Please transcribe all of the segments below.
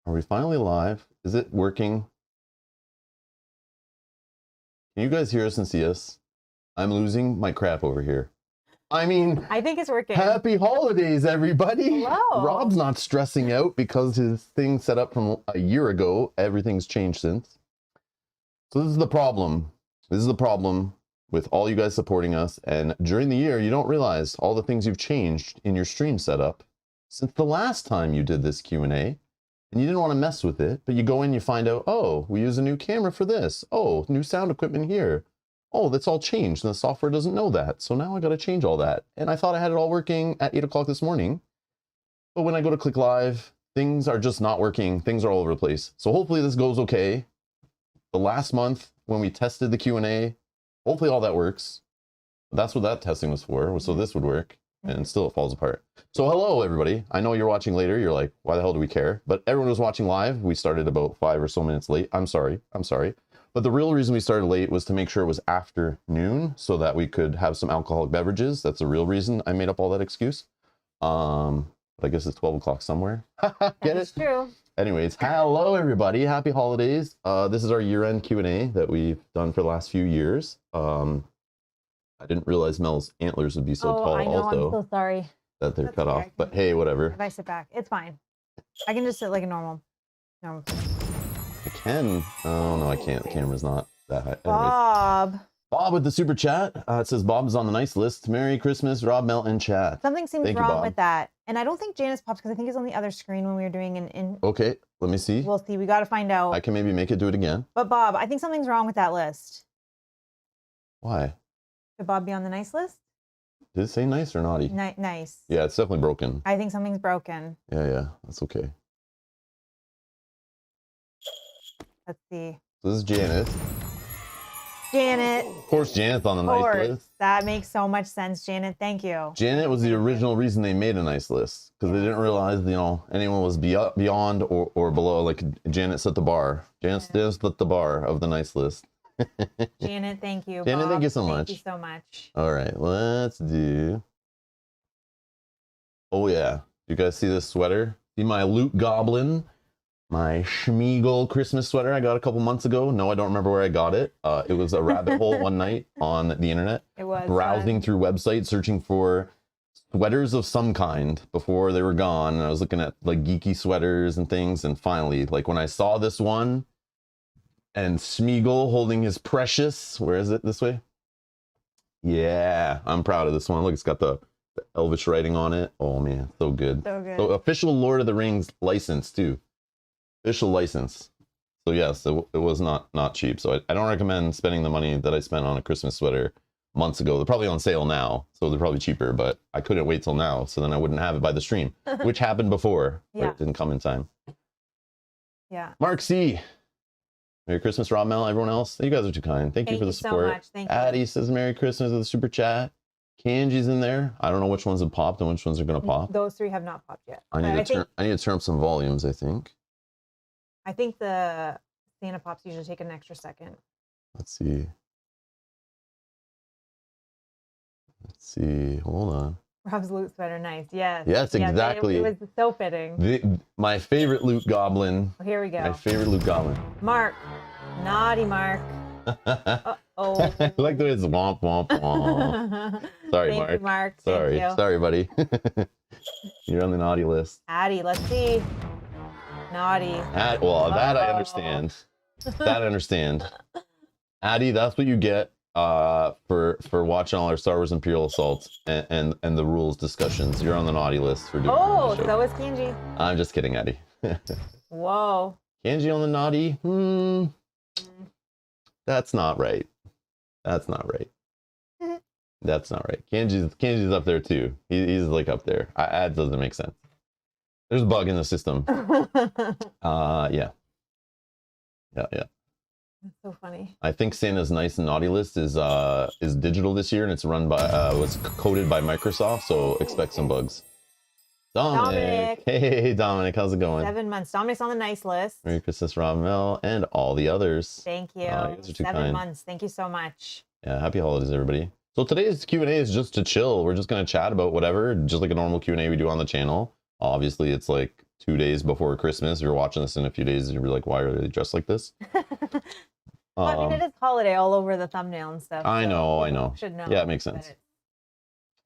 Are we finally live? Is it working? Can you guys hear us and see us? I'm losing my crap over here. I mean, I think it's working. Happy holidays, everybody. Hello. Rob's not stressing out because his thing set up from a year ago. Everything's changed since. So this is the problem. This is the problem with all you guys supporting us. And during the year, you don't realize all the things you've changed in your stream setup since the last time you did this Q&A. And you didn't want to mess with it, but you go in, you find out, oh, we use a new camera for this. Oh, new sound equipment here. Oh, that's all changed, and the software doesn't know that. So now I got to change all that. And I thought I had it all working at 8 o'clock this morning. But when I go to click live, things are just not working. Things are all over the place. So hopefully this goes okay. The last month when we tested the Q&A, hopefully all that works. That's what that testing was for, so this would work. And still it falls apart. So hello, everybody. I know you're watching later. You're like, why the hell do we care? But everyone was watching live. We started about 5 or so minutes late. I'm sorry. But the real reason we started late was to make sure it was afternoon so that we could have some alcoholic beverages. That's the real reason I made up all that excuse. But I guess it's 12 o'clock somewhere. Get it? That's true. Anyways, hello, everybody. Happy holidays. This is our year-end Q&A that we've done for the last few years. I didn't realize Mel's antlers would be so tall. I know, also. I'm so sorry. That they're That's cut okay, off, but hey, whatever. If I sit back, it's fine. I can just sit like a normal. I can. Oh no, I can't. The camera's not that high. Anyways. Bob with the super chat. It says Bob is on the nice list. Merry Christmas, Rob, Mel, and chat. Something seems Thank you, wrong Bob. with that, and I don't think Janice popped because I think it's on the other screen when we were doing an. Okay, let me see. We'll see. We got to find out. I can maybe make it do it again. But Bob, I think something's wrong with that list. Why? Should Bob be on the nice list? Did it say nice or naughty? Nice. Yeah, it's definitely broken. I think something's broken. Yeah, that's okay. Let's see. So this is Janet. Janet. Of course, Janet's on the nice list. That makes so much sense, Janet. Thank you. Janet was the original reason they made a nice list because they didn't realize, anyone was beyond or below. Like Janet set the bar. Janet set the bar of the nice list. Janet, thank you. Janet, Bob, thank you so much. Thank you so much. All right, let's do. Oh yeah, you guys see this sweater? See my Loot Goblin, my Schmeagol Christmas sweater I got a couple months ago. No, I don't remember where I got it. It was a rabbit hole one night on the internet. It was browsing through websites, searching for sweaters of some kind before they were gone. And I was looking at like geeky sweaters and things, and finally, like when I saw this one. And Schmeagol holding his precious, where is it, this way? Yeah, I'm proud of this one. Look, it's got the Elvish writing on it. Oh man, so good. So good. So official Lord of the Rings license too. Official license. So yes, it was not cheap. So I don't recommend spending the money that I spent on a Christmas sweater months ago. They're probably on sale now, so they're probably cheaper, but I couldn't wait till now, so then I wouldn't have it by the stream, which happened before, but it didn't come in time. Yeah. Mark C. Merry Christmas, Rob, Mel, everyone else. You guys are too kind. Thank you for the support. So much. Thank you. Addie says Merry Christmas with the super chat. Kanji's in there. I don't know which ones have popped and which ones are going to pop. Those three have not popped yet. I need to turn up some volumes, I think. I think the Santa pops usually take an extra second. Let's see. Hold on. Rob's loot sweater, nice. Yes. Yes, exactly. It was so fitting. My favorite Loot Goblin. Here we go. My favorite Loot Goblin. Mark. Naughty Mark. Uh-oh. I like the way it's womp, womp, womp. Sorry, Thank Mark. you, Mark. Sorry. Thank you. Sorry, buddy. You're on the naughty list. Addie, let's see. Naughty. Well, that I understand. That I understand. Addie, that's what you get for watching all our Star Wars Imperial Assaults and the rules discussions. You're on the naughty list for doing Oh, so is Kanji. I'm just kidding, Addie. Whoa. Kanji on the naughty? That's not right. That's not right. That's not right. Kanji's up there too. He's like up there. That doesn't make sense. There's a bug in the system. Yeah. That's so funny. I think Santa's nice and naughty list is digital this year, and it's run by was coded by Microsoft, so expect some bugs. Dominic. Hey Dominic, how's it going? 7 months. Dominic's on the nice list. Merry Christmas, Rob, Mel, and all the others. Thank you. You guys are too 7 kind. months. Thank you so much. Yeah, happy holidays, everybody. So today's Q&A is just to chill. We're just gonna chat about whatever, just like a normal Q&A we do on the channel. Obviously, it's like 2 days before Christmas. If you're watching this in a few days, you'll be like, why are they dressed like this? Well, I mean, it is holiday all over the thumbnail and stuff. I so know. people should know. Yeah, it makes sense. that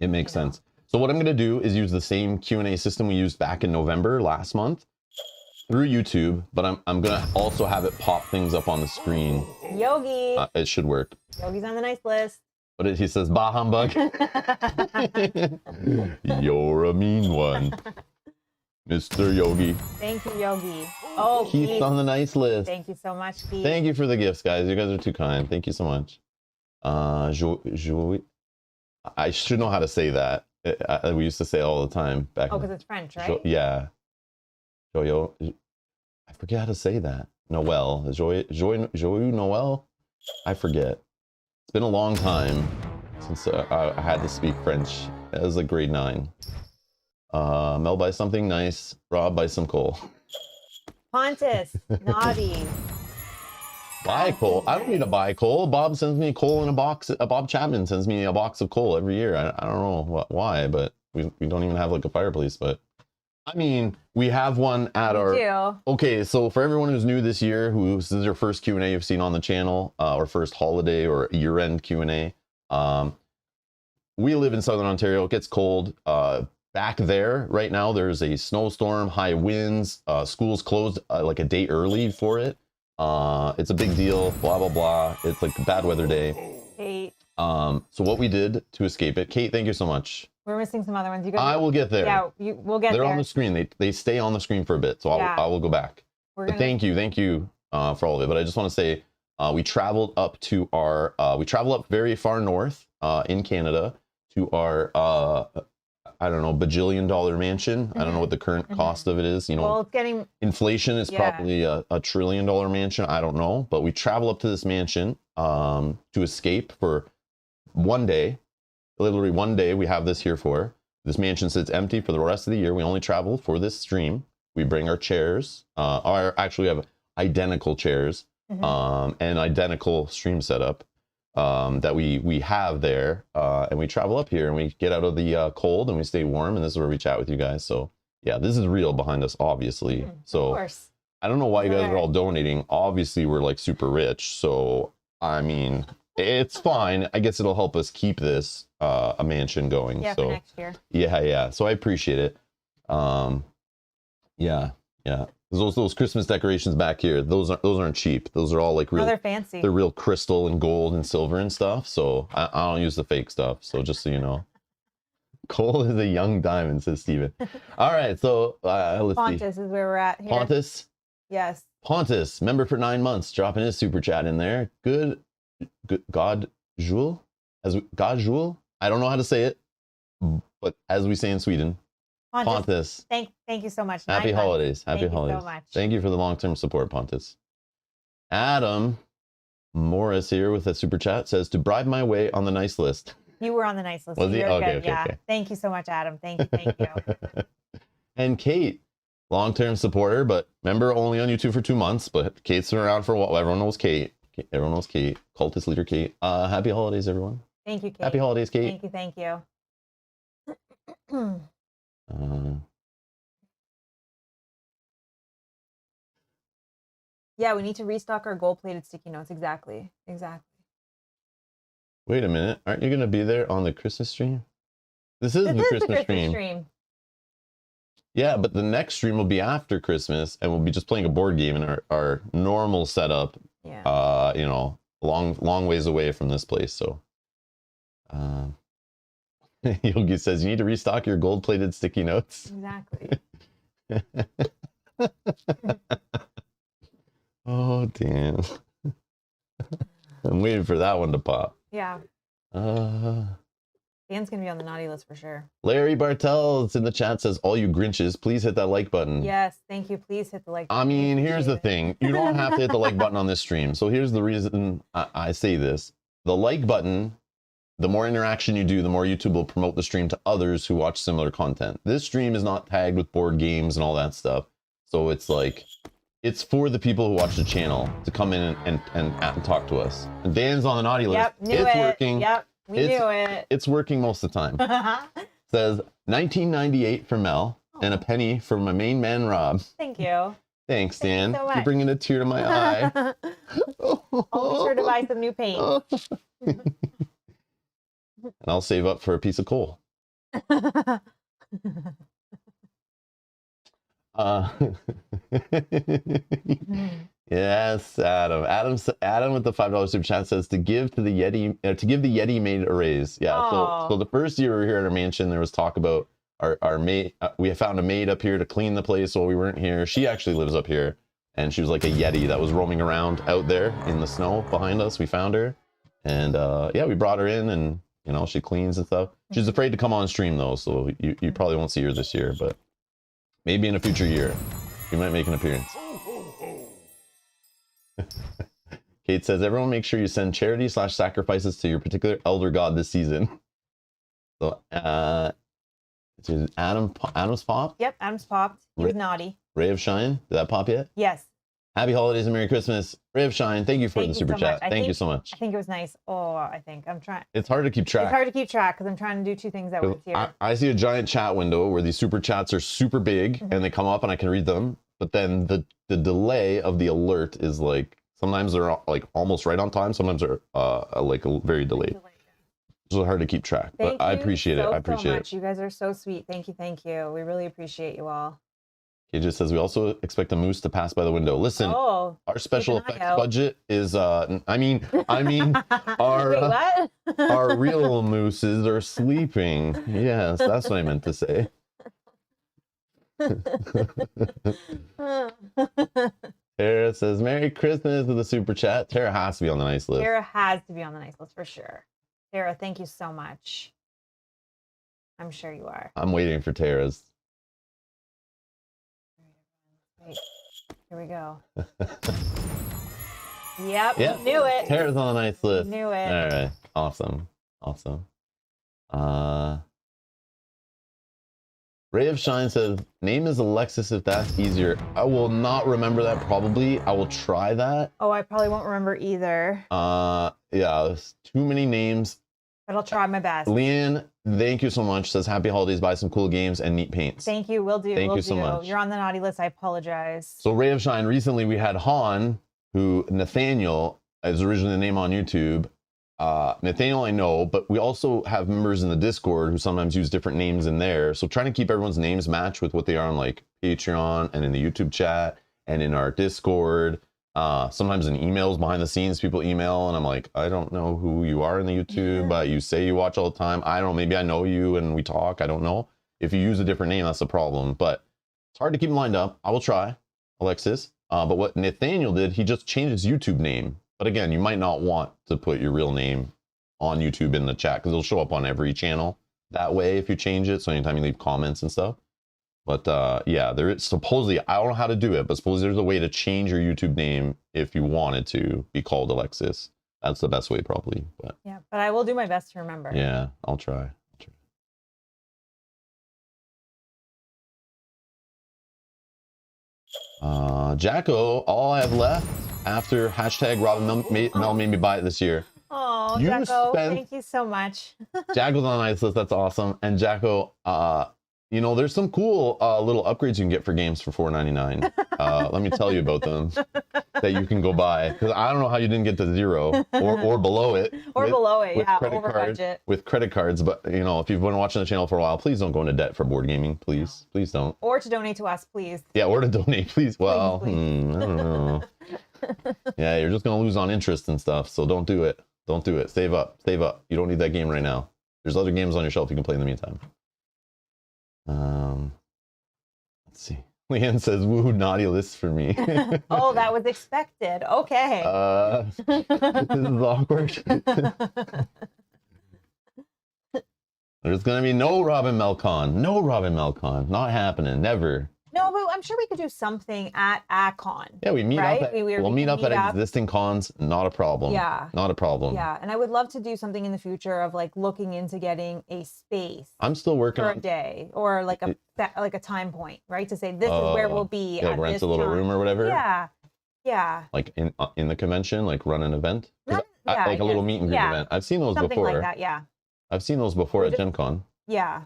It makes you know. sense. So what I'm going to do is use the same Q&A system we used back in November last month through YouTube, but I'm going to also have it pop things up on the screen. Yogi. It should work. Yogi's on the nice list. But he says, bah humbug. You're a mean one, Mr. Yogi. Thank you, Yogi. Oh, Keith's Keith. on the nice list. Thank you so much, Keith. Thank you for the gifts, guys. You guys are too kind. Thank you so much. I should know how to say that. We used to say it all the time back. Oh, because it's French, right? Yeah. Joyo. I forget how to say that. Noel. Joyeux Noel? I forget. It's been a long time since I had to speak French. It was like grade 9. Mel buys something nice. Rob buys some coal. Pontus. Naughty. Buy coal. I don't need to buy coal. Bob sends me coal in a box. Bob Chapman sends me a box of coal every year. I don't know why, but we don't even have like a fireplace. But I mean, we have one at our. Okay, so for everyone who's new this year, this is your first Q&A you've seen on the channel, or first holiday or year-end Q&A. We live in Southern Ontario. It gets cold. Back there right now, there's a snowstorm, high winds. School's closed like a day early for it. It's a big deal, blah, blah, blah. It's like a bad weather day. Kate. So what we did to escape it, Kate, thank you so much. We're missing some other ones. I will get there. Yeah, we'll get there. They're on the screen. They stay on the screen for a bit, so I will go back. But thank you for all of it. But I just want to say, we traveled up very far north in Canada to our I don't know, bajillion-dollar mansion. I don't know what the current cost of it is. You know, well, it's getting inflation is probably a $1 trillion mansion. I don't know, but we travel up to this mansion to escape for one day. Literally one day we have this here for. This mansion sits empty for the rest of the year. We only travel for this stream. We bring our chairs. Actually, we have identical chairs and identical stream setup that we have there. And we travel up here and we get out of the cold and we stay warm. And this is where we chat with you guys. So yeah, this is real behind us, obviously. So of course. I don't know why you guys are all donating. Obviously, we're like super rich. So, I mean, it's fine. I guess it'll help us keep this a mansion going. Yeah, so for next year. Yeah. So I appreciate it. Yeah. Those Christmas decorations back here, those aren't cheap. Those are all like real. Oh, they're fancy. They're real crystal and gold and silver and stuff. So I don't use the fake stuff. So just so you know. Coal is a young diamond, says Steven. All right, so let's Pontus see. is where we're at here. Pontus? Yes. Pontus, member for 9 months, dropping his super chat in there. Good God Jule? God Jule? I don't know how to say it, but as we say in Sweden, Pontus. Thank you so much. Happy holidays. Happy holidays. Thank you so much. Thank you for the long-term support, Pontus. Adam Morris here with a super chat says, to bribe my way on the nice list. You were on the nice list. Was he? You're Okay. Thank you so much, Adam. Thank you. And Kate, long-term supporter, but member only on YouTube for 2 months, but Kate's been around for a while. Everyone knows Kate. Everyone knows Kate. Cultist leader Kate. Happy holidays, everyone. Thank you, Kate. Happy holidays, Kate. Thank you. Yeah, we need to restock our gold-plated sticky notes. Exactly. Wait a minute. Aren't you going to be there on the Christmas stream? This is the Christmas stream. Yeah, but the next stream will be after Christmas, and we'll be just playing a board game in our normal setup. Yeah. You know, long ways away from this place. So, Yogi says you need to restock your gold-plated sticky notes. Exactly. Oh damn! I'm waiting for that one to pop. Yeah. Dan's gonna be on the naughty list for sure. Larry Bartels in the chat says, all you Grinches, please hit that like button. Yes, thank you. Please hit the like button. I mean, here's the thing. You don't have to hit the like button on this stream. So here's the reason I say this. The like button, the more interaction you do, the more YouTube will promote the stream to others who watch similar content. This stream is not tagged with board games and all that stuff. So it's like, it's for the people who watch the channel to come in and talk to us. And Dan's on the naughty list. Yep, it's working. Yep, we knew it. It's working most of the time. Says 1998 for Mel. and a penny from my main man, Rob. Thank you. Thanks, Thank you Dan. so You're much. bringing a tear to my eye. I'll be sure to buy some new paint. And I'll save up for a piece of coal. Yes, Adam. Adam with the $5 super chat says to give the Yeti maid a raise. Yeah. So the first year we were here at our mansion, there was talk about our maid. We found a maid up here to clean the place while we weren't here. She actually lives up here, and she was like a Yeti that was roaming around out there in the snow behind us. We found her, and yeah, we brought her in, and you know she cleans and stuff. She's afraid to come on stream though, so you probably won't see her this year, but maybe in a future year, she might make an appearance. Kate says, everyone make sure you send charity/sacrifices to your particular elder god this season. So, Adam's popped? Yep, Adam's popped. He was naughty. Ray of Shine, did that pop yet? Yes. Happy holidays and Merry Christmas. Ray of Shine, thank you for the super chat. Thank you so much. I think it was nice. Oh, I'm trying. It's hard to keep track. It's hard to keep track because I'm trying to do two things at once here. I see a giant chat window where these super chats are super big and they come up and I can read them. But then the delay of the alert is like, sometimes they're like almost right on time. Sometimes they're like very delayed. It's hard to keep track, but I appreciate it. I appreciate it. You guys are so sweet. Thank you. We really appreciate you all. He just says we also expect a moose to pass by the window. Listen, our special effects budget is I mean our Wait, what? our real mooses are sleeping. Yes, that's what I meant to say. Tara says Merry Christmas with a super chat. Tara has to be on the nice list. Tara has to be on the nice list for sure. Tara, thank you so much. I'm sure you are. I'm waiting for Tara's. Wait, here we go. Yep, knew it. Tara's on the nice list. Knew it. All right, awesome. Ray of Shine says, name is Alexis if that's easier. I will not remember that probably. I will try that. Oh, I probably won't remember either. Yeah, there's too many names. But I'll try my best. Leanne, thank you so much. Says happy holidays, buy some cool games and neat paints. Thank you, will do. Thank you so much. You're on the naughty list, I apologize. So Ray of Shine, recently we had Han, who Nathaniel is originally the name on YouTube. Nathaniel I know, but we also have members in the Discord who sometimes use different names in there. So trying to keep everyone's names match with what they are on like Patreon and in the YouTube chat and in our Discord. Sometimes in emails behind the scenes, people email and I'm like, I don't know who you are in the YouTube, but you say you watch all the time. I don't know, maybe I know you and we talk. I don't know. If you use a different name, that's a problem. But it's hard to keep them lined up. I will try, Alexis. But what Nathaniel did, he just changed his YouTube name. But again, you might not want to put your real name on YouTube in the chat because it'll show up on every channel that way if you change it. So anytime you leave comments and stuff. But yeah, there is supposedly, I don't know how to do it, but supposedly there's a way to change your YouTube name if you wanted to be called Alexis. That's the best way probably. But yeah, but I will do my best to remember. Yeah, I'll try. Jacko, all I have left after hashtag Robin Mel made me buy it this year. Oh, Jacko, thank you so much. Jacko's on the nice list. That's awesome. And Jacko, you know, there's some cool little upgrades you can get for games for $4.99. Let me tell you about them that you can go buy. Because I don't know how you didn't get to zero or below it. Over budget. With credit cards. But, you know, if you've been watching the channel for a while, please don't go into debt for board gaming. Please. Please don't. Or to donate to us, please. Yeah, or to donate, please. Well, please. I don't know. Yeah, you're just going to lose on interest and stuff. So don't do it. Don't do it. Save up. Save up. You don't need that game right now. There's other games on your shelf you can play in the meantime. Let's see. Leanne says, woo, naughty list for me. Oh, that was expected. Okay. This is awkward. There's going to be no Robin Melcon. No Robin Melcon. Not happening. Never. No, but I'm sure we could do something at a con. Yeah, we meet up. We'll meet up at existing cons. Not a problem. Yeah. Not a problem. Yeah, and I would love to do something in the future of like looking into getting a space. I'm still working for on a day or like a time point, right? To say this is where we'll be. Yeah, rent a little room or whatever. Yeah. Yeah. Like in the convention, like run an event. Like a little meet and greet event. I've seen those something before. Like that, yeah. I've seen those before at Gen Con. Yeah.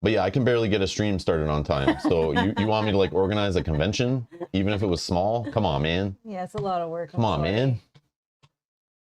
But yeah, I can barely get a stream started on time. So you want me to like organize a convention, even if it was small? Come on, man. Yeah, it's a lot of work. Come on, man.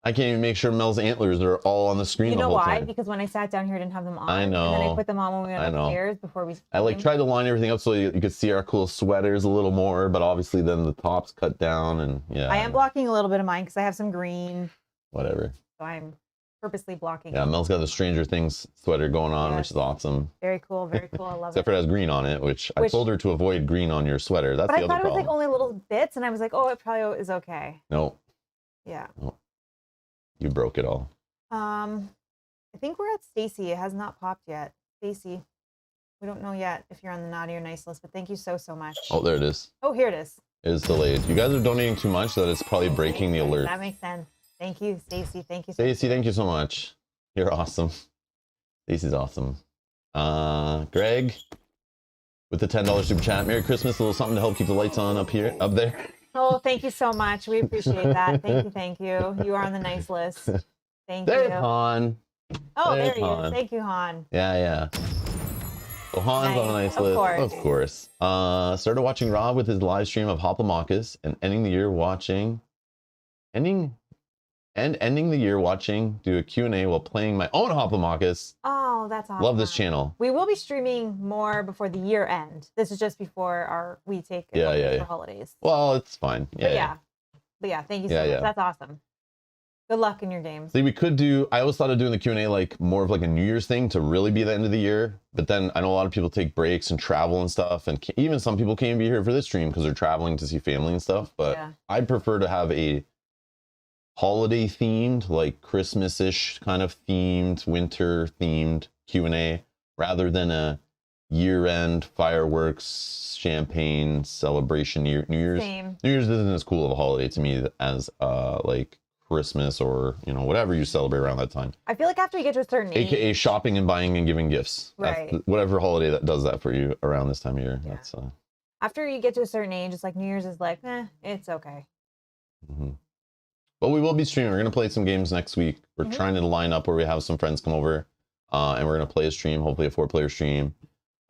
I can't even make sure Mel's antlers are all on the screen the whole time. You know why? Because when I sat down here, I didn't have them on. I know. And then I put them on when we went upstairs before we. I like tried to line everything up so you could see our cool sweaters a little more, but obviously then the top's cut down and yeah. I am blocking a little bit of mine because I have some green. Whatever. So I'm purposely blocking. Yeah, Mel's got the Stranger Things sweater going on, which is awesome. Very cool, very cool. I love it. Except for it has green on it, which I told her to avoid green on your sweater. That's the other problem. But I thought it was like only little bits, and I was like, oh, it probably is okay. No. Yeah. No. You broke it all. I think we're at Stacy. It has not popped yet. Stacy, we don't know yet if you're on the naughty or nice list, but thank you so much. Oh, there it is. Oh, here it is. It is delayed. You guys are donating too much so that it's probably breaking the alert. That makes sense. Thank you, Stacy. Thank you. Stacy, thank you so much. You're awesome. Stacy's awesome. Greg with the $10 super chat. Merry Christmas. A little something to help keep the lights on up there. Oh, thank you so much. We appreciate that. Thank you. You are on the nice list. Thank you. There's Han. Oh, there he is. Thank you, Han. Yeah. So Han's on the nice list. Of course. Started watching Rob with his live stream of Hoplomachus and ending the year watching do a Q&A while playing my own Hoplomachus. Oh, that's awesome. Love this channel. We will be streaming more before the year end. This is just before we take for holidays. Well, it's fine. But yeah, thank you so much. That's awesome. Good luck in your games. See, I always thought of doing the Q&A like more of like a New Year's thing to really be the end of the year. But then I know a lot of people take breaks and travel and stuff. And even some people can't be here for this stream because they're traveling to see family and stuff. But I'd prefer to have a holiday themed, like Christmas-ish kind of themed, winter themed Q&A rather than a year-end fireworks, champagne celebration. New Year's. Same. New Year's isn't as cool of a holiday to me as like Christmas or whatever you celebrate around that time. I feel like after you get to a certain age, AKA shopping and buying and giving gifts. Right. Whatever holiday that does that for you around this time of year. Yeah. That's after you get to a certain age, it's like New Year's is like, it's okay. Mm-hmm. But we will be streaming. We're gonna play some games next week. We're trying to line up where we have some friends come over, and we're gonna play a stream, hopefully a 4-player stream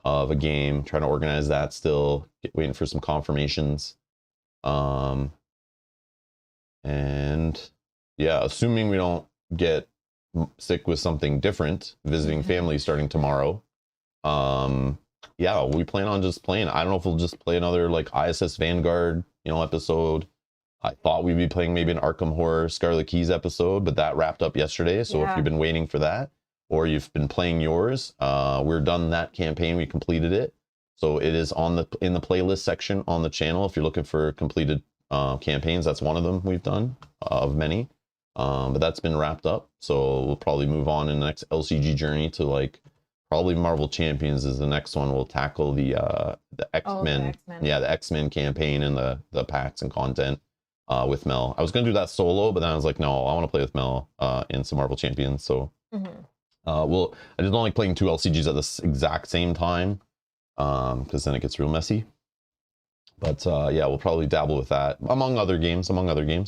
of a game. Trying to organize that still. Waiting for some confirmations. And yeah, assuming we don't get sick with something different, visiting family starting tomorrow. Yeah, we plan on just playing. I don't know if we'll just play another like ISS Vanguard, episode. I thought we'd be playing maybe an Arkham Horror Scarlet Keys episode, but that wrapped up yesterday. So if you've been waiting for that, or you've been playing yours, we're done that campaign. We completed it. So it is in the playlist section on the channel. If you're looking for completed campaigns, that's one of them we've done of many. But that's been wrapped up. So we'll probably move on in the next LCG journey to like probably Marvel Champions is the next one. We'll tackle the X-Men. The X-Men campaign and the packs and content with Mel. I was going to do that solo, but then I was like, no, I want to play with Mel in some Marvel Champions. So I just don't like playing 2 LCGs at the exact same time because then it gets real messy. But yeah, we'll probably dabble with that among other games. We're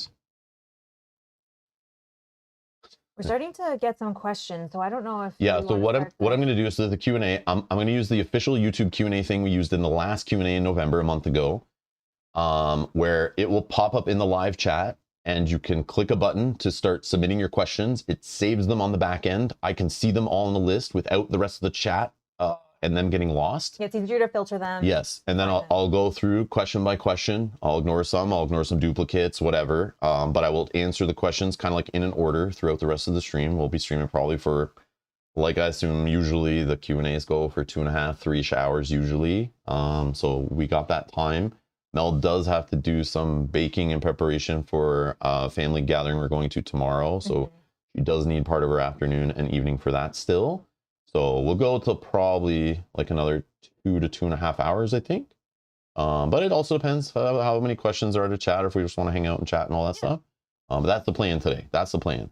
starting to get some questions, so I don't know if so what I'm going to do is the Q&A. I'm going to use the official YouTube Q&A thing we used in the last Q&A in November a month ago, where it will pop up in the live chat and you can click a button to start submitting your questions. It saves them on the back end. I can see them all on the list without the rest of the chat and them getting lost. It's easier to filter them. Yes, and then I'll go through question by question. I'll ignore some duplicates, whatever. But I will answer the questions kind of like in an order throughout the rest of the stream. We'll be streaming probably for, like I assume usually the Q&As go for 2.5, 3 hours usually. So we got that time. Mel does have to do some baking in preparation for a family gathering we're going to tomorrow. So she does need part of her afternoon and evening for that still. So we'll go till probably like another 2 to 2.5 hours, I think. But it also depends how many questions are to chat or if we just want to hang out and chat and all that stuff. But that's the plan today. That's the plan.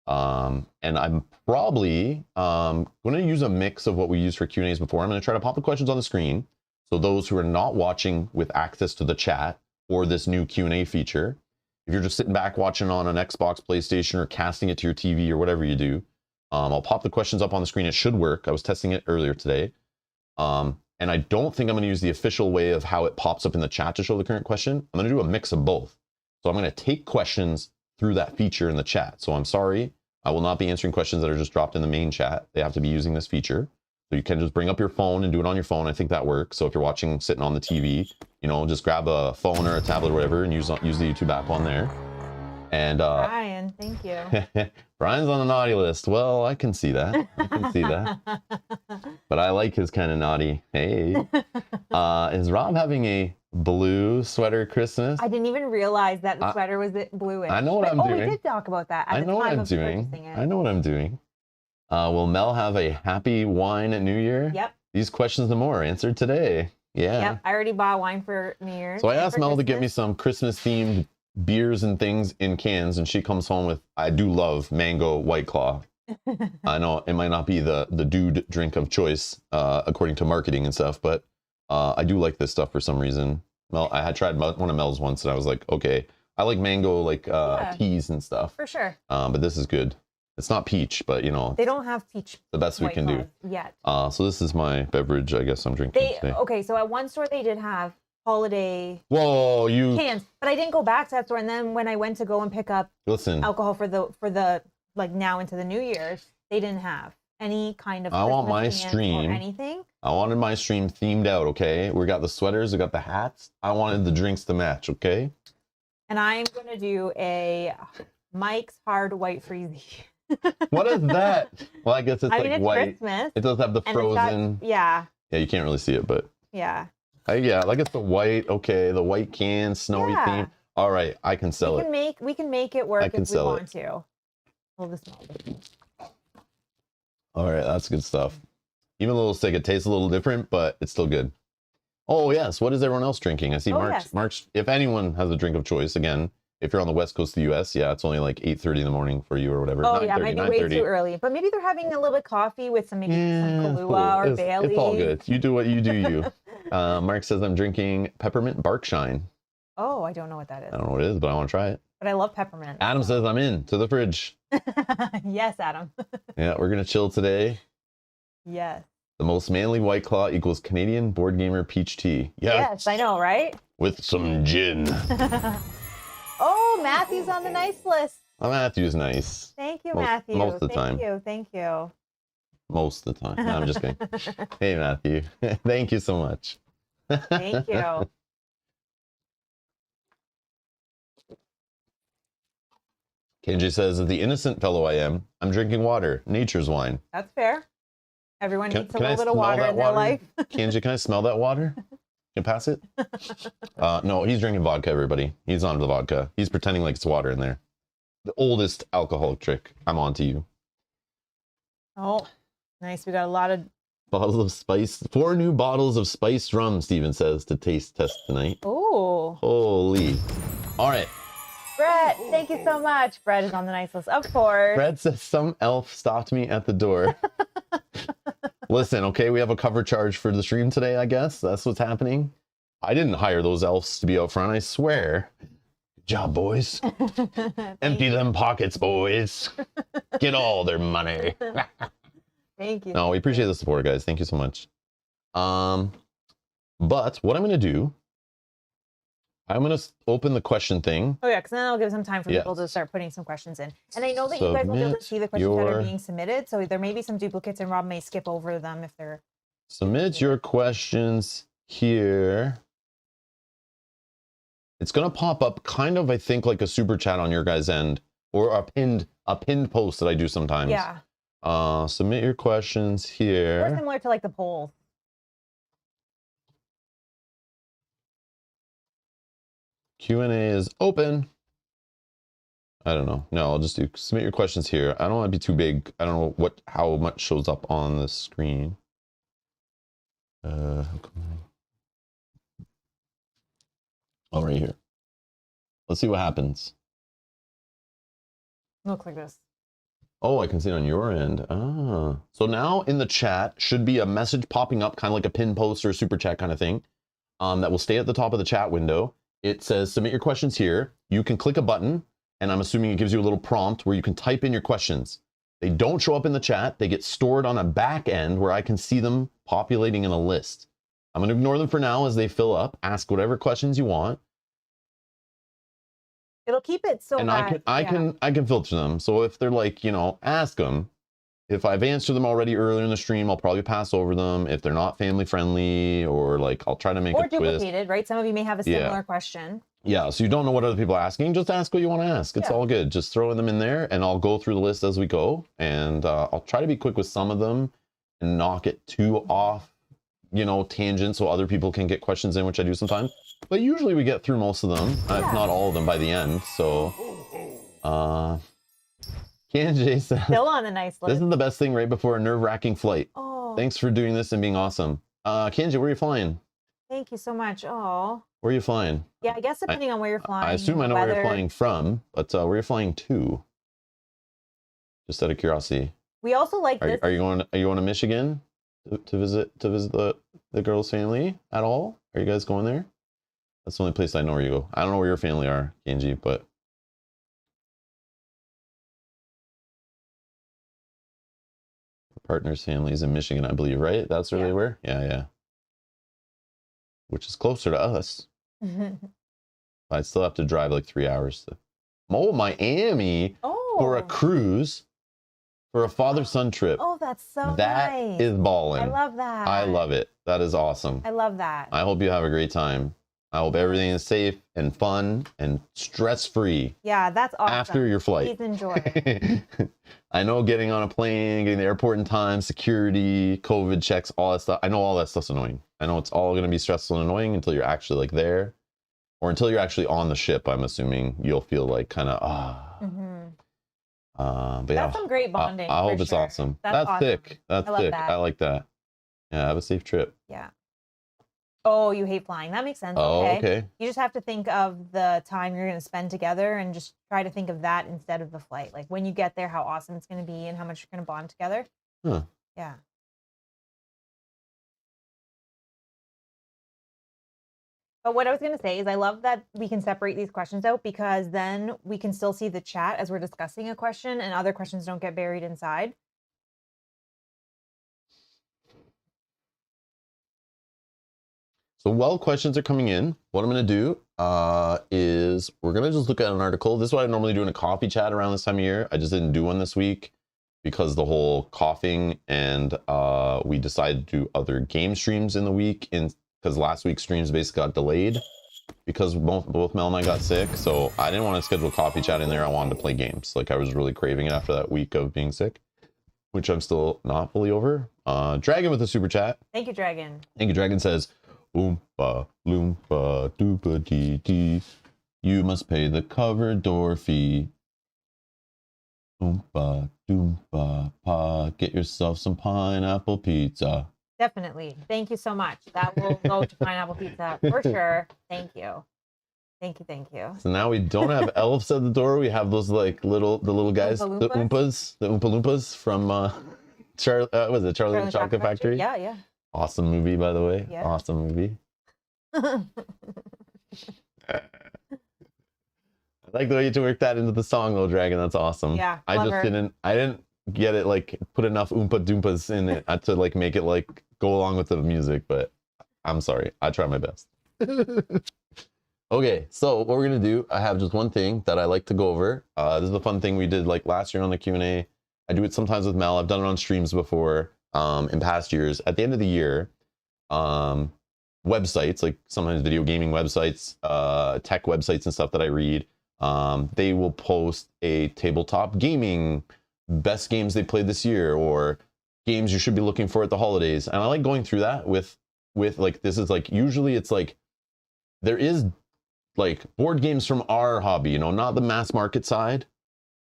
And I'm probably going to use a mix of what we used for Q&As before. I'm going to try to pop the questions on the screen. So those who are not watching with access to the chat or this new Q&A feature, if you're just sitting back watching on an Xbox, PlayStation, or casting it to your TV or whatever you do, I'll pop the questions up on the screen. It should work. I was testing it earlier today. And I don't think I'm going to use the official way of how it pops up in the chat to show the current question. I'm going to do a mix of both. So I'm going to take questions through that feature in the chat. So I'm sorry, I will not be answering questions that are just dropped in the main chat. They have to be using this feature. So you can just bring up your phone and do it on your phone. I think that works. So if you're watching sitting on the TV, you know, just grab a phone or a tablet or whatever and use the YouTube app on there. And Brian, thank you. Brian's on the naughty list. Well, I can see that. I can see that. But I like his kind of naughty. Hey. Is Rob having a blue sweater Christmas? I didn't even realize that the sweater was bluish. I know what I'm doing. Oh, we did talk about that at I the know what time I'm of doing. purchasing it. I know what I'm doing. Will Mel have a happy wine at New Year? Yep. These questions and more are answered today. Yeah. Yep. I already bought wine for New Year's. So I asked Mel to get me some Christmas themed beers and things in cans, and she comes home with, I do love mango White Claw. I know it might not be the dude drink of choice according to marketing and stuff, but I do like this stuff for some reason. Mel, I had tried one of Mel's once and I was like, okay, I like mango teas and stuff. For sure. But this is good. It's not peach, but you know. They don't have peach. The best we can do. Yet. So this is my beverage, I guess I'm drinking today. Okay, so at one store they did have holiday cans, but I didn't go back to that store. And then when I went to go and pick up alcohol for the like now into the New Year's, they didn't have any kind of. I want my stream. Or anything. I wanted my stream themed out. Okay, we got the sweaters, we got the hats. I wanted the drinks to match. Okay. And I'm gonna do a Mike's Hard White Freezy. What is that? Well, I guess it's it's white. Christmas. It does have the frozen. Yeah. Yeah, you can't really see it, but. Yeah. Yeah, like it's the white. Okay, the white can, snowy theme. All right, I can sell it. We can make it work if we want to. All right, that's good stuff. Even a little sick. It tastes a little different, but it's still good. Oh yes, what is everyone else drinking? I see Mark's. If anyone has a drink of choice, again, if you're on the west coast of the U.S., yeah, it's only like 8:30 in the morning for you or whatever. Oh yeah, might be way too early. But maybe they're having a little bit of coffee with some some Kahlua or Bailey's. It's all good. You do what you do. You. Mark says I'm drinking peppermint bark shine. Oh, I don't know what that is. I don't know what it is, but I want to try it. But I love peppermint. Adam says I'm in to the fridge. Yes, Adam. Yeah, we're gonna chill today. Yes. The most manly White Claw equals Canadian board gamer peach tea. Yes, I know, right? With some gin. Oh, Matthew's on the nice list. Oh, Matthew's nice. Thank you, Matthew. Most of the time. Thank you. Most of the time. No, I'm just kidding. Hey, Matthew. Thank you so much. Thank you. KJ says, as the innocent fellow I am, I'm drinking water, nature's wine. That's fair. Everyone needs a little bit of water in their life. KJ, can I smell that water? Can you pass it? No, he's drinking vodka, everybody. He's on the vodka. He's pretending like it's water in there. The oldest alcoholic trick. I'm on to you. Oh, nice. We got a lot of bottles of spice. 4 new bottles of spiced rum, Steven says, to taste test tonight. Oh. Holy. All right. Brett, thank you so much. Brett is on the nice list, of course. Brett says some elf stopped me at the door. Listen, okay, we have a cover charge for the stream today, I guess. That's what's happening. I didn't hire those elves to be out front, I swear. Good job, boys. Empty them pockets, boys. Get all their money. Thank you. No, we appreciate the support, guys. Thank you so much. But what I'm going to do, I'm going to open the question thing. Oh, yeah, because then I'll give some time for people to start putting some questions in. And I know that you guys will be able to see the questions that are being submitted, so there may be some duplicates, and Rob may skip over them if they're... Submit your questions here. It's going to pop up kind of, I think, like a super chat on your guys' end, or a pinned post that I do sometimes. Yeah. Submit your questions here. Or similar to like the poll. Q&A is open. I don't know. No, I'll just do submit your questions here. I don't want to be too big. I don't know how much shows up on the screen. Oh, right here. Let's see what happens. Looks like this. Oh, I can see it on your end. Ah. So now in the chat should be a message popping up, kind of like a pin post or a super chat kind of thing, that will stay at the top of the chat window. It says submit your questions here. You can click a button, and I'm assuming it gives you a little prompt where you can type in your questions. They don't show up in the chat. They get stored on a back end where I can see them populating in a list. I'm going to ignore them for now as they fill up. Ask whatever questions you want. It'll keep it so and that, I can filter them. So if they're like, you know, ask them. If I've answered them already earlier in the stream, I'll probably pass over them. If they're not family friendly, or like I'll try to make a twist. Or duplicated, right? Some of you may have a similar question. Yeah, so you don't know what other people are asking, just ask what you want to ask. It's all good. Just throwing them in there, and I'll go through the list as we go. And I'll try to be quick with some of them and not get too off, you know, tangent, so other people can get questions in, which I do sometimes. But usually we get through most of them, if not all of them by the end. So, Kanjay says, still on the nice list. This is the best thing right before a nerve-wracking flight. Oh. Thanks for doing this and being awesome. Kanjay, where are you flying? Thank you so much. Oh. Where are you flying? Yeah, I guess depending on where you're flying. I assume I know where you're flying from, but where are you flying to? Just out of curiosity. We also like this. Are you going to Michigan to visit the girl's family at all? Are you guys going there? That's the only place I know where you go. I don't know where your family are, Kenji, but the partner's family is in Michigan, I believe, right? That's where they were? Yeah. Which is closer to us. I'd still have to drive like 3 hours to Miami for a cruise, for a father-son trip. Oh, that's so nice. That is balling. I love that. I love it. That is awesome. I love that. I hope you have a great time. I hope everything is safe and fun and stress-free. Yeah, that's awesome. After your flight. Please enjoy. I know getting on a plane, getting to the airport in time, security, COVID checks, all that stuff. I know all that stuff's annoying. I know it's all going to be stressful and annoying until you're actually like there, or until you're actually on the ship. I'm assuming you'll feel like kind of but that's some great bonding. I hope it's awesome. That's awesome. thick. That's thick. I like that. Yeah, have a safe trip. Yeah. Oh, you hate flying. That makes sense. Oh, okay. You just have to think of the time you're going to spend together and just try to think of that instead of the flight. Like when you get there, how awesome it's going to be and how much you're going to bond together. Huh. Yeah. But what I was going to say is I love that we can separate these questions out, because then we can still see the chat as we're discussing a question and other questions don't get buried inside. So while questions are coming in, what I'm going to do is we're going to just look at an article. This is what I normally do in a coffee chat around this time of year. I just didn't do one this week because the whole coughing, and we decided to do other game streams in the week, because last week's streams basically got delayed because both Mel and I got sick. So I didn't want to schedule a coffee chat in there. I wanted to play games. Like I was really craving it after that week of being sick, which I'm still not fully over. Dragon with a super chat. Thank you, Dragon. Thank you, Dragon says, Oompa, loompa, doopa dee dee. You must pay the cover door fee. Oompa, doompa, pa. Get yourself some pineapple pizza. Definitely. Thank you so much. That will go to pineapple pizza for sure. Thank you. Thank you. So now we don't have elves at the door. We have those like the little guys, the Oompa Loompas from Charlie and the Chocolate Factory? Yeah. Awesome movie, by the way. Yeah. Awesome movie. I like the way you worked that into the song, though, Dragon. That's awesome. Yeah. I didn't get it, like put enough Oompa Doompas in it to like make it like go along with the music, but I'm sorry. I try my best. Okay, so what we're gonna do, I have just one thing that I like to go over. This is a fun thing we did like last year on the Q&A. I do it sometimes with Mel. I've done it on streams before in past years. At the end of the year, websites, like sometimes video gaming websites, tech websites and stuff that I read, they will post a tabletop gaming best games they played this year, or games you should be looking for at the holidays. And I like going through that with like, this is like, usually it's like, there is like board games from our hobby, you know, not the mass market side,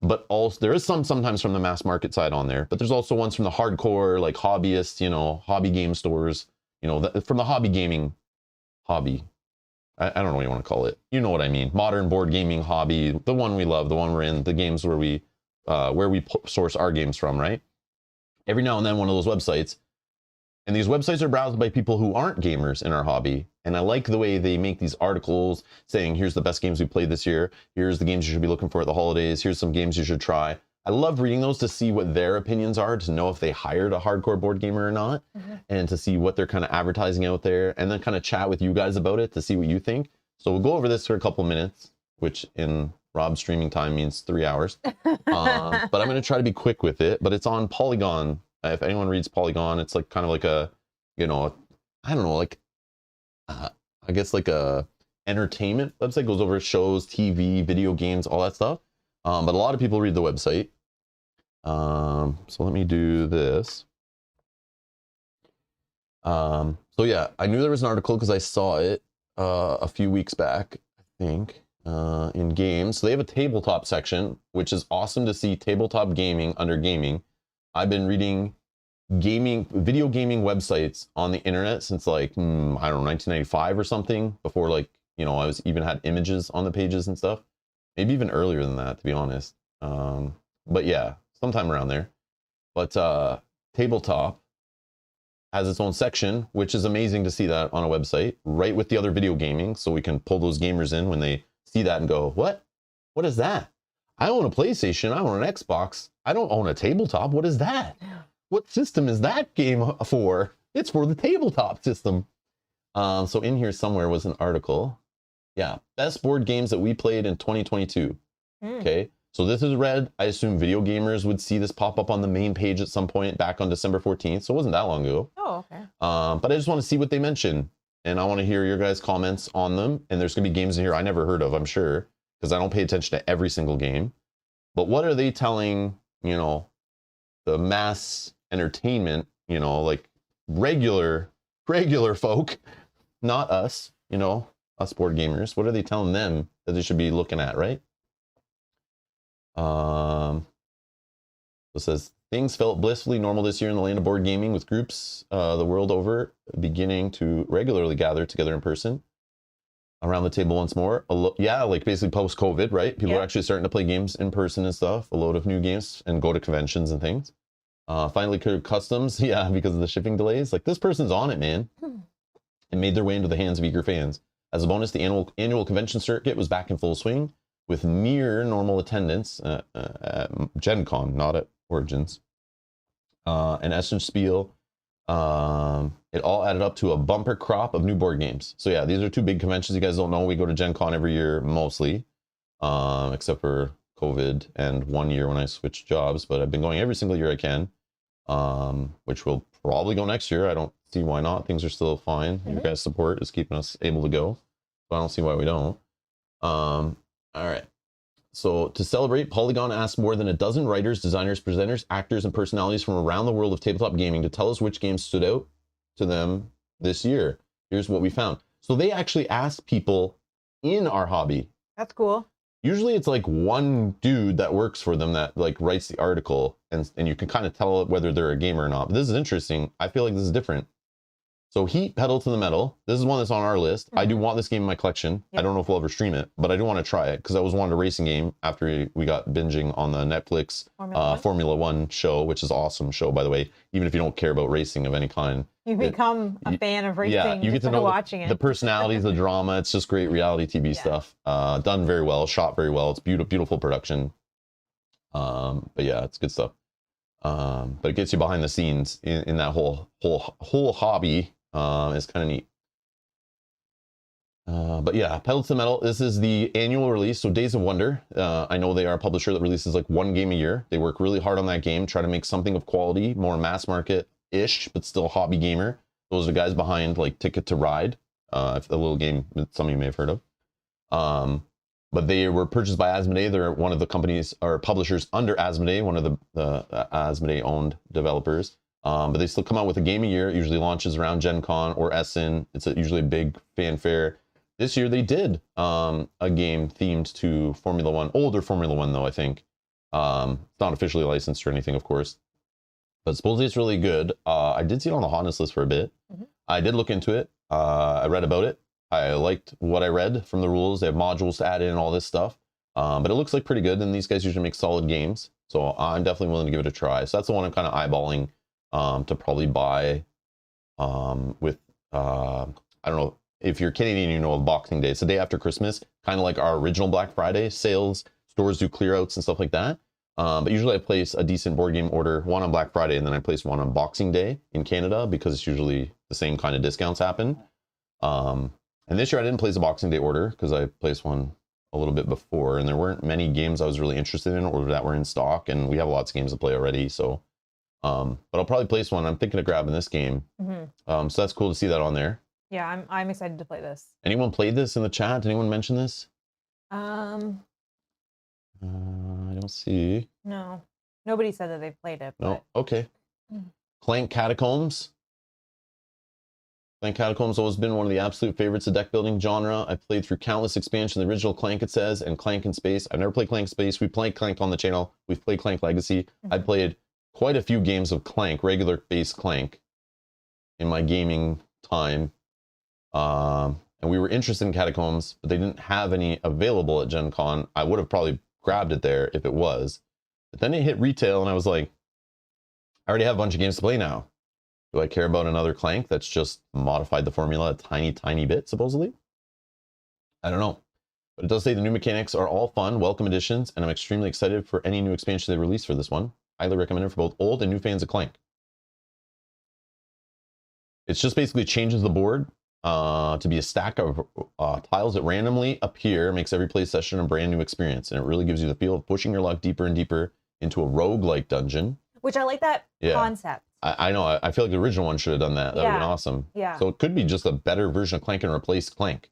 but also there is sometimes from the mass market side on there, but there's also ones from the hardcore, like hobbyist, you know, hobby game stores, you know, from the hobby gaming hobby. I don't know what you want to call it. You know what I mean? Modern board gaming hobby, the one we love, the one we're in, the games where we source our games from, right? Every now and then one of those websites, and these websites are browsed by people who aren't gamers in our hobby. And I like the way they make these articles saying, here's the best games we played this year. Here's the games you should be looking for at the holidays. Here's some games you should try. I love reading those to see what their opinions are, to know if they hired a hardcore board gamer or not, and to see what they're kind of advertising out there, and then kind of chat with you guys about it to see what you think. So we'll go over this for a couple minutes, which in Rob's streaming time means 3 hours. But I'm going to try to be quick with it. But it's on Polygon. If anyone reads Polygon, it's like kind of like a, you know, I don't know, like I guess like a entertainment website. Goes over shows, TV, video games, all that stuff. But a lot of people read the website. So let me do this. So yeah, I knew there was an article because I saw it a few weeks back, I think, in games. So they have a tabletop section, which is awesome to see tabletop gaming under gaming. I've been reading video gaming websites on the internet since like, I don't know, 1995 or something, before like, you know, I was even had images on the pages and stuff. Maybe even earlier than that, to be honest. But yeah, sometime around there. But Tabletop has its own section, which is amazing to see that on a website, right with the other video gaming, so we can pull those gamers in when they see that and go, what? What is that? I own a PlayStation, I own an Xbox, I don't own a tabletop. What is that? What system is that game for? It's for the tabletop system. So in here somewhere was an article. Yeah, best board games that we played in 2022. Okay, so this is read. I assume video gamers would see this pop up on the main page at some point back on December 14th. So it wasn't that long ago. Oh, okay. But I just want to see what they mention. And I want to hear your guys' comments on them. And there's going to be games in here I never heard of, I'm sure, because I don't pay attention to every single game. But what are they telling, you know, the mass entertainment, you know, like regular folk, not us, you know, us board gamers? What are they telling them that they should be looking at, right? It says, things felt blissfully normal this year in the land of board gaming, with groups the world over beginning to regularly gather together in person around the table once more. Yeah, like basically post-COVID, right? People are actually starting to play games in person and stuff, a load of new games, and go to conventions and things. Finally cleared customs, yeah, because of the shipping delays. Like, this person's on it, man. And made their way into the hands of eager fans. As a bonus, the annual convention circuit was back in full swing, with near normal attendance at Gen Con, not at Origins. And Essen Spiel, it all added up to a bumper crop of new board games. So yeah, these are two big conventions. You guys don't know, we go to Gen Con every year, mostly, except for COVID and 1 year when I switched jobs, but I've been going every single year I can, which will probably go next year. I don't see why not. Things are still fine. Your guys' support is keeping us able to go, so I don't see why we don't. All right. So to celebrate, Polygon asked more than a dozen writers, designers, presenters, actors, and personalities from around the world of tabletop gaming to tell us which games stood out to them this year. Here's what we found. So they actually asked people in our hobby. That's cool. Usually it's like one dude that works for them that like writes the article, and you can kind of tell whether they're a gamer or not. But this is interesting. I feel like this is different. So Heat, Pedal to the Metal. This is one that's on our list. I do want this game in my collection. I don't know if we'll ever stream it, but I do want to try it because I was wanting a racing game after we got binging on the Netflix Formula One show, which is an awesome show, by the way. Even if you don't care about racing of any kind, you become a fan of racing. Yeah, you get to know watching it. The personalities, the drama. It's just great reality TV stuff. Done very well, shot very well. It's beautiful production. But yeah, it's good stuff. But it gets you behind the scenes in that whole hobby. It's kind of neat. But yeah, Pedal to the Metal, this is the annual release, so Days of Wonder. I know they are a publisher that releases like one game a year. They work really hard on that game, try to make something of quality, more mass market-ish, but still hobby gamer. Those are the guys behind like Ticket to Ride, a little game that some of you may have heard of. But they were purchased by Asmodee. They're one of the companies or publishers under Asmodee, one of the Asmodee-owned developers. But they still come out with a game a year. It usually launches around Gen Con or Essen. It's usually a big fanfare. This year they did a game themed to Formula One, older Formula One though, I think. It's not officially licensed or anything, of course. But supposedly it's really good. I did see it on the hotness list for a bit. I did look into it. I read about it. I liked what I read from the rules. They have modules to add in and all this stuff. But it looks like pretty good, and these guys usually make solid games. So I'm definitely willing to give it a try. So that's the one I'm kind of eyeballing to probably buy with, I don't know, if you're Canadian, you know, Boxing Day. It's the day after Christmas, kind of like our original Black Friday sales. Stores do clear outs and stuff like that. But usually I place a decent board game order, one on Black Friday, and then I place one on Boxing Day in Canada because it's usually the same kind of discounts happen. And this year I didn't place a Boxing Day order because I placed one a little bit before, and there weren't many games I was really interested in or that were in stock, and we have lots of games to play already. So, but I'll probably place one. I'm thinking of grabbing this game. So that's cool to see that on there. Yeah, I'm excited to play this. Anyone played this in the chat? Anyone mention this? I don't see. No. Nobody said that they've played it. No. Okay. Clank Catacombs. Clank Catacombs has always been one of the absolute favorites of deck building genre. I've played through countless expansions. The original Clank, it says, and Clank in Space. I've never played Clank Space. We played Clank on the channel. We've played Clank Legacy. I've played quite a few games of Clank, regular base Clank, in my gaming time. And we were interested in Catacombs, but they didn't have any available at Gen Con. I would have probably grabbed it there if it was. But then it hit retail, and I was like, I already have a bunch of games to play now. Do I care about another Clank that's just modified the formula a tiny, tiny bit, supposedly? I don't know. But it does say the new mechanics are all fun, welcome additions, and I'm extremely excited for any new expansion they release for this one. Highly recommended for both old and new fans of Clank. It's just basically changes the board to be a stack of tiles that randomly appear, makes every play session a brand new experience, and it really gives you the feel of pushing your luck deeper and deeper into a roguelike dungeon. Which I like that concept. I know. I feel like the original one should have done that. That would have been awesome. Yeah. So it could be just a better version of Clank and replace Clank.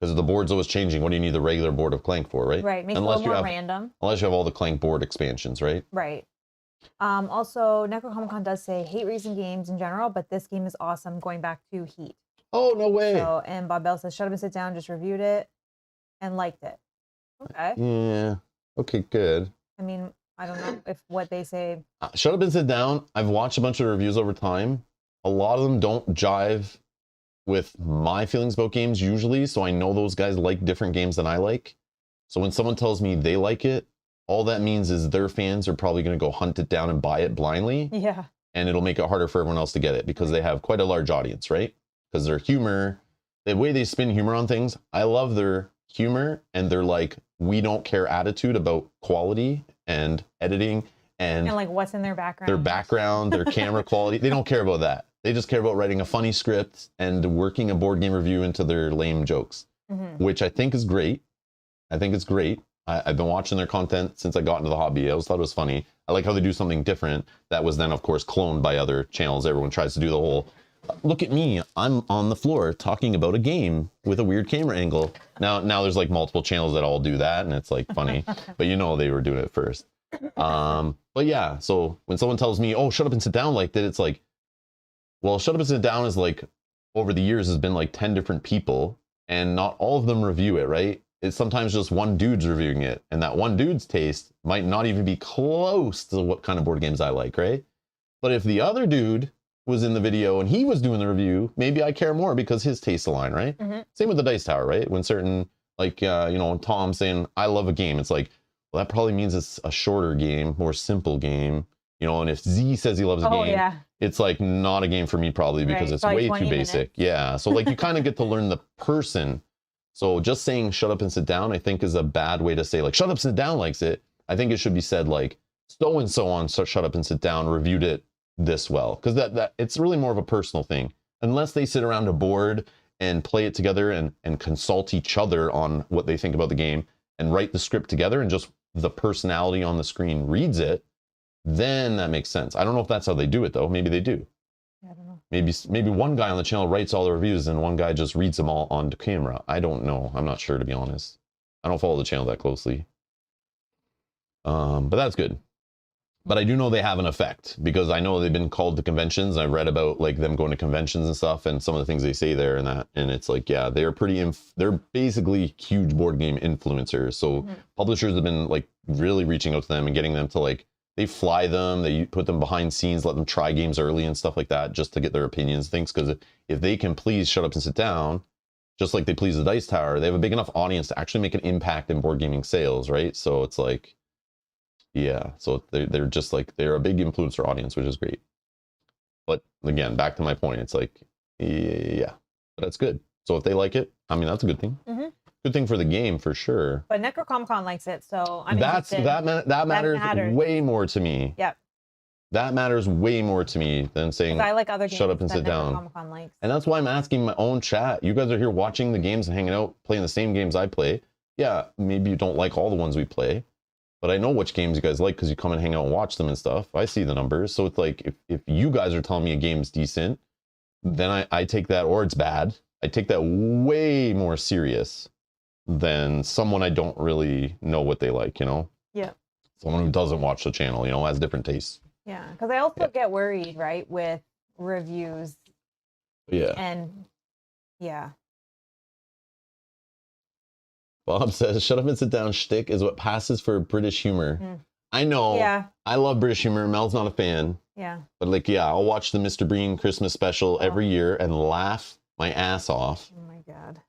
Because the board's always changing. What do you need the regular board of Clank for, right? Right. Make it a little more random. Unless you have all the Clank board expansions, right? Right. Also, Necrocomic-Con does say, hate recent games in general, but this game is awesome, going back to Heat. Oh, no way. So, and Bob Bell says, shut up and sit down, just reviewed it and liked it. Okay. Yeah. Okay, good. I mean, I don't know if what they say. Shut up and sit down. I've watched a bunch of reviews over time. A lot of them don't jive with my feelings about games usually, so I know those guys like different games than I like. So when someone tells me they like it, all that means is their fans are probably going to go hunt it down and buy it blindly. Yeah. And it'll make it harder for everyone else to get it because they have quite a large audience, right? Because their humor, the way they spin humor on things, I love their humor and their like, we don't care attitude about quality and editing and like what's in their background. Their background, their camera quality. They don't care about that. They just care about writing a funny script and working a board game review into their lame jokes, which I think is great. I think it's great. I've been watching their content since I got into the hobby. I always thought it was funny. I like how they do something different that was then, of course, cloned by other channels. Everyone tries to do the whole, look at me, I'm on the floor talking about a game with a weird camera angle. Now there's like multiple channels that all do that, and it's like funny, but you know they were doing it first. But yeah, so when someone tells me, oh, shut up and sit down like that, it's like, well, shut up and sit down is like, over the years has been like 10 different people, and not all of them review it, right? It's sometimes just one dude's reviewing it, and that one dude's taste might not even be close to what kind of board games I like, right? But if the other dude was in the video and he was doing the review, maybe I care more because his tastes align, right? Same with the Dice Tower, right? When certain, like, you know, Tom saying, I love a game, it's like, well, that probably means it's a shorter game, more simple game, you know, and if Z says he loves a game, it's like not a game for me probably because it's way too basic. Yeah, so like you kind of get to learn the person. So just saying shut up and sit down, I think is a bad way to say like shut up, sit down likes it. I think it should be said like so-and-so on Shut Up and Sit Down reviewed it this well. Because that it's really more of a personal thing. Unless they sit around a board and play it together and consult each other on what they think about the game and write the script together and just the personality on the screen reads it, then that makes sense. I don't know if that's how they do it though. Maybe they do. I don't know. Maybe one guy on the channel writes all the reviews and one guy just reads them all on camera. I don't know. I'm not sure, to be honest. I don't follow the channel that closely. But that's good. But I do know they have an effect because I know they've been called to conventions. I've read about like them going to conventions and stuff and some of the things they say there and that. And it's like, yeah, they're they're basically huge board game influencers. So publishers have been like really reaching out to them and getting them to like, they fly them, they put them behind scenes, let them try games early and stuff like that just to get their opinions and things. Because if they can please Shut Up and Sit Down, just like they please the Dice Tower, they have a big enough audience to actually make an impact in board gaming sales, right? So it's like, yeah, so they're just like, they're a big influencer audience, which is great. But again, back to my point, it's like, yeah, but that's good. So if they like it, I mean, that's a good thing. Good thing for the game for sure. But Necrocomicon likes it, so I'm interested. That matters way more to me. Yep. That matters way more to me than saying I like other games shut up and sit down. Likes. And that's why I'm asking my own chat. You guys are here watching the games and hanging out, playing the same games I play. Yeah, maybe you don't like all the ones we play, but I know which games you guys like because you come and hang out and watch them and stuff. I see the numbers. So it's like if you guys are telling me a game's decent, then I take that, or it's bad. I take that way more serious than someone I don't really know what they like, you know? Yeah. Someone who doesn't watch the channel, you know, has different tastes. Yeah, because I also get worried, right, with reviews. Yeah. And yeah. Bob says, shut up and sit down shtick is what passes for British humor. I know. Yeah. I love British humor. Mel's not a fan. Yeah. But like, yeah, I'll watch the Mr. Bean Christmas special every year and laugh my ass off. Oh my God.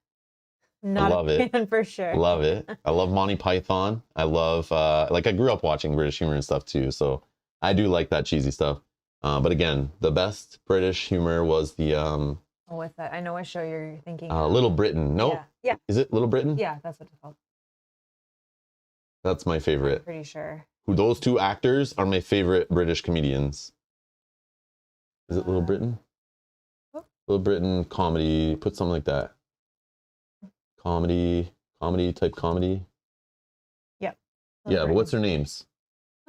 Not a fan for sure. Love it. I love Monty Python. I love, like I grew up watching British humor and stuff too. So I do like that cheesy stuff. But again, the best British humor was the... what's that? I know what show you're thinking. Little Britain. Nope. Yeah. Is it Little Britain? Yeah, that's what it's called. That's my favorite. I'm pretty sure. Those two actors are my favorite British comedians. Is it Little Britain? Little Britain comedy. Put something like that. Comedy type comedy. Yep. Yeah, but what's their names?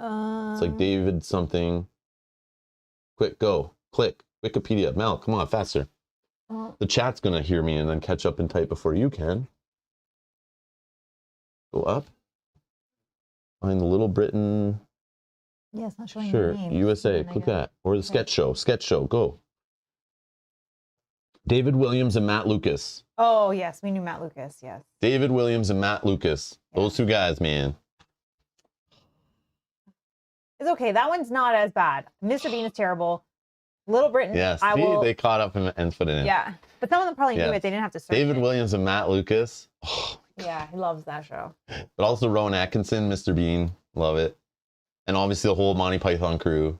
It's like David something. Quick, go. Click. Wikipedia. Mel, come on, faster. The chat's going to hear me and then catch up and type before you can. Go up. Find the Little Britain. Yeah, it's not showing Sure, names. USA. Click that. Or the sketch show. Sketch show. Go. David Williams and Matt Lucas. Oh, yes. We knew Matt Lucas. Yes. David Williams and Matt Lucas. Yeah. Those two guys, man. It's okay. That one's not as bad. Mr. Bean is terrible. Little Britain. Yes, they caught up and put it in. Yeah, but some of them probably knew it. They didn't have to search David Williams and Matt Lucas. Oh, yeah, he loves that show. But also Rowan Atkinson, Mr. Bean. Love it. And obviously the whole Monty Python crew.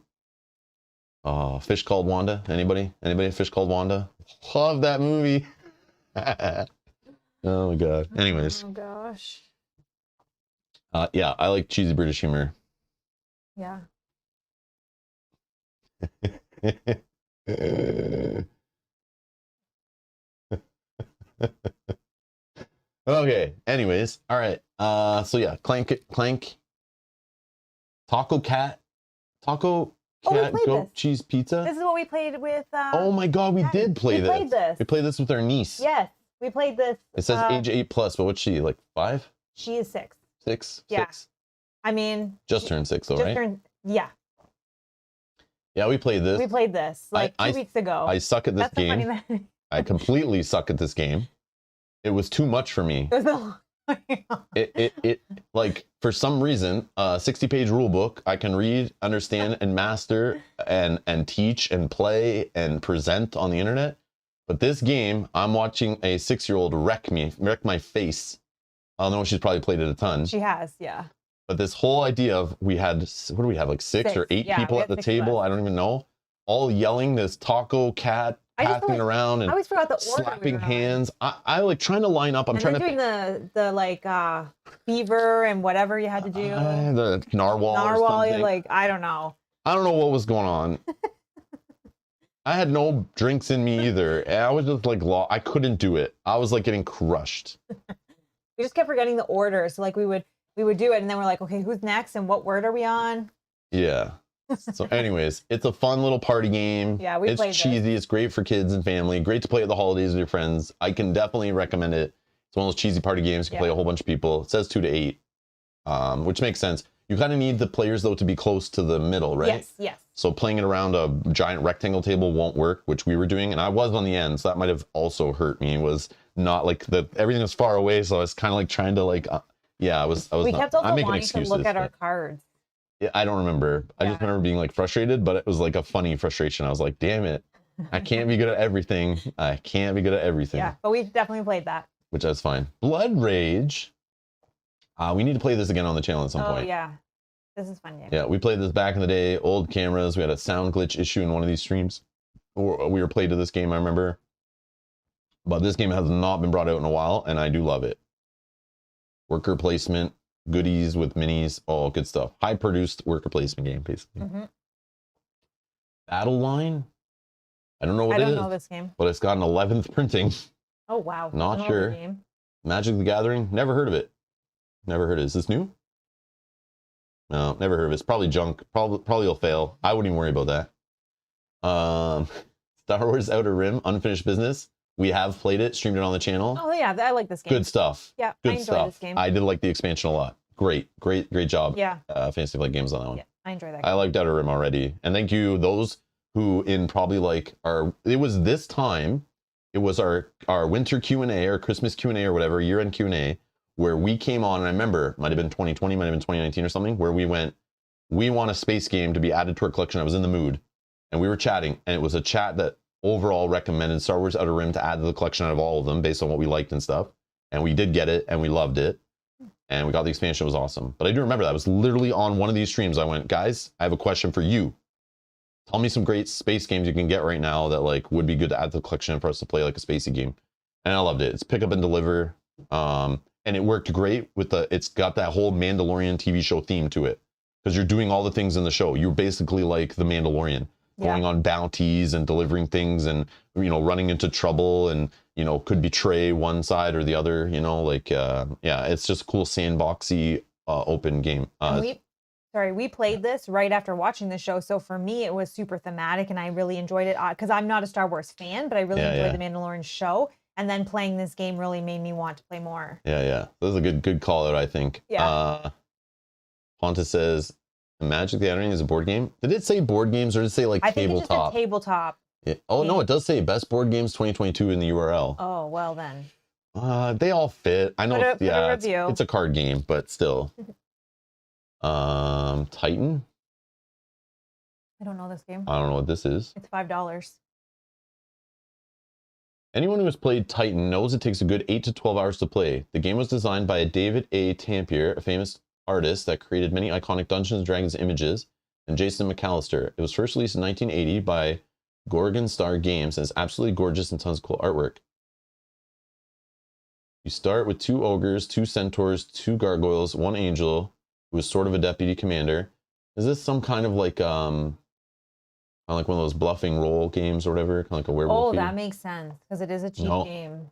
Fish Called Wanda. Anybody? Anybody? Fish Called Wanda? Love that movie. Oh my God. Anyways. Oh gosh. Yeah, I like cheesy British humor. Yeah. Okay, anyways, all right. So yeah, Clank Taco Cat Goat Cheese Pizza. This is what we played with oh my God, we did play this. We played this with our niece. Yes, we played this. It says age 8+, but what's she, like 5? She is 6. 6? Yeah. 6? I mean, just turned 6 though, right? Yeah. Yeah, we played this. We played this like 2 weeks ago. I suck at this game. I completely suck at this game. It was too much for me. It like for some reason, 60-page rule book I can read, understand, and master, and teach and play and present on the internet. But this game, I'm watching a 6-year-old wreck my face. I don't know, she's probably played it a ton. She has, yeah. But this whole idea of what do we have, like 6 or 8 people at the table? I don't even know. All yelling this taco cat, passing around and I always forgot the order slapping hands. I like trying to line up. I'm trying to doing the like fever and whatever you had to do. The narwhal. Narwhal, like I don't know. I don't know what was going on. I had no drinks in me either. I was just like I couldn't do it. I was like getting crushed. We just kept forgetting the order. So like we would do it and then we're like, okay, who's next and what word are we on? Yeah. So anyways, it's a fun little party game. Yeah, it's cheesy. It's great for kids and family. Great to play at the holidays with your friends. I can definitely recommend it. It's one of those cheesy party games. You can play a whole bunch of people. It says 2 to 8, which makes sense. You kind of need the players, though, to be close to the middle, right? Yes, yes. So playing it around a giant rectangle table won't work, which we were doing. And I was on the end, so that might have also hurt me. It was not like everything was far away, so I was kind of like trying to like, yeah, I was We kept also making wanting excuses, to look at our cards. Yeah, I don't remember. I just remember being like frustrated, but it was like a funny frustration. I was like, damn it. I can't be good at everything. I can't be good at everything. Yeah, but we definitely played that. Which is fine. Blood Rage. We need to play this again on the channel at some point. Oh, yeah. This is fun. Yeah, we played this back in the day. Old cameras. We had a sound glitch issue in one of these streams. We were played to this game, I remember. But this game has not been brought out in a while, and I do love it. Worker placement, goodies with minis, all good stuff. High produced worker placement game, basically. Battle Line? I don't know what it is. I don't know this game. But it's got an 11th printing. Oh, wow. Not sure. Magic the Gathering? Never heard of it. Never heard of it. Is this new? No, never heard of it. It's probably junk. Probably will fail. I wouldn't even worry about that. Star Wars Outer Rim, Unfinished Business. We have played it, streamed it on the channel. Oh yeah, I like this game. Good stuff. Yeah, good I enjoyed stuff. This game. I did like the expansion a lot. Great job. Yeah. Fantasy Flight Games on that one. Yeah, I enjoy that game. I liked Outer Rim already. And thank you, those who in probably like it was this time, it was our winter Q&A or Christmas Q&A or whatever, year-end Q&A, where we came on, and I remember, might have been 2020, might have been 2019 or something, where we went, we want a space game to be added to our collection. I was in the mood. And we were chatting, and it was a chat that overall recommended Star Wars Outer Rim to add to the collection out of all of them based on what we liked and stuff. And we did get it, and we loved it. And we got the expansion. It was awesome. But I do remember that. I was literally on one of these streams. I went, guys, I have a question for you. Tell me some great space games you can get right now that like would be good to add to the collection for us to play like a spacey game. And I loved it. It's pick up and deliver. And it worked great with it's got that whole Mandalorian TV show theme to it. Because you're doing all the things in the show. You're basically like the Mandalorian. Going on bounties and delivering things and, you know, running into trouble and, you know, could betray one side or the other, you know, like, yeah, it's just a cool sandboxy open game. We played this right after watching the show. So for me, it was super thematic and I really enjoyed it because I'm not a Star Wars fan, but I really enjoyed the Mandalorian show. And then playing this game really made me want to play more. Yeah. This is a good call out, I think. Yeah. Ponta says, Magic the Gathering is a board game. Did it say board games or did it say like I tabletop? think it just said tabletop. Yeah. Oh, no, it does say best board games 2022 in the URL. Oh, well then. They all fit. I know, it's a card game, but still. Titan? I don't know this game. I don't know what this is. It's $5. Anyone who has played Titan knows it takes a good 8 to 12 hours to play. The game was designed by David A. Tampier, a famous artist that created many iconic Dungeons & Dragons images, and Jason McAllister. It was first released in 1980 by Gorgon Star Games and is absolutely gorgeous and tons of cool artwork. You start with 2 ogres, 2 centaurs, 2 gargoyles, 1 angel, who is sort of a deputy commander. Is this some kind of like kind of like one of those bluffing roll games or whatever, kind of like a werewolf? Oh, that makes sense because it is a cheap game.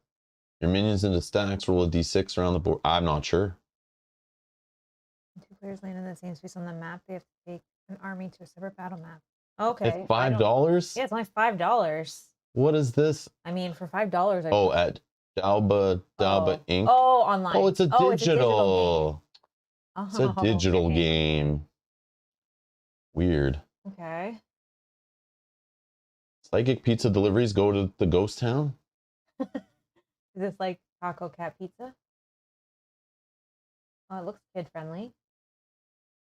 Your minions into stacks, roll a d6 around the board. I'm not sure. 2 players land in the same space on the map. They have to take an army to a separate battle map. Okay. It's $5? Yeah, it's only $5. What is this? I mean, for $5. At Dalba Inc. Oh, online. Oh, it's a digital. It's a digital game. Weird. Okay. Psychic pizza deliveries go to the ghost town? Is this like Taco Cat Pizza? Oh, it looks kid-friendly.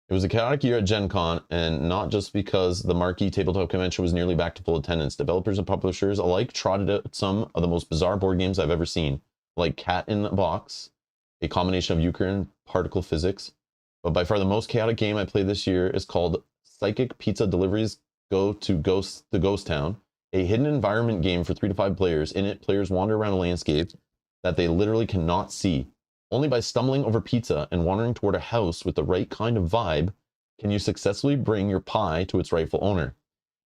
It was a chaotic year at Gen Con, and not just because the marquee tabletop convention was nearly back to full attendance. Developers and publishers alike trotted out some of the most bizarre board games I've ever seen, like Cat in a Box, a combination of euchre and particle physics. But by far the most chaotic game I played this year is called Psychic Pizza Deliveries Go to the Ghost Town, a hidden environment game for 3 to 5 players. In it, players wander around a landscape that they literally cannot see. Only by stumbling over pizza and wandering toward a house with the right kind of vibe can you successfully bring your pie to its rightful owner.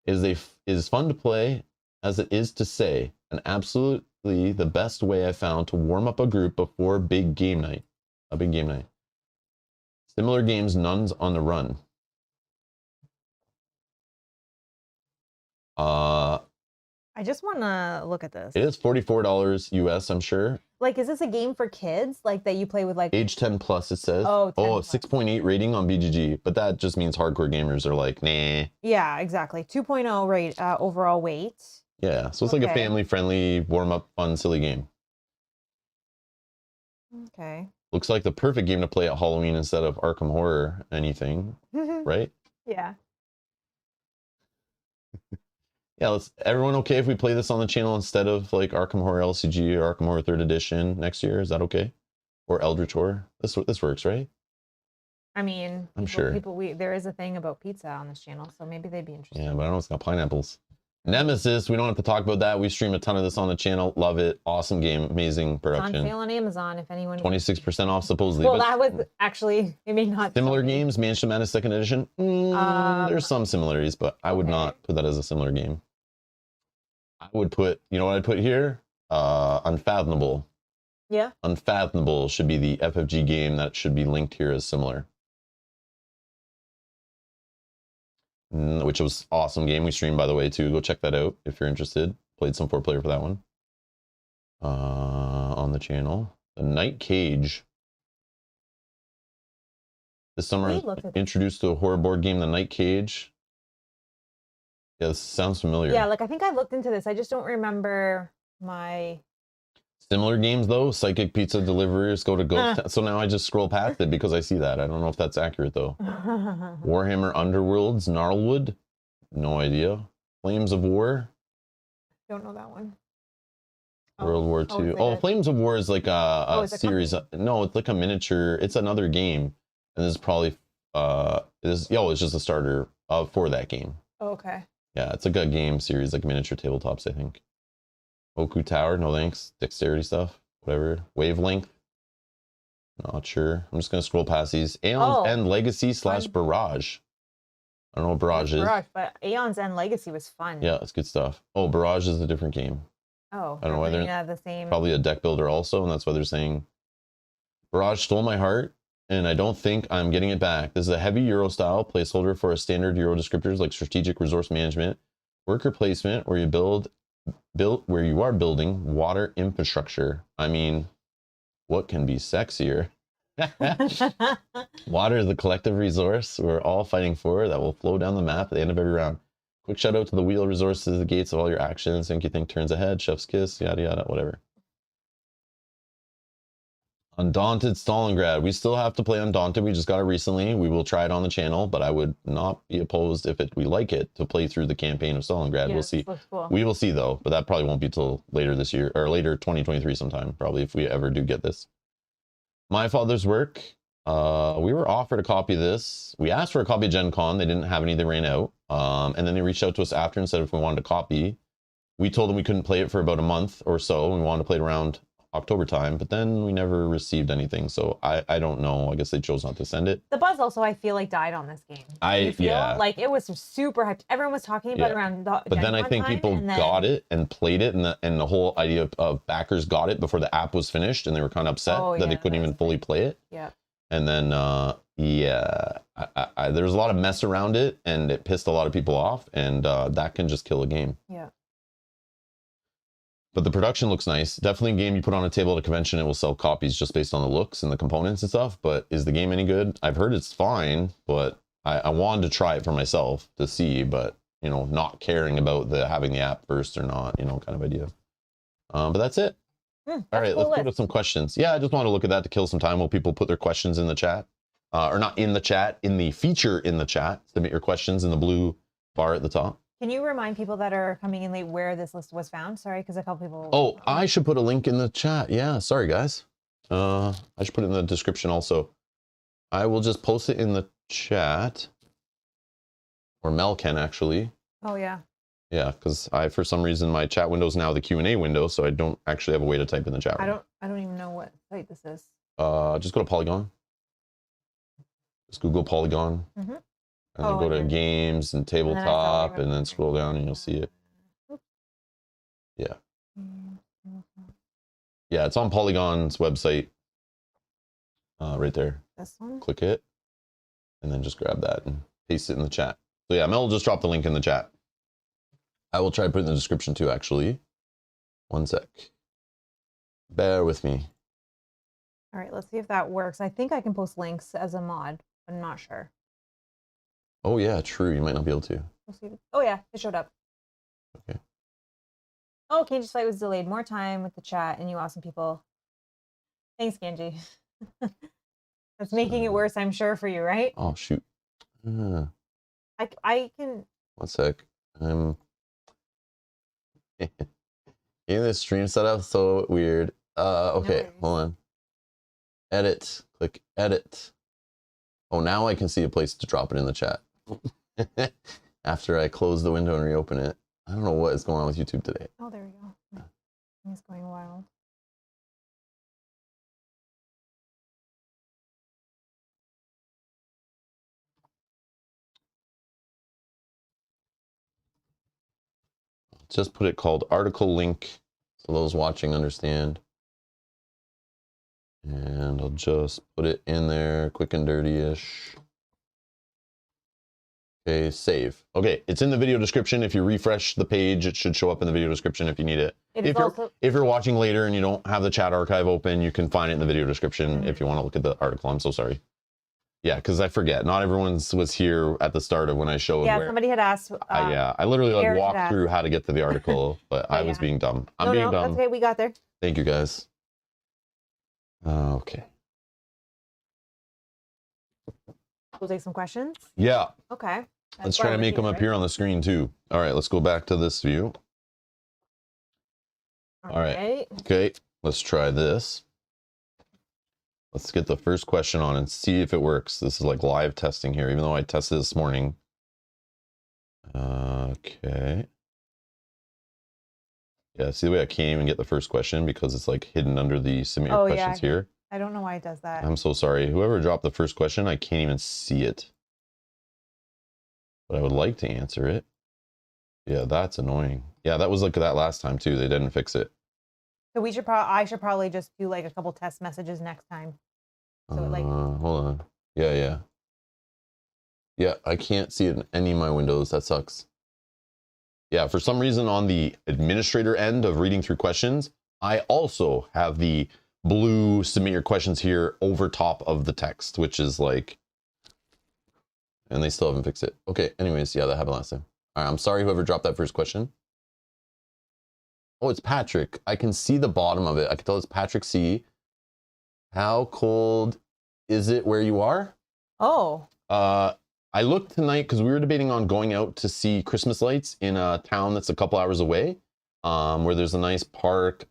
It is fun to play as it is to say, and absolutely the best way I found to warm up a group before a big game night. Similar games, Nuns on the Run. I just want to look at this. It is $44 US, I'm sure. Like, is this a game for kids? Like, that you play with, like... Age 10 plus, it says. Oh, 10 plus. 6.8 rating on BGG. But that just means hardcore gamers are like, nah. Yeah, exactly. 2.0 rate, overall weight. Yeah, so it's like a family-friendly, warm-up, fun, silly game. Okay. Looks like the perfect game to play at Halloween instead of Arkham Horror anything, right? Yeah. Yeah, everyone okay if we play this on the channel instead of like Arkham Horror LCG or Arkham Horror 3rd Edition next year? Is that okay? Or Eldritch Horror? This works, right? I mean, I'm sure. There is a thing about pizza on this channel, so maybe they'd be interested. Yeah, but I don't know, it's got pineapples. Nemesis, we don't have to talk about that. We stream a ton of this on the channel. Love it. Awesome game. Amazing production. It's on sale on Amazon if anyone... 26% off, supposedly. Well, that was actually... I mean, not... Similar games, Mansion Madness 2nd Edition. There's some similarities, but I would not put that as a similar game. I would put... You know what I'd put here? Unfathomable. Yeah. Unfathomable should be the FFG game that should be linked here as similar. Which was awesome game. We streamed, by the way, too. Go check that out if you're interested. Played some 4-player for that one. On the channel. The Night Cage. This summer, introduced to a horror board game, The Night Cage. Yeah, this sounds familiar. Yeah, like I think I looked into this. I just don't remember my... Similar games, though. Psychic Pizza Deliverers go to Ghost Town. So now I just scroll past it because I see that. I don't know if that's accurate, though. Warhammer Underworlds, Gnarlwood. No idea. Flames of War. Don't know that one. World War II. Oh, Flames of War is like a series. No, it's like a miniature. It's another game. And this is probably... it's just a starter for that game. Oh, okay. Yeah, it's like a game series, like miniature tabletops, I think. Oku Tower, no thanks. Dexterity stuff, whatever. Wavelength, not sure. I'm just gonna scroll past these. Aeon's End Legacy / Barrage. I don't know what Barrage is. Barrage, but Aeon's End Legacy was fun. Yeah, it's good stuff. Oh, Barrage is a different game. Oh, I don't know why they're the same. Probably a deck builder also, and that's why they're saying Barrage stole my heart, and I don't think I'm getting it back. This is a heavy Euro style placeholder for a standard Euro descriptors like strategic resource management, worker placement, where you are building water infrastructure. I mean, what can be sexier? Water is the collective resource we're all fighting for that will flow down the map at the end of every round. Quick shout out to the wheel resources, the gates of all your actions. Think you think turns ahead, chef's kiss, yada yada, whatever. Undaunted Stalingrad. We still have to play Undaunted. We just got it recently. We will try it on the channel, but I would not be opposed if we like it to play through the campaign of Stalingrad. We'll see. Cool. We will see though, but that probably won't be till later this year or later 2023 sometime, probably, if we ever do get this. My Father's Work. We were offered a copy of this. We asked for a copy of Gen Con. They didn't have any. They ran out. And then they reached out to us after and said if we wanted a copy. We told them we couldn't play it for about a month or so. We wanted to play it around October time, but then we never received anything, so I don't know. I guess they chose not to send it. The buzz also, I feel like, died on this game. Like it was super hyped. Everyone was talking about it around the but then I think people got it and played it, and the whole idea of backers got it before the app was finished, and they were kind of upset that they couldn't even fully play it. Yeah. And then there was a lot of mess around it, and it pissed a lot of people off, and that can just kill a game. Yeah. But the production looks nice. Definitely a game you put on a table at a convention, it will sell copies just based on the looks and the components and stuff. But is the game any good? I've heard it's fine, but I wanted to try it for myself to see, but, you know, not caring about having the app first or not, you know, kind of idea. But that's it. All right, let's put up some questions. Yeah, I just want to look at that to kill some time while people put their questions in the chat. Or not in the chat, in the feature in the chat. Submit your questions in the blue bar at the top. Can you remind people that are coming in late where this list was found? Sorry, because a couple people... Oh, I should put a link in the chat. Yeah, sorry, guys. I should put it in the description also. I will just post it in the chat. Or Mel can, actually. Oh, yeah. Yeah, because for some reason, my chat window is now the Q&A window, so I don't actually have a way to type in the chat room. I don't even know what site this is. Just go to Polygon. Just Google Polygon. Mm-hmm. And then go to games and tabletop and then scroll down and you'll see it. Yeah. Yeah, it's on Polygon's website. Right there. This one? Click it. And then just grab that and paste it in the chat. So yeah, Mel will just drop the link in the chat. I will try to put it in the description too, actually. One sec. Bear with me. All right, let's see if that works. I think I can post links as a mod. I'm not sure. Oh yeah, true. You might not be able to. Oh yeah, it showed up. Okay. Oh, Kanji's flight was delayed. More time with the chat and you awesome people. Thanks, Kanji. That's making it worse, I'm sure, for you, right? Oh shoot. I can. One sec. In this stream setup, so weird. Okay, hold on. Edit. Click edit. Oh, now I can see a place to drop it in the chat. After I close the window and reopen it. I don't know what is going on with YouTube today. Oh, there we go. It's going wild. Just put it called article link so those watching understand. And I'll just put it in there quick and dirty-ish. Okay, save. Okay, it's in the video description. If you refresh the page, it should show up in the video description if you need it. If you're watching later and you don't have the chat archive open, you can find it in the video description if you want to look at the article. I'm so sorry. Yeah, because I forget. Not everyone was here at the start of when I showed. Yeah, somebody had asked. Yeah, I literally like walked through how to get to the article, but I was being dumb. I'm being dumb. That's okay. We got there. Thank you, guys. Okay. We'll take some questions. Yeah. Okay. Let's try to make them appear on the screen too. All right, let's go back to this view. All right. Okay, let's try this. Let's get the first question on and see if it works. This is like live testing here, even though I tested this morning. Okay. Yeah, see the way I can't even get the first question because it's like hidden under the submit your questions here. I don't know why it does that. I'm so sorry. Whoever dropped the first question, I can't even see it. But I would like to answer it. Yeah, that's annoying. Yeah, that was like that last time too. They didn't fix it. So we should I should probably just do like a couple test messages next time. So like hold on. Yeah. Yeah, I can't see it in any of my windows. That sucks. Yeah, for some reason on the administrator end of reading through questions, I also have the blue submit your questions here over top of the text, which is like, and they still haven't fixed it. Okay, anyways, yeah, that happened last time. All right, I'm sorry whoever dropped that first question. Oh, it's Patrick. I can see the bottom of it. I can tell it's Patrick C. How cold is it where you are? Oh. I looked tonight because we were debating on going out to see Christmas lights in a town that's a couple hours away, where there's a nice park.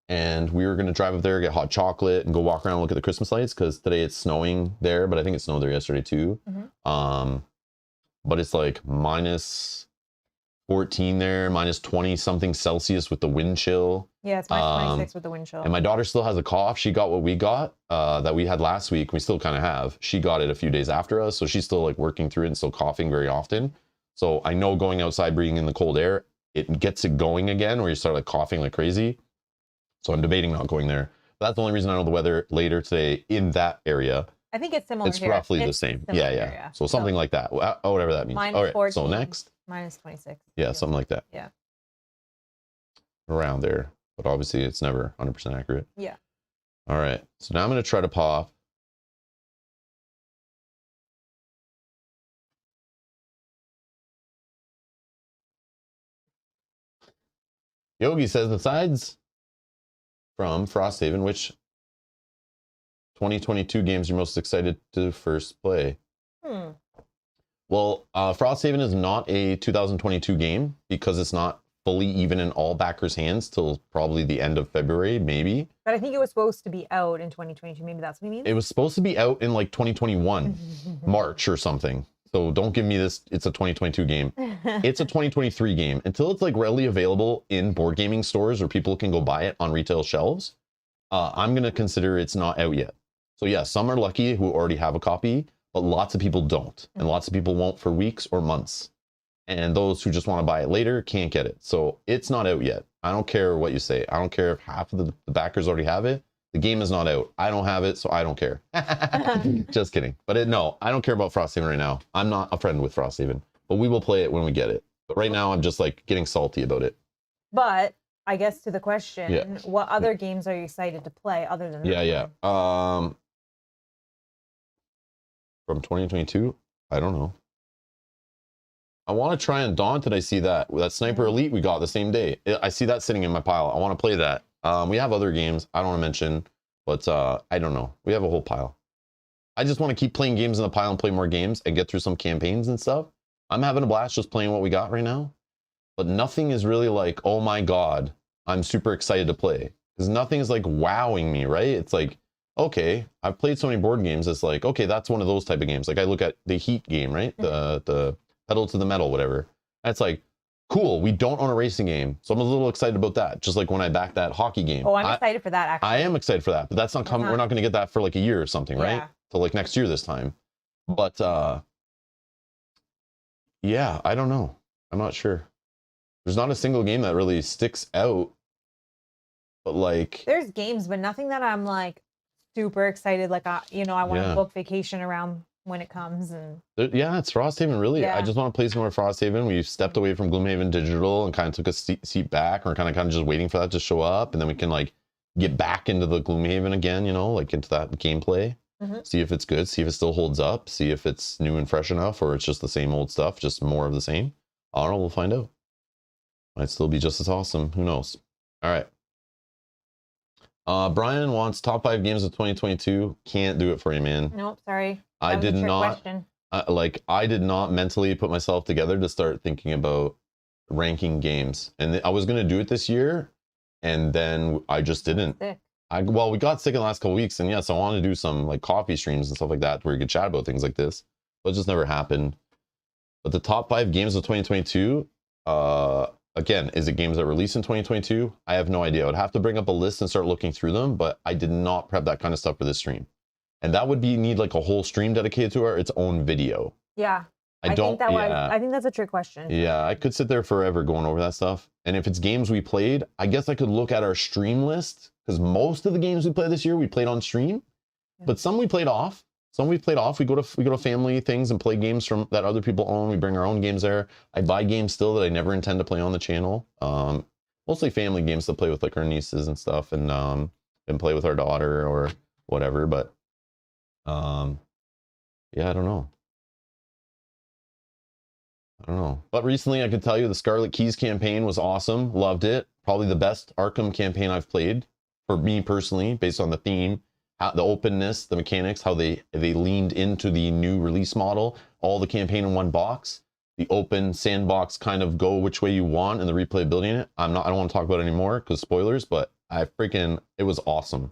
And we were going to drive up there, get hot chocolate, and go walk around and look at the Christmas lights because today it's snowing there, but I think it snowed there yesterday too. But it's like minus 14 there, minus 20 something Celsius with the wind chill. Yeah, it's minus 26 with the wind chill. And my daughter still has a cough. She got what we got that we had last week. We still kind of have. She got it a few days after us, so she's still like working through it and still coughing very often. So I know going outside, breathing in the cold air, it gets it going again where you start like coughing like crazy. So I'm debating not going there. But that's the only reason I know the weather later today in that area. I think it's similar. It's roughly the same. Yeah. Area. So something like that. Oh, whatever that means. Minus all right. 14, so next. Minus 26. Yeah, something like that. Yeah. Around there. But obviously it's never 100% accurate. Yeah. All right. So now I'm going to try to pop. Yogi says, besides from Frosthaven, which 2022 games you're most excited to first play? Well, Frosthaven is not a 2022 game because it's not fully even in all backers' hands till probably the end of February, maybe. But I think it was supposed to be out in 2022. Maybe that's what he means. It was supposed to be out in like 2021, March or something. So don't give me this, it's a 2022 game. It's a 2023 game. Until it's like readily available in board gaming stores or people can go buy it on retail shelves, I'm going to consider it's not out yet. So yeah, some are lucky who already have a copy, but lots of people don't. And lots of people won't for weeks or months. And those who just want to buy it later can't get it. So it's not out yet. I don't care what you say. I don't care if half of the backers already have it. The game is not out. I don't have it, so I don't care. Just kidding. But no, I don't care about Frosthaven right now. I'm not a friend with Frosthaven, but we will play it when we get it. But right now, I'm just like getting salty about it. But I guess to the question, what other games are you excited to play other than that? From 2022, I don't know. I want to try Undaunted. I see that Sniper Elite we got the same day. I see that sitting in my pile. I want to play that. We have other games I don't want to mention, but I don't know. We have a whole pile. I just want to keep playing games in the pile and play more games and get through some campaigns and stuff. I'm having a blast just playing what we got right now, but nothing is really like, oh my God, I'm super excited to play, because nothing is like wowing me, right? It's like, okay, I've played so many board games. It's like, okay, that's one of those type of games. Like I look at the Heat game, right? The Pedal to the Metal, whatever. That's like, Cool. We don't own a racing game, so I'm a little excited about that. Just like when I backed that hockey game. Oh, I'm excited for that. Actually, I am excited for that, but that's not coming. We're not going to get that for like a year or something, right? So like next year this time. But yeah, I don't know. I'm not sure. There's not a single game that really sticks out. But like, there's games, but nothing that I'm like super excited. Like, I want to book vacation around when it comes. And yeah, it's Frosthaven, really. Yeah. I just want to play some more Frosthaven. We stepped away from Gloomhaven Digital and kind of took a seat back. We're kind of just waiting for that to show up, and then we can like get back into the Gloomhaven again, like into that gameplay. See if it's good, see if it still holds up, see if it's new and fresh enough, or it's just the same old stuff, just more of the same. I don't know, we'll find out. Might still be just as awesome, who knows. All right. Brian wants top 5 games of 2022. Can't do it for you, man. Nope, sorry. I did not I did not mentally put myself together to start thinking about ranking games, and I was going to do it this year, and then I just didn't. Well, we got sick in the last couple weeks, and yes, I wanted to do some like coffee streams and stuff like that where you could chat about things like this, but it just never happened. But the top 5 games of 2022, again, is it games that released in 2022? I have no idea. I would have to bring up a list and start looking through them, but I did not prep that kind of stuff for this stream. And that would need like a whole stream dedicated to its own video. Yeah. I think that's a trick question. Yeah, I could sit there forever going over that stuff. And if it's games we played, I guess I could look at our stream list, because most of the games we played this year, we played on stream, but some we played off. Some we played off. We go to family things and play games from that other people own. We bring our own games there. I buy games still that I never intend to play on the channel. Mostly family games to play with like our nieces and stuff, and play with our daughter or whatever. But yeah, I don't know. But recently I could tell you the Scarlet Keys campaign was awesome. Loved it. Probably the best Arkham campaign I've played for me personally, based on the theme, the openness, the mechanics, how they leaned into the new release model, all the campaign in one box, the open sandbox kind of go which way you want, and the replayability in it. I don't want to talk about it anymore because spoilers, but it was awesome.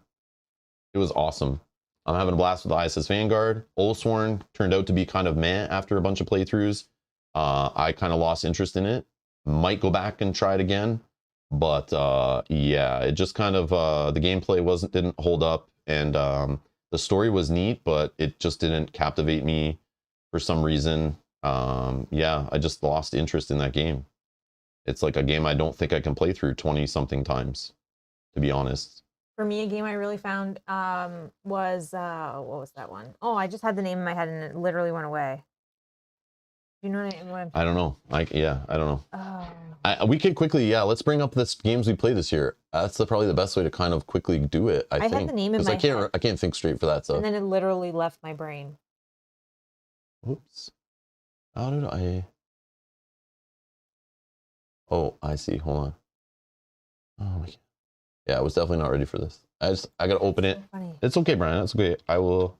It was awesome. I'm having a blast with ISS Vanguard. Oathsworn turned out to be kind of meh after a bunch of playthroughs. I kind of lost interest in it. Might go back and try it again, but yeah, it just kind of the gameplay didn't hold up, and the story was neat, but it just didn't captivate me for some reason. Yeah, I just lost interest in that game. It's like a game I don't think I can play through 20 something times, to be honest. For me, a game I really found was what was that one? Oh, I just had the name in my head and it literally went away. Do you know what I don't know. I don't know. Oh. We can quickly, let's bring up this games we played this year. That's probably the best way to kind of quickly do it, I think. Had the name in my head. I can't think straight for that stuff. And then it literally left my brain. Oops. How did I... Oh, I see. Hold on. Oh my God. Yeah, I was definitely not ready for this. I gotta open it. So it's okay, Brian. That's okay. I will...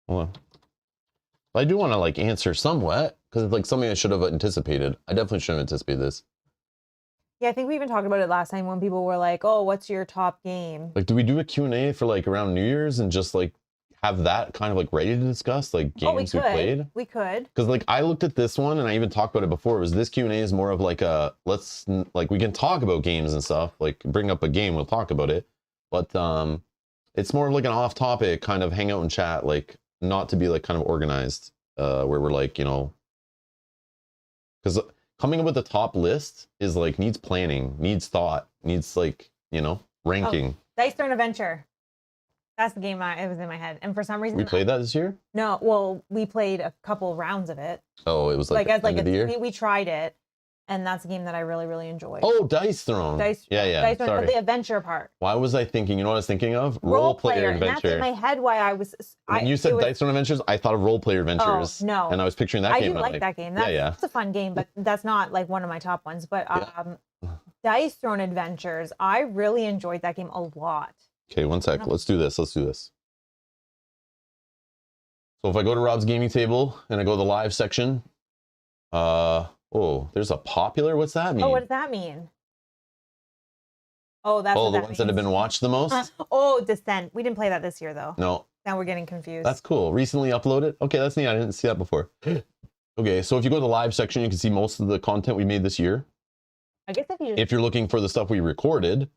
Hold on. I do want to like answer somewhat, because it's like something I should have anticipated. I definitely should have anticipated this. Yeah, I think we even talked about it last time when people were like, oh, what's your top game? Like, do we do a Q&A for like around New Year's and just like have that kind of like ready to discuss, like games we played? We could. Because like I looked at this one and I even talked about it before. It was this Q&A is more of like we can talk about games and stuff, like bring up a game, we'll talk about it. But it's more of like an off topic kind of hang out and chat, like not to be like kind of organized, where we're like, because coming up with the top list is like needs planning, needs thought, needs like, ranking. Oh, Dice Throne Adventure. That's the game it was in my head. And for some reason... We played that this year? No, well, we played a couple rounds of it. Oh, it was like as like the year? We tried it, and that's a game that I really, really enjoyed. Oh, Dice Throne. Dice Throne, sorry. but the adventure part. Why was I thinking, you know what I was thinking of? Role player adventure. And that's in my head why I was... When you said Dice Throne Adventures, I thought of Role Player Adventures. Oh, no. And I was picturing that game. I do like that game. That's a fun game, but that's not like one of my top ones. But Dice Throne Adventures, I really enjoyed that game a lot. Okay, one sec. Let's do this. So if I go to Rob's gaming table and I go to the live section, oh, there's a popular. What's that mean? Oh, what does that mean? Oh, that's the ones that have been watched the most. Oh, Descent. We didn't play that this year though. No. Now we're getting confused. That's cool. Recently uploaded. Okay, that's neat. I didn't see that before. Okay, so if you go to the live section, you can see most of the content we made this year. I guess if you're looking for the stuff we recorded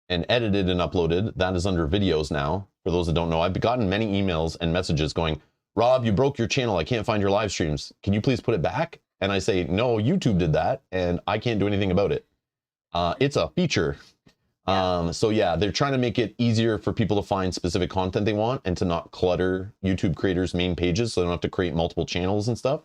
and edited and uploaded, that is under videos now. For those that don't know, I've gotten many emails and messages going, Rob, you broke your channel. I can't find your live streams. Can you please put it back? And I say, no, YouTube did that, and I can't do anything about it. It's a feature. So yeah, they're trying to make it easier for people to find specific content they want and to not clutter YouTube creators' main pages, so they don't have to create multiple channels and stuff.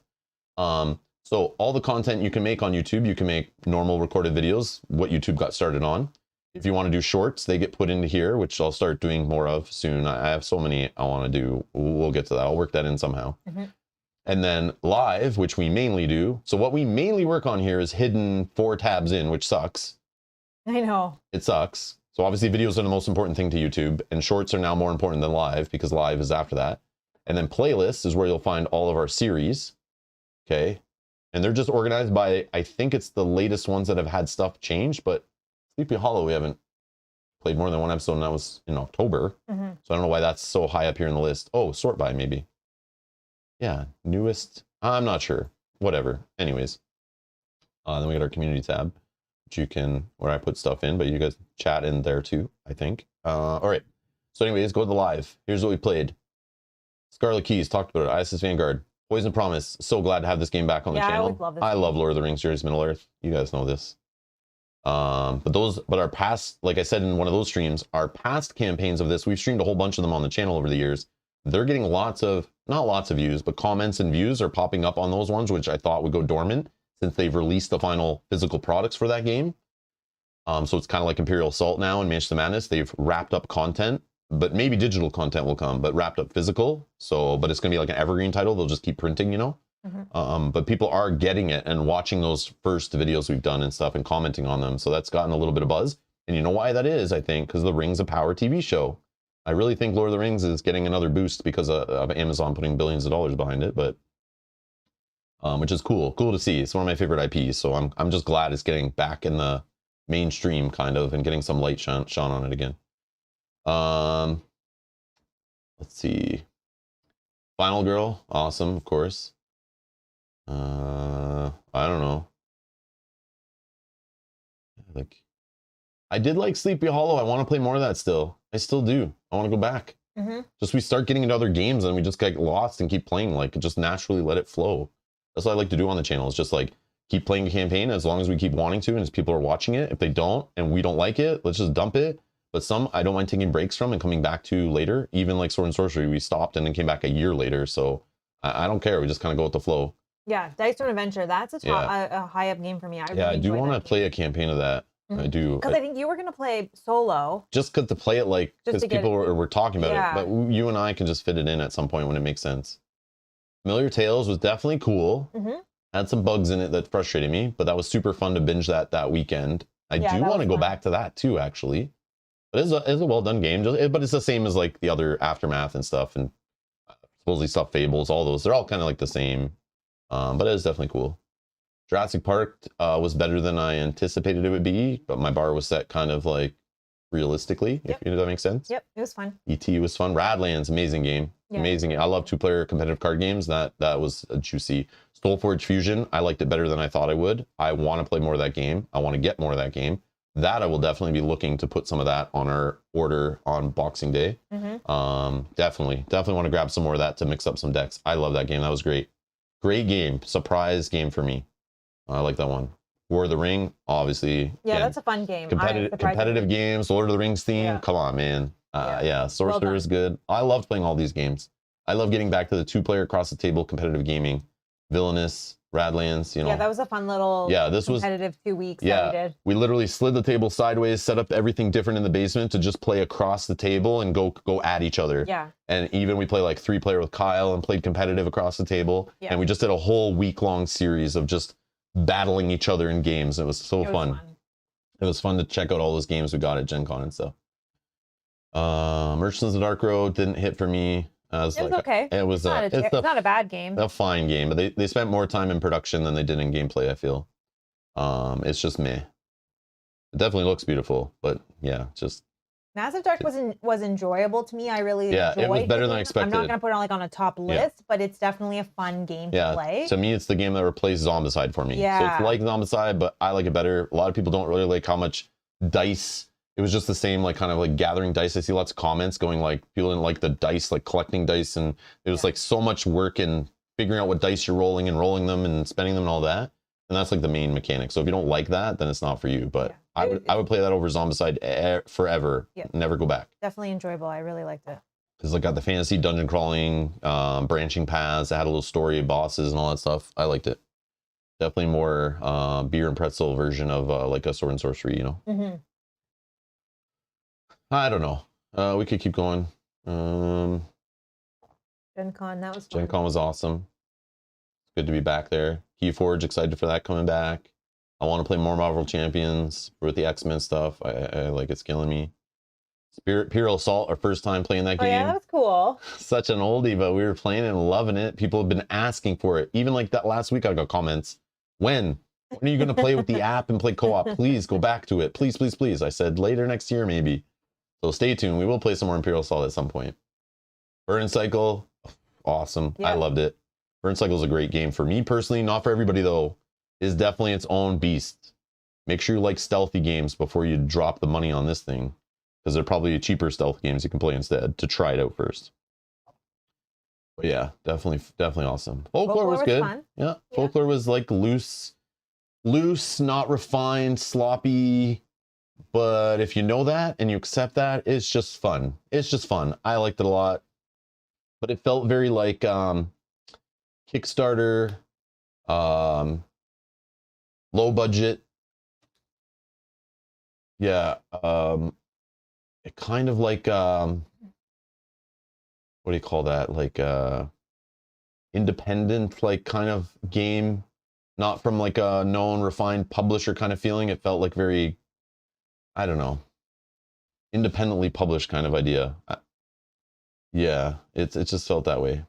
So all the content you can make on YouTube, you can make normal recorded videos, what YouTube got started on. If you want to do shorts, they get put into here, which I'll start doing more of soon. I have so many I want to do. We'll get to that. I'll work that in somehow. And then live, which we mainly do. So what we mainly work on here is hidden 4 tabs in, which sucks. I know. It sucks. So obviously videos are the most important thing to YouTube, and shorts are now more important than live because live is after that. And then playlists is where you'll find all of our series. Okay. And they're just organized by, I think it's the latest ones that have had stuff changed, but Sleepy Hollow, we haven't played more than 1 episode, and that was in October. So I don't know why that's so high up here in the list. Oh, sort by maybe. Yeah, newest. I'm not sure. Whatever. Anyways. Then we got our community tab, which you can, where I put stuff in, but you guys chat in there too, I think. All right. So anyways, go to the live. Here's what we played. Scarlet Keys, talked about it. ISS Vanguard. Poison Promise. So glad to have this game back on the channel. I love Lord of the Rings, Journeys Middle Earth. You guys know this. But our past, like I said in one of those streams, our past campaigns of this, we've streamed a whole bunch of them on the channel over the years. They're getting lots of, not lots of views, but comments and views are popping up on those ones, which I thought would go dormant since they've released the final physical products for that game. So it's kind of like Imperial Assault now and Mansion of Madness. They've wrapped up content, but maybe digital content will come, but wrapped up physical. So, but it's going to be like an evergreen title. They'll just keep printing, you know? But people are getting it and watching those first videos we've done and stuff and commenting on them. So that's gotten a little bit of buzz. And you know why that is, I think, because the Rings of Power TV show. I really think Lord of the Rings is getting another boost because of Amazon putting billions of dollars behind it, but which is cool to see. It's one of my favorite IPs. So I'm just glad it's getting back in the mainstream kind of and getting some light shone on it again. Let's see. Final Girl, awesome, of course. I don't know. Like, I did like Sleepy Hollow. I want to play more of that still. I still do. I want to go back. Just we start getting into other games and we just get lost and keep playing, like just naturally let it flow. That's what I like to do on the channel. It's just like keep playing a campaign as long as we keep wanting to and as people are watching it. If they don't and we don't like it, let's just dump it. But some I don't mind taking breaks from and coming back to later. Even like Sword and Sorcery, we stopped and then came back a year later. So I don't care. We just kind of go with the flow. Yeah, Dice Stone Adventure. That's a high up game for me. I do want to play a campaign of that. I do. Because I think you were going to play solo. Just to play it, like, because people were talking about it. But you and I can just fit it in at some point when it makes sense. Familiar Tales was definitely cool. Had some bugs in it that frustrated me, but that was super fun to binge that weekend. I do want to go back to that too, actually. But it's a well done game. But it's the same as like the other Aftermath and stuff, and supposedly stuff Fables. All those, they're all kind of like the same. But it is definitely cool. Jurassic Park was better than I anticipated it would be, but my bar was set kind of like realistically, if you know that makes sense. Yep, it was fun. E.T. was fun. Radlands, amazing game. Amazing. I love 2-player competitive card games. That was a juicy. Soulforge Fusion, I liked it better than I thought I would. I want to play more of that game. I want to get more of that game. That I will definitely be looking to put some of that on our order on Boxing Day. Definitely want to grab some more of that to mix up some decks. I love that game. That was great. Great game. Surprise game for me. I like that one. War of the Ring, obviously. Yeah, that's a fun game. Competitive games, Lord of the Rings theme. Yeah. Come on, man. Sorcerer is good. I loved playing all these games. I love getting back to the 2-player across the table competitive gaming. Villainous, Radlands, you know. Yeah, that was a fun little this competitive 2 weeks that we did. We literally slid the table sideways, set up everything different in the basement to just play across the table and go at each other. Yeah. And even we play like 3-player with Kyle and played competitive across the table. Yeah. And we just did a whole week-long series of just battling each other in games. It was so fun. It was fun to check out all those games we got at Gen Con and stuff. Merchants of the Dark Road didn't hit for me. It was okay. It's not a bad game. A fine game, but they spent more time in production than they did in gameplay, I feel. It's just meh. It definitely looks beautiful, but yeah, just Massive Dark was enjoyable to me. I really enjoyed it was better than I expected. I'm not gonna put it on a top list, but it's definitely a fun game to play. To me, it's the game that replaced Zombicide for me. So it's like Zombicide, but I like it better. A lot of people don't really like how much dice. It was just the same, like kind of like gathering dice. I see lots of comments going like people didn't like the dice, like collecting dice, and it was like so much work in figuring out what dice you're rolling and rolling them and spending them and all that. And that's like the main mechanic. So if you don't like that, then it's not for you. But I would play that over Zombicide forever. Never go back. Definitely enjoyable. I really liked it. Because I got the fantasy dungeon crawling, branching paths. It had a little story, bosses, and all that stuff. I liked it. Definitely more beer and pretzel version of like a sword and sorcery, you know. Mm-hmm. I don't know. We could keep going. Gen Con, that was fun. Gen Con was awesome. It's good to be back there. Keyforge, excited for that coming back. I want to play more Marvel Champions with the X-Men stuff. I like it's killing me. Imperial Assault, our first time playing that game. Yeah, that was cool. Such an oldie, but we were playing it and loving it. People have been asking for it. Even like that last week, I got comments. When are you going to play with the app and play co-op? Please go back to it. Please, please, please. I said later next year, maybe. So stay tuned. We will play some more Imperial Assault at some point. Burn Cycle, awesome. Yeah. I loved it. Burn Cycle is a great game for me personally. Not for everybody though. Is definitely its own beast. Make sure you like stealthy games before you drop the money on this thing, because they're probably cheaper stealth games you can play instead to try it out first. But yeah, definitely awesome. Folklore was good. Fun. Yeah, Folklore was like loose, not refined, sloppy. But if you know that and you accept that, it's just fun. It's just fun. I liked it a lot. But it felt very like Kickstarter, low budget. Yeah. It kind of like what do you call that? Like independent, like kind of game, not from like a known refined publisher kind of feeling. It felt like very, I don't know, independently published kind of idea. Yeah, it just felt that way.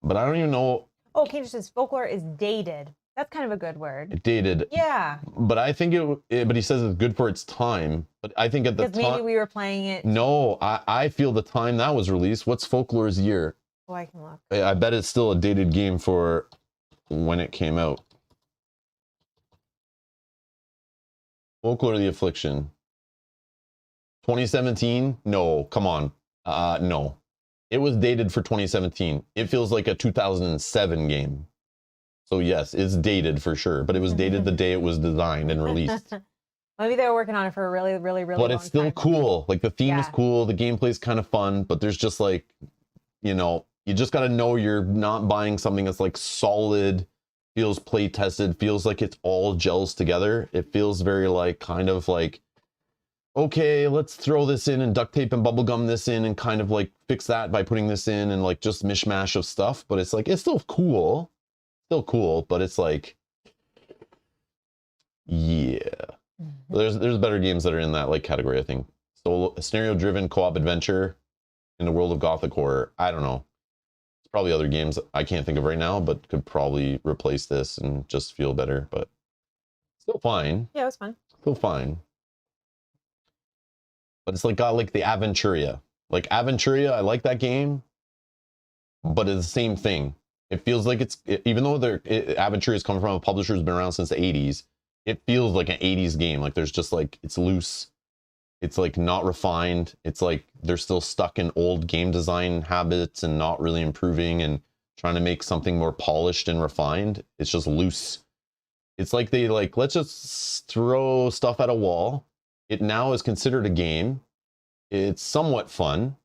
But I don't even know. Oh, Cage says Folklore is dated. That's kind of a good word. Dated. Yeah. But I think but he says it's good for its time. But I think at the time. Because maybe we were playing it. No, I feel the time that was released. What's Folklore's year? Oh, I can look. I bet it's still a dated game for when it came out. Folklore of the Affliction. 2017? No, come on. No. It was dated for 2017. It feels like a 2007 game. So yes, it's dated for sure, but it was dated the day it was designed and released. Maybe they were working on it for a really, really, really long time. But it's still cool. Like the theme is cool, the gameplay's kind of fun, but there's just like, you know, you just got to know you're not buying something that's like solid, feels play tested, feels like it's all gels together. It feels very like kind of like, okay, let's throw this in and duct tape and bubblegum this in and kind of like fix that by putting this in and like just mishmash of stuff. But it's like, it's still cool. Still cool, but it's like, yeah. There's better games that are in that like category, I think. So scenario-driven co-op adventure in the world of Gothic horror. I don't know. It's probably other games I can't think of right now, but could probably replace this and just feel better. But still fine. Yeah, it was fun. Still fine. But it's like got like the Aventuria. Like Aventuria, I like that game, but it's the same thing. It feels like even though Aventuria is coming from a publisher who's been around since the 80s, it feels like an 80s game. Like there's just like, it's loose. It's like not refined. It's like they're still stuck in old game design habits and not really improving and trying to make something more polished and refined. It's just loose. It's like they like, let's just throw stuff at a wall. It now is considered a game. It's somewhat fun.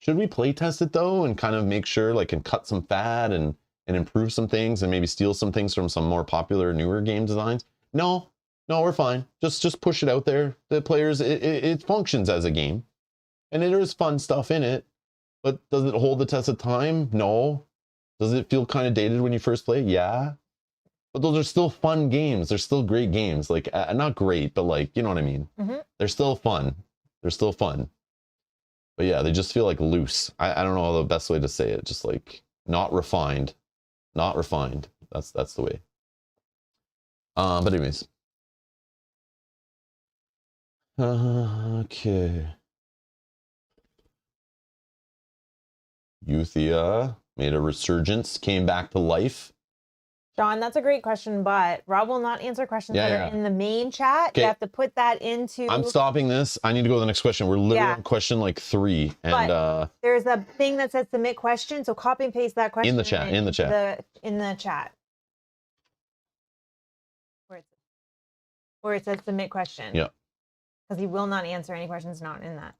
Should we play test it though and kind of make sure like and cut some fat and improve some things and maybe steal some things from some more popular newer game designs? No, we're fine. Just push it out there. The players, it functions as a game and there's fun stuff in it, but does it hold the test of time? No. Does it feel kind of dated when you first play? Yeah. But those are still fun games. They're still great games. Like not great, but like, you know what I mean? Mm-hmm. They're still fun. They're still fun. But yeah, they just feel like loose. I don't know the best way to say it. Just like not refined. Not refined. That's the way. But anyways. Okay. Euthia made a resurgence, came back to life. John, that's a great question, but Rob will not answer questions that are in the main chat. You have to put that into... I'm stopping this. I need to go to the next question. We're literally on question like 3. And but there's a thing that says submit question, so copy and paste that question in the chat. In the chat. Where it says submit question. Yeah. Because he will not answer any questions not in that.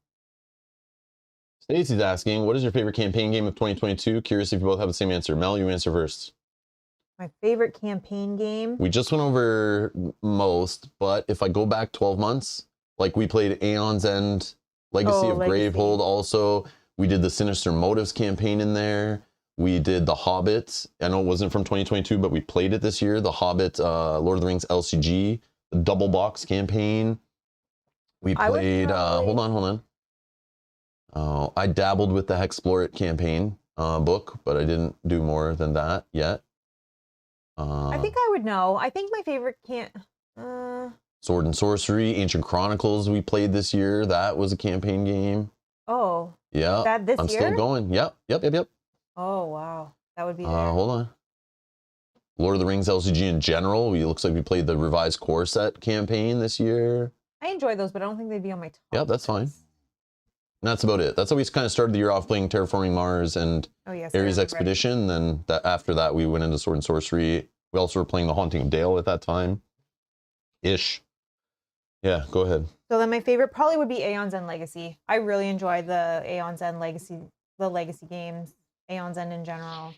Stacy's asking, what is your favorite campaign game of 2022? Curious if you both have the same answer. Mel, you answer first. My favorite campaign game? We just went over most, but if I go back 12 months, like we played Aeon's End, Legacy of Gravehold also. We did the Sinister Motives campaign in there. We did The Hobbit. I know it wasn't from 2022, but we played it this year. The Hobbit, Lord of the Rings LCG, the Double Box campaign. We played, hold on. Oh, I dabbled with the Hexplore campaign book, but I didn't do more than that yet. I think I would know. I think my favorite Sword and Sorcery, Ancient Chronicles we played this year. That was a campaign game. Oh. Yeah. That this year? I'm still going. Yep. Oh, wow. That would be there. Hold on. Lord of the Rings LCG in general. It looks like we played the revised core set campaign this year. I enjoy those, but I don't think they'd be on my top. Yeah, that's fine. And that's about it. That's how we kind of started the year off playing Terraforming Mars and Ares Expedition. Then after that, we went into Sword and Sorcery. We also were playing The Haunting of Dale at that time. Ish. Yeah, go ahead. So then my favorite probably would be Aeon's End Legacy. I really enjoy the Aeon's End Legacy, the Legacy games, Aeon's End in general.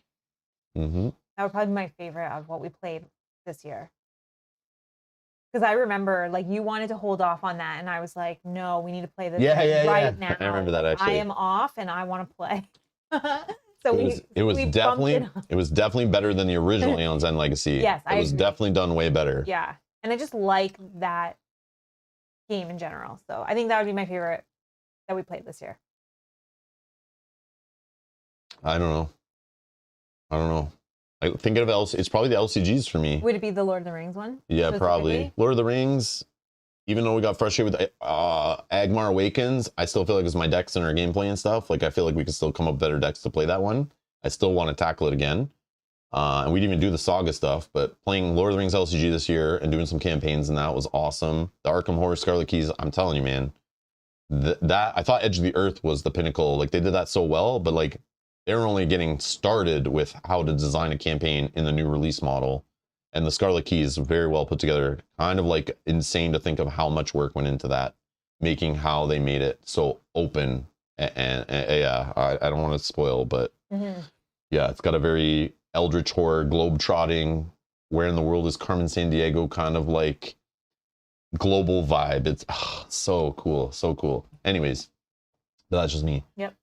Mm-hmm. That would probably be my favorite of what we played this year. Because I remember, like, you wanted to hold off on that, and I was like, no, we need to play this right now. I remember that, actually. I am off, and I want to play. So it was definitely better than the original Aeon's End Legacy. Yes, it was definitely done way better. Yeah, and I just like that game in general. So I think that would be my favorite that we played this year. I don't know. I think of it's probably the LCGs for me. Would it be the Lord of the Rings one? Yeah, probably. Lord of the Rings, even though we got frustrated with Agmar Awakens, I still feel like it's my decks and our gameplay and stuff. Like, I feel like we could still come up with better decks to play that one. I still want to tackle it again. And we didn't even do the Saga stuff, but playing Lord of the Rings LCG this year and doing some campaigns and that was awesome. The Arkham Horror Scarlet Keys, I'm telling you, man, that I thought Edge of the Earth was the pinnacle. Like, they did that so well, but like, they were only getting started with how to design a campaign in the new release model. And the Scarlet Keys very well put together. Kind of like insane to think of how much work went into that, making how they made it so open. And yeah, I don't want to spoil, but yeah, it's got a very Eldritch Horror, globe-trotting, where in the world is Carmen Sandiego kind of like global vibe. It's so cool. Anyways, that's just me. Yep.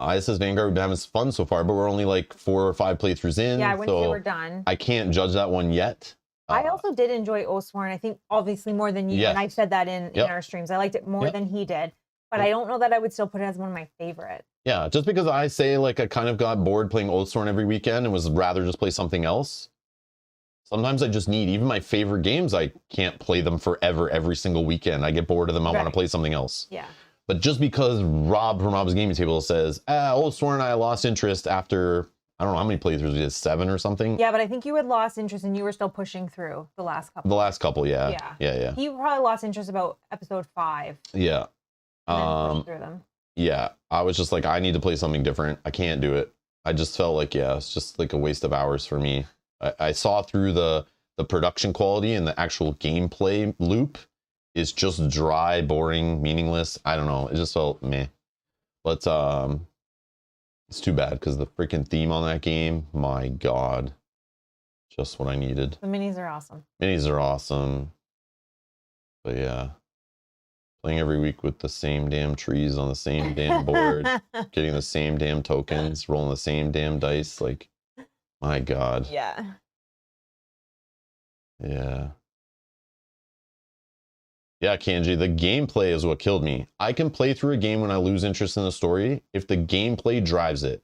ISS Vanguard, we've been having fun so far, but we're only like 4 or 5 playthroughs in. Yeah, I wouldn't say we're done. I can't judge that one yet. I also did enjoy Oathsworn, I think obviously more than you, and I said that in our streams. I liked it more than he did, but I don't know that I would still put it as one of my favorites. Yeah, just because I say like I kind of got bored playing Oathsworn every weekend and was rather just play something else. Sometimes I just need, even my favorite games, I can't play them forever every single weekend. I get bored of them. I want to play something else. Yeah. But just because Rob from Rob's Gaming Table says, Oathsworn, I lost interest after, I don't know how many playthroughs we did, 7 or something. Yeah, but I think you had lost interest and you were still pushing through the last couple. The last couple, yeah. He probably lost interest about episode 5. Yeah. And then through them. Yeah, I was just like, I need to play something different. I can't do it. I just felt like, it's just like a waste of hours for me. I saw through the production quality and the actual gameplay loop. It's just dry, boring, meaningless. I don't know. It just felt meh. But it's too bad because the freaking theme on that game, my God, just what I needed. The minis are awesome. Minis are awesome. But yeah, playing every week with the same damn trees on the same damn board, getting the same damn tokens, rolling the same damn dice. Like, my God. Yeah. Yeah. Yeah, Kanji, the gameplay is what killed me. I can play through a game when I lose interest in the story if the gameplay drives it.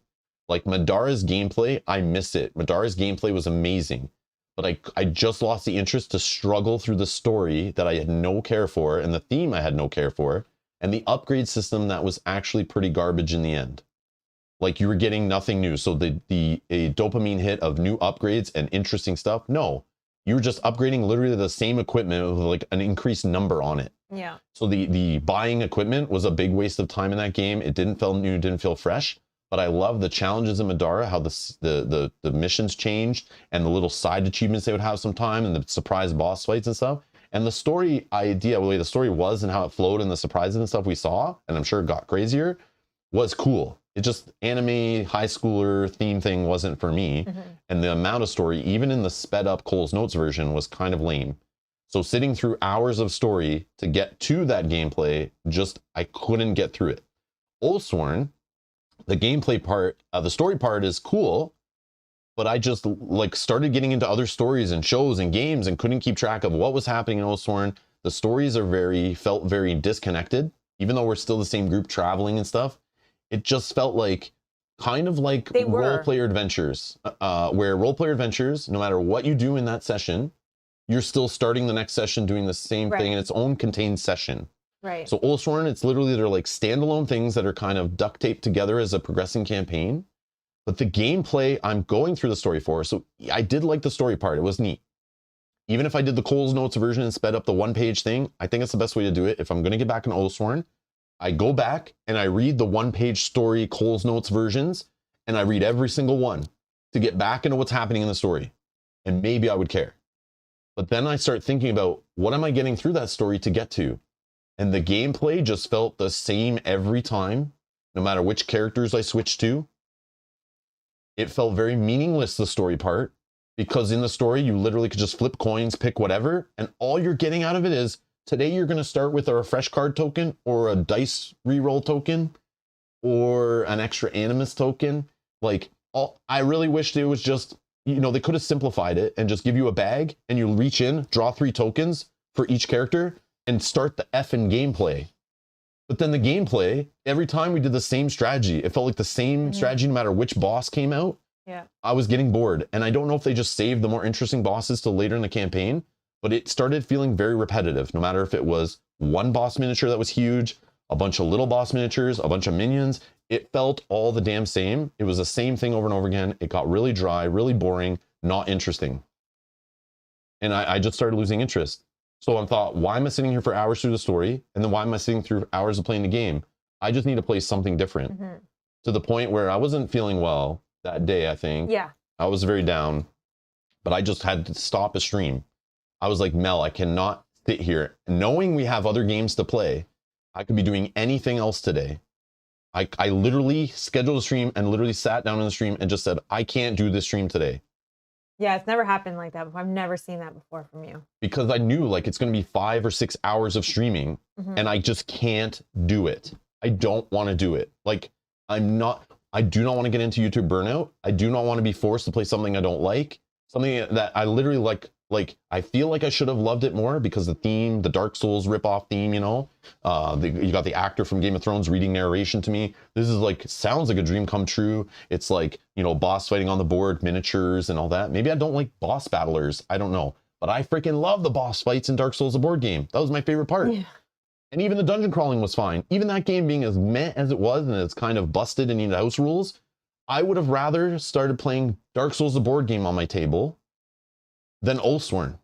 Like Madara's gameplay, I miss it. Madara's gameplay was amazing. but I just lost the interest to struggle through the story that I had no care for and the theme I had no care for and the upgrade system that was actually pretty garbage in the end. Like you were getting nothing new. So a dopamine hit of new upgrades and interesting stuff. No, you were just upgrading literally the same equipment with like an increased number on it. Yeah. So the buying equipment was a big waste of time in that game. It didn't feel new, didn't feel fresh. But I love the challenges in Madara, how the missions changed and the little side achievements they would have sometime and the surprise boss fights and stuff. And the story idea, the way the story was and how it flowed and the surprises and stuff we saw, and I'm sure it got crazier, was cool. It just anime high schooler theme thing wasn't for me. And the amount of story, even in the sped up Cole's Notes version, was kind of lame. So sitting through hours of story to get to that gameplay, I couldn't get through it. Oathsworn, the gameplay part, the story part is cool, but I just like started getting into other stories and shows and games and couldn't keep track of what was happening in Oathsworn. The stories felt very disconnected, even though we're still the same group traveling and stuff. It just felt like kind of like role player adventures, where role player adventures, no matter what you do in that session, you're still starting the next session doing the same thing in its own contained session. Right. So Oathsworn, it's literally, they're like standalone things that are kind of duct taped together as a progressing campaign. But the gameplay I'm going through the story for, so I did like the story part. It was neat. Even if I did the Cole's Notes version and sped up the one-page thing, I think it's the best way to do it. If I'm going to get back in Oathsworn, I go back and I read the one-page story Cole's Notes versions, and I read every single one to get back into what's happening in the story. And maybe I would care. But then I start thinking about, what am I getting through that story to get to? And the gameplay just felt the same every time, no matter which characters I switched to. It felt very meaningless, the story part, because in the story, you literally could just flip coins, pick whatever, and all you're getting out of it is, today you're going to start with a refresh card token, or a dice reroll token, or an extra animus token. Like, I really wished it was just, they could have simplified it and just give you a bag, and you reach in, draw 3 tokens for each character, and start the effing gameplay. But then the gameplay, every time we did the same strategy, it felt like the same strategy no matter which boss came out. Yeah. I was getting bored. And I don't know if they just saved the more interesting bosses till later in the campaign, but it started feeling very repetitive, no matter if it was one boss miniature that was huge, a bunch of little boss miniatures, a bunch of minions. It felt all the damn same. It was the same thing over and over again. It got really dry, really boring, not interesting. And I just started losing interest. So I thought, why am I sitting here for hours through the story? And then why am I sitting through hours of playing the game? I just need to play something different. To the point where I wasn't feeling well that day, I think. Yeah. I was very down, but I just had to stop a stream. I was like, Mel, I cannot sit here. Knowing we have other games to play, I could be doing anything else today. I literally scheduled a stream and literally sat down in the stream and just said, I can't do this stream today. Yeah, it's never happened like that before. I've never seen that before from you. Because I knew like it's going to be 5 or 6 hours of streaming and I just can't do it. I don't want to do it. Like I do not want to get into YouTube burnout. I do not want to be forced to play something I don't like. Something that I literally like I feel like I should have loved it more because the theme, the Dark Souls ripoff theme, you got the actor from Game of Thrones reading narration to me. This is like, sounds like a dream come true. It's like, boss fighting on the board, miniatures and all that. Maybe I don't like boss battlers. I don't know. But I freaking love the boss fights in Dark Souls, the board game. That was my favorite part. Yeah. And even the dungeon crawling was fine. Even that game being as meh as it was and it's kind of busted and needed house rules, I would have rather started playing Dark Souls, the board game on my table than Oathsworn.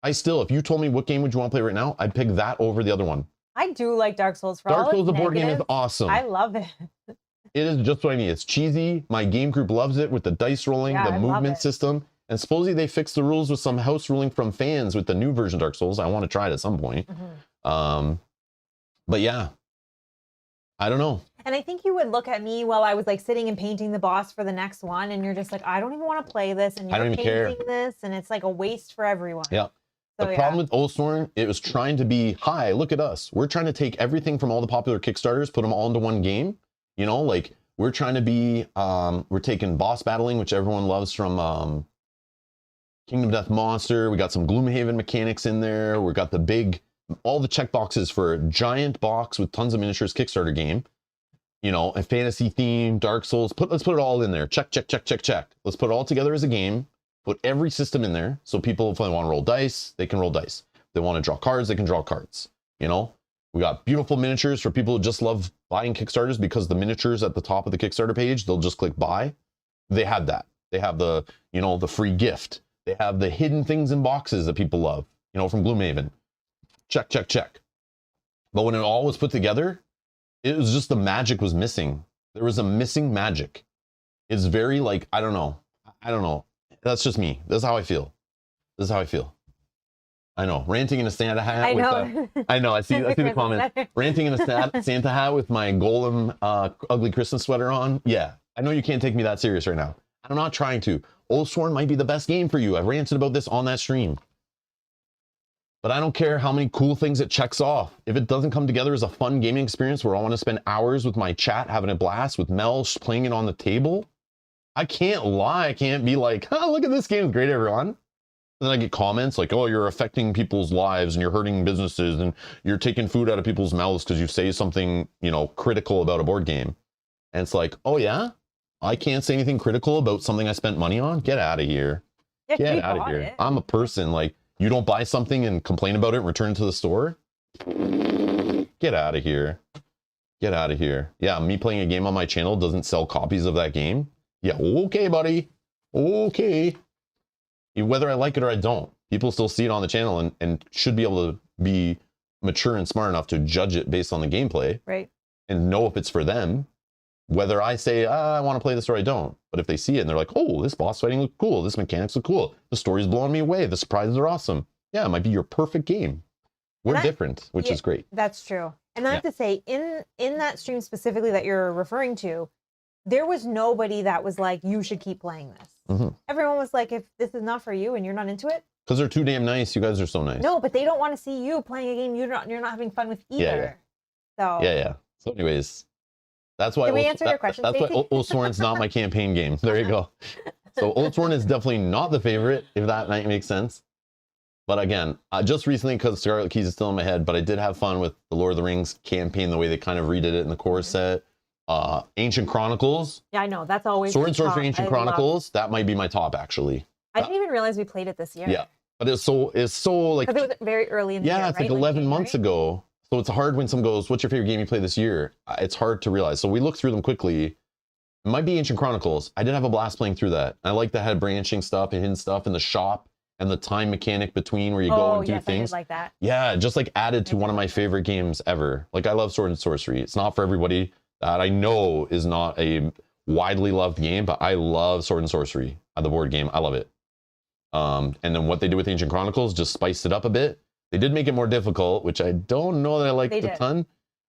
If you told me what game would you want to play right now, I'd pick that over the other one. I do like Dark Souls. Dark Souls, the board game, is awesome. I love it. It is just what I need. It's cheesy. My game group loves it with the dice rolling, the movement system. And supposedly they fixed the rules with some house ruling from fans with the new version of Dark Souls. I want to try it at some point. But yeah, I don't know. And I think you would look at me while I was like sitting and painting the boss for the next one, and you're just like, I don't even want to play this, and you're painting this, and it's like a waste for everyone. Yeah. So, the problem with Oathsworn, it was trying to be, hi, look at us. We're trying to take everything from all the popular Kickstarters, put them all into one game. Like we're trying to be, we're taking boss battling, which everyone loves from Kingdom Death Monster. We got some Gloomhaven mechanics in there. We got all the check boxes for a giant box with tons of miniatures Kickstarter game. A fantasy theme, Dark Souls. Let's put it all in there. Check, check, check, check, check. Let's put it all together as a game. Put every system in there. So people, if they want to roll dice, they can roll dice. If they want to draw cards, they can draw cards. You know, we got beautiful miniatures for people who just love buying Kickstarters, because the miniatures at the top of the Kickstarter page, they'll just click buy. They have that. They have the, you know, the free gift. They have the hidden things in boxes that people love, you know, from Gloomhaven. Check, check, check. But when it all was put together, it was just the magic was missing. There was a missing magic. It's very like, I don't know. That's just me. This is how I feel. This is how I feel. I know. Ranting in a Santa hat. I know. I know. I see the comments. Ranting in a Santa hat with my Golem ugly Christmas sweater on. Yeah. I know you can't take me that serious right now. I'm not trying to. Oathsworn might be the best game for you. I've ranted about this on that stream. But I don't care how many cool things it checks off. If it doesn't come together as a fun gaming experience where I want to spend hours with my chat having a blast with Mel playing it on the table, I can't lie. I can't be like, oh, look at this game. It's great, everyone. And then I get comments like, oh, you're affecting people's lives and you're hurting businesses and you're taking food out of people's mouths because you say something, you know, critical about a board game. And it's like, oh, yeah, I can't say anything critical about something I spent money on. Get out of here. Yeah, get out of here. It. I'm a person. Like, you don't buy something and complain about it and return it to the store? Get out of here. Get out of here. Yeah, me playing a game on my channel doesn't sell copies of that game. Yeah, okay, buddy. Okay. Whether I like it or I don't, people still see it on the channel and should be able to be mature and smart enough to judge it based on the gameplay. Right. And know if it's for them. Whether I say, I want to play this or I don't. But if they see it and they're like, oh, this boss fighting looks cool. This mechanics look cool. The story's blowing me away. The surprises are awesome. Yeah, it might be your perfect game. We're different, which is great. That's true. And I have to say, in that stream specifically that you're referring to, there was nobody that was like, you should keep playing this. Mm-hmm. Everyone was like, if this is not for you and you're not into it. Because they're too damn nice. You guys are so nice. No, but they don't want to see you playing a game you're not having fun with either. Yeah. So. Yeah. So anyways. That's why. Did we answer your question? That's why Oathsworn's not my campaign game. There you go. So Oathsworn is definitely not the favorite, if that might make sense. But again, just recently, because Scarlet Keys is still in my head, but I did have fun with the Lord of the Rings campaign, the way they kind of redid it in the core set. Ancient Chronicles. Yeah, I know. That's always Sword and Sorcery Ancient Chronicles. That might be my top, actually. I didn't even realize we played it this year. Yeah, but it's so like. Because it was very early in the year, yeah, it's right? like 11 months ago. So it's hard when someone goes, what's your favorite game you played this year? It's hard to realize. So we looked through them quickly. It might be Ancient Chronicles. I did have a blast playing through that. I like that had branching stuff and hidden stuff in the shop and the time mechanic between where you go and do things. I did like that. Yeah, just like added to one of my favorite games ever. Like I love Sword and Sorcery. It's not for everybody. That I know is not a widely loved game, but I love Sword and Sorcery, the board game. I love it. And then what they did with Ancient Chronicles just spiced it up a bit. They did make it more difficult, which I don't know that I liked a ton.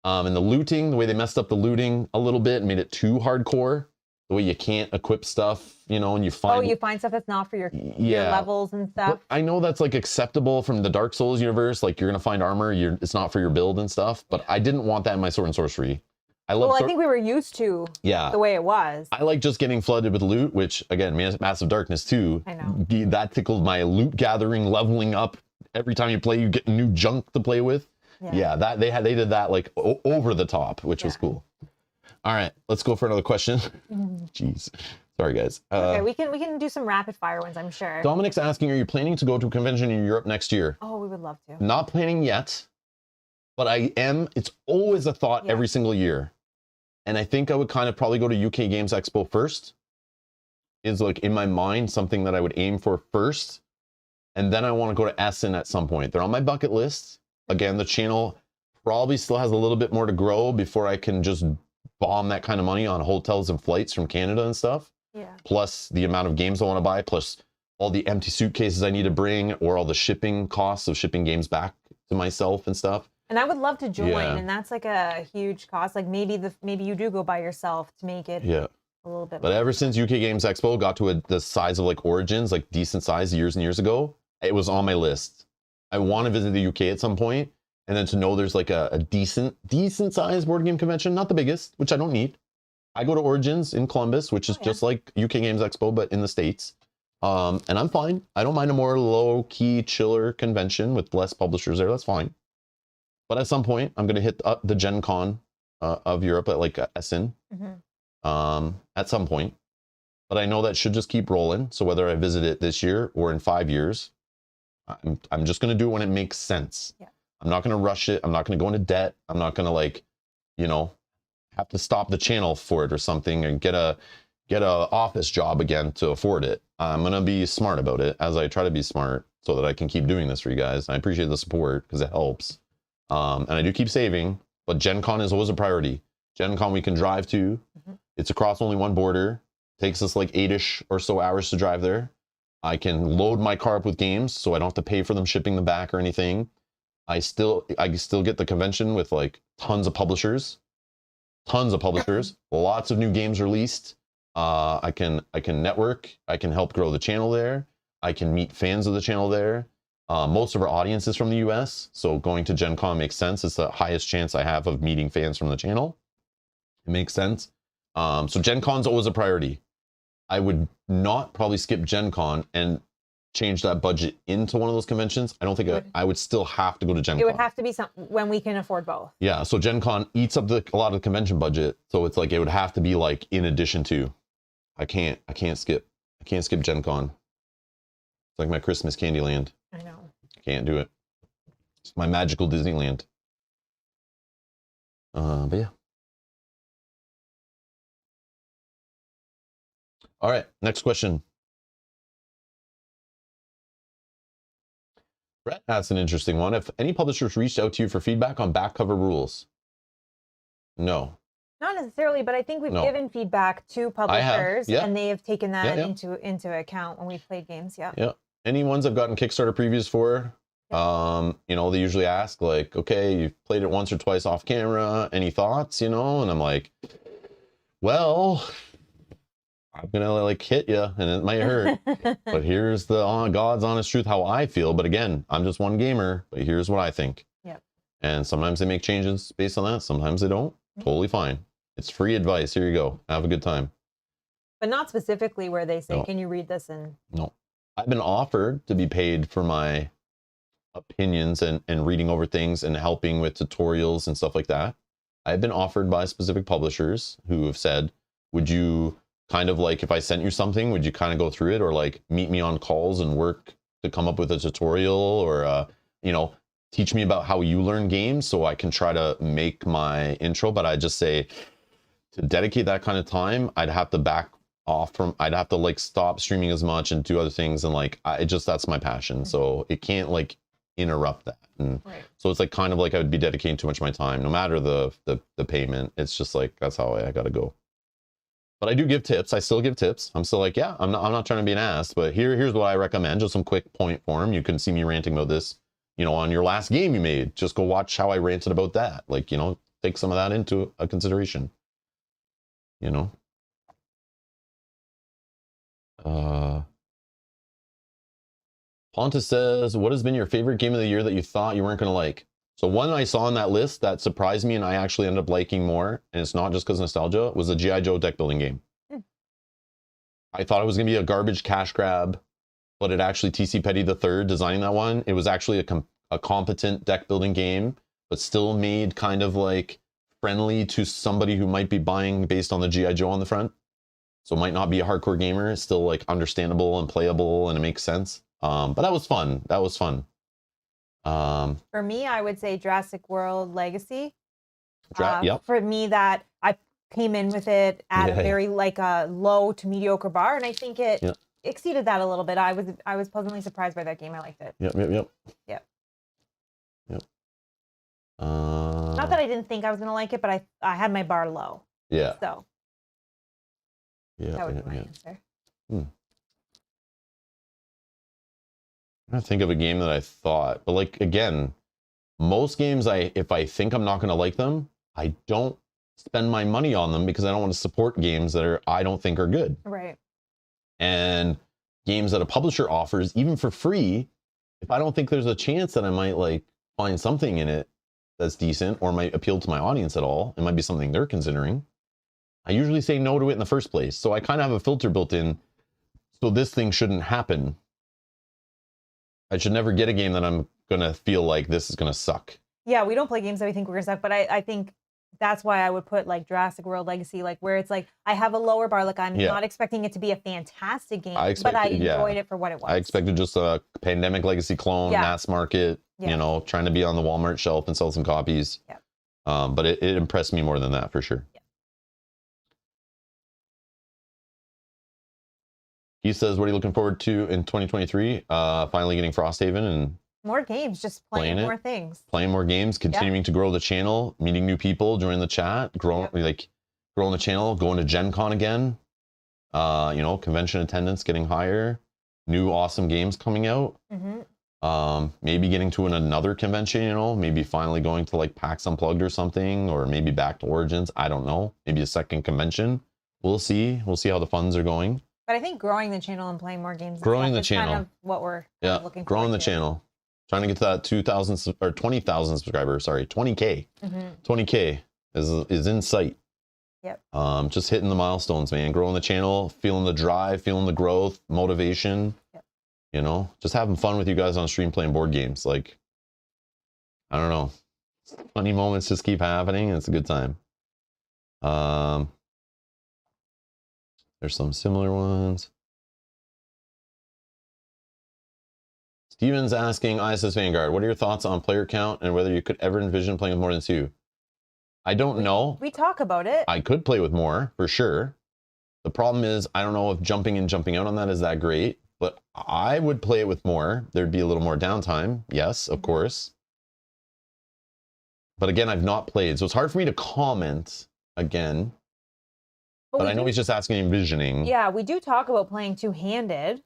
And the looting, the way they messed up the looting a little bit, made it too hardcore. The way you can't equip stuff, you know, and you find... Oh, you find stuff that's not for your levels and stuff. But I know that's like acceptable from the Dark Souls universe. Like you're going to find armor, it's not for your build and stuff. But I didn't want that in my Sword and Sorcery. I think we were used to the way it was. I like just getting flooded with loot, which again, Massive Darkness too. I know. That tickled my loot gathering, leveling up. Every time you play, you get new junk to play with. Yeah, that they did that like over the top, which was cool. All right, let's go for another question. Jeez, sorry guys. Okay, we can do some rapid fire ones, I'm sure. Dominic's asking, are you planning to go to a convention in Europe next year? Oh, we would love to. Not planning yet, but I am. It's always a thought every single year, and I think I would kind of probably go to UK Games Expo first. Is like in my mind something that I would aim for first. And then I want to go to Essen at some point. They're on my bucket list. Again, the channel probably still has a little bit more to grow before I can just bomb that kind of money on hotels and flights from Canada and stuff. Yeah. Plus the amount of games I want to buy, plus all the empty suitcases I need to bring, or all the shipping costs of shipping games back to myself and stuff. And I would love to join, and that's like a huge cost. Like maybe you do go by yourself to make it. Yeah. A little bit. But ever since UK Games Expo got to the size of like Origins, like decent size years and years ago, it was on my list. I want to visit the UK at some point, and then to know there's like a decent sized board game convention, not the biggest, which I don't need. I go to Origins in Columbus, which is just like UK Games Expo, but in the States. And I'm fine. I don't mind a more low key, chiller convention with less publishers there. That's fine. But at some point, I'm going to hit up the Gen Con of Europe at like Essen. At some point. but I know that should just keep rolling. So whether I visit it this year or in 5 years, I'm just going to do it when it makes sense. Yeah. I'm not going to rush it. I'm not going to go into debt. I'm not going to like, you know, have to stop the channel for it or something and get a office job again to afford it. I'm going to be smart about it as I try to be smart so that I can keep doing this for you guys. I appreciate the support because it helps. And I do keep saving, but Gen Con is always a priority. Gen Con we can drive to. It's across only one border. Takes us like 8-ish or so hours to drive there. I can load my car up with games so I don't have to pay for them shipping them back or anything. I still get the convention with like tons of publishers. Lots of new games released. I can network. I can help grow the channel there. I can meet fans of the channel there. Most of our audience is from the US, so going to Gen Con makes sense. It's the highest chance I have of meeting fans from the channel. It makes sense. So Gen Con's always a priority. I would not probably skip Gen Con and change that budget into one of those conventions. I don't think I would still have to go to Gen Con. It would have to be something when we can afford both. Yeah, so Gen Con eats up a lot of the convention budget, so it's like it would have to be like in addition to. I can't skip Gen Con. It's like my Christmas Candyland. I know. I can't do it. It's my magical Disneyland. But yeah. All right, next question. Brett asks an interesting one. If any publishers reached out to you for feedback on back cover rules? No. Not necessarily, but I think we've given feedback to publishers, and they have taken that into account when we've played games. Yeah. Yeah. Any ones I've gotten Kickstarter previews for, you know, they usually ask like, okay, you've played it once or twice off camera. Any thoughts, you know? And I'm like, well, I'm gonna like hit you and it might hurt, but here's the God's honest truth how I feel. But again, I'm just one gamer, but here's what I think. Yep. And sometimes they make changes based on that. Sometimes they don't. Totally fine. It's free advice. Here you go. Have a good time. But not specifically where they say, can you read this? And no, I've been offered to be paid for my opinions and reading over things and helping with tutorials and stuff like that. I've been offered by specific publishers who have said, would you kind of like, if I sent you something, would you kind of go through it or like meet me on calls and work to come up with a tutorial or, you know, teach me about how you learn games so I can try to make my intro. But I just say to dedicate that kind of time, I'd have to back off from, I'd have to like stop streaming as much and do other things. And like, that's my passion. So it can't like interrupt that. And so it's like kind of like I would be dedicating too much of my time, no matter the payment. It's just like, that's how I got to go. But I do give tips. I still give tips. I'm still like, yeah, I'm not trying to be an ass, but here's what I recommend. Just some quick point form. You can see me ranting about this, you know, on your last game you made. Just go watch how I ranted about that. Like, you know, take some of that into a consideration. You know. Pontus says, what has been your favorite game of the year that you thought you weren't going to like? So one I saw on that list that surprised me and I actually ended up liking more, and it's not just because nostalgia, was the G.I. Joe deck building game. I thought it was going to be a garbage cash grab, but it actually, T.C. Petty III designing that one, it was actually a competent deck building game, but still made kind of like friendly to somebody who might be buying based on the G.I. Joe on the front. So it might not be a hardcore gamer. It's still like understandable and playable and it makes sense. But that was fun. That was fun. For me, I would say Jurassic World Legacy. Yep. For me, that I came in with it at a very like a low to mediocre bar, and I think it exceeded that a little bit. I was pleasantly surprised by that game. I liked it. Yep. Not that I didn't think I was gonna like it, but I had my bar low. Yeah. So. Yeah. That would be my answer. I think of a game that I thought, but like again, most games if I think I'm not going to like them, I don't spend my money on them because I don't want to support games that I don't think are good. Right. And games that a publisher offers, even for free, if I don't think there's a chance that I might like find something in it that's decent or might appeal to my audience at all, it might be something they're considering, I usually say no to it in the first place. So I kind of have a filter built in. So this thing shouldn't happen. I should never get a game that I'm going to feel like this is going to suck. Yeah, we don't play games that we think we're going to suck, but I think that's why I would put like Jurassic World Legacy, like where it's like I have a lower bar. Like I'm not expecting it to be a fantastic game, but I enjoyed it for what it was. I expected just a Pandemic Legacy clone, mass market, you know, trying to be on the Walmart shelf and sell some copies. Yeah. But it impressed me more than that for sure. Yeah. He says, what are you looking forward to in 2023? Finally getting Frosthaven and more games, just playing more things. Playing more games, continuing to grow the channel, meeting new people, joining the chat, growing the channel, going to Gen Con again. You know, convention attendance getting higher, new awesome games coming out. Maybe getting to another convention, you know, maybe finally going to like PAX Unplugged or something, or maybe back to Origins. I don't know. Maybe a second convention. We'll see. We'll see how the funds are going. But I think growing the channel and playing more games. Growing the channel. Kind of what we're looking for. Growing the channel. Trying to get to that 2,000 or 20,000 subscribers. Sorry, 20K. 20K is in sight. Yep. Just hitting the milestones, man. Growing the channel, feeling the drive, feeling the growth, motivation. Yep. You know, just having fun with you guys on stream playing board games. Like, I don't know. Funny moments just keep happening. It's a good time. There's some similar ones. Steven's asking ISS Vanguard, what are your thoughts on player count and whether you could ever envision playing with more than 2? I don't know. We talk about it. I could play with more, for sure. The problem is, I don't know if jumping in, jumping out on that is that great, but I would play it with more. There'd be a little more downtime. Yes, of course. But again, I've not played, so it's hard for me to comment again. But I know he's just asking envisioning. Yeah, we do talk about playing two-handed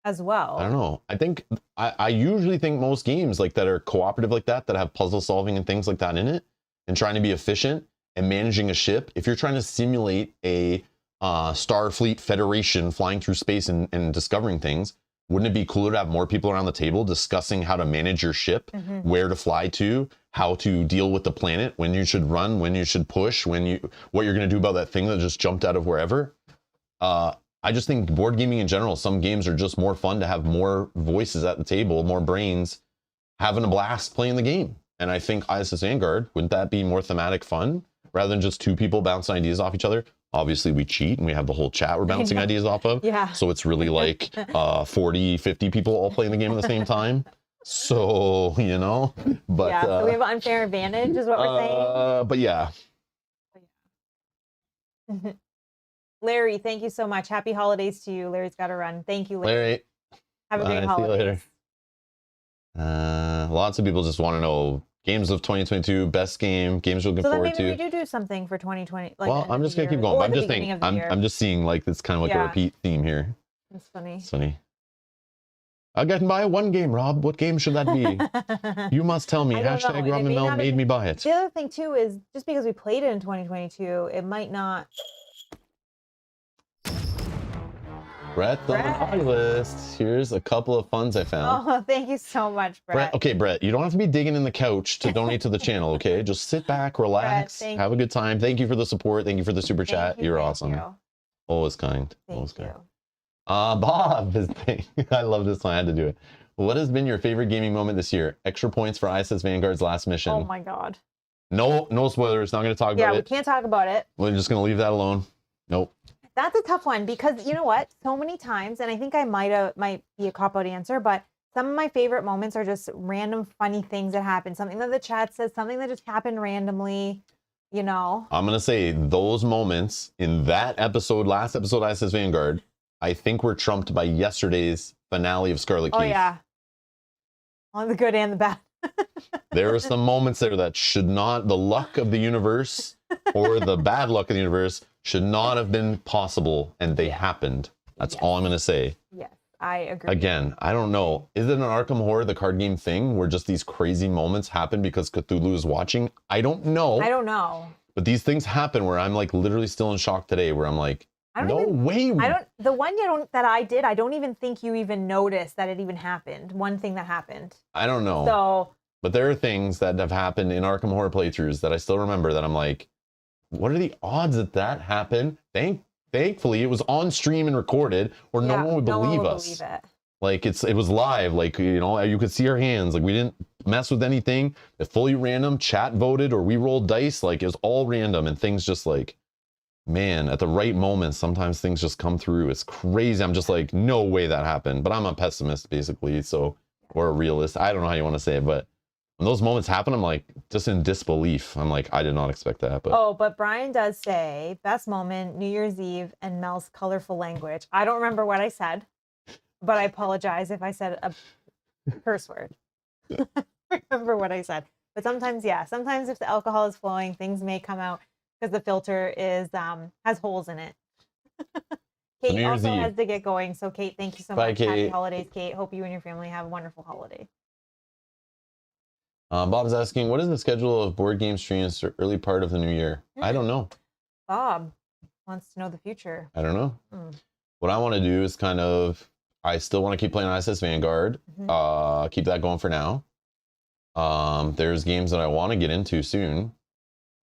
as well. I don't know. I think I usually think most games like that are cooperative like that have puzzle solving and things like that in it, and trying to be efficient and managing a ship. If you're trying to simulate a Starfleet Federation flying through space and discovering things, wouldn't it be cooler to have more people around the table discussing how to manage your ship, where to fly to, how to deal with the planet, when you should run, when you should push, what you're going to do about that thing that just jumped out of wherever? I just think board gaming in general, some games are just more fun to have more voices at the table, more brains, having a blast playing the game. And I think ISS Vanguard, wouldn't that be more thematic fun rather than just two people bouncing ideas off each other? Obviously, we cheat and we have the whole chat we're bouncing ideas off of. Yeah. So it's really like 40, 50 people all playing the game at the same time. So, you know, but yeah, so we have an unfair advantage is what we're saying. But yeah. Larry, thank you so much. Happy holidays to you. Larry's got to run. Thank you, Larry. Have a great holiday. See you later. Lots of people just want to know games of 2022, best game, games you're looking forward to. Maybe we do something for 2020. Like well, I'm just gonna keep going. I'm just seeing like it's kind of like a repeat theme here. It's funny. It's funny. I got to buy one game, Rob. What game should that be? You must tell me. Hashtag Rob and Mel made me buy it. The other thing too is just because we played it in 2022, it might not. Brett on the list. Here's a couple of funds I found. Oh, thank you so much, Brett. Okay, Brett, you don't have to be digging in the couch to donate to the channel, okay? Just sit back, relax, Brett, have a good time. Thank you for the support. Thank you for the super chat. You're awesome. Always kind. Always kind. Bob is I love this one. I had to do it. What has been your favorite gaming moment this year? Extra points for ISS Vanguard's last mission. Oh my God. No spoilers. Not going to talk about it. Yeah, we can't talk about it. We're just going to leave that alone. Nope. That's a tough one because you know what? So many times, and I think I might be a cop-out answer, but some of my favorite moments are just random funny things that happen. Something that the chat says, something that just happened randomly, you know? I'm going to say those moments in that episode, last episode, ISS Vanguard, I think were trumped by yesterday's finale of Scarlet Keith. Oh, yeah. On the good and the bad. There are some moments there that should not, the luck of the universe or the bad luck of the universe should not have been possible, and they happened. That's all I'm going to say. Yes, I agree. Again, I don't know. Is it an Arkham Horror, the card game thing, where just these crazy moments happen because Cthulhu is watching? I don't know. I don't know. But these things happen where I'm like literally still in shock today, where I'm like, no way. The one that I did, I don't even think you even noticed that it even happened. One thing that happened. I don't know. So. But there are things that have happened in Arkham Horror playthroughs that I still remember that I'm like, what are the odds that that happened? Thankfully, it was on stream and recorded, or no one would believe us. Like it was live. Like, you know, you could see our hands. Like we didn't mess with anything. It's fully random. Chat voted or we rolled dice. Like it was all random and things just like, man, at the right moment, sometimes things just come through. It's crazy. I'm just like, no way that happened. But I'm a pessimist basically. So, or a realist. I don't know how you want to say it, but when those moments happen, I'm like just in disbelief. I'm like, I did not expect that. But oh, but Brian does say best moment, New Year's Eve and Mel's colorful language. I don't remember what I said, but I apologize if I said a curse word. I remember what I said. But sometimes, yeah, sometimes if the alcohol is flowing, things may come out because the filter is has holes in it. Kate also has to get going. So Kate, thank you so much. Kate. Happy holidays, Kate. Hope you and your family have a wonderful holiday. Bob's asking, what is the schedule of board game streams for early part of the new year? I don't know. Bob wants to know the future. I don't know. What I want to do is kind of, I still want to keep playing ISS Vanguard. Keep that going for now. There's games that I want to get into soon.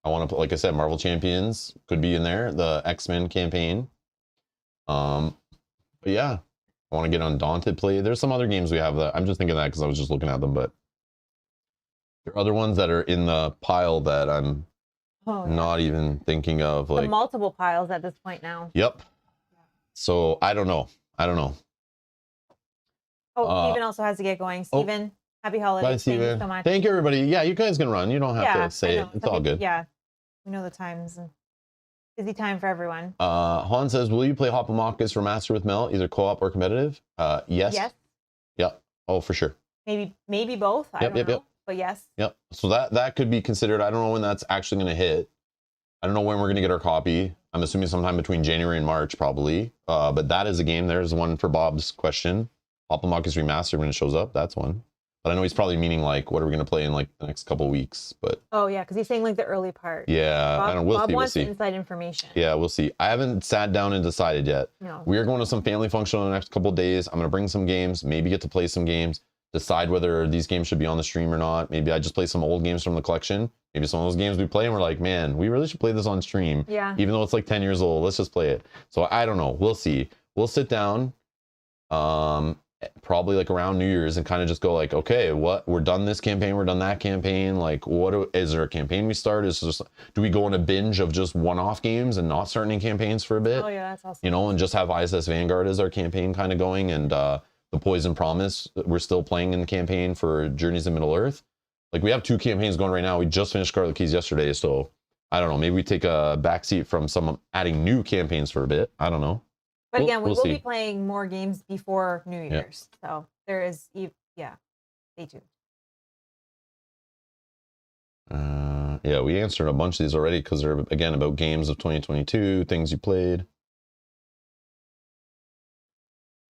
I want to, like I said, Marvel Champions could be in there. The X-Men campaign. But yeah, I want to get Undaunted play. There's some other games we have that I'm just thinking that because I was just looking at them, but there are other ones that are in the pile that I'm not even thinking of. Like multiple piles at this point now. Yep. So I don't know. Oh, Steven also has to get going. Steven, happy holidays. Bye, Steven. Thank you so much. Thank you, everybody. Yeah, you guys can run. You don't have to say it. It's all good. Yeah, we know the times. Busy time for everyone. Han says, will you play Hoplomachus Remaster with Mel, either co-op or competitive? Yes. Yes. Yeah. Oh, for sure. Maybe both. I don't know. But yes. Yep. So that could be considered. I don't know when that's actually going to hit. I don't know when we're going to get our copy. I'm assuming sometime between January and March, probably. But that is a game. There's one for Bob's question. Hoplomachus Remastered when it shows up. That's one. But I know he's probably meaning like, what are we going to play in like the next couple of weeks? But oh yeah, because he's saying like the early part. Yeah, Bob, I don't know. Bob wants we'll see. Inside information. Yeah, we'll see. I haven't sat down and decided yet. No. We are going to some family function in the next couple of days. I'm going to bring some games, maybe get to play some games, decide whether these games should be on the stream or not. Maybe I just play some old games from the collection. Maybe some of those games we play and we're like, man, we really should play this on stream. Yeah. Even though it's like 10 years old, let's just play it. So I don't know. We'll see. We'll sit down. Probably like around New Year's and kind of just go like, okay, we're done this campaign, we're done that campaign. Like, is there a campaign we start? Do we go on a binge of just one-off games and not start any campaigns for a bit? Oh yeah, that's awesome. You know, and just have ISS Vanguard as our campaign kind of going, and the Poison Promise we're still playing in the campaign for Journeys in Middle Earth. Like we have 2 campaigns going right now. We just finished Scarlet Keys yesterday, so I don't know. Maybe we take a backseat from some adding new campaigns for a bit. I don't know. But again, we will be playing more games before New Year's. Yeah. So there is, yeah, stay tuned. Yeah, we answered a bunch of these already because they're, again, about games of 2022, things you played.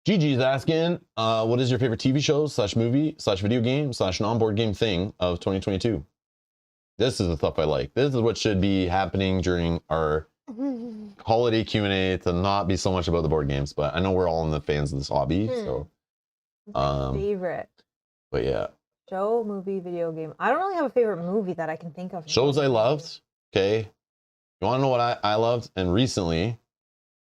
Gigi's asking, what is your favorite TV show / movie / video game / non-board game thing of 2022? This is the stuff I like. This is what should be happening during our holiday Q&A, to not be so much about the board games, but I know we're all in the fans of this hobby. So favorite, but yeah, show, movie, video game. I don't really have a favorite movie that I can think of. Shows I loved. Okay, you want to know what I loved? And recently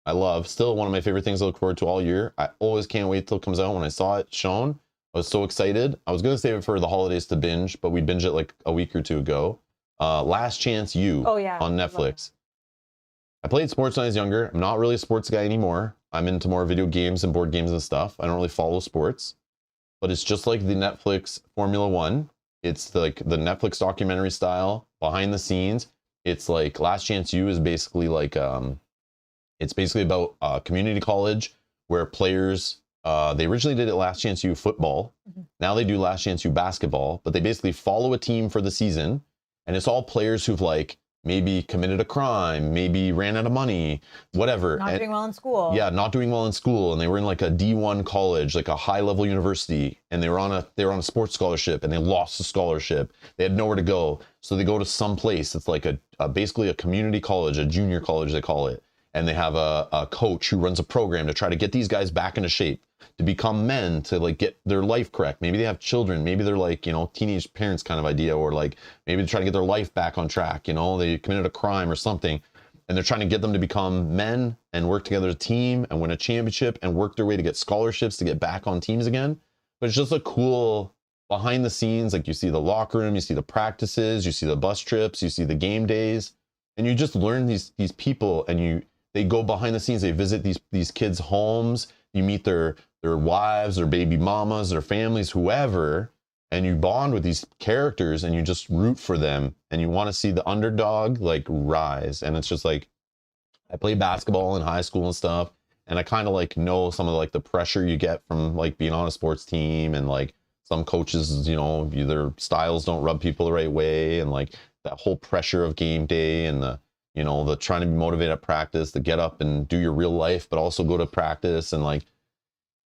I love, still one of my favorite things I look forward to all year. I always can't wait till it comes out. When I saw it shown, I was so excited. I was gonna save it for the holidays to binge, but we binged it like a week or 2 ago. Last Chance U. Oh yeah, on Netflix. I played sports when I was younger. I'm not really a sports guy anymore. I'm into more video games and board games and stuff. I don't really follow sports, but it's just like the Netflix Formula One. It's like the Netflix documentary style, behind the scenes. It's like Last Chance U is basically like, it's basically about community college where players, they originally did it Last Chance U football. Now they do Last Chance U basketball, but they basically follow a team for the season. And it's all players who've like, maybe committed a crime, maybe ran out of money, whatever. Not doing well in school. Yeah, not doing well in school. And they were in like a D1 college, like a high level university. And they were on a sports scholarship and they lost the scholarship. They had nowhere to go. So they go to some place. It's like basically a community college, a junior college, they call it. And they have a coach who runs a program to try to get these guys back into shape, to become men, to like get their life correct. Maybe they have children. Maybe they're like, you know, teenage parents kind of idea, or like maybe to try to get their life back on track. You know, they committed a crime or something. and they're trying to get them to become men and work together as a team and win a championship and work their way to get scholarships to get back on teams again. But it's just a cool behind the scenes. Like, you see the locker room, you see the practices, you see the bus trips, you see the game days, and you just learn these people, and they go behind the scenes. They visit these kids' homes. You meet their wives, their baby mamas, their families, whoever, and you bond with these characters, and you just root for them, and you want to see the underdog like rise. And it's just like, I played basketball in high school and stuff, and I kind of like know some of like the pressure you get from like being on a sports team, and like some coaches, you know, their styles don't rub people the right way, and like that whole pressure of game day, and the trying to be motivated at practice, to get up and do your real life, but also go to practice, and like,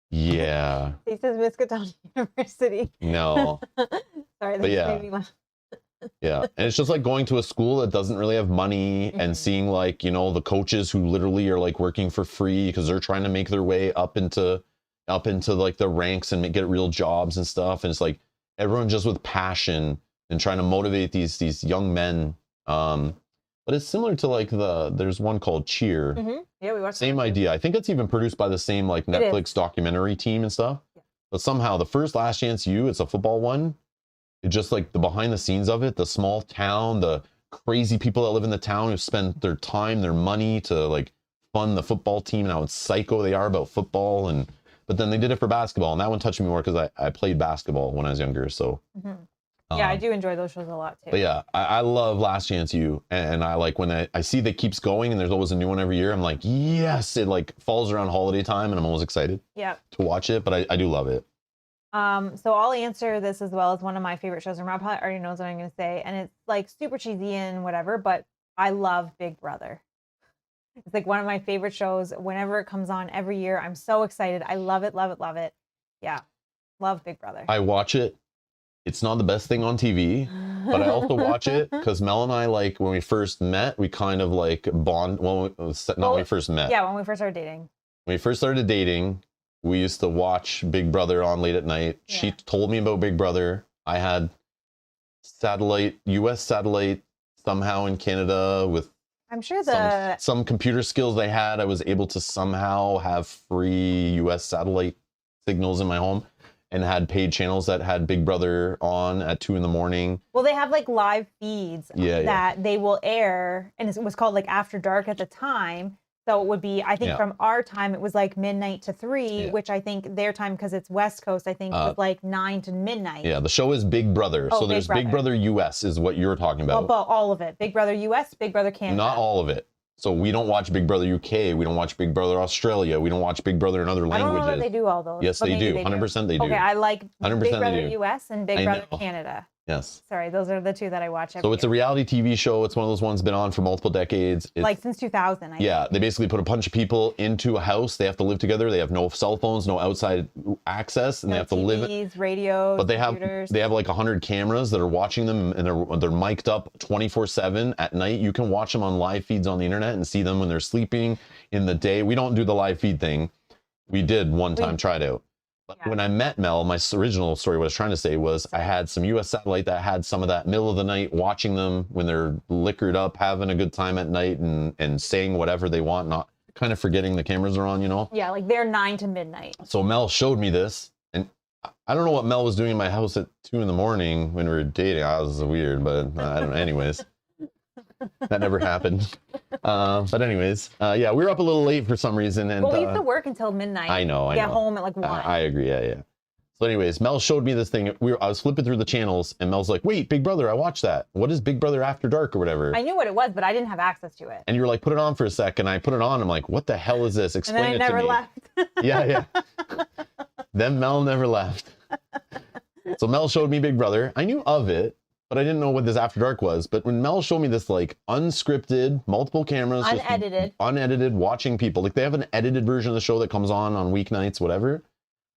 yeah. He says Miskatonic University. No. Sorry, that made me laugh. Yeah, and it's just like going to a school that doesn't really have money, and seeing like, the coaches who literally are like working for free because they're trying to make their way up into like the ranks and get real jobs and stuff. And it's like everyone just with passion and trying to motivate these young men. But it's similar to like there's one called Cheer. Yeah, we watched same idea. I think it's even produced by the same like Netflix documentary team and stuff. Yeah. But somehow the first Last Chance U, it's a football one. It's just like the behind the scenes of it, the small town, the crazy people that live in the town who spend their time, their money to like fund the football team, and how psycho they are about football. But then they did it for basketball, and that one touched me more because I played basketball when I was younger. So yeah, I do enjoy those shows a lot too. But yeah, I love Last Chance U, and I like when I see that keeps going and there's always a new one every year. I'm like, yes, it like falls around holiday time, and I'm always excited to watch it. But I do love it. So I'll answer this as well as one of my favorite shows, and Rob probably already knows what I'm going to say, and it's like super cheesy and whatever, but I love Big Brother. It's like one of my favorite shows. Whenever it comes on every year, I'm so excited. I love it, love it, love it. Yeah, love Big Brother. I watch it. It's not the best thing on TV, but I also watch it because Mel and I, like, when we first met, we kind of like bond. When we first met. Yeah, when we first started dating. When we first started dating, we used to watch Big Brother on late at night. Yeah. She told me about Big Brother. I had US satellite somehow in Canada with, I'm sure some computer skills they had. I was able to somehow have free US satellite signals in my home, and had paid channels that had Big Brother on at 2 a.m. Well, they have like live feeds that they will air, and it was called like After Dark at the time. So it would be, I think from our time, it was like midnight to 3, which I think their time, because it's West Coast, I think was like 9 to midnight. Yeah, the show is Big Brother. So there's Big Brother US is what you're talking about. All of it. Big Brother US, Big Brother Canada. Not all of it. So we don't watch Big Brother UK. We don't watch Big Brother Australia. We don't watch Big Brother in other languages. I don't know that they do all those. Yes, they do. 100% they do. Okay, I like Big Brother US and Big Brother Canada. Yes. Sorry, those are the two that I watch every So it's a reality TV show. It's one of those ones been on for multiple decades. It's, like since 2000, I think. They basically put a bunch of people into a house. They have to live together. They have no cell phones, no outside access, and they have to live it. Radios, but they computers. have like 100 cameras that are watching them, and they're mic'd up 24/7 at night. You can watch them on live feeds on the internet and see them when they're sleeping. In the day, we don't do the live feed thing. We did one time, tried out. When I met Mel, my original story, what I was trying to say was I had some US satellite that had some of that middle of the night, watching them when they're liquored up, having a good time at night, and saying whatever they want, not kind of forgetting the cameras are on, Yeah, like they're 9 to midnight. So Mel showed me this, and I don't know what Mel was doing in my house at 2 a.m. when we were dating. I was weird, but I don't know. Anyways, that never happened. But anyways, we were up a little late for some reason. And we used to work until midnight. I know. Get home at like 1. I agree. Yeah. So anyways, Mel showed me this thing. I was flipping through the channels, and Mel's like, wait, Big Brother, I watched that. What is Big Brother After Dark or whatever? I knew what it was, but I didn't have access to it. And you were like, put it on for a sec. And I put it on. I'm like, what the hell is this? Explain it to me. And then I never left. Yeah. Then Mel never left. So Mel showed me Big Brother. I knew of it, but I didn't know what this After Dark was. But when Mel showed me this like unscripted, multiple cameras, unedited, watching people, like they have an edited version of the show that comes on weeknights, whatever.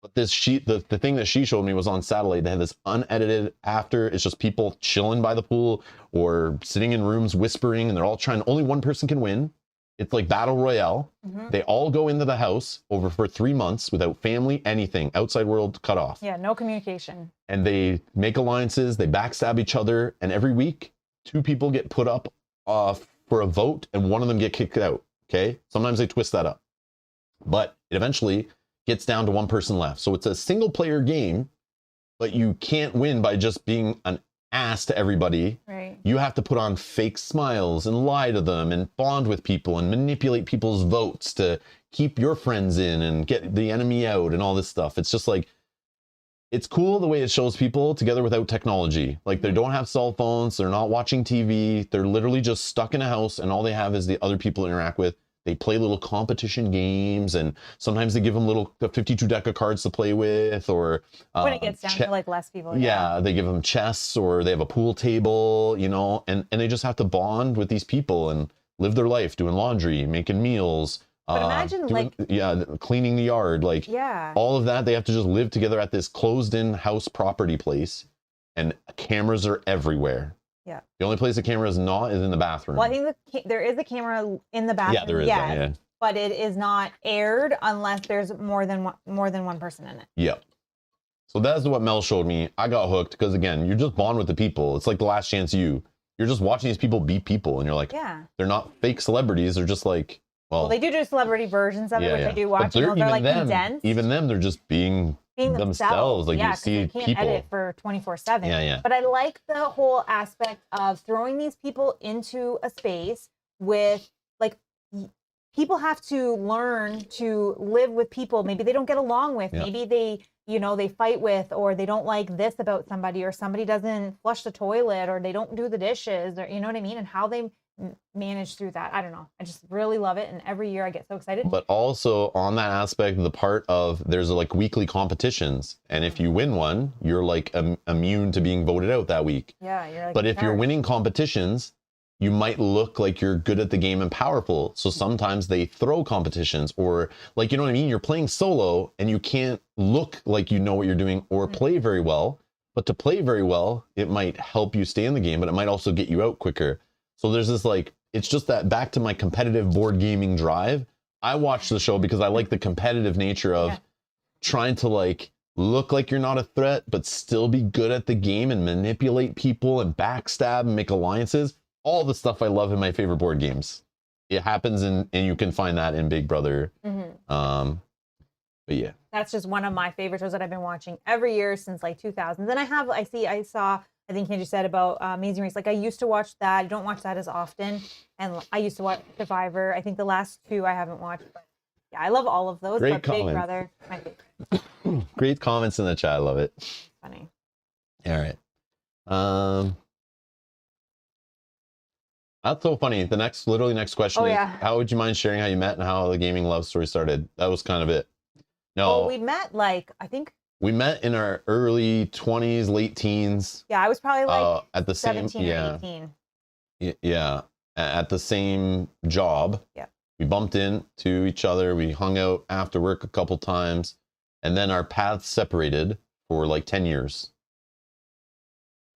But this the thing that she showed me was on satellite. They had this unedited after. It's just people chilling by the pool or sitting in rooms whispering, and they're all trying. Only one person can win. It's like Battle Royale. Mm-hmm. They all go into the house for 3 months without family, anything, outside world cut off. Yeah, no communication. And they make alliances, they backstab each other, and every week, 2 people get put up for a vote and one of them get kicked out. Okay. Sometimes they twist that up, but it eventually gets down to one person left. So it's a single player game, but you can't win by just being an ass to everybody. Right. You have to put on fake smiles and lie to them and bond with people and manipulate people's votes to keep your friends in and get the enemy out and all this stuff. It's just like, it's cool the way it shows people together without technology. Like they don't have cell phones, they're not watching TV, they're literally just stuck in a house and all they have is the other people to interact with. They play little competition games and sometimes they give them little 52 deck of cards to play with, or when it gets down to like less people. Yeah, they give them chess or they have a pool table, you know, and they just have to bond with these people and live their life doing laundry, making meals. But imagine cleaning the yard, like all of that. They have to just live together at this closed-in house property place, and cameras are everywhere. Yeah. The only place the camera is not is in the bathroom. Well, I think there is a camera in the bathroom. Yeah, there is. Yeah. But it is not aired unless there's more than one person in it. Yep. So that's what Mel showed me. I got hooked because again, you just bond with the people. It's like The Last Chance U. You're just watching these people beat people, and you're like, they're not fake celebrities. They're just like. Well, they do celebrity versions of it, which I do watch. They're like condensed. Even them, they're just being themselves. Like you see they can't people edit for 24/7. Yeah. But I like the whole aspect of throwing these people into a space with like people have to learn to live with people. Maybe they don't get along with. Maybe they fight with, or they don't like this about somebody, or somebody doesn't flush the toilet, or they don't do the dishes, or you know what I mean, and how they manage through that. I don't know. I just really love it, and every year I get so excited. But also on that aspect, the part of there's like weekly competitions, and if you win one, you're like immune to being voted out that week. Yeah, you're like. But if you're winning competitions, you might look like you're good at the game and powerful. So sometimes they throw competitions, or like, you know what I mean? You're playing solo and you can't look like you know what you're doing or play very well. But to play very well, it might help you stay in the game, but it might also get you out quicker. So there's this like, it's just that back to my competitive board gaming drive. I watch the show because I like the competitive nature of trying to like look like you're not a threat, but still be good at the game and manipulate people and backstab and make alliances. All the stuff I love in my favorite board games. It happens and you can find that in Big Brother. But yeah. That's just one of my favorite shows that I've been watching every year since like 2000s. And I saw, I think Kenji said about Amazing Race. Like I used to watch that. I don't watch that as often. And I used to watch Survivor. I think the last two I haven't watched. But yeah, I love all of those. Great but comments. Big Brother, my favorite. Great comments in the chat. I love it. Funny. All right. That's so funny. The next question is, how would you mind sharing how you met and how the gaming love story started? That was kind of it. No. Well, we met like, I think. We met in our early 20s, late teens. Yeah, I was probably like at the 17 or 18. Yeah, at the same job. Yeah. We bumped into each other. We hung out after work a couple times. And then our paths separated for like 10 years.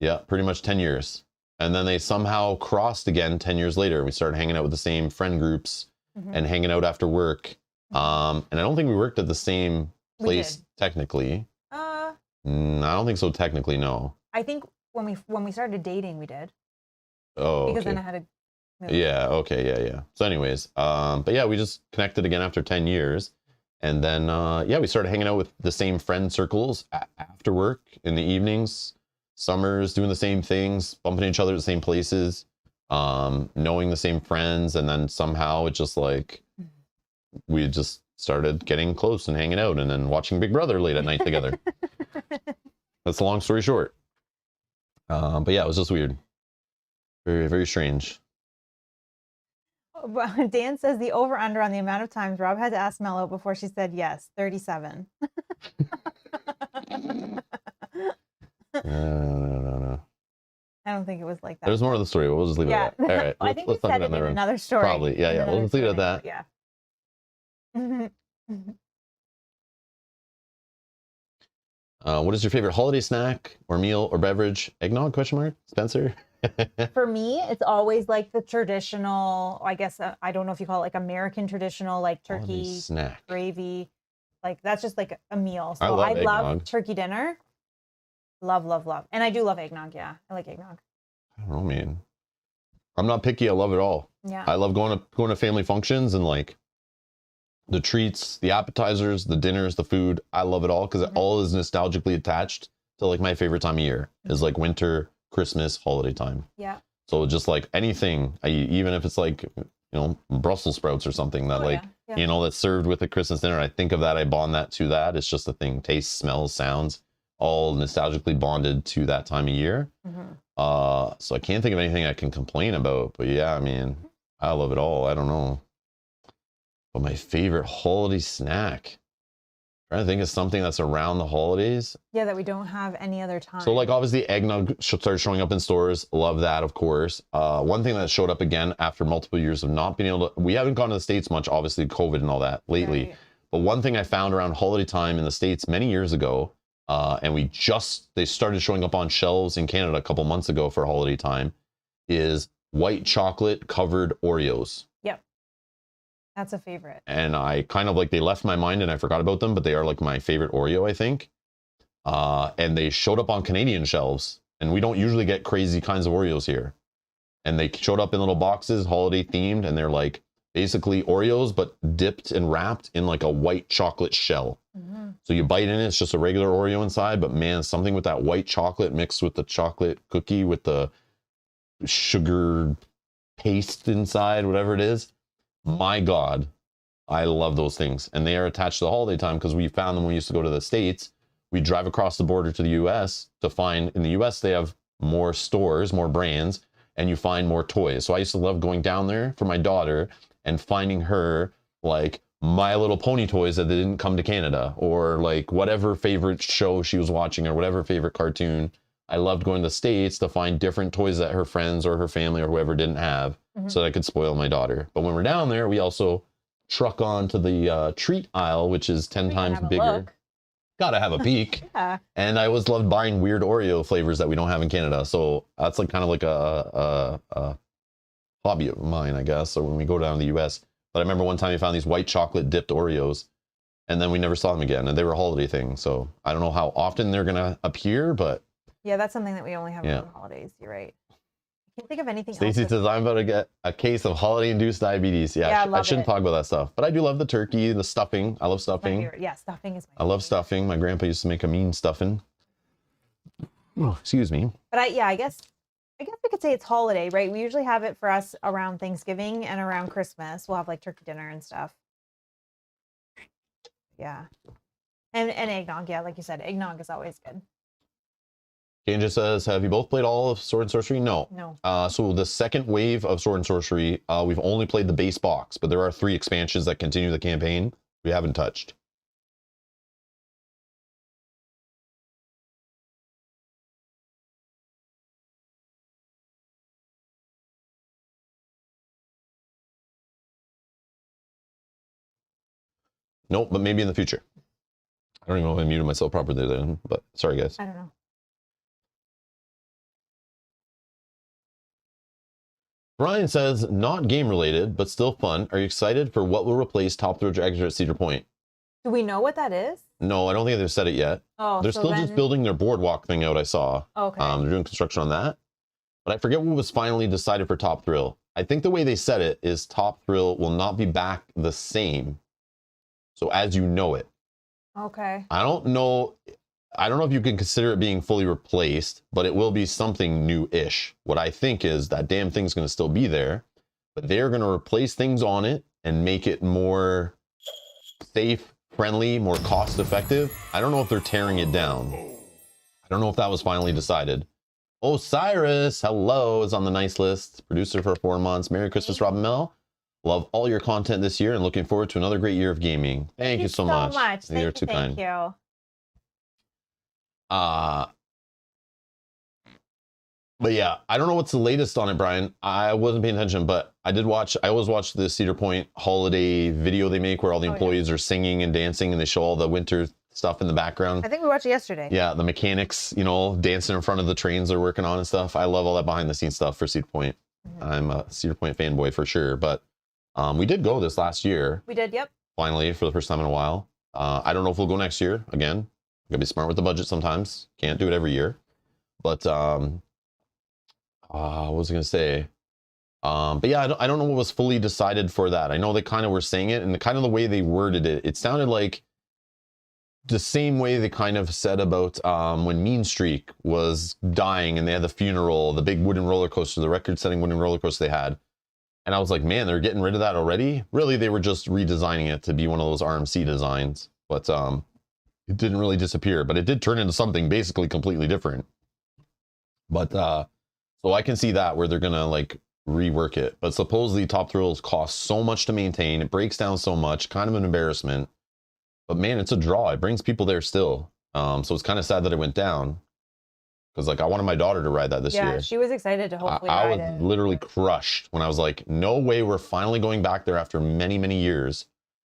Yeah, pretty much 10 years. And then they somehow crossed again 10 years later. We started hanging out with the same friend groups and hanging out after work. And I don't think we worked at the same place technically. I don't think so technically, no. I think when we started dating, we did. Oh, because then I had to move. Yeah, okay, yeah. So anyways, but yeah, we just connected again after 10 years. And then, we started hanging out with the same friend circles after work in the evenings. Summers, doing the same things, bumping each other at the same places, knowing the same friends, and then somehow it just like we just started getting close and hanging out, and then watching Big Brother late at night together. That's a long story short. But yeah, it was just weird, very, very strange. Dan says the over/under on the amount of times Rob had to ask Mel out before she said yes, 37. No. I don't think it was like that. There's more of the story, but we'll just leave it at that. All right. I think we said it in another story. Probably. Yeah. We'll just leave it at that. Yeah. What is your favorite holiday snack or meal or beverage? Eggnog? ? Spencer? For me, it's always like the traditional, I guess, I don't know if you call it like American traditional, like turkey, snack, gravy. Like that's just like a meal. So I love turkey dinner. Love. And I do love eggnog. Yeah, I like eggnog. I don't know, man. I'm not picky. I love it all. Yeah. I love going to family functions and like the treats, the appetizers, the dinners, the food. I love it all because it all is nostalgically attached to like my favorite time of year is like winter, Christmas, holiday time. Yeah. So just like anything, even if it's like, Brussels sprouts or something that that's served with a Christmas dinner. I think of that. I bond that to that. It's just a thing. Taste, smells, sounds, all nostalgically bonded to that time of year. So I can't think of anything I can complain about, but yeah, I mean, I love it all. I don't know. But my favorite holiday snack. I'm trying to think of something that's around the holidays. Yeah, that we don't have any other time. So like obviously eggnog started showing up in stores. Love that, of course. One thing that showed up again after multiple years of not being able to, we haven't gone to the States much, obviously COVID and all that lately. Right. But one thing I found around holiday time in the States many years ago, and they started showing up on shelves in Canada a couple months ago for holiday time, is white chocolate covered Oreos. Yep. That's a favorite. And I kind of like, they left my mind and I forgot about them, but they are like my favorite Oreo, I think. And they showed up on Canadian shelves, and we don't usually get crazy kinds of Oreos here. And they showed up in little boxes, holiday themed, and they're like basically Oreos, but dipped and wrapped in like a white chocolate shell. So you bite in it, it's just a regular Oreo inside, but man, something with that white chocolate mixed with the chocolate cookie with the sugar paste inside, whatever it is. My God, I love those things. And they are attached to the holiday time because we found them when we used to go to the States. We drive across the border to the US to find, in the US, they have more stores, more brands, and you find more toys. So I used to love going down there for my daughter and finding her like My Little Pony toys that didn't come to Canada, or like whatever favorite show she was watching or whatever favorite cartoon. I loved going to the States to find different toys that her friends or her family or whoever didn't have so that I could spoil my daughter. But when we're down there, we also truck on to the treat aisle, which is 10 times bigger. Gotta have a peek. Yeah. And I always loved buying weird Oreo flavors that we don't have in Canada. So that's like kind of like a hobby of mine, I guess. So when we go down to the US, but I remember one time we found these white chocolate dipped Oreos, and then we never saw them again. And they were a holiday thing. So I don't know how often they're gonna appear, but yeah, that's something that we only have on holidays. You're right. I can't think of anything Stacey else. says I'm about to get a case of holiday-induced diabetes. Yeah, I shouldn't talk about that stuff, but I do love the turkey, the stuffing. I love stuffing. Yeah, stuffing is my I love stuffing. My grandpa used to make a mean stuffing. Oh, excuse me. But I guess we could say it's holiday, right? We usually have it for us around Thanksgiving and around Christmas. We'll have like turkey dinner and stuff. Yeah. And eggnog, yeah, like you said, eggnog is always good. Kane just says, have you both played all of Sword and Sorcery? No. So the second wave of Sword and Sorcery, we've only played the base box, but there are 3 expansions that continue the campaign we haven't touched. Nope, but maybe in the future. I don't even know if I muted myself properly then, but sorry guys. I don't know. Brian says, not game related, but still fun. Are you excited for what will replace Top Thrill Dragster at Cedar Point? Do we know what that is? No, I don't think they've said it yet. Oh, they're still just building their boardwalk thing out, I saw. Okay. They're doing construction on that. But I forget what was finally decided for Top Thrill. I think the way they said it is Top Thrill will not be back the same. So as you know it. Okay. I don't know if you can consider it being fully replaced, but it will be something new-ish. What I think is that damn thing's going to still be there, but they're going to replace things on it and make it more safe, friendly, more cost-effective. I don't know if they're tearing it down. I don't know if that was finally decided. Osiris, hello, is on the nice list. Producer for 4 months. Merry Christmas, Robin Mel. Love all your content this year and looking forward to another great year of gaming. Thank you so much. You're too kind. Thank you. But yeah, I don't know what's the latest on it, Brian. I wasn't paying attention, but I always watch the Cedar Point holiday video they make where all the employees are singing and dancing and they show all the winter stuff in the background. I think we watched it yesterday. Yeah, the mechanics, dancing in front of the trains they're working on and stuff. I love all that behind the scenes stuff for Cedar Point. I'm a Cedar Point fanboy for sure, but we did go this last year. We did, yep. Finally, for the first time in a while. I don't know if we'll go next year. Again, gotta be smart with the budget sometimes. Can't do it every year. But what was I gonna say? But yeah, I don't know what was fully decided for that. I know they kind of were saying it, and the kind of the way they worded it, it sounded like the same way they kind of said about when Mean Streak was dying and they had the funeral, the big wooden roller coaster, the record-setting wooden roller coaster they had. And I was like, man, they're getting rid of that already? Really, they were just redesigning it to be one of those RMC designs. But it didn't really disappear. But it did turn into something basically completely different. But so I can see that where they're going to like rework it. But supposedly Top Thrills cost so much to maintain. It breaks down so much. Kind of an embarrassment. But man, it's a draw. It brings people there still. So it's kind of sad that it went down. Because like I wanted my daughter to ride that this year. Yeah, she was excited to hopefully ride it. I was literally crushed when I was like, no way we're finally going back there after many, many years.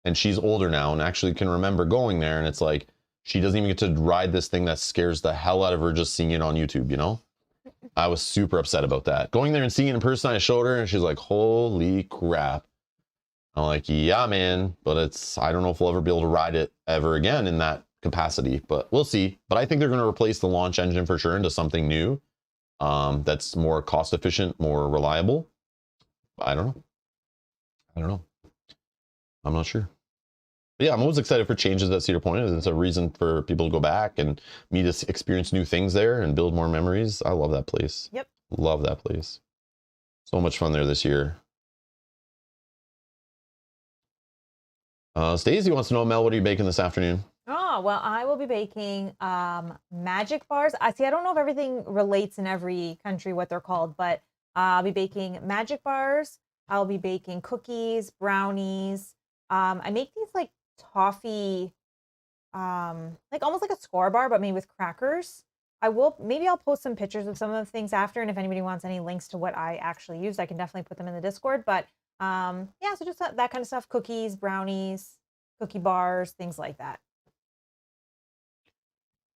And she's older now and actually can remember going there. And it's like, she doesn't even get to ride this thing that scares the hell out of her just seeing it on YouTube, you know? I was super upset about that. Going there and seeing it in person, I showed her and she's like, holy crap. I'm like, yeah, man, but I don't know if we'll ever be able to ride it ever again in that capacity, but we'll see. But I think they're going to replace the launch engine for sure into something new that's more cost efficient, more reliable. I don't know. I'm not sure. But yeah, I'm always excited for changes at Cedar Point. It's a reason for people to go back and me to experience new things there and build more memories. I love that place. Yep. Love that place. So much fun there this year. Stacey wants to know, Mel, what are you baking this afternoon? Oh, well, I will be baking magic bars. I don't know if everything relates in every country what they're called, but I'll be baking magic bars. I'll be baking cookies, brownies. I make these like toffee, like almost like a score bar, but made with crackers. Maybe I'll post some pictures of some of the things after, and if anybody wants any links to what I actually used, I can definitely put them in the Discord. But yeah, so just that kind of stuff: cookies, brownies, cookie bars, things like that.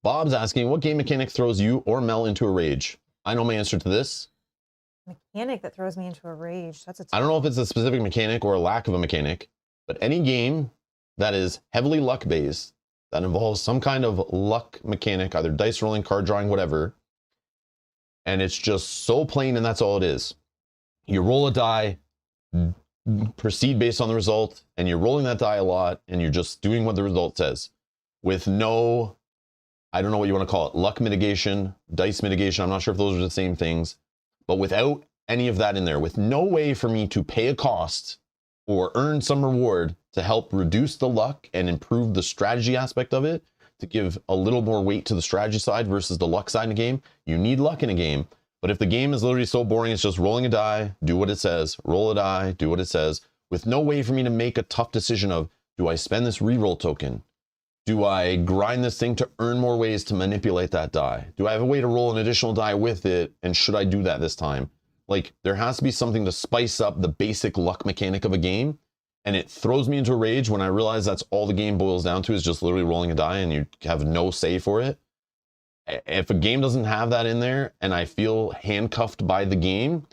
Bob's asking, what game mechanic throws you or Mel into a rage? I know my answer to this. Mechanic that throws me into a rage. I don't know if it's a specific mechanic or a lack of a mechanic, but any game that is heavily luck based, that involves some kind of luck mechanic, either dice rolling, card drawing, whatever, and it's just so plain and that's all it is. You roll a die, proceed based on the result, and you're rolling that die a lot, and you're just doing what the result says with no, I don't know what you want to call it, luck mitigation, dice mitigation. I'm not sure if those are the same things, but without any of that in there, with no way for me to pay a cost or earn some reward to help reduce the luck and improve the strategy aspect of it, to give a little more weight to the strategy side versus the luck side in a game. You need luck in a game, but if the game is literally so boring, it's just rolling a die, do what it says, roll a die, do what it says, with no way for me to make a tough decision of, do I spend this reroll token? Do I grind this thing to earn more ways to manipulate that die? Do I have a way to roll an additional die with it? And should I do that this time? Like, there has to be something to spice up the basic luck mechanic of a game. And it throws me into a rage when I realize that's all the game boils down to, is just literally rolling a die and you have no say for it. If a game doesn't have that in there and I feel handcuffed by the game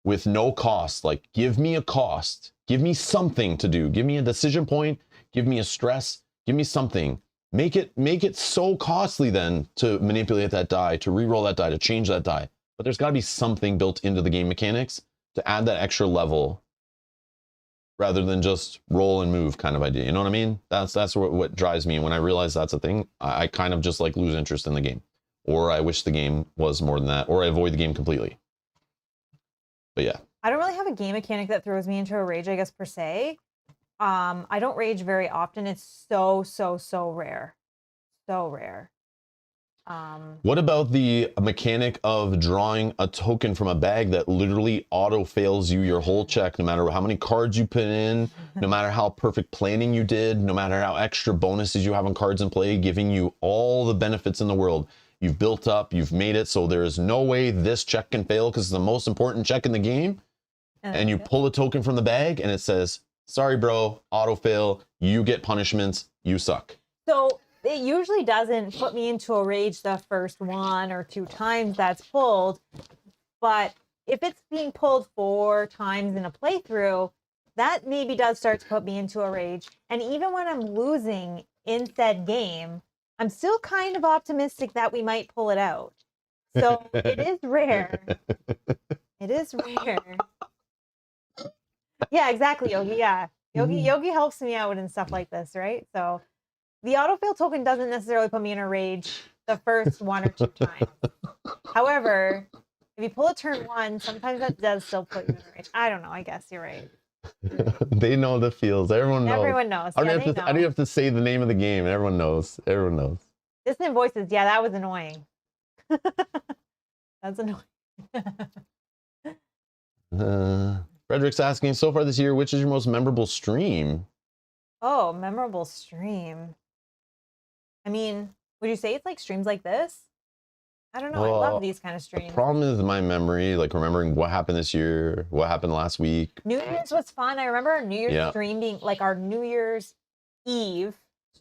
with no cost, like, give me a cost, give me something to do, give me a decision point, give me a stress, give me something. Make it so costly then to manipulate that die, to re-roll that die, to change that die. But there's got to be something built into the game mechanics to add that extra level, rather than just roll and move kind of idea. You know what I mean? That's what drives me. And when I realize that's a thing, I kind of just like lose interest in the game, or I wish the game was more than that, or I avoid the game completely. But yeah, I don't really have a game mechanic that throws me into a rage, I guess, per se. I don't rage very often. It's so rare. So rare. What about the mechanic of drawing a token from a bag that literally auto fails you your whole check, no matter how many cards you put in, no matter how perfect planning you did, no matter how extra bonuses you have on cards in play, giving you all the benefits in the world. You've built up, you've made it so there is no way this check can fail because it's the most important check in the game. And you pull a token from the bag and it says, sorry, bro, auto fail, you get punishments, you suck. So it usually doesn't put me into a rage the first 1 or 2 times that's pulled. But if it's being pulled 4 times in a playthrough, that maybe does start to put me into a rage. And even when I'm losing in said game, I'm still kind of optimistic that we might pull it out. So it is rare. It is rare. Yeah, exactly, Yogi. Yeah. Yogi helps me out and stuff like this, right? So the autofill token doesn't necessarily put me in a rage the first 1 or 2 times. However, if you pull a turn 1, sometimes that does still put you in a rage. I don't know. I guess you're right. They know the feels. Everyone knows. Everyone knows. I don't even have to say the name of the game. Everyone knows. Everyone knows. Dissonant voices. Yeah, that was annoying. That's annoying. Frederick's asking, so far this year, which is your most memorable stream? Oh, memorable stream. I mean, would you say it's like streams like this? I don't know. Well, I love these kind of streams. The problem is my memory, like remembering what happened this year, what happened last week. New Year's was fun. I remember our New Year's stream being like our New Year's Eve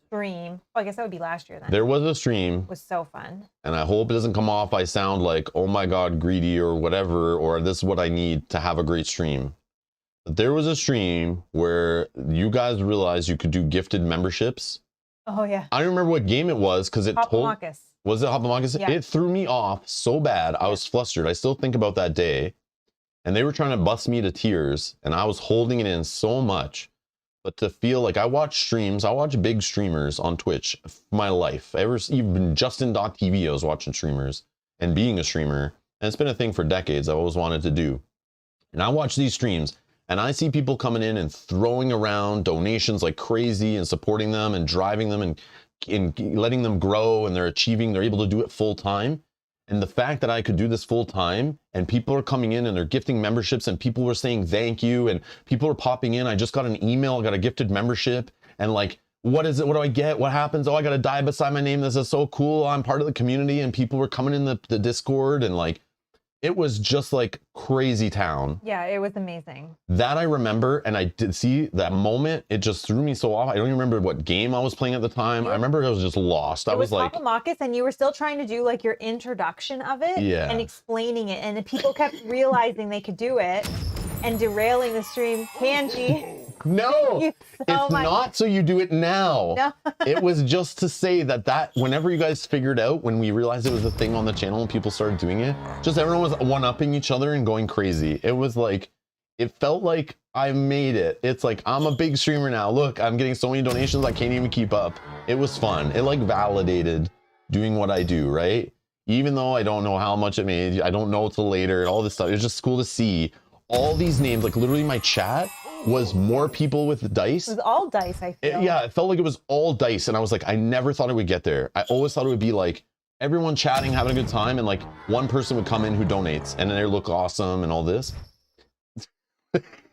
stream. Oh, I guess that would be last year then. There was a stream. It was so fun. And I hope it doesn't come off I sound like, oh my God, greedy or whatever, or this is what I need to have a great stream. But there was a stream where you guys realized you could do gifted memberships. Oh, yeah. I don't remember what game it was because it told... Was it Hopamakas? Yeah. It threw me off so bad. I was flustered. I still think about that day. And they were trying to bust me to tears. And I was holding it in so much. But to feel like I watch streams, I watch big streamers on Twitch my life. Even Justin.tv, I was watching streamers and being a streamer. And it's been a thing for decades I've always wanted to do. And I watch these streams and I see people coming in and throwing around donations like crazy and supporting them and driving them and letting them grow, and they're able to do it full time. And the fact that I could do this full time and people are coming in and they're gifting memberships and people were saying thank you and people are popping in. I just got an email, I got a gifted membership, and like, what is it? What do I get? What happens? Oh, I got to die beside my name. This is so cool. I'm part of the community, and people were coming in the Discord, and like, it was just like crazy town. Yeah, it was amazing. That I remember, and I did see that moment. It just threw me so off. I don't even remember what game I was playing at the time. I remember I was just lost. I was like, Hopamakas, and you were still trying to do like your introduction of it and explaining it, and people kept realizing they could do it and derailing the stream. Kanji. No, it's not so you do it now. No. It was just to say that whenever you guys figured out, when we realized it was a thing on the channel and people started doing it, just everyone was one-upping each other and going crazy. It was like, it felt like I made it. It's like, I'm a big streamer now. Look, I'm getting so many donations I can't even keep up. It was fun. It like validated doing what I do, right? Even though I don't know how much it made, I don't know till later and all this stuff. It's just cool to see all these names, like literally my chat was more people with dice. It was all dice, I feel. Yeah, it felt like it was all dice. And I was like, I never thought it would get there. I always thought it would be like everyone chatting, having a good time, and like one person would come in who donates and then they look awesome and all this.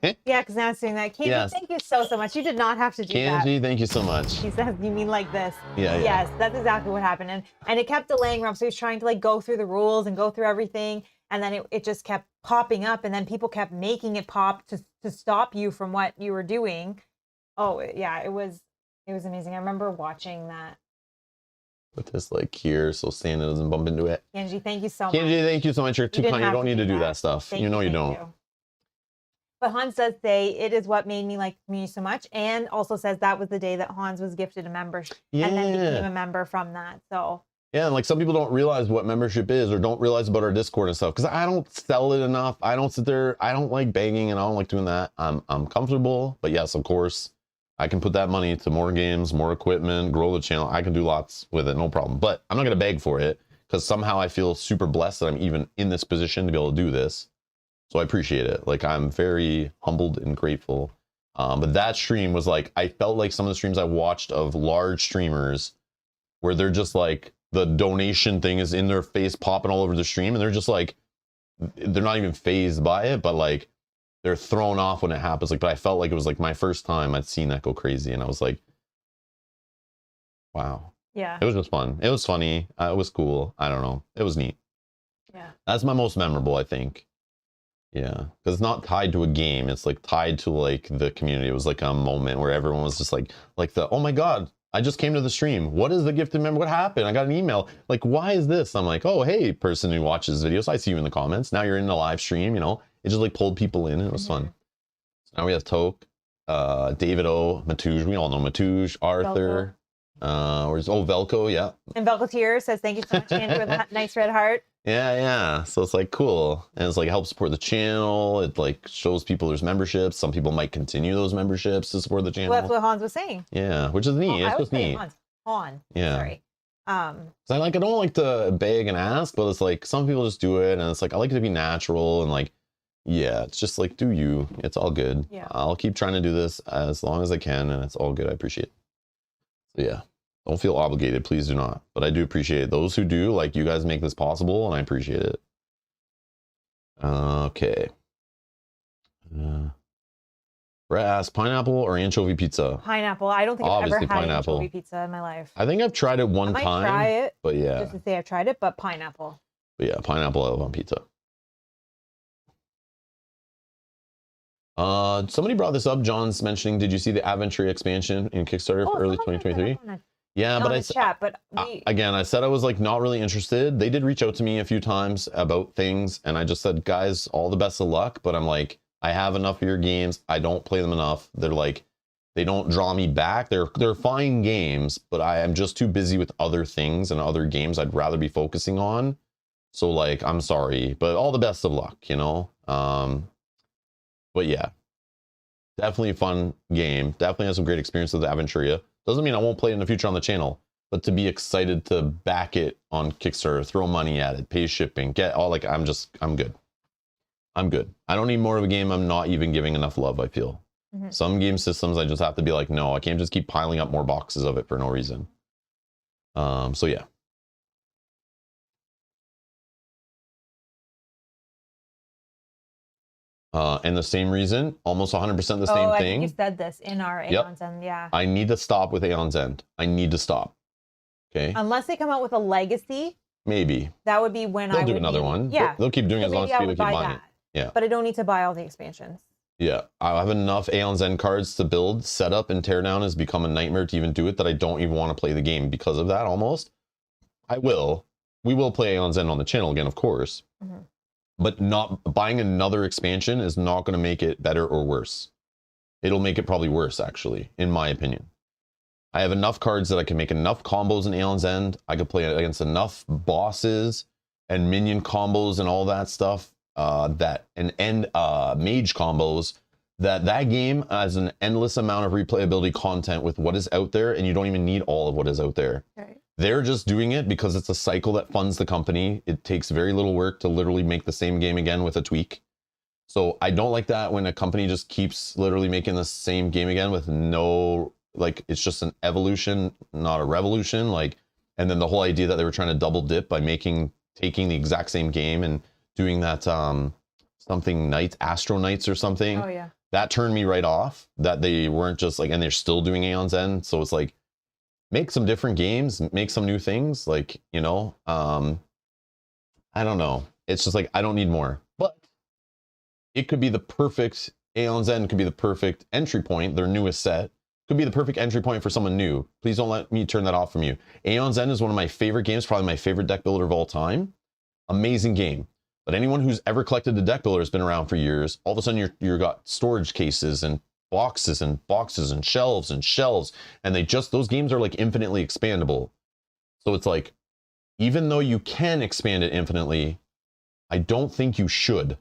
Yeah, because now it's doing that. Kanji, thank you so much. You did not have to do that. Kanji, thank you so much. He says, you mean like this? Yeah, yes, that's exactly what happened. And it kept delaying Rob, so he was trying to like go through the rules and go through everything. And then it just kept popping up, and then people kept making it pop to stop you from what you were doing. Oh yeah, it was amazing. I remember watching that. Put this like here so Santa doesn't bump into it. Kanji, thank you so much. Kanji, thank you so much. You're too kind. You don't need to do that stuff. You know you don't. But Hans does say it is what made me like the community so much, and also says that was the day that Hans was gifted a membership and then became a member from that. So yeah, and like some people don't realize what membership is or don't realize about our Discord and stuff because I don't sell it enough. I don't sit there. I don't like begging and I don't like doing that. I'm comfortable, but yes, of course, I can put that money to more games, more equipment, grow the channel. I can do lots with it, no problem. But I'm not gonna beg for it because somehow I feel super blessed that I'm even in this position to be able to do this. So I appreciate it. Like I'm very humbled and grateful. But that stream was like, I felt like some of the streams I watched of large streamers where they're just like, the donation thing is in their face popping all over the stream and they're just like, they're not even fazed by it, but like they're thrown off when it happens. Like, but I felt like it was like my first time I'd seen that go crazy and I was like, wow. Yeah. It was just fun. It was funny. It was cool. I don't know. It was neat. Yeah. That's my most memorable, I think. Yeah. Because it's not tied to a game. It's like tied to like the community. It was like a moment where everyone was just like oh my God, I just came to the stream. What is the gifted member? What happened? I got an email. Like, why is this? I'm like, oh, hey, person who watches videos. I see you in the comments. Now you're in the live stream, you know. It just like pulled people in and it was fun. So now we have Toke, David O, Matouj. We all know Matouj, Arthur. Velco, yeah. And Velco Tears says, thank you so much, Andrew, with a nice red heart. Yeah. So it's like cool. And it's like helps support the channel. It like shows people there's memberships. Some people might continue those memberships to support the channel. Well, that's what Hans was saying. Yeah, which is neat. It's just neat. Han. Yeah. Sorry. So I don't like to beg and ask, but it's like some people just do it, and it's like I like it to be natural and like, yeah, it's just like do you. It's all good. Yeah. I'll keep trying to do this as long as I can, and it's all good. I appreciate it. So yeah, don't feel obligated. Please do not. But I do appreciate it. Those who do, like you guys make this possible, and I appreciate it. Okay. Brett asked, pineapple or anchovy pizza? Pineapple. I don't think I've ever had anchovy pizza in my life. I think I've tried it one time. I might try it. But yeah. Just to say I've tried it, but pineapple. But yeah, pineapple I love on pizza. Somebody brought this up. John's mentioning, did you see the Aventura expansion in Kickstarter for early 2023? Yeah, but again, I said I was like not really interested. They did reach out to me a few times about things, and I just said, guys, all the best of luck. But I'm like, I have enough of your games. I don't play them enough. They're like, they don't draw me back. They're fine games, but I am just too busy with other things and other games I'd rather be focusing on. So like, I'm sorry, but all the best of luck, you know? But yeah, definitely a fun game. Definitely has some great experience with Aventura. Doesn't mean I won't play it in the future on the channel, but to be excited to back it on Kickstarter, throw money at it, pay shipping, get all like, I'm good. I'm good. I don't need more of a game I'm not even giving enough love, I feel. Mm-hmm. Some game systems, I just have to be like, no, I can't just keep piling up more boxes of it for no reason. So yeah. And the same reason, almost 100% the same thing. I think you said this in our Aeon's End, yeah. I need to stop with Aeon's End. I need to stop. Okay. Unless they come out with a legacy. Maybe. That would be when they'll do another one. Yeah. They'll keep doing it as long as people keep buying it. Yeah. But I don't need to buy all the expansions. Yeah. I have enough Aeon's End cards to build. Setup and teardown has become a nightmare to even do it that I don't even want to play the game because of that almost. I will. We will play Aeon's End on the channel again, of course. Mm-hmm. But not buying another expansion is not going to make it better or worse. It'll make it probably worse, actually, in my opinion. I have enough cards that I can make enough combos in Aeon's End. I could play against enough bosses and minion combos and all that stuff. Mage combos. That game has an endless amount of replayability content with what is out there, and you don't even need all of what is out there. Right. They're just doing it because it's a cycle that funds the company. It takes very little work to literally make the same game again with a tweak. So I don't like that when a company just keeps literally making the same game again with no, like, it's just an evolution, not a revolution. Like, and then the whole idea that they were trying to double dip by taking the exact same game and doing that something Knights, Astro Knights or something. Oh yeah. That turned me right off, that they weren't just like, and they're still doing Aeon's End. So it's like, make some different games, make some new things, like, you know, I don't know. It's just like, I don't need more, but it could be the perfect, Aeon's End could be the perfect entry point. Their newest set could be the perfect entry point for someone new. Please don't let me turn that off from you. Aeon's End is one of my favorite games, probably my favorite deck builder of all time. Amazing game. But anyone who's ever collected the deck builder has been around for years. All of a sudden you've got storage cases and boxes and boxes and shelves, and those games are like infinitely expandable. So it's like, even though you can expand it infinitely, I don't think you should.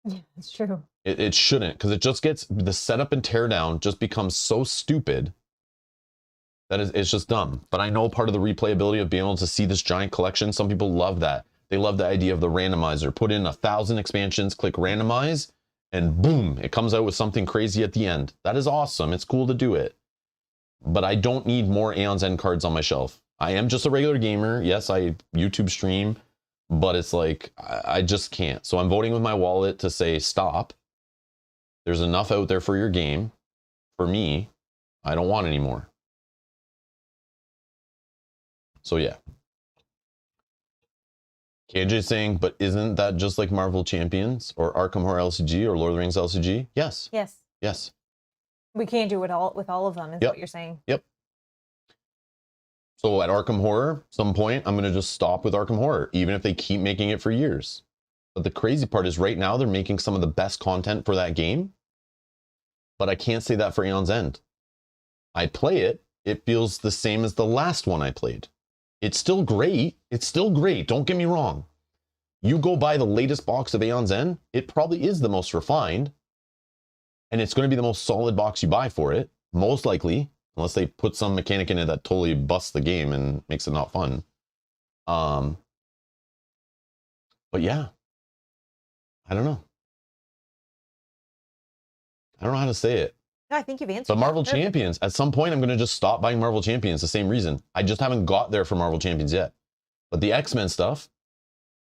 Yeah, it's true. It shouldn't, because it just gets, the setup and teardown just becomes so stupid that it's just dumb. But I know part of the replayability of being able to see this giant collection, some people love that. They love the idea of the randomizer. Put in 1,000 expansions, click randomize, and boom, it comes out with something crazy at the end. That is awesome. It's cool to do it. But I don't need more Aeon's End cards on my shelf. I am just a regular gamer. Yes, I YouTube stream, but it's like, I just can't. So I'm voting with my wallet to say stop. There's enough out there for your game. For me, I don't want any more. So yeah. KJ saying, but isn't that just like Marvel Champions or Arkham Horror LCG or Lord of the Rings LCG? Yes. Yes. Yes. We can't do it all with all of them, is what you're saying. Yep. So at Arkham Horror, some point, I'm going to just stop with Arkham Horror, even if they keep making it for years. But the crazy part is right now they're making some of the best content for that game. But I can't say that for Aeon's End. I play it. It feels the same as the last one I played. It's still great. It's still great. Don't get me wrong. You go buy the latest box of Aeon's End, it probably is the most refined, and it's going to be the most solid box you buy for it, most likely, unless they put some mechanic in it that totally busts the game and makes it not fun. But yeah, I don't know. I don't know how to say it. No, I think you've answered. But Marvel Champions, at some point, I'm going to just stop buying Marvel Champions. The same reason. I just haven't got there for Marvel Champions yet. But the X-Men stuff,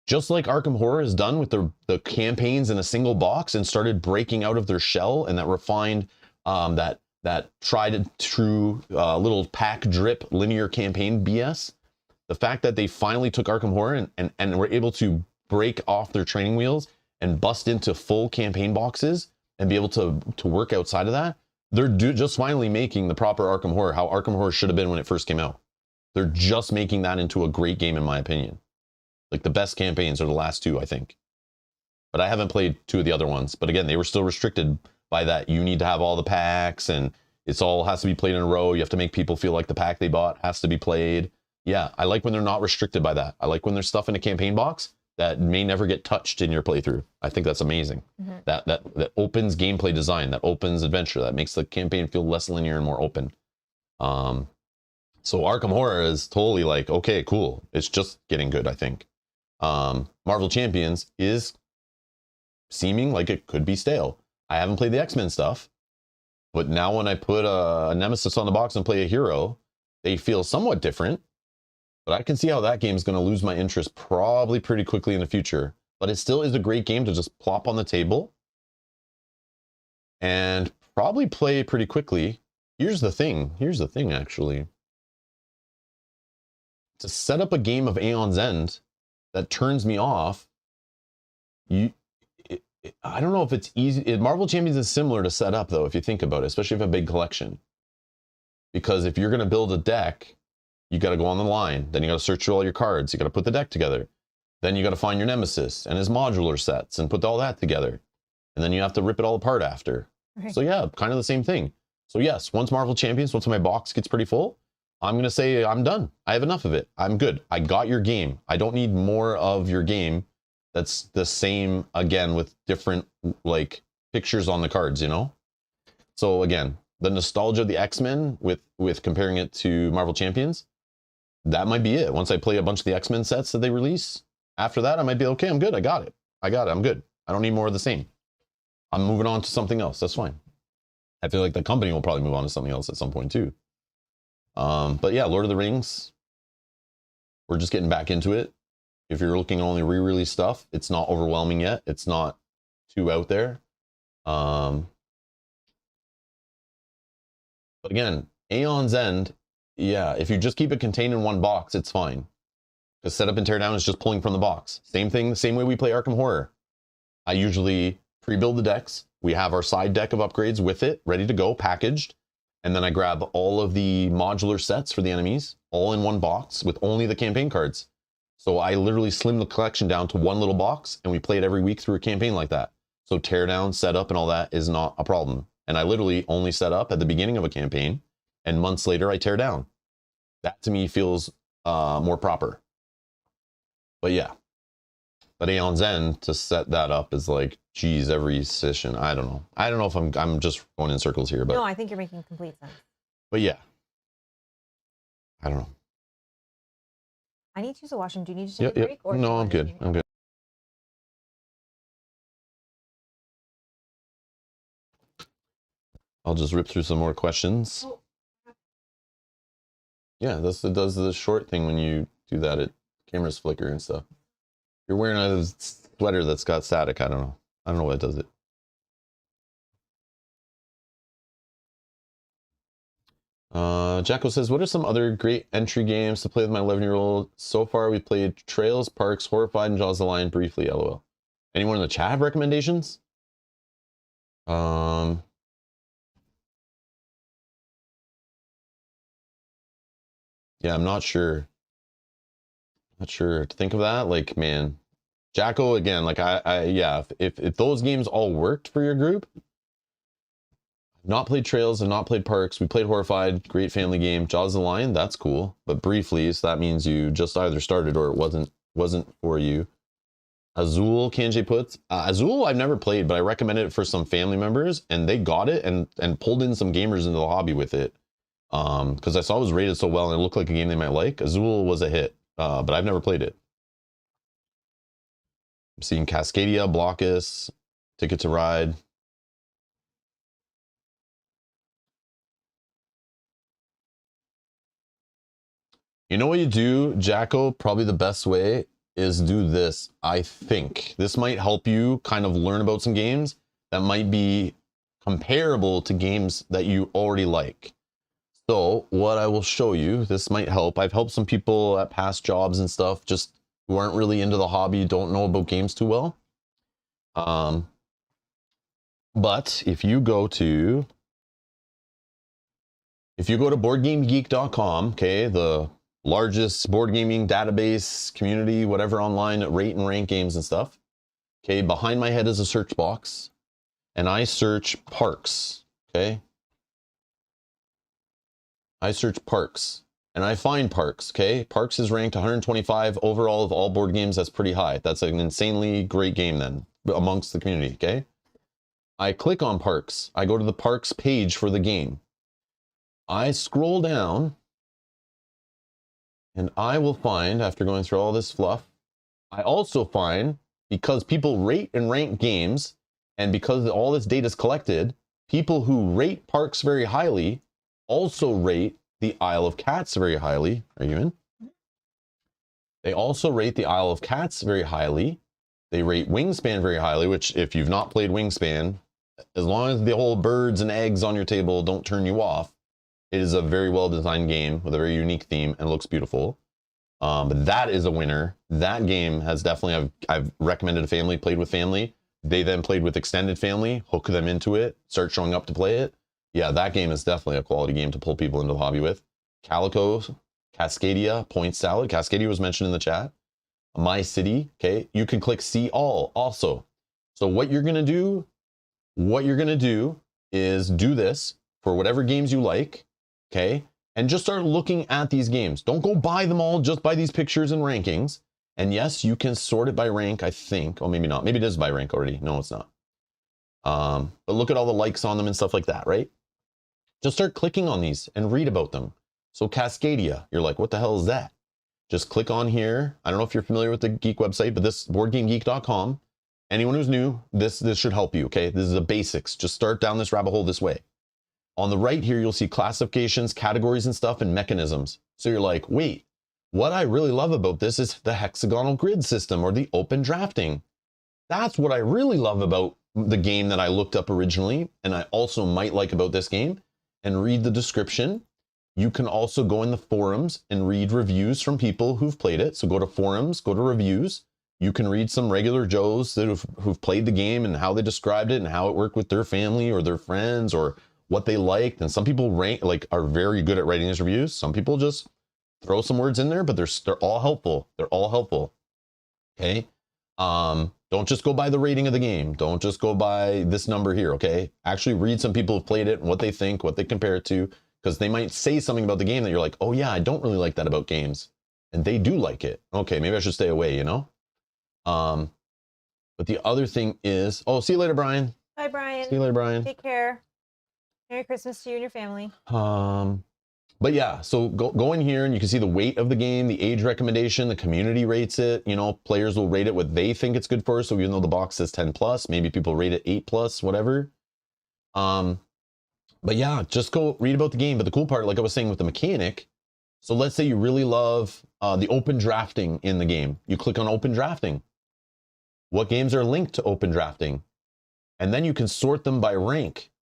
just like Arkham Horror has done with the campaigns in a single box and started breaking out of their shell and that refined, that tried and true little pack drip linear campaign BS. The fact that they finally took Arkham Horror and were able to break off their training wheels and bust into full campaign boxes and be able to work outside of that. They're just finally making the proper Arkham Horror, how Arkham Horror should have been when it first came out. They're just making that into a great game, in my opinion. Like, the best campaigns are the last two, I think. But I haven't played two of the other ones. But again, they were still restricted by that. You need to have all the packs, and it's all has to be played in a row. You have to make people feel like the pack they bought has to be played. Yeah, I like when they're not restricted by that. I like when there's stuff in a campaign box that may never get touched in your playthrough. I think that's amazing. Mm-hmm. That opens gameplay design, that opens adventure, that makes the campaign feel less linear and more open. So Arkham Horror is totally like, okay, cool. It's just getting good, I think. Marvel Champions is seeming like it could be stale. I haven't played the X-Men stuff, but now when I put a Nemesis on the box and play a hero, they feel somewhat different. But I can see how that game is going to lose my interest probably pretty quickly in the future. But it still is a great game to just plop on the table and probably play pretty quickly. Here's the thing, actually. To set up a game of Aeon's End that turns me off, I don't know if it's easy. Marvel Champions is similar to set up, though, if you think about it, especially if you have a big collection. Because if you're going to build a deck, you got to go on the line. Then you got to search through all your cards. You got to put the deck together. Then you got to find your Nemesis and his modular sets and put all that together. And then you have to rip it all apart after. Okay. So yeah, kind of the same thing. So yes, once Marvel Champions, once my box gets pretty full, I'm going to say I'm done. I have enough of it. I'm good. I got your game. I don't need more of your game that's the same again with different like pictures on the cards, you know? So again, the nostalgia of the X-Men with comparing it to Marvel Champions, that might be it. Once I play a bunch of the X-Men sets that they release, after that, I might be okay. I'm good. I got it. I'm good. I don't need more of the same. I'm moving on to something else. That's fine. I feel like the company will probably move on to something else at some point too. But yeah, Lord of the Rings, we're just getting back into it. If you're looking at only re-release stuff, it's not overwhelming yet. It's not too out there. But again, Aeon's End, yeah, if you just keep it contained in one box, it's fine. Because setup and teardown is just pulling from the box. Same thing, the same way we play Arkham Horror. I usually pre-build the decks. We have our side deck of upgrades with it, ready to go, packaged. And then I grab all of the modular sets for the enemies, all in one box with only the campaign cards. So I literally slim the collection down to one little box, and we play it every week through a campaign like that. So teardown, setup, and all that is not a problem. And I literally only set up at the beginning of a campaign, and months later I tear down. That to me feels more proper. But yeah, but Aeon's End to set that up is like, geez, every session. I don't know. I don't know if I'm just going in circles here, but no, I think you're making complete sense. But yeah, I don't know. I need to use the washroom. Do you need to take a break? Or no, I'm good. I'm good. I'll just rip through some more questions. Oh. Yeah, it does the short thing when you do that. Cameras flicker and stuff. You're wearing a sweater that's got static. I don't know. I don't know what does it. Jacko says, what are some other great entry games to play with my 11-year-old? So far, we played Trails, Parks, Horrified, and Jaws of the Lion briefly, LOL. Anyone in the chat have recommendations? Yeah, I'm not sure. Not sure to think of that. Like, man, Jacko, again, like yeah, if those games all worked for your group, I've not played Trails, I've not played Parks, we played Horrified, great family game. Jaws of the Lion, that's cool, but briefly, so that means you just either started or it wasn't for you. Azul Kanji puts. Azul I've never played, but I recommended it for some family members, and they got it and pulled in some gamers into the hobby with it. Because I saw it was rated so well and it looked like a game they might like. Azul was a hit, but I've never played it. I'm seeing Cascadia, Blockus, Ticket to Ride. You know what you do, Jacko? Probably the best way is do this, I think. This might help you kind of learn about some games that might be comparable to games that you already like. So what I will show you, this might help. I've helped some people at past jobs and stuff, just who aren't really into the hobby, don't know about games too well. But if you go to boardgamegeek.com, okay, the largest board gaming database, community, whatever online, rate and rank games and stuff. Okay, behind my head is a search box, and I search parks, okay? I search parks, and I find parks, okay? Parks is ranked 125 overall of all board games. That's pretty high. That's an insanely great game then, amongst the community, okay? I click on parks. I go to the parks page for the game. I scroll down, and I will find, after going through all this fluff, I also find, because people rate and rank games, and because all this data is collected, people who rate parks very highly also rate the Isle of Cats very highly. Are you in? They also rate the Isle of Cats very highly. They rate Wingspan very highly, which if you've not played Wingspan, as long as the whole birds and eggs on your table don't turn you off, it is a very well-designed game with a very unique theme and looks beautiful. But that is a winner. That game has definitely, I've recommended a family, played with family. They then played with extended family, hook them into it, start showing up to play it. Yeah, that game is definitely a quality game to pull people into the hobby with. Calico, Cascadia, Point Salad. Cascadia was mentioned in the chat. My City, okay? You can click see all also. So what you're gonna do is do this for whatever games you like, okay? And just start looking at these games. Don't go buy them all, just buy these pictures and rankings. And yes, you can sort it by rank, I think. Oh, maybe not. Maybe it is by rank already. No, it's not. But look at all the likes on them and stuff like that, right? Just start clicking on these and read about them. So Cascadia, you're like, what the hell is that? Just click on here. I don't know if you're familiar with the Geek website, but this boardgamegeek.com. Anyone who's new, this should help you, okay? This is the basics. Just start down this rabbit hole this way. On the right here, you'll see classifications, categories and stuff, and mechanisms. So you're like, wait, what I really love about this is the hexagonal grid system or the open drafting. That's what I really love about the game that I looked up originally, and I also might like about this game, and read the description. You can also go in the forums and read reviews from people who've played it. So go to forums, go to reviews. You can read some regular Joes that who've played the game and how they described it and how it worked with their family or their friends or what they liked. And some people are very good at writing these reviews. Some people just throw some words in there, but they're all helpful. They're all helpful. Okay. Don't just go by the rating of the game. Don't just go by this number here. Okay. Actually read some people who've played it and what they think, what they compare it to, because they might say something about the game that you're like, oh yeah, I don't really like that about games. And they do like it. Okay. Maybe I should stay away, you know? But the other thing is, oh, see you later, Brian. Bye, Brian. See you later, Brian. Take care. Merry Christmas to you and your family. But yeah, so go in here and you can see the weight of the game, the age recommendation, the community rates it. You know, players will rate it what they think it's good for. So even though the box says 10 plus, maybe people rate it 8 plus, whatever. But yeah, just go read about the game. But the cool part, like I was saying with the mechanic, so let's say you really love the open drafting in the game. You click on open drafting. What games are linked to open drafting? And then you can sort them by rank.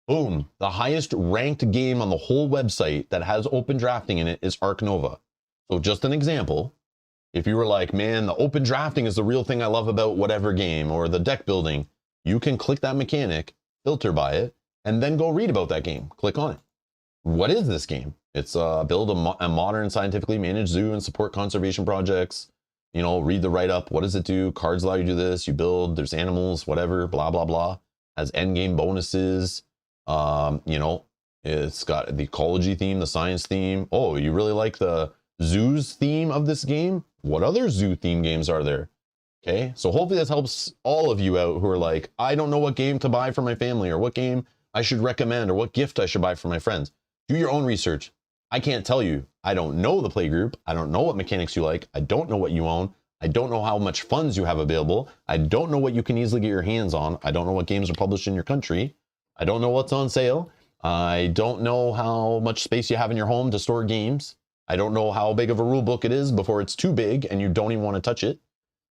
Boom. The highest ranked game on the whole website that has open drafting in it is Ark Nova. So just an example, if you were like, man, the open drafting is the real thing I love about whatever game, or the deck building, you can click that mechanic, filter by it, and then go read about that game. Click on it. What is this game? It's build a modern scientifically managed zoo and support conservation projects. You know, read the write-up. What does it do? Cards allow you to do this. You build, there's animals, whatever, blah, blah, blah. Has end game bonuses. You know, it's got the ecology theme, the science theme. Oh, you really like the zoos theme of this game? What other zoo theme games are there? Okay, so hopefully this helps all of you out who are like, I don't know what game to buy for my family, or what game I should recommend, or what gift I should buy for my friends. Do your own research. I can't tell you. I don't know the playgroup. I don't know what mechanics you like. I don't know what you own. I don't know how much funds you have available. I don't know what you can easily get your hands on. I don't know what games are published in your country. I don't know what's on sale. I don't know how much space you have in your home to store games. I don't know how big of a rule book it is before it's too big and you don't even want to touch it.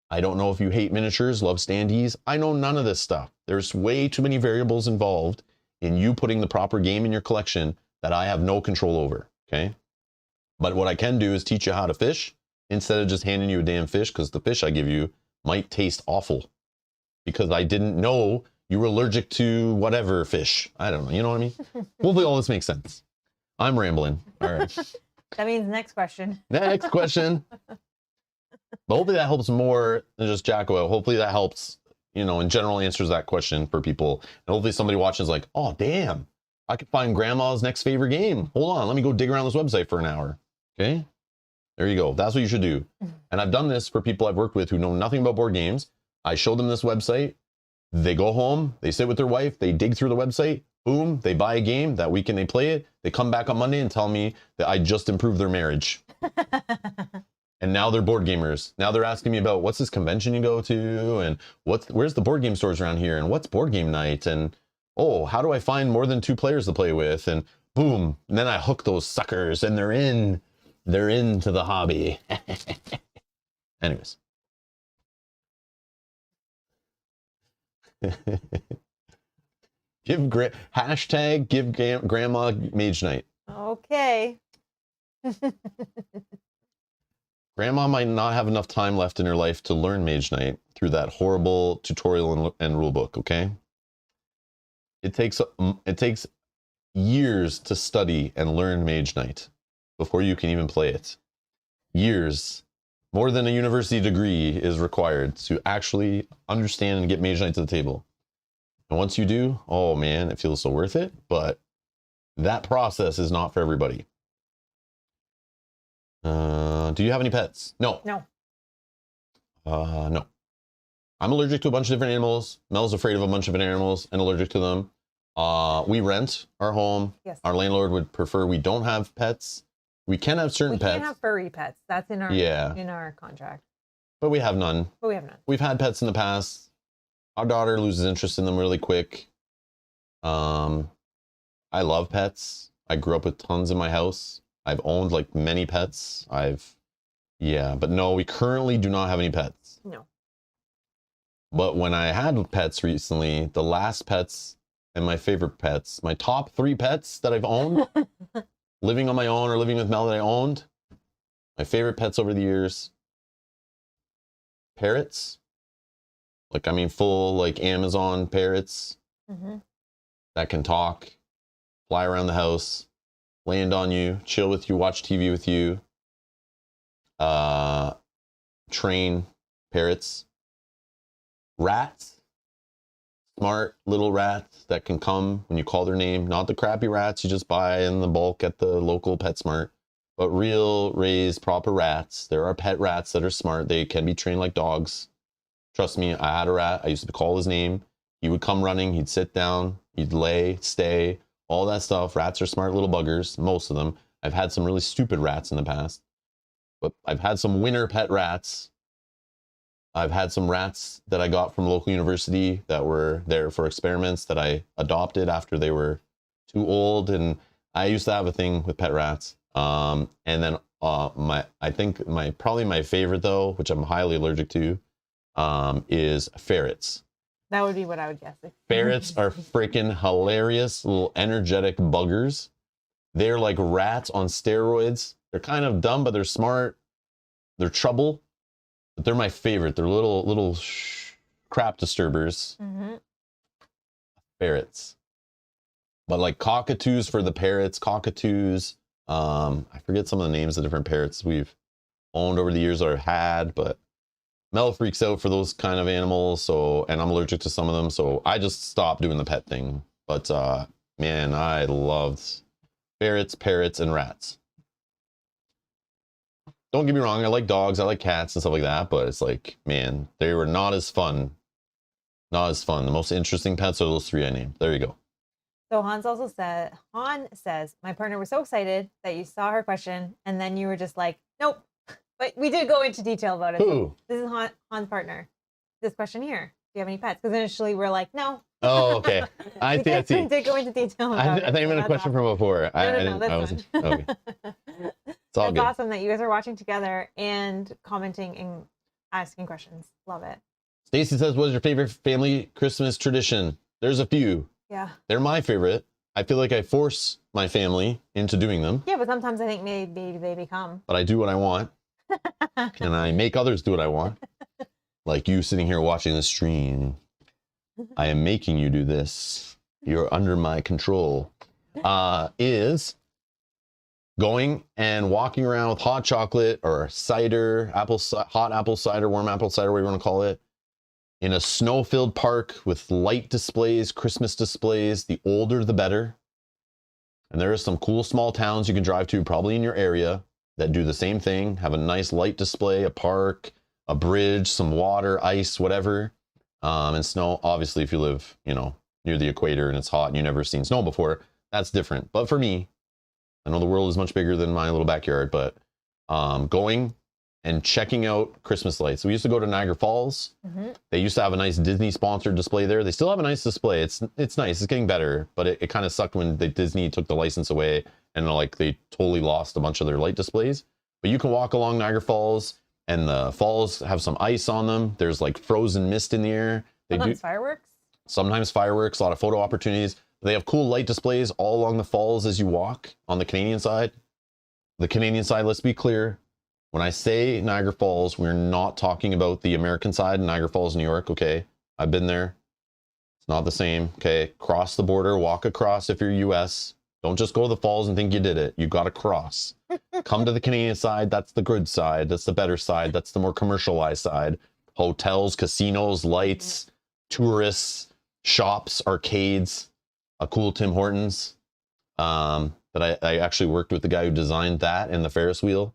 I don't know if you hate miniatures, love standees. I know none of this stuff. There's way too many variables involved in you putting the proper game in your collection that I have no control over, okay? But what I can do is teach you how to fish instead of just handing you a damn fish, because the fish I give you might taste awful because I didn't know you were allergic to whatever fish. I don't know, you know what I mean? Hopefully all this makes sense. I'm rambling. All right. That means next question. Next question. But hopefully that helps more than just Jacko. Hopefully that helps, you know, in general answers that question for people. And hopefully somebody watching is like, oh, damn, I could find grandma's next favorite game. Hold on, let me go dig around this website for an hour. Okay, there you go. That's what you should do. And I've done this for people I've worked with who know nothing about board games. I show them this website. They go home, they sit with their wife, they dig through the website, boom, they buy a game. That weekend they play it. They come back on Monday and tell me that I just improved their marriage. And now they're board gamers. Now they're asking me about what's this convention you go to, and where's the board game stores around here, and what's board game night, and oh, how do I find more than 2 players to play with? And boom, and then I hook those suckers, and they're into the hobby. Anyways. Give grandma mage night. Okay. Grandma might not have enough time left in her life to learn Mage Knight through that horrible tutorial and rule book, okay? It takes years to study and learn Mage Knight before you can even play it. Years. More than a university degree is required to actually understand and get Mage Knight to the table. And once you do, oh man, it feels so worth it, but that process is not for everybody. Do you have any pets? No. No. No. I'm allergic to a bunch of different animals. Mel's afraid of a bunch of different animals and allergic to them. We rent our home. Yes. Our landlord would prefer we don't have pets. We can have certain pets. We can't have furry pets. That's in our contract. But we have none. We've had pets in the past. Our daughter loses interest in them really quick. I love pets. I grew up with tons in my house. I've owned like many pets. But no, we currently do not have any pets. No. But when I had pets recently, the last pets and my favorite pets, my top 3 pets that I've owned, living on my own or living with Mel that I owned, my favorite pets over the years, parrots. Like, I mean, full like Amazon parrots that can talk, fly around the house, land on you, chill with you, watch TV with you, train parrots, rats, smart little rats that can come when you call their name, not the crappy rats you just buy in the bulk at the local PetSmart, but real raised proper rats. There are pet rats that are smart. They can be trained like dogs. Trust me, I had a rat. I used to call his name. He would come running. He'd sit down. He'd lay, stay, all that stuff. Rats are smart little buggers, most of them. I've had some really stupid rats in the past, but I've had some winner pet rats. I've had some rats that I got from local university that were there for experiments that I adopted after they were too old. And I used to have a thing with pet rats. And then probably my favorite though, which I'm highly allergic to, is ferrets. That would be what I would guess. Ferrets are freaking hilarious little energetic buggers. They're like rats on steroids. They're kind of dumb, but they're smart. They're trouble, but they're my favorite. They're little crap disturbers. Ferrets. But like cockatoos for the parrots, cockatoos. I forget some of the names of different parrots we've owned over the years or had, but Mel freaks out for those kind of animals, and I'm allergic to some of them, so I just stopped doing the pet thing. But man, I loved ferrets, parrots, and rats. Don't get me wrong, I like dogs, I like cats and stuff like that, but it's like, man, they were not as fun. Not as fun. The most interesting pets are those 3 I named. There you go. So Han says, my partner was so excited that you saw her question, and then you were just like, nope. But we did go into detail about it. Who? So this is Han's partner. This question here. Do you have any pets? Because initially we're like, no. Oh, okay. I see. Did go into detail about it. I think you meant a question from before. No, okay. It's all good. It's good. awesome that you guys are watching together and commenting and asking questions. Love it. Stacy says, what is your favorite family Christmas tradition? There's a few. Yeah. They're my favorite. I feel like I force my family into doing them. Yeah, but sometimes I think maybe they become. But I do what I want. And I make others do what I want. Like you sitting here watching the stream. I am making you do this. You're under my control. Is going and walking around with hot chocolate or cider, hot apple cider, warm apple cider, whatever you want to call it, in a snow-filled park with light displays, Christmas displays. The older, the better. And there are some cool small towns you can drive to, probably in your area, that do the same thing. Have a nice light display, a park, a bridge, some water, ice, whatever. And snow, obviously, if you live, near the equator and it's hot and you've never seen snow before, that's different. But for me, I know the world is much bigger than my little backyard, but going and checking out Christmas lights. We used to go to Niagara Falls. Mm-hmm. They used to have a nice Disney-sponsored display there. They still have a nice display. It's nice. It's getting better, but it kind of sucked when Disney took the license away and they totally lost a bunch of their light displays. But you can walk along Niagara Falls, and the falls have some ice on them. There's like frozen mist in the air. Sometimes fireworks? Sometimes fireworks, a lot of photo opportunities. They have cool light displays all along the falls as you walk on the Canadian side. The Canadian side, let's be clear. When I say Niagara Falls, we're not talking about the American side, Niagara Falls, New York, okay? I've been there. It's not the same, okay? Cross the border, walk across if you're US. Don't just go to the falls and think you did it. You got to cross. Come to the Canadian side. That's the good side. That's the better side. That's the more commercialized side. Hotels, casinos, lights, tourists, shops, arcades, a cool Tim Hortons. That I actually worked with the guy who designed that and the Ferris wheel.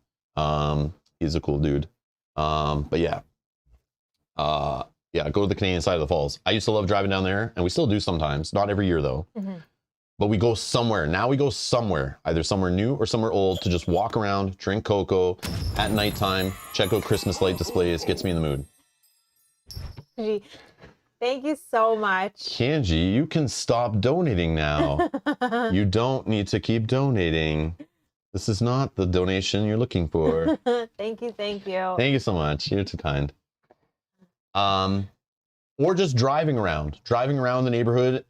He's a cool dude. But yeah. Go to the Canadian side of the falls. I used to love driving down there, and we still do sometimes. Not every year though. Mm-hmm. But we go somewhere. Now we go somewhere, either somewhere new or somewhere old, to just walk around, drink cocoa at nighttime, check out Christmas light displays. Gets me in the mood. Thank you so much. Kanji, you can stop donating now. You don't need to keep donating. This is not the donation you're looking for. Thank you. Thank you so much. You're too kind. Or just driving around the neighborhood.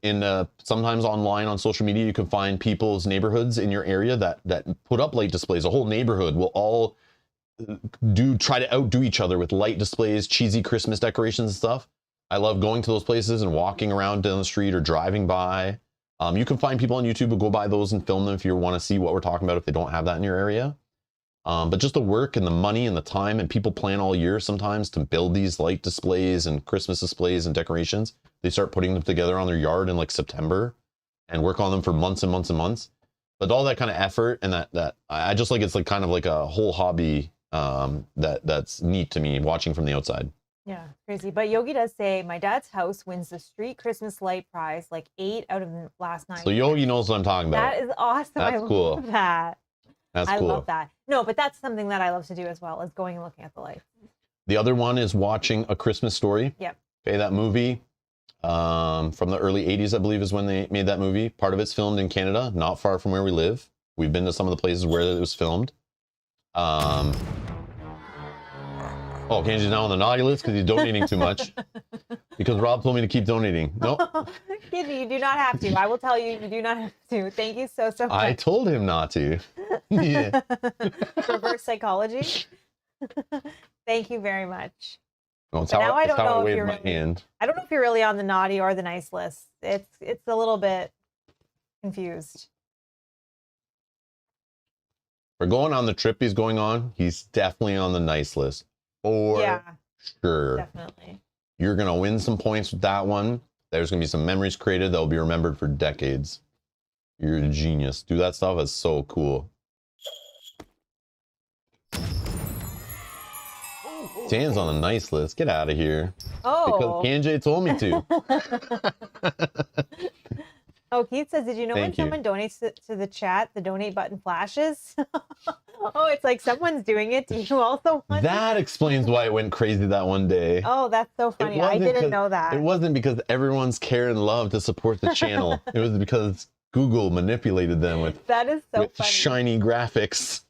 Sometimes online on social media, you can find people's neighborhoods in your area that put up light displays. A whole neighborhood will all try to outdo each other with light displays, cheesy Christmas decorations and stuff. I love going to those places and walking around down the street or driving by. You can find people on YouTube who go by those and film them if you want to see what we're talking about if they don't have that in your area. But just the work and the money and the time, and people plan all year sometimes to build these light displays and Christmas displays and decorations. They start putting them together on their yard in like September and work on them for months and months and months. But all that kind of effort and that I just like, it's like kind of like a whole hobby that's neat to me watching from the outside. Yeah, crazy. But Yogi does say, my dad's house wins the street Christmas light prize like 8 out of the last 9 So Yogi knows what I'm talking about. That is awesome. That's cool. Love that. That's cool. I love that. No, but that's something that I love to do as well, is going and looking at the lights. The other one is watching A Christmas Story. Yep. Okay, that movie from the early 80s, I believe, is when they made that movie. Part of it's filmed in Canada, not far from where we live. We've been to some of the places where it was filmed. Oh, Kenji's now on the naughty list because he's donating too much. Because Rob told me to keep donating. No. Kenji, you do not have to. I will tell you, you do not have to. Thank you so much. I told him not to. Yeah. Reverse psychology. Thank you very much. Well, it's how I don't know if you're I don't know if you're really on the naughty or the nice list. It's a little bit confused. For going on the trip he's going on, he's definitely on the nice list. For sure. Definitely. You're going to win some points with that one. There's going to be some memories created that will be remembered for decades. You're a genius. Do that stuff is so cool. Dan's on a nice list. Get out of here. Oh. Because KJ told me to. Oh, Keith says, did you know when someone donates to the chat, the donate button flashes? Oh, it's like someone's doing it. Do you also want That explains why it went crazy that one day. Oh, that's so funny. I didn't know that. It wasn't because everyone's care and love to support the channel. It was because Google manipulated them with, that is so funny. Shiny graphics.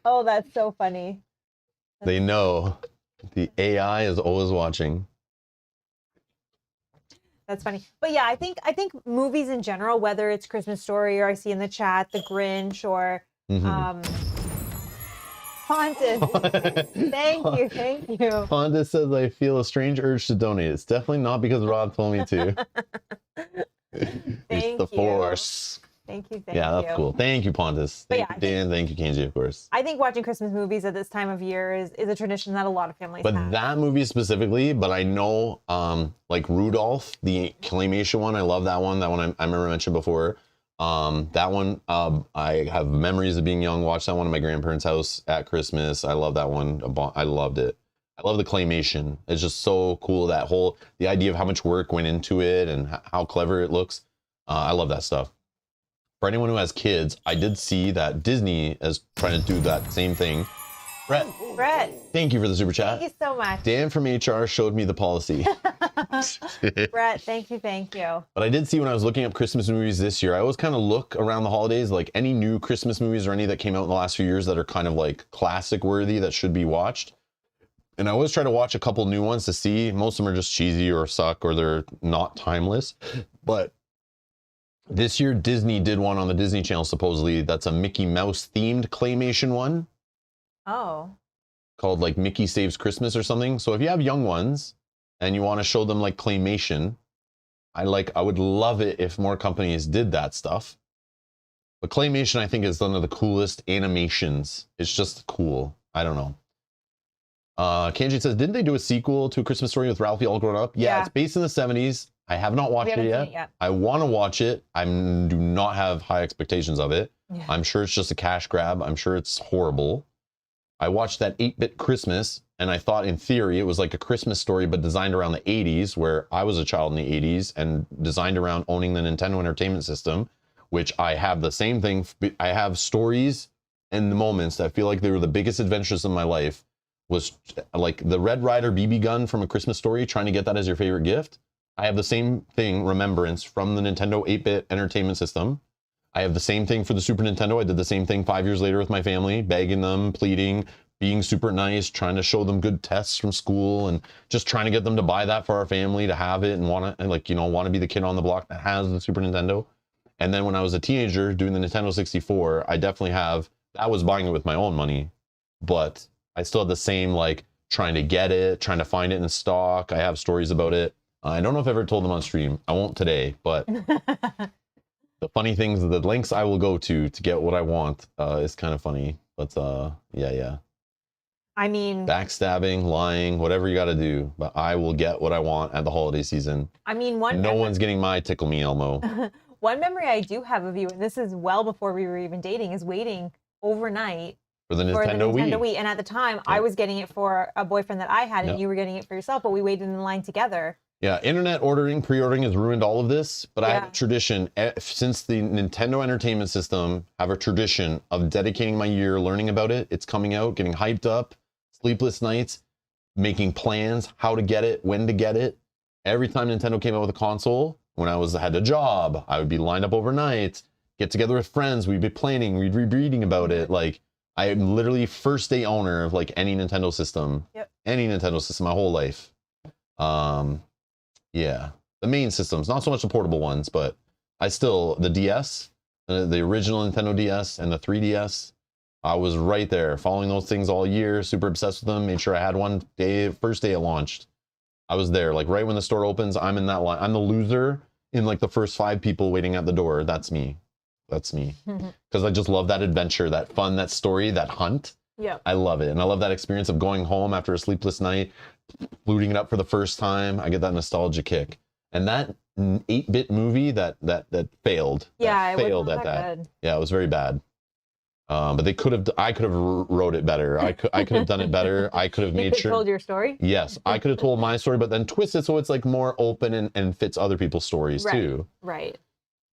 Oh, that's so funny. They know. The AI is always watching. That's funny. But yeah, I think movies in general, whether it's Christmas Story or I see in the chat The Grinch or Haunted. Thank you. Haunted says, I feel a strange urge to donate. It's definitely not because Rob told me to. It's the Force. Thank you. Yeah, that's cool. Thank you, Pontus. Thank you, Dan. Thank you, Kenji, of course. I think watching Christmas movies at this time of year is a tradition that a lot of families have. But that movie specifically, but I know, like Rudolph, the claymation one, I love that one. That one I remember mentioned before. That one, I have memories of being young, watched that one at my grandparents' house at Christmas. I love that one. I loved it. I love the claymation. It's just so cool. The idea of how much work went into it and how clever it looks. I love that stuff. For anyone who has kids, I did see that Disney is trying to do that same thing. Brett, thank you for the super chat. Thank you so much. Dan from HR showed me the policy. Brett, thank you. But I did see when I was looking up Christmas movies this year, I always kind of look around the holidays, like any new Christmas movies or any that came out in the last few years that are kind of like classic worthy that should be watched. And I always try to watch a couple new ones to see. Most of them are just cheesy or suck or they're not timeless. But this year, Disney did one on the Disney Channel, supposedly. That's a Mickey Mouse themed claymation one. Oh. Called like Mickey Saves Christmas or something. So if you have young ones and you want to show them like claymation, I would love it if more companies did that stuff. But claymation, I think, is one of the coolest animations. It's just cool. I don't know. Kenji says, didn't they do a sequel to A Christmas Story with Ralphie all grown up? Yeah, it's based in the 70s. I have not watched it yet. I want to watch it. I do not have high expectations of it. Yeah. I'm sure it's just a cash grab. I'm sure it's horrible. I watched that 8-Bit Christmas, and I thought in theory it was like A Christmas Story, but designed around the 80s, where I was a child in the 80s, and designed around owning the Nintendo Entertainment System, which I have the same thing. I have stories and the moments that feel like they were the biggest adventures of my life. Was like the Red Ryder BB gun from A Christmas Story, trying to get that as your favorite gift. I have the same thing, remembrance, from the Nintendo 8-Bit Entertainment System. I have the same thing for the Super Nintendo. I did the same thing 5 years later with my family, begging them, pleading, being super nice, trying to show them good tests from school, and just trying to get them to buy that for our family, to have it, and want to be the kid on the block that has the Super Nintendo. And then when I was a teenager doing the Nintendo 64, I definitely I was buying it with my own money, but I still had the same, like, trying to get it, trying to find it in stock. I have stories about it. I don't know if I've ever told them on stream. I won't today, but the funny things, the links I will go to get what I want is kind of funny. But yeah. I mean, backstabbing, lying, whatever you got to do. But I will get what I want at the holiday season. I mean, no one's getting my Tickle Me Elmo. One memory I do have of you, and this is well before we were even dating, is waiting overnight for the Nintendo Wii. And at the time, I was getting it for a boyfriend that I had, and you were getting it for yourself, but we waited in line together. Yeah, internet pre-ordering has ruined all of this, but I have a tradition, since the Nintendo Entertainment System, have a tradition of dedicating my year learning about it. It's coming out, getting hyped up, sleepless nights, making plans, how to get it, when to get it. Every time Nintendo came out with a console, when I had a job, I would be lined up overnight, get together with friends, we'd be planning, we'd be reading about it. Like, I am literally first day owner of like any Nintendo system, any Nintendo system my whole life. Yeah, the main systems, not so much the portable ones, but the DS, the original Nintendo DS and the 3DS, I was right there following those things all year, super obsessed with them, made sure I had one day, first day it launched. I was there, like right when the store opens, I'm in that line. I'm the loser in like the first 5 people waiting at the door. That's me. Because I just love that adventure, that fun, that story, that hunt. Yeah. I love it. And I love that experience of going home after a sleepless night, looting it up for the first time. I get that nostalgia kick. And that 8-bit movie that failed. Yeah, failed at that. Good. Yeah, it was very bad. But I could have wrote it better. I could have done it better. I could have made sure. Told your story? Yes, I could have told my story, but then twisted so it's like more open and fits other people's stories too. Right.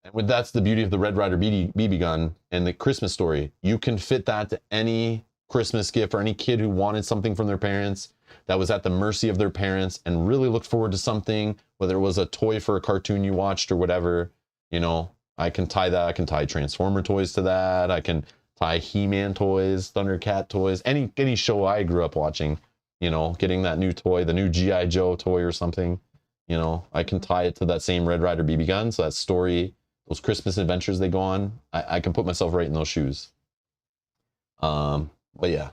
And that's the beauty of the Red Ryder BB gun and the Christmas story. You can fit that to any Christmas gift for any kid who wanted something from their parents, that was at the mercy of their parents and really looked forward to something, whether it was a toy for a cartoon you watched or whatever. You know, I can tie that. I can tie Transformer toys to that. I can tie He-Man toys, Thundercat toys, any show I grew up watching, you know, getting that new toy, the new G.I. Joe toy or something, you know, I can tie it to that same Red Ryder BB gun. So that story, those Christmas adventures they go on, I can put myself right in those shoes. But yeah,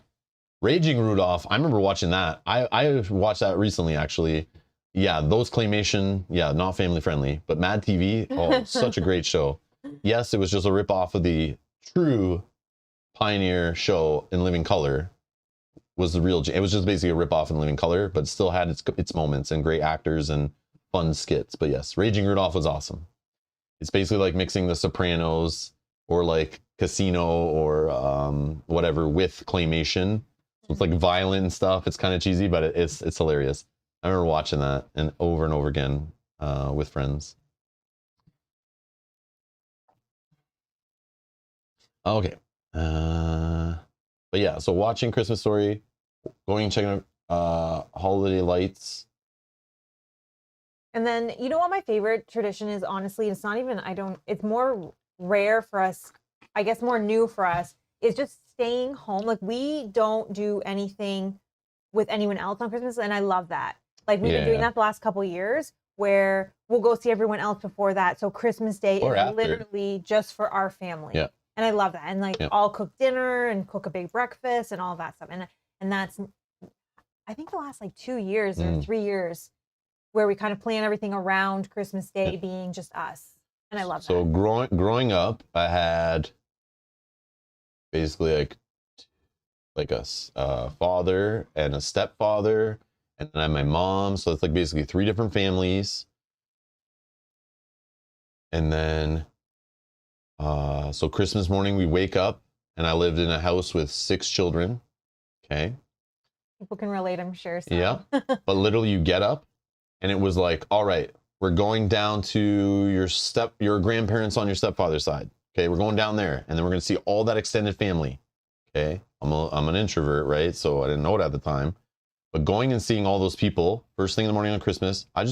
Raging Rudolph, I remember watching that. I watched that recently, actually. Yeah, those claymation, yeah, not family friendly, but Mad TV, oh, such a great show. Yes, it was just a rip off of the true pioneer show in living color. Was the real, it was just basically a rip off in living color, but still had its moments and great actors and fun skits. But yes, Raging Rudolph was awesome. It's basically like mixing The Sopranos or like Casino or whatever with claymation. So it's like violent stuff. It's kind of cheesy, but it's hilarious. I remember watching that and over again with friends. Okay. But yeah, so watching Christmas Story, going and checking out Holiday Lights. And then, you know what my favorite tradition is, honestly, it's not even, it's more rare for us, I guess more new for us, is just staying home. Like, we don't do anything with anyone else on Christmas, and I love that. Like, we've been doing that the last couple of years, where we'll go see everyone else before that. So Christmas Day is literally just for our family. Yeah. And I love that. And like, I'll cook dinner and cook a big breakfast and all that stuff. And that's, I think the last like 2 years or 3 years where we kind of plan everything around Christmas Day being just us. And I love that. So growing up, I had basically like a father and a stepfather, and then I had my mom. So it's like basically 3 different families. And then so Christmas morning we wake up, and I lived in a house with 6 children. Okay. People can relate, I'm sure. So. Yeah. But literally you get up and it was like, all right, we're going down to your grandparents on your stepfather's side. Okay. We're going down there, and then we're going to see all that extended family. Okay. I'm an introvert, right? So I didn't know it at the time, but going and seeing all those people first thing in the morning on Christmas, I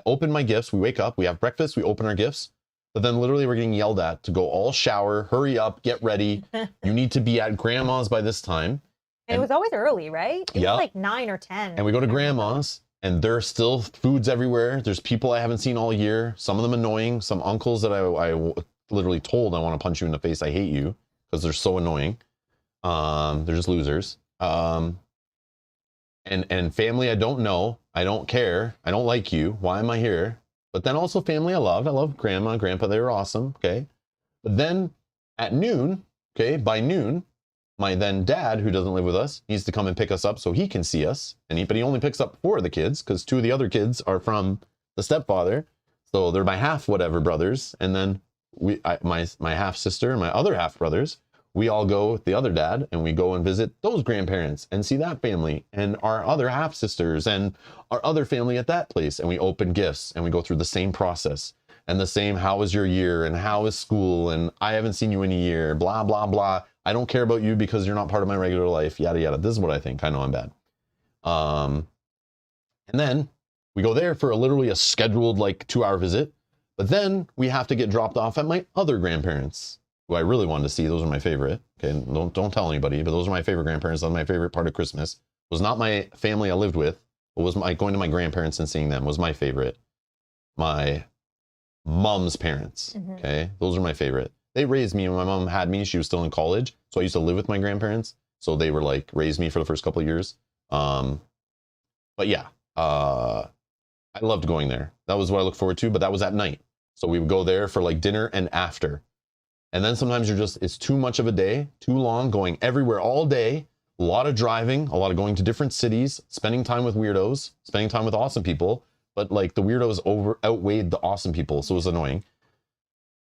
opened my gifts. We wake up, we have breakfast, we open our gifts. But then literally we're getting yelled at to go all shower, hurry up, get ready. You need to be at grandma's by this time. And it was always early, right? It was like 9 or 10. And we go to grandma's, and there's still foods everywhere. There's people I haven't seen all year. Some of them annoying. Some uncles that I literally told I want to punch you in the face. I hate you because they're so annoying. They're just losers. And family I don't know. I don't care. I don't like you. Why am I here? But then also family I loved. I love grandma and grandpa. They were awesome. Okay. But then at noon, okay, by noon, my then dad, who doesn't live with us, needs to come and pick us up so he can see us. But he only picks up 4 of the kids because 2 of the other kids are from the stepfather. So they're my half whatever brothers. And then my half sister and my other half brothers, we all go with the other dad, and we go and visit those grandparents and see that family and our other half sisters and our other family at that place. And we open gifts, and we go through the same process and the same, how was your year and how is school? And I haven't seen you in a year, blah, blah, blah. I don't care about you because you're not part of my regular life, yada, yada. This is what I think. I know I'm bad. And then we go there for literally a scheduled like 2-hour visit. But then we have to get dropped off at my other grandparents, who I really wanted to see. Those are my favorite. Okay, don't tell anybody, but those are my favorite grandparents. That's my favorite part of Christmas. It was not my family I lived with, but was going to my grandparents and seeing them was my favorite. My mom's parents. Okay, those are my favorite. They raised me when my mom had me. She was still in college, so I used to live with my grandparents. So they were like raised me for the first couple of years. But yeah, I loved going there. That was what I looked forward to. But that was at night, so we would go there for like dinner and after. And then sometimes it's too much of a day, too long, going everywhere all day, a lot of driving, a lot of going to different cities, spending time with weirdos, spending time with awesome people. But like the weirdos outweighed the awesome people. So it was annoying.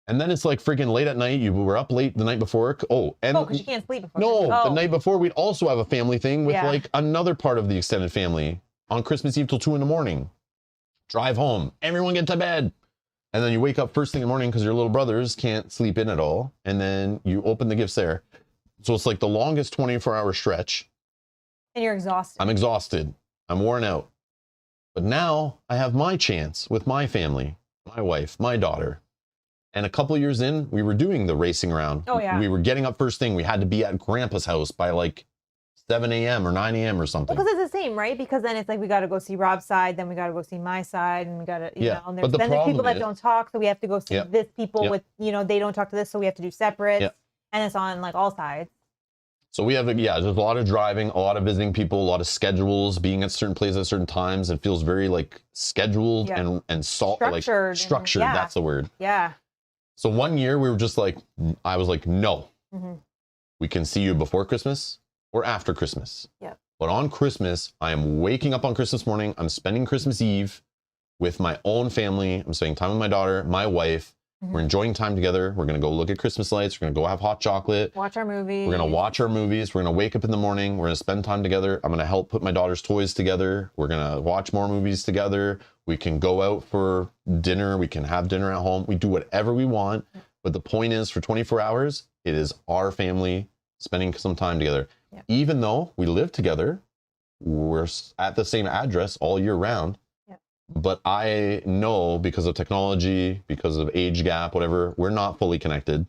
And then it's like freaking late at night. You were up late the night before. Because you can't sleep before. No, the night before we'd also have a family thing with like another part of the extended family on Christmas Eve till 2 a.m. Drive home. Everyone get to bed. And then you wake up first thing in the morning because your little brothers can't sleep in at all. And then you open the gifts there. So it's like the longest 24-hour stretch. And you're exhausted. I'm exhausted. I'm worn out. But now I have my chance with my family, my wife, my daughter. And a couple of years in, we were doing the racing around. Oh, yeah. We were getting up first thing. We had to be at Grandpa's house by like 7 a.m. or 9 a.m. or something. Because it's the same, right? Because then it's like we got to go see Rob's side, then we got to go see my side, and we got to, you know, and there's people that don't talk, so we have to go see this people with, you know, they don't talk to this, so we have to do separate. And it's on like all sides. So we have, there's a lot of driving, a lot of visiting people, a lot of schedules, being at certain places at certain times. It feels very like scheduled and structured. Structured, that's the word. Yeah. So one year we were just like, I was like, no, we can see you before Christmas or after Christmas. Yeah. But on Christmas, I am waking up on Christmas morning. I'm spending Christmas Eve with my own family. I'm spending time with my daughter, my wife. We're enjoying time together. We're going to go look at Christmas lights. We're going to go have hot chocolate. Watch our movies. We're going to watch our movies. We're going to wake up in the morning. We're going to spend time together. I'm going to help put my daughter's toys together. We're going to watch more movies together. We can go out for dinner. We can have dinner at home. We do whatever we want. But the point is, for 24 hours, it is our family spending some time together. Yeah. Even though we live together, we're at the same address all year round. But I know because of technology, because of age gap, whatever, we're not fully connected.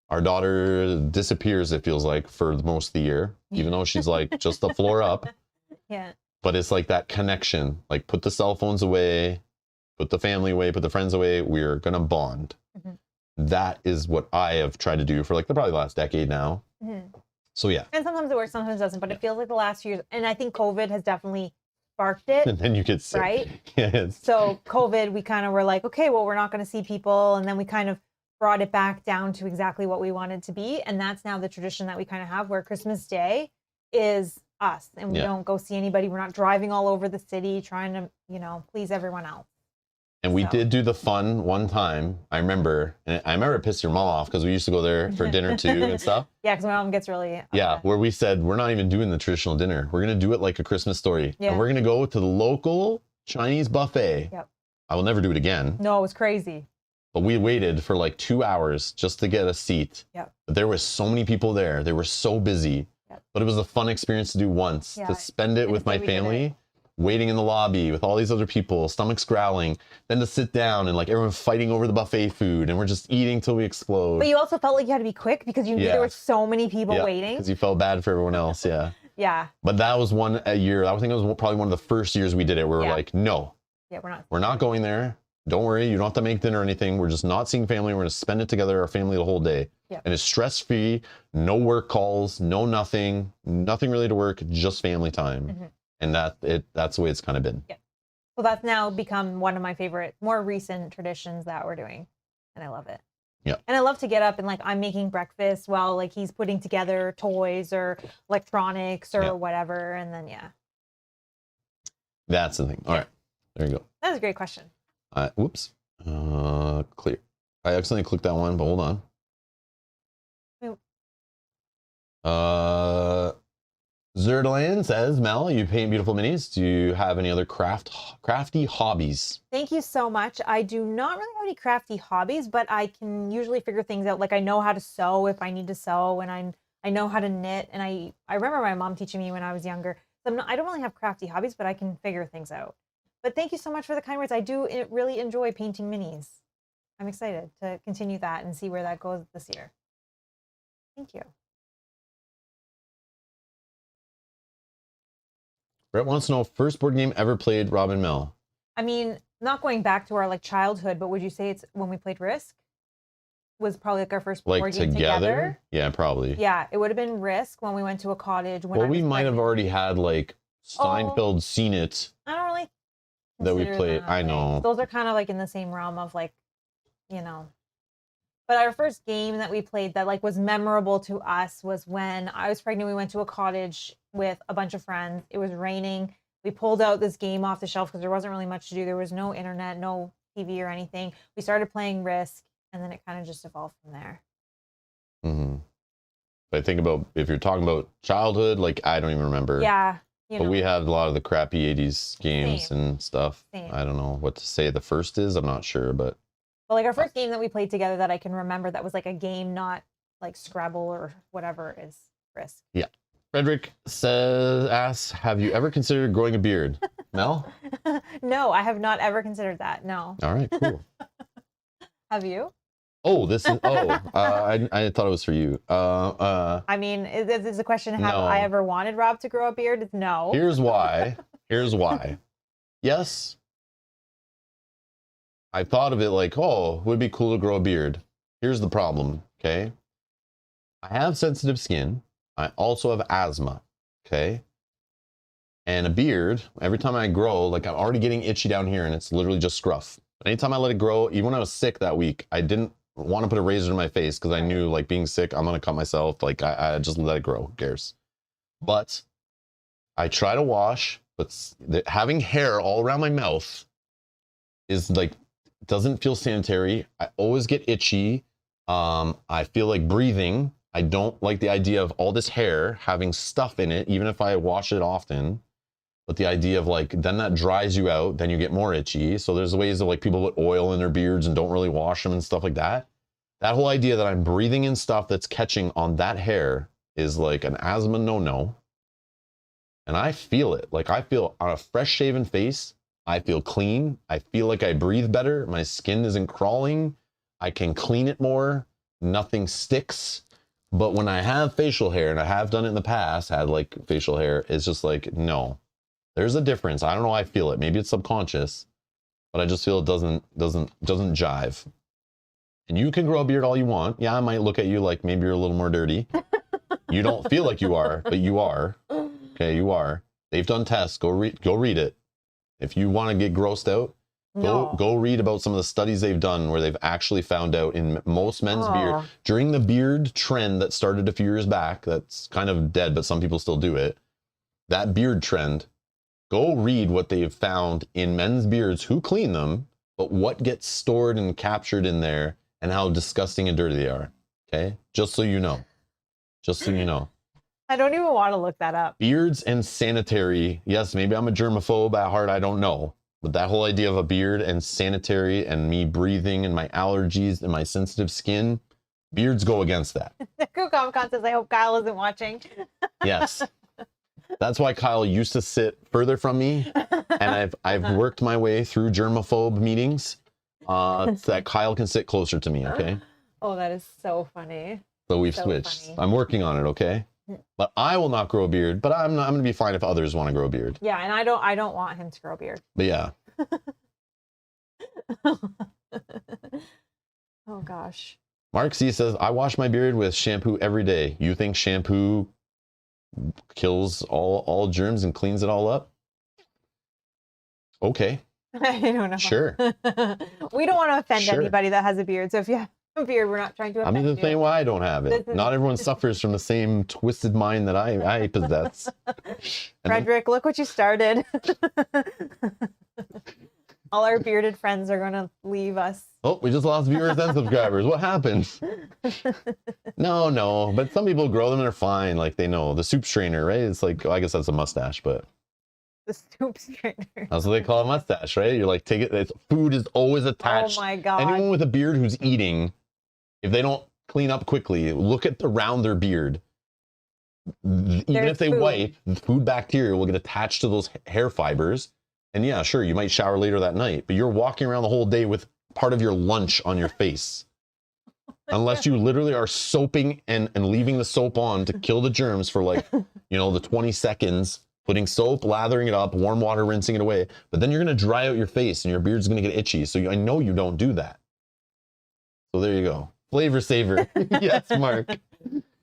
Our daughter disappears, it feels like, for most of the year, even though she's like just the floor up. Yeah. But it's like that connection, like put the cell phones away, put the family away, put the friends away. We're going to bond. That is what I have tried to do for like probably the last decade now. So yeah. And sometimes it works, sometimes it doesn't. But it feels like the last few years, and I think COVID has definitely sparked it. And then you get sick. Right? Yes. So COVID, we kind of were like, okay, well, we're not going to see people. And then we kind of brought it back down to exactly what we wanted to be. And that's now the tradition that we kind of have where Christmas Day is us. And we don't go see anybody. We're not driving all over the city trying to, you know, please everyone else. And we did do the fun one time. I remember it pissed your mom off because we used to go there for dinner too and stuff. Yeah, because my mom gets really upset. Yeah, where we said, we're not even doing the traditional dinner. We're going to do it like a Christmas story. Yeah. And we're going to go to the local Chinese buffet. Yep. I will never do it again. No, it was crazy. But we waited for like 2 hours just to get a seat. Yep. But there was so many people there. They were so busy. Yep. But it was a fun experience to do once, to spend it with my family. Waiting in the lobby with all these other people, stomachs growling, then to sit down and like everyone fighting over the buffet food and we're just eating till we explode. But you also felt like you had to be quick because you knew there were so many people waiting. Because you felt bad for everyone else, Yeah. But that was a year, I think it was probably one of the first years we did it where we're like, no. Yeah, we're not. We're not going there. Don't worry, you don't have to make dinner or anything. We're just not seeing family. We're going to spend it together, our family, the whole day. Yep. And it's stress-free, no work calls, no nothing really to work, just family time. And that's the way it's kind of been. Yeah. Well, that's now become one of my favorite, more recent traditions that we're doing. And I love it. Yeah. And I love to get up and like I'm making breakfast while like he's putting together toys or electronics or whatever. And then, That's the thing. All right. There you go. That was a great question. Whoops. Clear. I accidentally clicked that one, but hold on. Zerdalan says, Mel, you paint beautiful minis. Do you have any other crafty hobbies? Thank you so much. I do not really have any crafty hobbies, but I can usually figure things out. Like I know how to sew if I need to sew, and I know how to knit. And I remember my mom teaching me when I was younger. So I don't really have crafty hobbies, but I can figure things out. But thank you so much for the kind words. I do really enjoy painting minis. I'm excited to continue that and see where that goes this year. Thank you. Brett wants to know, first board game ever played, Rob and Mel? I mean, not going back to our like childhood, but would you say it's when we played Risk? Was probably like our first board game together? Yeah, probably. Yeah, it would have been Risk when we went to a cottage. When we might have already had like Seinfeld, Seen It. I don't really that we played. I know. Those are kind of like in the same realm of like, you know. But our first game that we played that like was memorable to us was when I was pregnant. We went to a cottage with a bunch of friends. It was raining. We pulled out this game off the shelf because there wasn't really much to do. There was no internet, no TV or anything. We started playing Risk. And then it kind of just evolved from there. Mm-hmm. But I think about, if you're talking about childhood, like, I don't even remember. Yeah. But we had a lot of the crappy 80s games and stuff. Same. I don't know what to say the first is. I'm not sure, but. Well, like our first game that we played together that I can remember that was like a game, not like Scrabble or whatever, is Risk. Yeah. Frederick asks, have you ever considered growing a beard? Mel? No, I have not ever considered that. No. All right, cool. Have you? Oh, this is, I thought it was for you. I mean, is the question, have I ever wanted Rob to grow a beard? It's no. Here's why. Yes. I thought of it like, oh, it would be cool to grow a beard. Here's the problem, okay? I have sensitive skin. I also have asthma, okay? And a beard, every time I grow, like I'm already getting itchy down here and it's literally just scruff. But anytime I let it grow, even when I was sick that week, I didn't want to put a razor in my face because I knew, like, being sick, I'm going to cut myself. Like, I just let it grow. Who cares? But I try to wash, but having hair all around my mouth is like, doesn't feel sanitary. I always get itchy. I feel like breathing. I don't like the idea of all this hair having stuff in it, even if I wash it often. But the idea of, like, then that dries you out, then you get more itchy. So there's ways of, like, people put oil in their beards and don't really wash them and stuff like that. That whole idea that I'm breathing in stuff that's catching on that hair is like an asthma no-no. And I feel it. Like, I feel on a fresh shaven face, I feel clean. I feel like I breathe better. My skin isn't crawling. I can clean it more. Nothing sticks. But when I have facial hair, and I have done it in the past, had like facial hair, it's just like, no. There's a difference. I don't know how I feel it. Maybe it's subconscious, but I just feel it doesn't jive. And you can grow a beard all you want. Yeah, I might look at you like maybe you're a little more dirty. You don't feel like you are, but you are. Okay, you are. They've done tests. Go read it. If you want to get grossed out, go read about some of the studies they've done where they've actually found out in most men's beard, during the beard trend that started a few years back, that's kind of dead, but some people still do it. That beard trend, go read what they've found in men's beards, who clean them, but what gets stored and captured in there and how disgusting and dirty they are. Okay? Just so you know. Just so you know. I don't even want to look that up. Beards and sanitary. Yes, maybe I'm a germaphobe at heart. I don't know. But that whole idea of a beard and sanitary and me breathing and my allergies and my sensitive skin, beards go against that. Comic-Con says, I hope Kyle isn't watching. Yes. That's why Kyle used to sit further from me, and I've worked my way through germaphobe meetings so that Kyle can sit closer to me, okay? Oh, that is so funny. So we've switched. Funny. I'm working on it, okay? But I will not grow a beard, but I'm going to be fine if others want to grow a beard. Yeah, and I don't want him to grow a beard. But yeah. Oh gosh. Mark C says, I wash my beard with shampoo every day. You think shampoo kills all germs and cleans it all up? Okay. I don't know. Sure. We don't want to offend anybody that has a beard. So if you have a beard, we're not trying to offend you. I'm just saying why I don't have it. Not everyone suffers from the same twisted mind that I possess. Frederick, look what you started. All our bearded friends are going to leave us. Oh, we just lost viewers and subscribers. What happened? No. But some people grow them and they're fine. Like, they know. The soup strainer, right? It's like, well, I guess that's a mustache, but. The soup strainer. That's what they call a mustache, right? You're like, take it. Food is always attached. Oh my God. Anyone with a beard who's eating, if they don't clean up quickly, look at around their beard. Even if they wipe, food bacteria will get attached to those hair fibers. And yeah, sure, you might shower later that night, but you're walking around the whole day with part of your lunch on your face. Unless you literally are soaping and leaving the soap on to kill the germs for, like, the 20 seconds, putting soap, lathering it up, warm water, rinsing it away. But then you're going to dry out your face and your beard's going to get itchy. So I know you don't do that. So there you go. Flavor saver. Yes, Mark.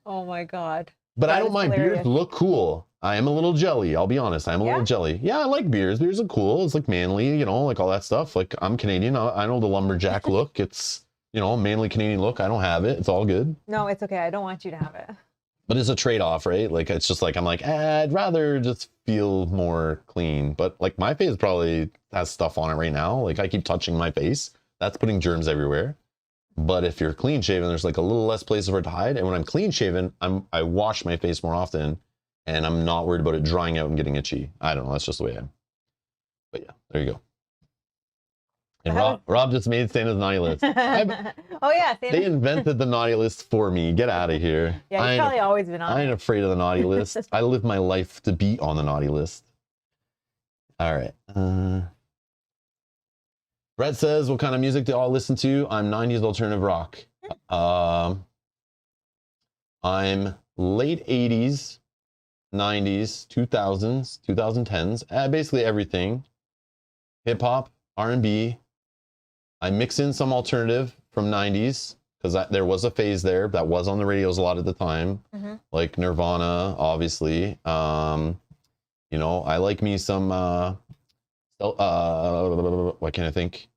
Oh my God. But I don't mind. Beards look cool. I am a little jelly. I'll be honest. I'm a little jelly. Yeah, I like beards. Beards are cool. It's like manly, like all that stuff. Like, I'm Canadian. I know the lumberjack look. It's, manly Canadian look. I don't have it. It's all good. No, it's okay. I don't want you to have it. But it's a trade-off, right? Like, it's just like, I'm like, I'd rather just feel more clean. But like, my face probably has stuff on it right now. Like, I keep touching my face. That's putting germs everywhere. But if you're clean shaven, there's like a little less places for it to hide. And when I'm clean shaven, I wash my face more often, and I'm not worried about it drying out and getting itchy. I don't know. That's just the way I am. But yeah, there you go. And Rob just made Santa's naughty list. Oh yeah, Santa. They invented the naughty list for me. Get out of here. Yeah, he's probably always been on. I ain't afraid of the naughty list. I live my life to be on the naughty list. All right. Brett says, what kind of music do y'all listen to? I'm 90s alternative rock. I'm late 80s, 90s, 2000s, 2010s, basically everything. Hip hop, R&B. I mix in some alternative from 90s because there was a phase there that was on the radios a lot at the time, like Nirvana, obviously. You know, I like me some, what can I think?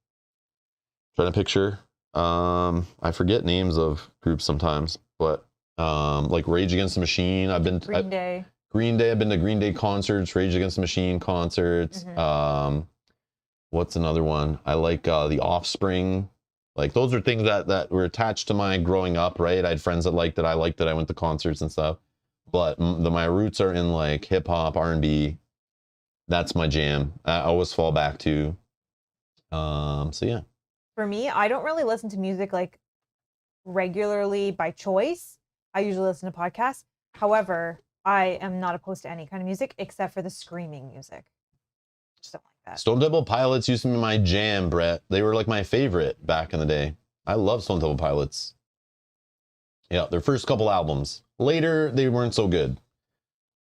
Trying to picture. I forget names of groups sometimes, but like Rage Against the Machine. I've been Green Day. I've been to Green Day concerts, Rage Against the Machine concerts. What's another one? I like The Offspring. Like those are things that were attached to my growing up, right? I had friends that liked it. I liked it. I went to concerts and stuff. But my roots are in like hip hop, R&B. That's my jam. I always fall back to. So yeah. For me, I don't really listen to music like regularly by choice. I usually listen to podcasts. However, I am not opposed to any kind of music except for the screaming music. Just don't like that. Stone Temple Pilots used to be my jam, Brett. They were like my favorite back in the day. I love Stone Temple Pilots. Yeah, their first couple albums. Later, they weren't so good.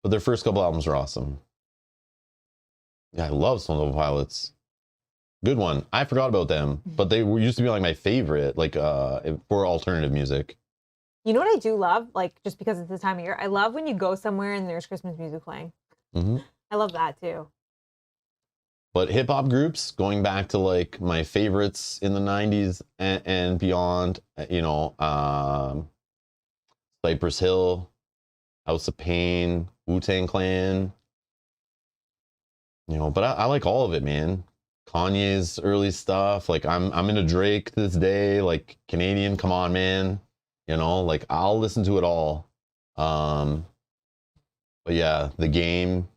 But their first couple albums were awesome. Yeah, I love Stone Temple Pilots. Good one. I forgot about them, but they used to be like my favorite, like for alternative music. You know what I do love? Like, just because it's the time of year, I love when you go somewhere and there's Christmas music playing. I love that too. But hip hop groups, going back to like my favorites in the 90s and beyond, you know, Cypress Hill, House of Pain, Wu-Tang Clan, you know, but I like all of it, man. Kanye's early stuff, like I'm into Drake to this day, like Canadian, come on, man. You know, like I'll listen to it all. But yeah, The Game,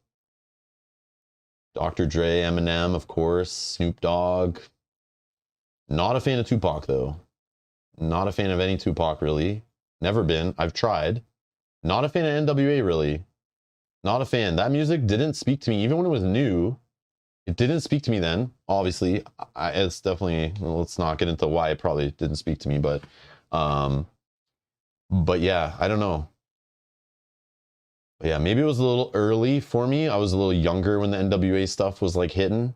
Dr. Dre, Eminem, of course, Snoop Dogg. Not a fan of Tupac, though. Not a fan of any Tupac, really. Never been. I've tried. Not a fan of NWA, really. Not a fan. That music didn't speak to me, even when it was new. It didn't speak to me then, obviously. It's definitely, well, let's not get into why it probably didn't speak to me, but yeah, I don't know. But yeah, maybe it was a little early for me. I was a little younger when the NWA stuff was like hitting.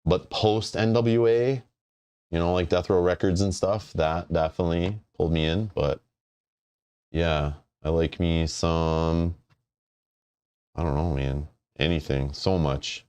But post NWA, you know, like Death Row Records and stuff, that definitely pulled me in. But yeah, I like me some, I don't know, man, anything, so much.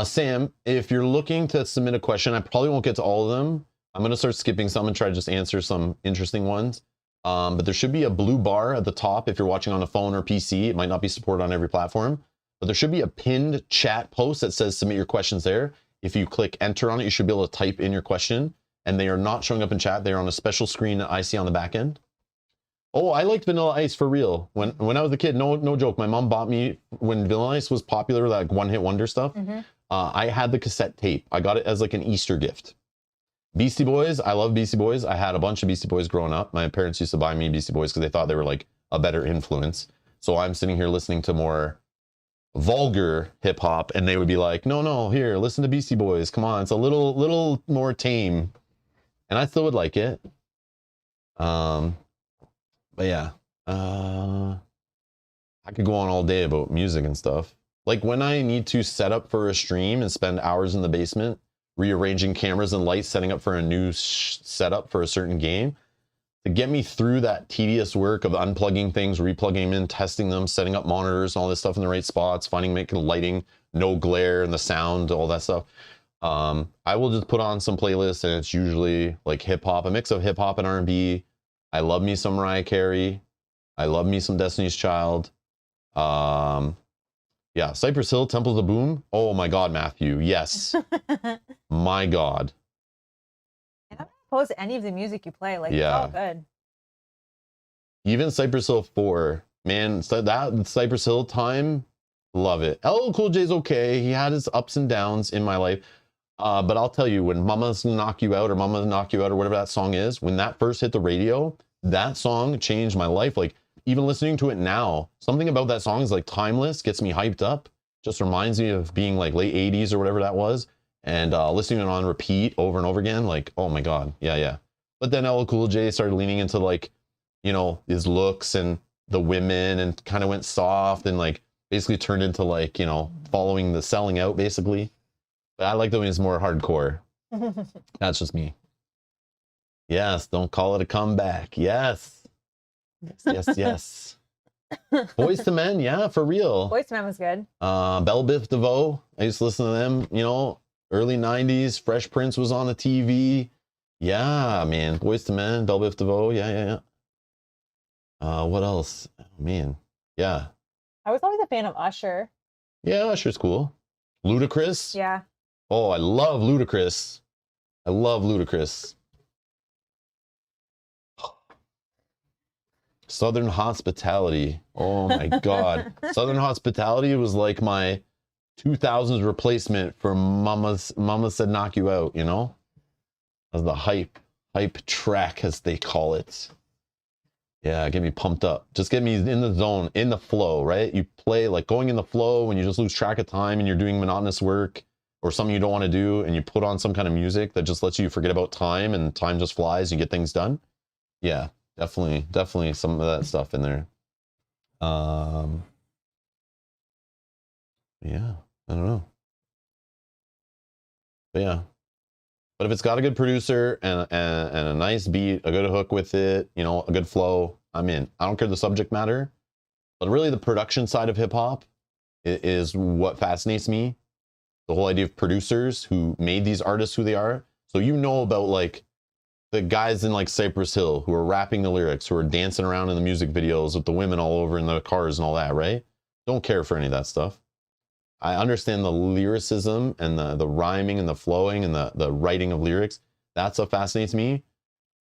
Sam, if you're looking to submit a question, I probably won't get to all of them. I'm going to start skipping some and try to just answer some interesting ones. But there should be a blue bar at the top if you're watching on a phone or PC. It might not be supported on every platform, but there should be a pinned chat post that says submit your questions there. If you click enter on it, you should be able to type in your question, and they are not showing up in chat. They are on a special screen that I see on the back end. Oh, I liked Vanilla Ice for real. When I was a kid, no joke, my mom bought me, when Vanilla Ice was popular, like one-hit wonder stuff, I had the cassette tape. I got it as like an Easter gift. Beastie Boys, I love Beastie Boys. I had a bunch of Beastie Boys growing up. My parents used to buy me Beastie Boys because they thought they were like a better influence. So I'm sitting here listening to more vulgar hip hop, and they would be like, no, here, listen to Beastie Boys. Come on, it's a little more tame. And I still would like it. But yeah, I could go on all day about music and stuff. Like when I need to set up for a stream and spend hours in the basement rearranging cameras and lights, setting up for a new setup for a certain game, to get me through that tedious work of unplugging things, replugging them in, testing them, setting up monitors, all this stuff in the right spots, making the lighting, no glare and the sound, all that stuff. I will just put on some playlists, and it's usually like hip hop, a mix of hip hop and R&B. I love me some Mariah Carey. I love me some Destiny's Child. Yeah, Cypress Hill, Temples of Boom. Oh my God, Matthew. Yes. My God. opposed to any of the music you play. Like, it's all good. Even Cypress Hill 4, man, so that Cypress Hill time, love it. LL Cool J's okay. He had his ups and downs in my life. But I'll tell you, when Mama's Knock You Out or Mama's Knock You Out or whatever that song is, when that first hit the radio, that song changed my life. Like, even listening to it now, something about that song is like timeless, gets me hyped up, just reminds me of being like late 80s or whatever that was. And listening to it on repeat over and over again, like, oh my God, yeah. But then LL Cool J started leaning into like, you know, his looks and the women, and kind of went soft and like basically turned into like, you know, following the selling out basically. But I like the way it's more hardcore. That's just me. Yes, don't call it a comeback. Yes. Yes. Boyz II Men, yeah, for real. Boyz II Men was good. Belle Biv DeVoe, I used to listen to them, you know, early 90s. Fresh Prince was on the TV. Yeah, man. Boyz II Men, Belle Biv DeVoe, yeah. What else? Oh, man, yeah. I was always a fan of Usher. Yeah, Usher's cool. Ludacris? Yeah. Oh, I love Ludacris. Southern Hospitality. Oh my God. Southern Hospitality was like my 2000s replacement for Mama Said Knock You Out, you know? As the hype track, as they call it. Yeah, get me pumped up. Just get me in the zone, in the flow, right? You play like going in the flow when you just lose track of time and you're doing monotonous work or something you don't want to do, and you put on some kind of music that just lets you forget about time and time just flies and you get things done. Yeah, definitely some of that stuff in there. Yeah, I don't know. But yeah. But if it's got a good producer and a nice beat, a good hook with it, you know, a good flow, I'm in. I don't care the subject matter, but really the production side of hip hop is what fascinates me. The whole idea of producers who made these artists who they are. So you know about like the guys in like Cypress Hill who are rapping the lyrics, who are dancing around in the music videos with the women all over in the cars and all that, right? Don't care for any of that stuff. I understand the lyricism and the rhyming and the flowing and the writing of lyrics. That stuff fascinates me.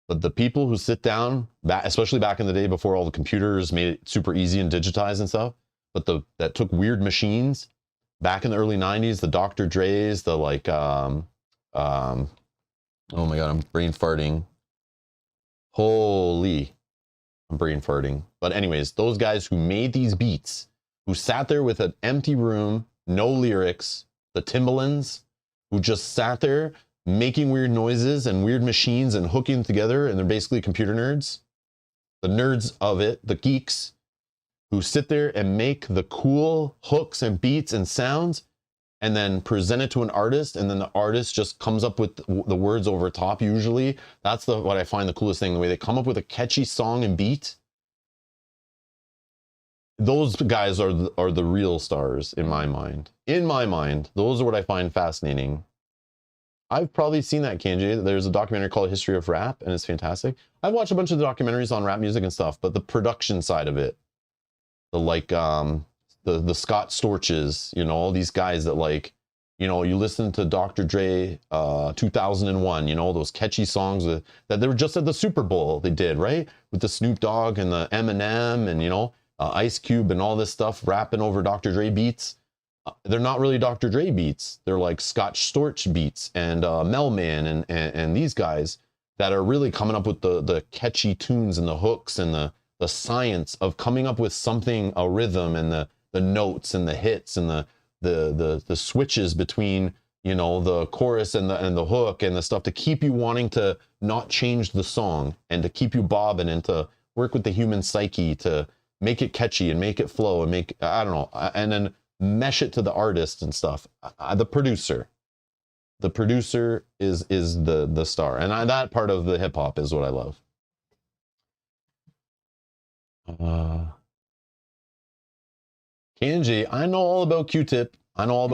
But the people who sit down, especially back in the day before all the computers made it super easy and digitized and stuff, but that took weird machines back in the early 90s, the Dr. Dre's, the like, oh my God, I'm brain farting. Holy, I'm brain farting. But anyways, those guys who made these beats, who sat there with an empty room, no lyrics, the Timbalands, who just sat there making weird noises and weird machines and hooking them together, and they're basically computer nerds. The nerds of it, the geeks, who sit there and make the cool hooks and beats and sounds, and then present it to an artist, and then the artist just comes up with the words over top usually. That's what I find the coolest thing, the way they come up with a catchy song and beat. Those guys are the real stars in my mind. In my mind, those are what I find fascinating. I've probably seen that, KJ. There's a documentary called History of Rap, and it's fantastic. I've watched a bunch of the documentaries on rap music and stuff, but the production side of it, the like the Scott Storches, you know, all these guys that like, you know, you listen to Dr. Dre 2001, you know, those catchy songs that they were just at the Super Bowl they did, right? With the Snoop Dogg and the Eminem and, you know, Ice Cube and all this stuff rapping over Dr. Dre beats. They're not really Dr. Dre beats. They're like Scott Storch beats and Melman and these guys that are really coming up with the catchy tunes and the hooks and the science of coming up with something, a rhythm and the notes and the hits and the switches between, you know, the chorus and the hook and the stuff to keep you wanting to not change the song and to keep you bobbing and to work with the human psyche to make it catchy and make it flow and make, I don't know, and then mesh it to the artist and stuff. The producer is the star, and that part of the hip hop is what I love. Kanji, I know all about Q-Tip. I had all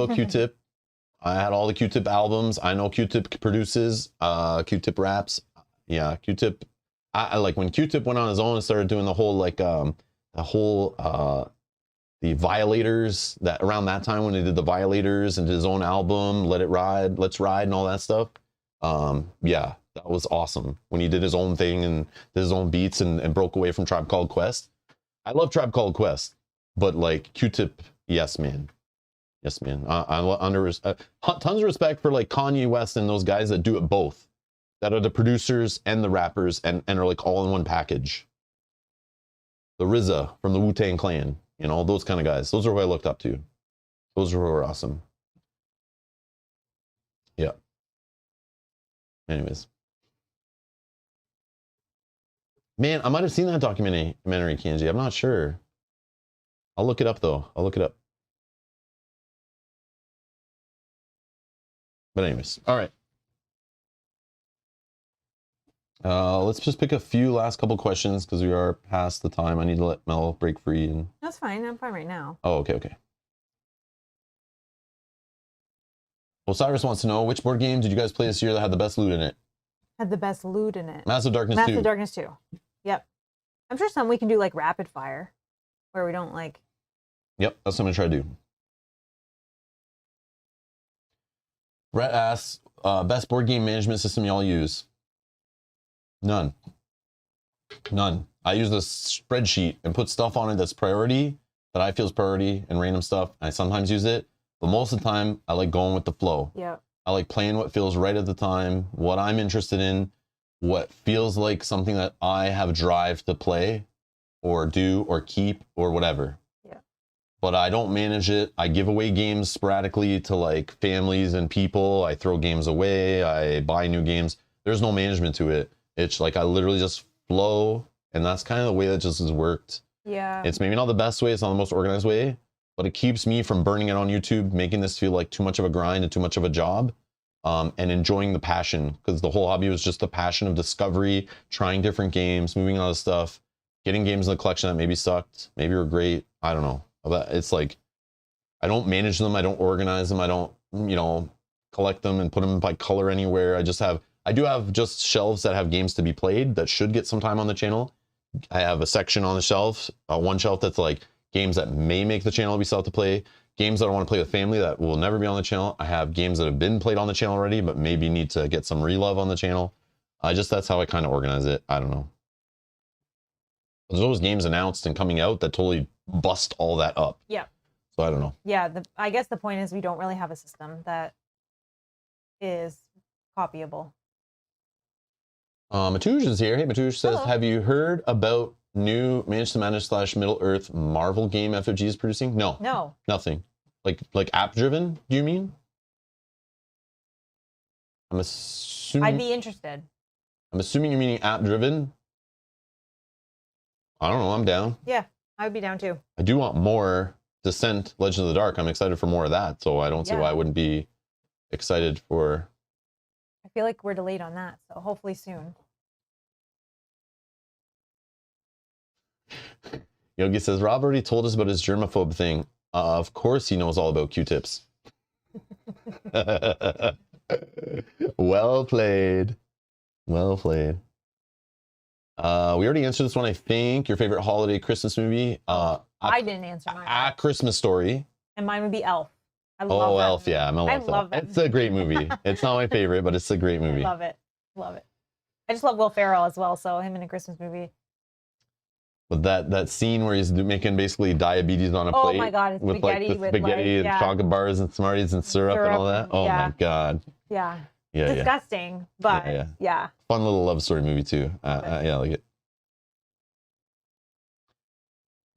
the Q-Tip albums. I know Q-Tip produces, Q-Tip raps. Yeah, Q-Tip. I like when Q-Tip went on his own and started doing the whole like the Violators, that around that time when he did the Violators and his own album, Let's Ride and all that stuff. Yeah, that was awesome when he did his own thing and did his own beats and broke away from Tribe Called Quest. I love Tribe Called Quest, but like Q-Tip, yes man. Yes, man. Tons of respect for like Kanye West and those guys that do it both, that are the producers and the rappers and are like all in one package. The RZA from the Wu-Tang Clan, you know, those kind of guys. Those are who I looked up to. Those are who are awesome. Yeah. Anyways. Man, I might have seen that documentary, Kenji. I'm not sure. I'll look it up though. I'll look it up. But anyways, all right. Let's just pick a few last couple questions because we are past the time. I need to let Mel break free. And that's fine. I'm fine right now. Oh, okay. Well, Cyrus wants to know, which board game did you guys play this year that had the best loot in it? Had the best loot in it. Massive Darkness 2. Massive Darkness 2. Yep. I'm sure some we can do like rapid fire, where we don't like. Yep, that's what I'm gonna try to do. Brett asks, best board game management system y'all use? None. I use a spreadsheet and put stuff on it that's priority, that I feel is priority, and random stuff. I sometimes use it, but most of the time I like going with the flow. Yeah. I like playing what feels right at the time, what I'm interested in, what feels like something that I have drive to play or do or keep or whatever. Yeah. But I don't manage it. I give away games sporadically to like families and people. I throw games away. I buy new games. There's no management to it. It's like I literally just flow, and that's kind of the way that just has worked. Yeah. It's maybe not the best way. It's not the most organized way, but it keeps me from burning it on YouTube, making this feel like too much of a grind and too much of a job, and enjoying the passion, because the whole hobby was just the passion of discovery, trying different games, moving on to stuff, getting games in the collection that maybe sucked, maybe were great. I don't know. But it's like, I don't manage them. I don't organize them. I don't, collect them and put them by color anywhere. I do have just shelves that have games to be played that should get some time on the channel. I have a section on the shelf, one shelf that's like games that may make the channel be set to play, games that I want to play with family that will never be on the channel. I have games that have been played on the channel already, but maybe need to get some relove on the channel. That's how I kind of organize it. I don't know. There's always games announced and coming out that totally bust all that up. Yeah. So I don't know. Yeah, I guess the point is we don't really have a system that is copyable. Matouche is here. Hey, Matouche says, hello. Have you heard about new Manage to Manage / Middle Earth Marvel game FFG is producing? No, nothing. Like app driven? Do you mean? I'm assuming. I'd be interested. I'm assuming you're meaning app driven. I don't know. I'm down. Yeah, I would be down too. I do want more Descent, Legend of the Dark. I'm excited for more of that. So I don't see why I wouldn't be excited for. I feel like we're delayed on that, so hopefully soon. Yogi says, Rob already told us about his germaphobe thing. Of course he knows all about Q-tips. Well played. Well played. We already answered this one, I think. Your favorite holiday Christmas movie? I didn't answer mine. A Christmas Story. And mine would be Elf. I love that Elf, movie. yeah. I love that. It's a great movie. It's not my favorite, but it's a great movie. I love it. Love it. I just love Will Ferrell as well, so him in a Christmas movie. But that scene where he's making basically diabetes on a plate. Oh my God, it's with spaghetti like the spaghetti and chocolate bars and Smarties and syrup and all that. Oh my God. Yeah. Yeah. Disgusting, but yeah. Fun little love story movie too. Yeah, I like it.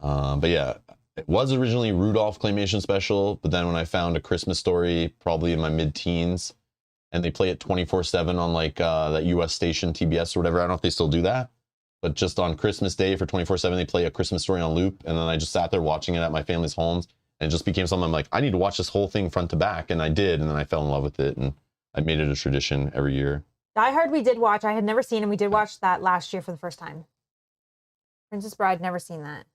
But yeah, it was originally Rudolph Claymation Special, but then when I found A Christmas Story, probably in my mid-teens, and they play it 24/7 on like that US station TBS or whatever. I don't know if they still do that, but just on Christmas Day for 24/7, they play A Christmas Story on loop, and then I just sat there watching it at my family's homes, and it just became something I'm like, I need to watch this whole thing front to back, and I did, and then I fell in love with it, and I made it a tradition every year. Die Hard we did watch. I had never seen, and we did watch that last year for the first time. Princess Bride, never seen that.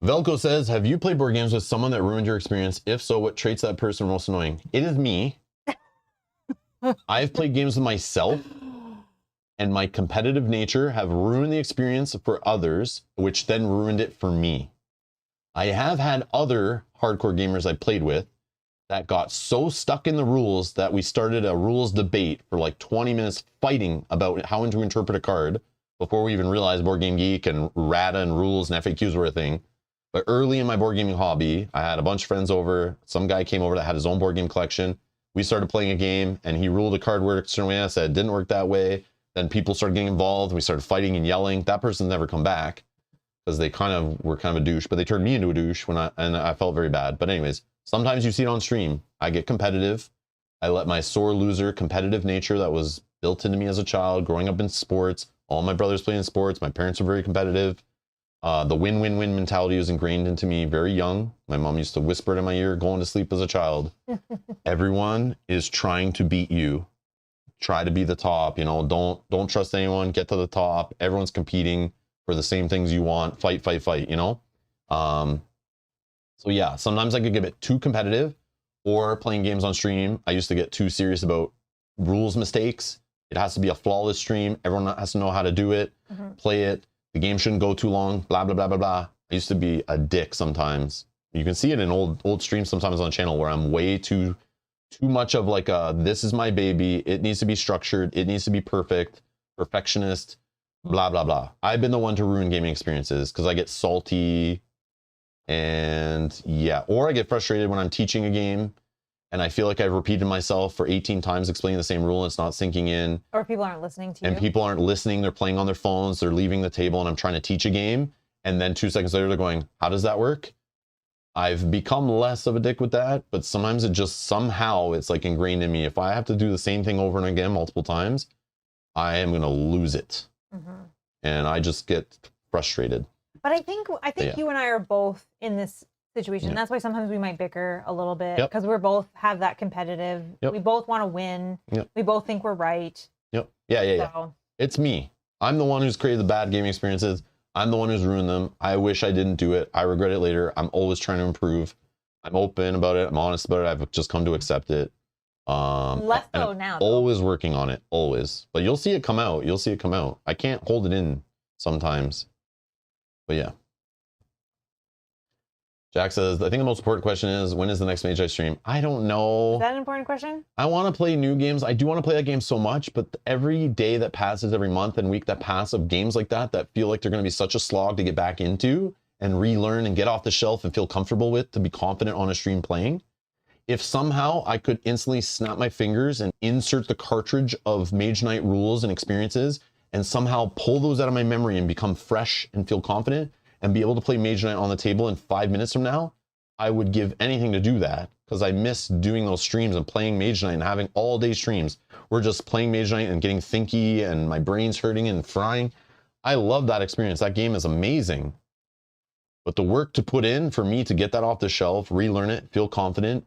Velko says, have you played board games with someone that ruined your experience? If so, what traits that person most annoying? It is me. I've played games with myself, and my competitive nature have ruined the experience for others, which then ruined it for me. I have had other hardcore gamers I played with that got so stuck in the rules that we started a rules debate for like 20 minutes fighting about how to interpret a card before we even realized Board Game Geek and RATA and rules and FAQs were a thing. But early in my board gaming hobby, I had a bunch of friends over. Some guy came over that had his own board game collection. We started playing a game and he ruled a card worked a certain way. I said it didn't work that way. Then people started getting involved. We started fighting and yelling. That person's never come back because they were kind of a douche, but they turned me into a douche and I felt very bad. But anyways, sometimes you see it on stream. I get competitive. I let my sore loser competitive nature that was built into me as a child, growing up in sports. All my brothers played in sports. My parents were very competitive. The win-win-win mentality was ingrained into me very young. My mom used to whisper it in my ear going to sleep as a child. Everyone is trying to beat you. Try to be the top, you know, don't trust anyone, get to the top. Everyone's competing for the same things you want. Fight, you know? So yeah, sometimes I could get it too competitive, or playing games on stream, I used to get too serious about rules mistakes. It has to be a flawless stream. Everyone has to know how to do it, play it. The game shouldn't go too long, blah, blah, blah, blah, blah. I used to be a dick sometimes. You can see it in old streams sometimes on the channel where I'm way too much of like this is my baby. It needs to be structured. It needs to be perfect, perfectionist, blah, blah, blah. I've been the one to ruin gaming experiences because I get salty and yeah, or I get frustrated when I'm teaching a game and I feel like I've repeated myself for 18 times explaining the same rule and it's not sinking in. Or people aren't listening to you. And people aren't listening. They're playing on their phones. They're leaving the table and I'm trying to teach a game. And then 2 seconds later, they're going, how does that work? I've become less of a dick with that, but sometimes it just somehow it's like ingrained in me. If I have to do the same thing over and again multiple times, I am going to lose it. And I just get frustrated. But I think yeah, you and I are both in this situation. Yeah. That's why sometimes we might bicker a little bit because we're both have that competitive. We both want to win. We both think we're right. Yeah. It's me. I'm the one who's created the bad gaming experiences. I'm the one who's ruined them. I wish I didn't do it. I regret it later. I'm always trying to improve. I'm open about it. I'm honest about it. I've just come to accept it. Less so now. Always working on it. Always. But you'll see it come out. You'll see it come out. I can't hold it in sometimes. But yeah. Jack says, I think the most important question is, when is the next Mage Eye stream? I don't know. Is that an important question? I want to play new games. I do want to play that game so much, but every day that passes, every month and week that pass of games like that feel like they're going to be such a slog to get back into and relearn and get off the shelf and feel comfortable with to be confident on a stream playing. If somehow I could instantly snap my fingers and insert the cartridge of Mage Knight rules and experiences and somehow pull those out of my memory and become fresh and feel confident, and be able to play Mage Knight on the table in 5 minutes from now, I would give anything to do that because I miss doing those streams and playing Mage Knight and having all day streams. We're just playing Mage Knight and getting thinky and my brain's hurting and frying. I love that experience. That game is amazing. But the work to put in for me to get that off the shelf, relearn it, feel confident,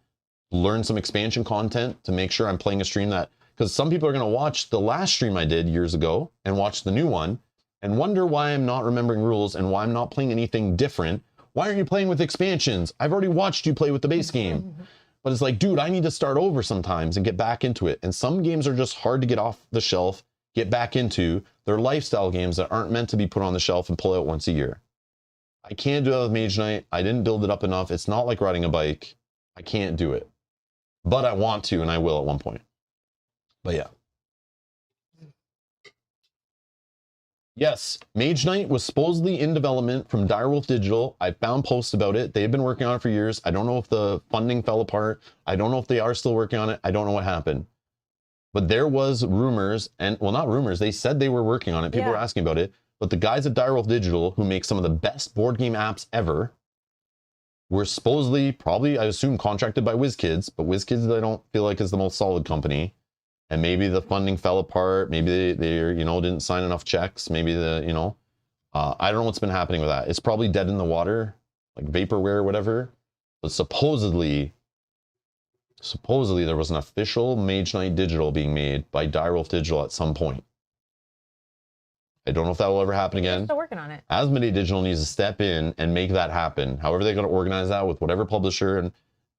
learn some expansion content to make sure I'm playing a stream that, because some people are going to watch the last stream I did years ago and watch the new one and wonder why I'm not remembering rules and why I'm not playing anything different. Why aren't you playing with expansions? I've already watched you play with the base game. But it's like, dude, I need to start over sometimes and get back into it. And some games are just hard to get off the shelf, get back into. They're lifestyle games that aren't meant to be put on the shelf and pull out once a year. I can't do that with Mage Knight. I didn't build it up enough. It's not like riding a bike. I can't do it. But I want to, and I will at one point. But yeah. Yes, Mage Knight was supposedly in development from Direwolf Digital. I found posts about it. They've been working on it for years. I don't know if the funding fell apart. I don't know if they are still working on it. I don't know what happened. But there was rumors, and well, not rumors. They said they were working on it. People were asking about it. But the guys at Direwolf Digital, who make some of the best board game apps ever, were supposedly, probably, I assume, contracted by WizKids. But WizKids, I don't feel like is the most solid company. And maybe the funding fell apart. Maybe they didn't sign enough checks. Maybe I don't know what's been happening with that. It's probably dead in the water, like vaporware or whatever. But supposedly there was an official Mage Knight Digital being made by Direwolf Digital at some point. I don't know if that will ever happen again. They're still working on it. Asmodee Digital needs to step in and make that happen. However they're going to organize that with whatever publisher and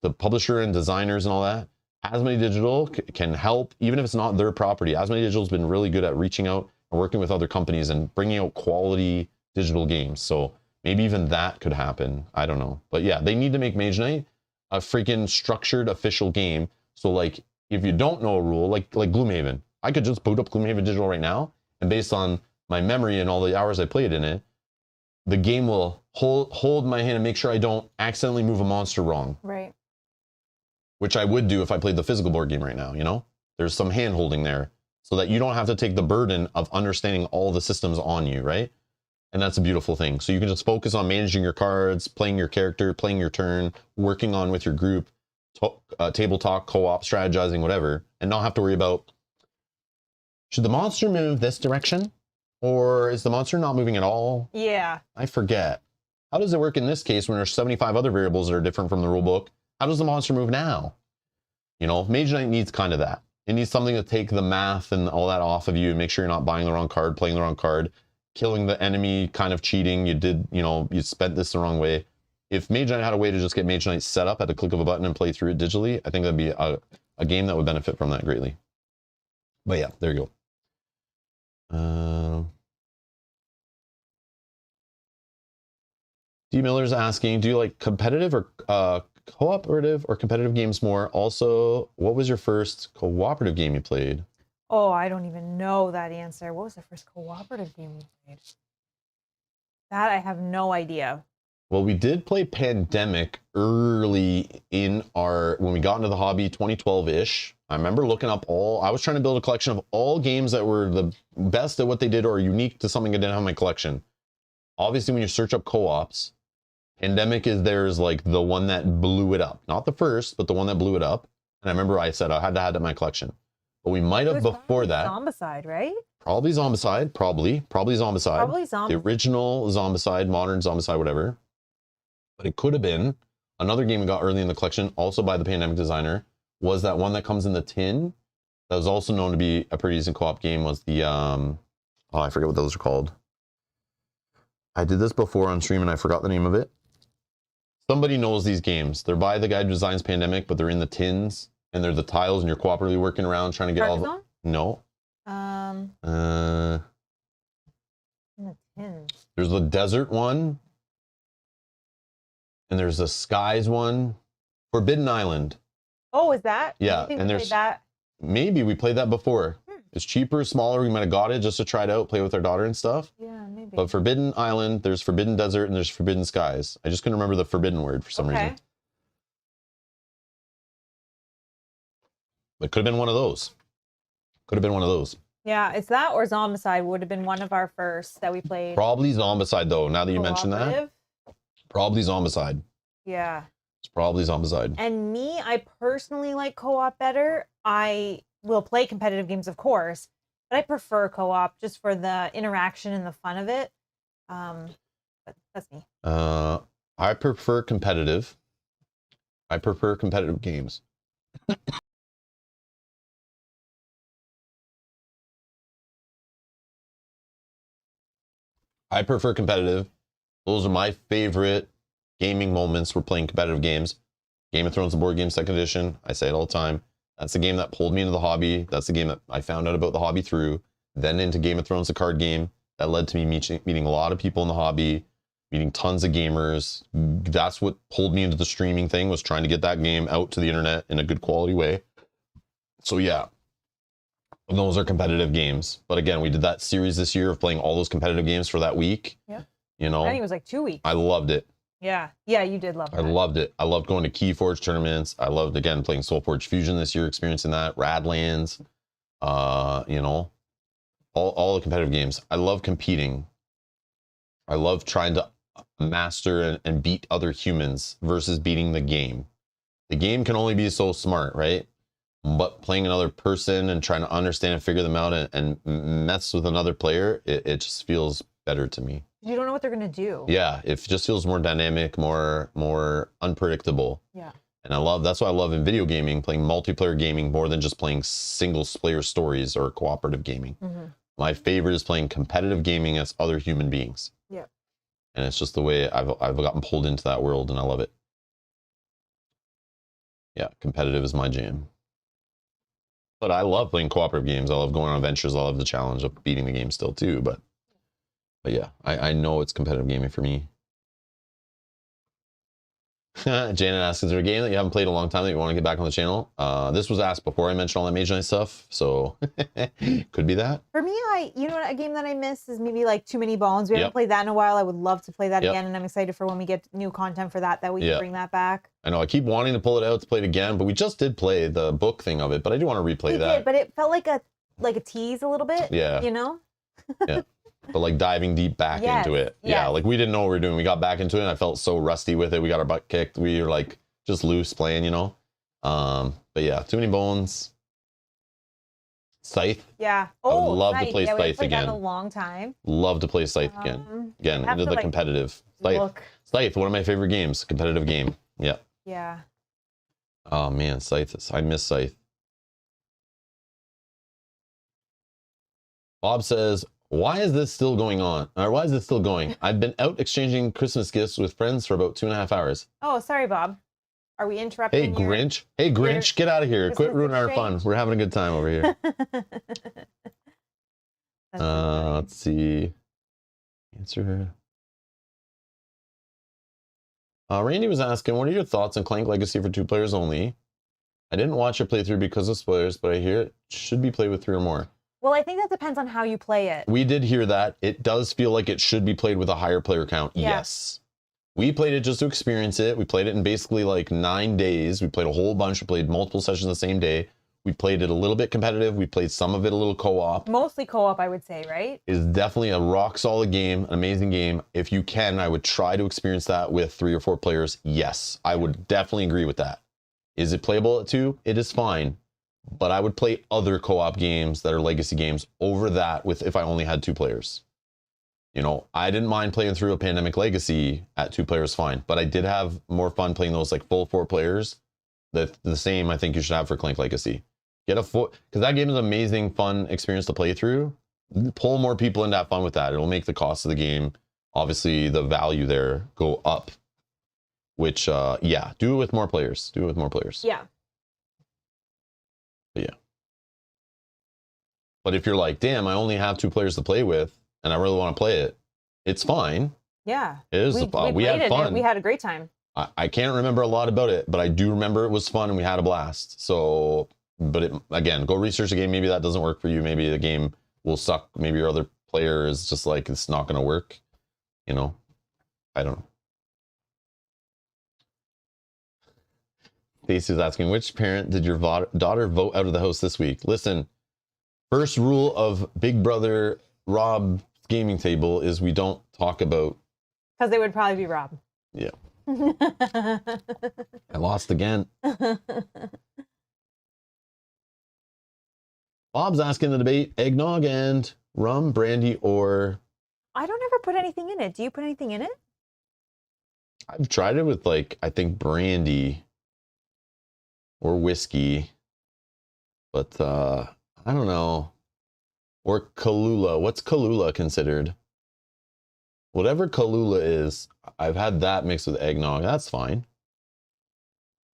the publisher and designers and all that. Asmodee Digital can help, even if it's not their property. Asmodee Digital has been really good at reaching out and working with other companies and bringing out quality digital games. So maybe even that could happen. I don't know. But yeah, they need to make Mage Knight. a freaking structured official game. So like, if you don't know a rule, like Gloomhaven, I could just boot up Gloomhaven Digital right now, and based on my memory and all the hours I played in it, the game will hold my hand and make sure I don't accidentally move a monster wrong. Right. Which I would do if I played the physical board game right now, you know? There's some hand holding there so that you don't have to take the burden of understanding all the systems on you, right? And that's a beautiful thing. So you can just focus on managing your cards, playing your character, playing your turn, working on with your group, table talk, co-op, strategizing, whatever, and not have to worry about, should the monster move this direction? Or is the monster not moving at all? Yeah. I forget. How does it work in this case when there's 75 other variables that are different from the rule book? How does the monster move now? You know, Mage Knight needs kind of that. It needs something to take the math and all that off of you and make sure you're not buying the wrong card, playing the wrong card, killing the enemy, kind of cheating. You did, you know, you spent this the wrong way. If Mage Knight had a way to just get Mage Knight set up at the click of a button and play through it digitally, I think that'd be a game that would benefit from that greatly. But yeah, there you go. D. Miller's asking, do you like competitive or cooperative or competitive games more? Also, what was your first cooperative game you played? Oh, I don't even know that answer. What was the first cooperative game we played? That I have no idea. Well, we did play Pandemic early in when we got into the hobby, 2012-ish. I remember looking up I was trying to build a collection of all games that were the best at what they did or unique to something I didn't have in my collection. Obviously, when you search up co-ops, Pandemic is like the one that blew it up. Not the first, but the one that blew it up. And I remember I said I had to have it in my collection. But we might have before that. Zombicide, right? Probably Zombicide. Probably Zombicide. Probably Zombicide. The original Zombicide, modern Zombicide, whatever. But it could have been another game we got early in the collection, also by the Pandemic designer, was that one that comes in the tin. That was also known to be a pretty decent co-op game. Was the I forget what those are called. I did this before on stream and I forgot the name of it. Somebody knows these games. They're by the guy who designs Pandemic, but they're in the tins and they're the tiles and you're cooperatively working around trying to get all the... No. In the tins. There's the desert one. And there's the skies one. Forbidden Island. Oh, is that? Yeah. And there's that. Maybe we played that before. It's cheaper, smaller. We might have got it just to try it out, play with our daughter and stuff. Yeah, maybe. But Forbidden Island, there's Forbidden Desert, and there's Forbidden Skies. I just couldn't remember the forbidden word for some reason. But could have been one of those. Could have been one of those. Yeah, it's that or Zombicide would have been one of our first that we played. Probably Zombicide, though, now that you mention that. Probably Zombicide. Yeah. It's probably Zombicide. And me, I personally like co-op better. I will play competitive games, of course, but I prefer co-op just for the interaction and the fun of it. But that's me. I prefer competitive. I prefer competitive games. I prefer competitive. Those are my favorite gaming moments. We're playing competitive games. Game of Thrones, the board game, second edition. I say it all the time. That's the game that pulled me into the hobby. That's the game that I found out about the hobby through. Then into Game of Thrones, the card game. That led to me meeting a lot of people in the hobby, meeting tons of gamers. That's what pulled me into the streaming thing, was trying to get that game out to the internet in a good quality way. So yeah, those are competitive games. But again, we did that series this year of playing all those competitive games for that week. Yeah. You know, I think it was like 2 weeks. I loved it. Yeah. Yeah, you did love it. I loved it. I loved going to Keyforge tournaments. I loved, again, playing Soulforge Fusion this year, experiencing that. Radlands, you know, all the competitive games. I love competing. I love trying to master and beat other humans versus beating the game. The game can only be so smart, right? But playing another person and trying to understand and figure them out and mess with another player, it just feels better to me. You don't know what they're going to do. Yeah, it just feels more dynamic, more unpredictable. Yeah. And that's what I love in video gaming, playing multiplayer gaming more than just playing single player stories or cooperative gaming. Mm-hmm. My favorite is playing competitive gaming as other human beings. Yeah. And it's just the way I've gotten pulled into that world, and I love it. Yeah, competitive is my jam. But I love playing cooperative games. I love going on adventures. I love the challenge of beating the game still too. But yeah, I know it's competitive gaming for me. Janet asks, is there a game that you haven't played in a long time that you want to get back on the channel? This was asked before I mentioned all that Mage Knight stuff, so could be that. For me, you know what, a game that I miss is maybe like Too Many Bones. We haven't played that in a while. I would love to play that again, and I'm excited for when we get new content for that we can bring that back. I know I keep wanting to pull it out to play it again, but we just did play the book thing of it, but I do want to replay that. Did, but it felt like a tease a little bit. Yeah. You know? Yeah. But like diving deep back into it. Yeah, like we didn't know what we were doing. We got back into it and I felt so rusty with it. We got our butt kicked. We were like just loose playing, you know. But yeah, Too Many Bones. Scythe. Yeah. I would love to play Scythe again. In a long time. Love to play Scythe again. Again, into the competitive. Scythe, one of my favorite games. Competitive game. Yeah. Yeah. Oh man, Scythe. I miss Scythe. Bob says, why is this still going on? Or why is this still going? I've been out exchanging Christmas gifts with friends for about 2.5 hours. Oh, sorry, Bob. Are we interrupting? Hey, Grinch. Hey, Grinch, get out of here. Quit ruining our fun. We're having a good time over here. Let's see. Answer. Randy was asking, what are your thoughts on Clank Legacy for 2 players only? I didn't watch your playthrough because of spoilers, but I hear it should be played with 3 or more. Well, I think that depends on how you play it. We did hear that. It does feel like it should be played with a higher player count. Yeah. Yes. We played it just to experience it. We played it in basically like 9 days. We played a whole bunch. We played multiple sessions the same day. We played it a little bit competitive. We played some of it a little co-op. Mostly co-op, I would say, right? It's definitely a rock solid game, an amazing game. If you can, I would try to experience that with 3 or 4 players. Yes, I would definitely agree with that. Is it playable at 2? It is fine. But I would play other co-op games that are legacy games over that with if I only had 2 players. You know, I didn't mind playing through a Pandemic Legacy at 2 players, fine. But I did have more fun playing those like full 4 players. The same I think you should have for Clank Legacy. Get a full, because that game is an amazing, fun experience to play through. Pull more people into have fun with that. It'll make the cost of the game, obviously the value there, go up. Which, yeah, do it with more players. Do it with more players. Yeah. Yeah. But if you're like, damn, I only have 2 players to play with and I really want to play it, it's fine. Yeah. It is. We had fun. We had a great time. I can't remember a lot about it, but I do remember it was fun and we had a blast. So, but again, go research the game. Maybe that doesn't work for you. Maybe the game will suck. Maybe your other player is just like, it's not going to work. You know, I don't know. Stacey's asking, which parent did your daughter vote out of the house this week? Listen, first rule of Big Brother Rob's gaming table is we don't talk about... Because they would probably be Rob. Yeah. I lost again. Bob's asking the debate, eggnog and rum, brandy, or... I don't ever put anything in it. Do you put anything in it? I've tried it with, like, I think brandy... or whiskey, but I don't know. Or Kahlua. What's Kahlua considered? Whatever Kahlua is, I've had that mixed with eggnog. That's fine.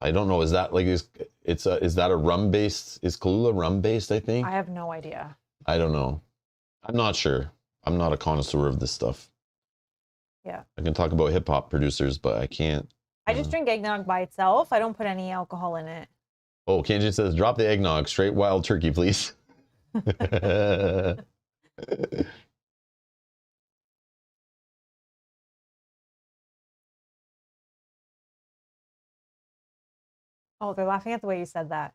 I don't know. Is that like is that a rum based? Is Kahlua rum based? I think. I have no idea. I don't know. I'm not sure. I'm not a connoisseur of this stuff. Yeah. I can talk about hip hop producers, but I can't. I just drink eggnog by itself. I don't put any alcohol in it. Oh, Kenji says, drop the eggnog. Straight wild turkey, please. Oh, they're laughing at the way you said that.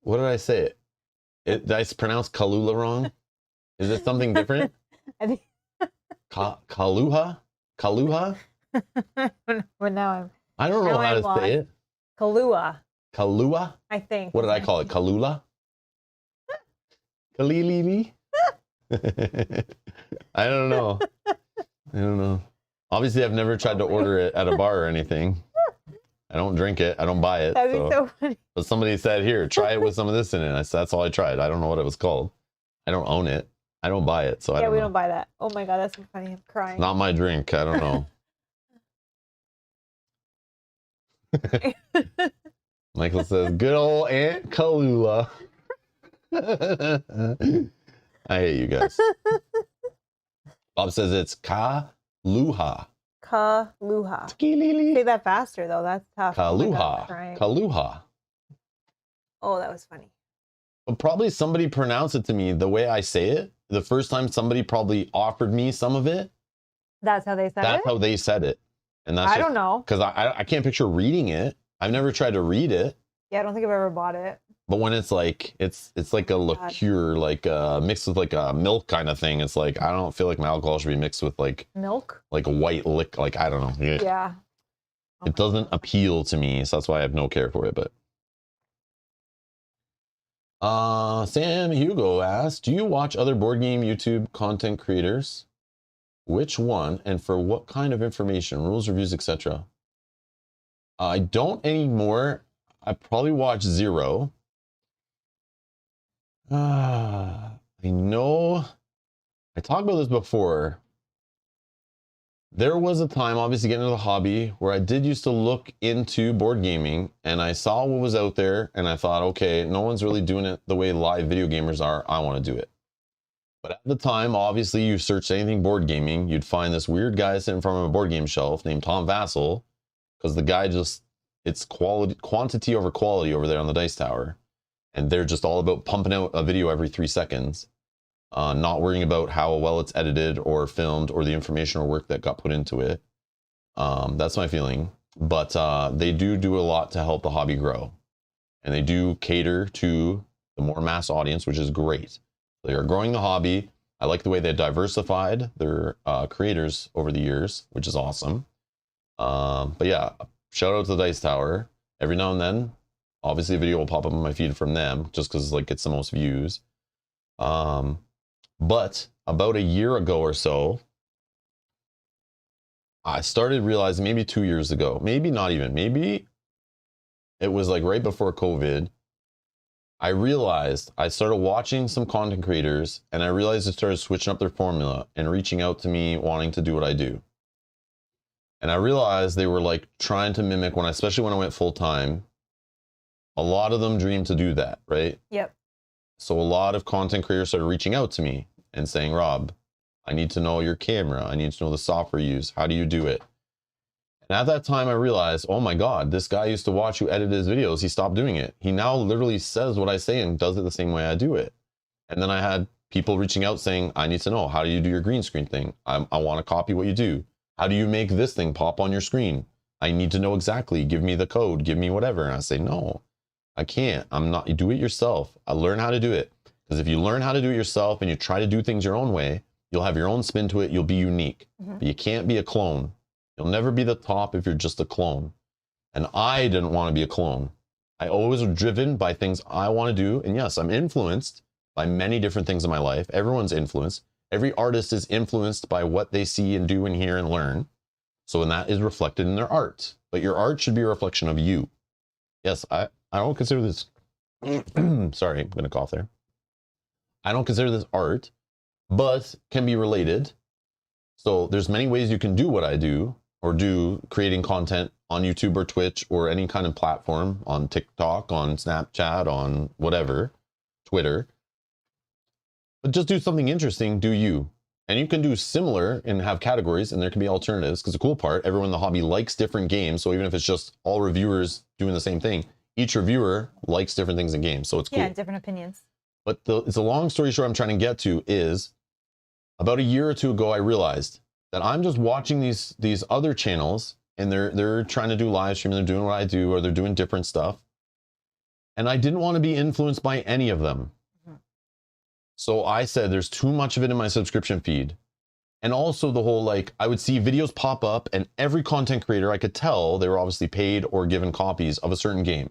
What did I say? Did I pronounce Kahlua wrong? Is it something different? I think... Kaluha? Kaluha? But now I don't know how to say it. Kahlua. Kahlua? I think. What did I call it? Kahlula? Kalili? I don't know. I don't know. Obviously, I've never tried to order it at a bar or anything. I don't drink it. I don't buy it. That'd be so funny. But somebody said, here, try it with some of this in it. I said, that's all I tried. I don't know what it was called. I don't own it. I don't buy it. So I don't know. Yeah, we don't buy that. Oh my God, that's so funny. I'm crying. It's not my drink. I don't know. Michael says, good old Aunt Kahlua. I hate you guys. Bob says it's Kaluha. Kaluha. Say that faster though. That's tough. Kaluha. Kaluha. Oh, that was funny. But probably somebody pronounced it to me the way I say it. The first time somebody probably offered me some of it. That's how they said it? That's how they said it. And that's I don't know. Because I can't picture reading it. I've never tried to read it. Yeah, I don't think I've ever bought it. But when it's like, it's like a liqueur, like mixed with like a milk kind of thing. It's like, I don't feel like my alcohol should be mixed with like milk, like a white lick. Like, I don't know. Yeah. Okay. It doesn't appeal to me. So that's why I have no care for it. But Sam Hugo asked, do you watch other board game YouTube content creators? Which one and for what kind of information, rules, reviews, etc.? I don't anymore. I probably watch zero. I know I talked about this before. There was a time, obviously getting into the hobby, where I did used to look into board gaming and I saw what was out there and I thought, okay, no one's really doing it the way live video gamers are. I want to do it. But at the time, obviously, you searched anything board gaming, you'd find this weird guy sitting in front of a board game shelf named Tom Vassell, because the guy just, it's quantity over quality over there on the Dice Tower. And they're just all about pumping out a video every 3 seconds, not worrying about how well it's edited or filmed or the information or work that got put into it. That's my feeling. But they do a lot to help the hobby grow. And they do cater to the more mass audience, which is great. They are growing the hobby. I like the way they diversified their creators over the years, which is awesome. But yeah, shout out to the Dice Tower. Every now and then, obviously a video will pop up on my feed from them just because like it's the most views. But about a year ago or so, I started realizing, maybe 2 years ago, maybe not even, maybe it was like right before COVID, I realized I started watching some content creators and I realized they started switching up their formula and reaching out to me wanting to do what I do. And I realized they were like trying to mimic especially when I went full time. A lot of them dream to do that, right? Yep. So a lot of content creators started reaching out to me and saying, Rob, I need to know your camera. I need to know the software you use. How do you do it? And at that time I realized, oh my God, this guy used to watch who edited his videos. He stopped doing it. He now literally says what I say and does it the same way I do it. And then I had people reaching out saying, I need to know, how do you do your green screen thing? I want to copy what you do. How do you make this thing pop on your screen? I need to know exactly. Give me the code. Give me whatever. And I say, no, I can't. I'm not. You do it yourself. I learn how to do it. Because if you learn how to do it yourself and you try to do things your own way, you'll have your own spin to it. You'll be unique. But you can't be a clone. You'll never be the top if you're just a clone. And I didn't want to be a clone. I always was driven by things I want to do. And yes, I'm influenced by many different things in my life. Everyone's influenced. Every artist is influenced by what they see and do and hear and learn. So when that is reflected in their art. But your art should be a reflection of you. Yes, I don't consider this... Sorry, I'm going to cough there. I don't consider this art, but can be related. So there's many ways you can do what I do, or do creating content on YouTube or Twitch or any kind of platform, on TikTok, on Snapchat, on whatever, Twitter. But just do something interesting, do you. And you can do similar and have categories, and there can be alternatives, because the cool part, everyone in the hobby likes different games. So even if it's just all reviewers doing the same thing, each reviewer likes different things in games. So it's cool. Yeah, different opinions. But it's a long story short I'm trying to get to is, about a year or two ago, I realized that I'm just watching these other channels, and they're trying to do live streaming, they're doing what I do, or they're doing different stuff. And I didn't want to be influenced by any of them. So I said, there's too much of it in my subscription feed. And also the whole, like, I would see videos pop up, and every content creator, I could tell they were obviously paid or given copies of a certain game.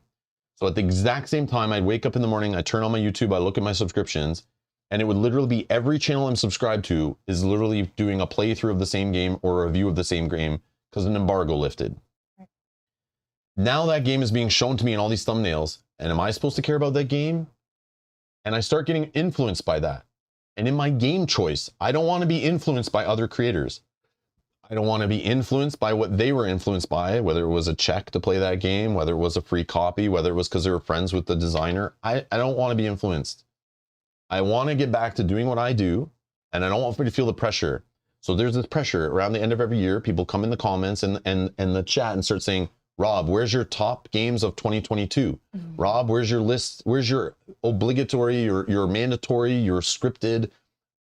So at the exact same time, I'd wake up in the morning, I turn on my YouTube, I look at my subscriptions, and it would literally be every channel I'm subscribed to is literally doing a playthrough of the same game or a review of the same game because an embargo lifted. Right. Now that game is being shown to me in all these thumbnails, and am I supposed to care about that game? And I start getting influenced by that. And in my game choice, I don't want to be influenced by other creators. I don't want to be influenced by what they were influenced by, whether it was a check to play that game, whether it was a free copy, whether it was because they were friends with the designer. I don't want to be influenced. I want to get back to doing what I do, and I don't want me to feel the pressure. So there's this pressure around the end of every year. People come in the comments and the chat and start saying, Rob, where's your top games of 2022? Rob, where's your list? Where's your obligatory, your mandatory, your scripted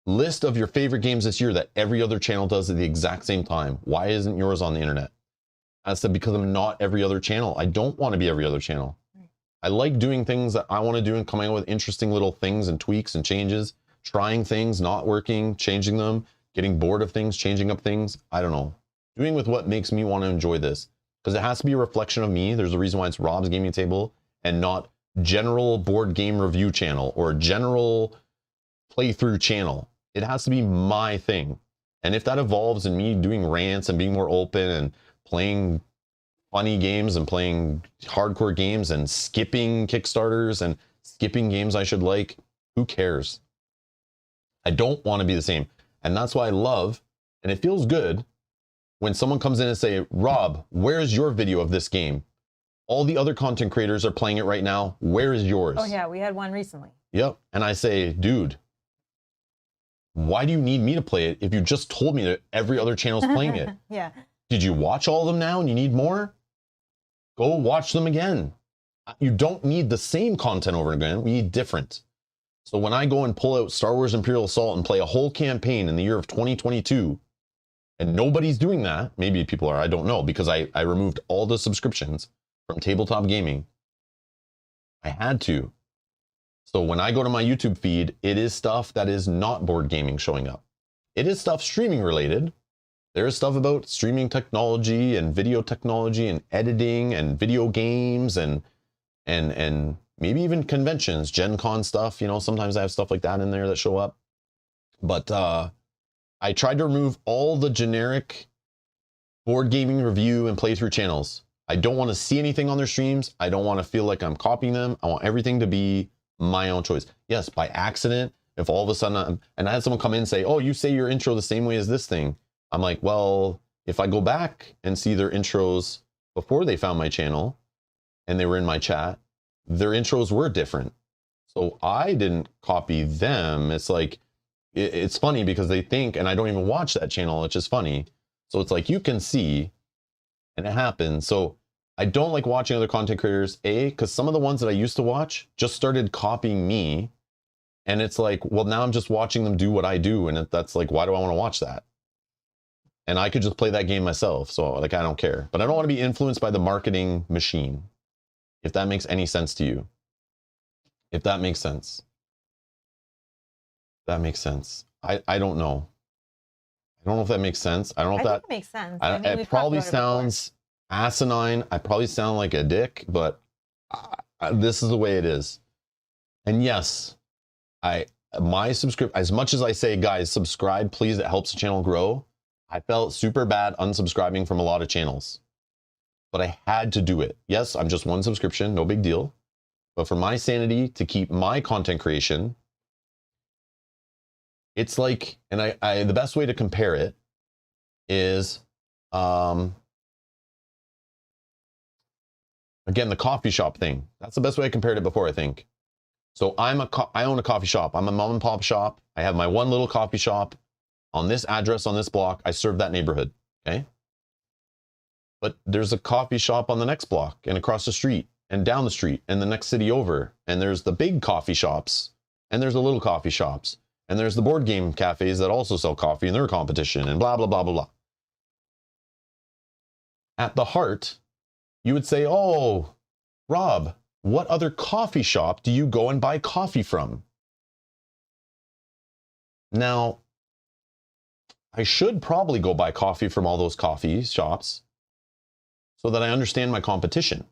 list of your favorite games this year that every other channel does at the exact same time? Why isn't yours on the internet? I said, because I'm not every other channel. I don't want to be every other channel. I like doing things that I want to do and coming up with interesting little things and tweaks and changes, trying things, not working, changing them, getting bored of things, changing up things. I don't know. Doing with what makes me want to enjoy this. Because it has to be a reflection of me. There's a reason why it's Rob's Gaming Table and not general board game review channel or general playthrough channel. It has to be my thing. And if that evolves in me doing rants and being more open and playing funny games and playing hardcore games and skipping Kickstarters and skipping games I should like, who cares? I don't want to be the same. And that's why I love, and it feels good, when someone comes in and say, Rob, where's your video of this game? All the other content creators are playing it right now. Where is yours? Oh yeah, we had one recently. Yep. And I say, dude, why do you need me to play it if you just told me that every other channel's playing it? Yeah. Did you watch all of them now and you need more? Go watch them again. You don't need the same content over and again. We need different. So when I go and pull out Star Wars Imperial Assault and play a whole campaign in the year of 2022, and nobody's doing that, maybe people are, I don't know, because I removed all the subscriptions from Tabletop Gaming. I had to. So when I go to my YouTube feed, it is stuff that is not board gaming showing up. It is stuff streaming related. There is stuff about streaming technology and video technology and editing and video games and maybe even conventions, Gen Con stuff. You know, sometimes I have stuff like that in there that show up. But I tried to remove all the generic board gaming review and playthrough channels. I don't want to see anything on their streams. I don't want to feel like I'm copying them. I want everything to be my own choice. Yes, by accident, if all of a sudden, and I had someone come in and say, oh, you say your intro the same way as this thing. I'm like, well, if I go back and see their intros before they found my channel and they were in my chat, their intros were different. So I didn't copy them. It's like, it's funny because they think, and I don't even watch that channel, it's just funny. So it's like, you can see, and it happens. So I don't like watching other content creators, because some of the ones that I used to watch just started copying me. And it's like, well, now I'm just watching them do what I do. And that's like, why do I want to watch that? And I could just play that game myself. So like, I don't care, but I don't want to be influenced by the marketing machine. If that makes any sense to you. If that makes sense. That makes sense. I don't know. I don't know if that makes sense. I don't know if that makes sense. It probably sounds asinine. I probably sound like a dick, but this is the way it is. And yes, my subscribe, as much as I say, guys, subscribe, please, it helps the channel grow. I felt super bad unsubscribing from a lot of channels, but I had to do it. Yes, I'm just one subscription, no big deal. But for my sanity, to keep my content creation, it's like, and I the best way to compare it is, again, the coffee shop thing. That's the best way I compared it before, I think. So I own a coffee shop. I'm a mom and pop shop. I have my one little coffee shop on this address, on this block. I serve that neighborhood, okay? But there's a coffee shop on the next block and across the street and down the street and the next city over. And there's the big coffee shops and there's the little coffee shops. And there's the board game cafes that also sell coffee in their competition and blah, blah, blah, blah, blah. At the heart, you would say, oh, Rob, what other coffee shop do you go and buy coffee from? Now, I should probably go buy coffee from all those coffee shops so that I understand my competition.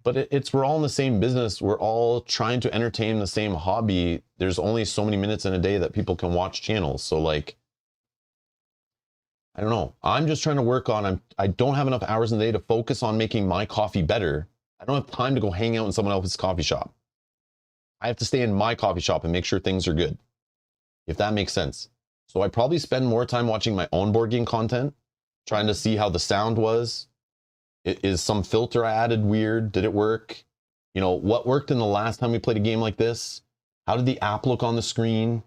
But we're all in the same business. We're all trying to entertain the same hobby. There's only so many minutes in a day that people can watch channels. So like, I don't know. I'm just trying to work on, I don't have enough hours in the day to focus on making my coffee better. I don't have time to go hang out in someone else's coffee shop. I have to stay in my coffee shop and make sure things are good, if that makes sense. So I probably spend more time watching my own board game content, trying to see how the sound was. Is some filter I added weird? Did it work? You know, what worked in the last time we played a game like this? How did the app look on the screen?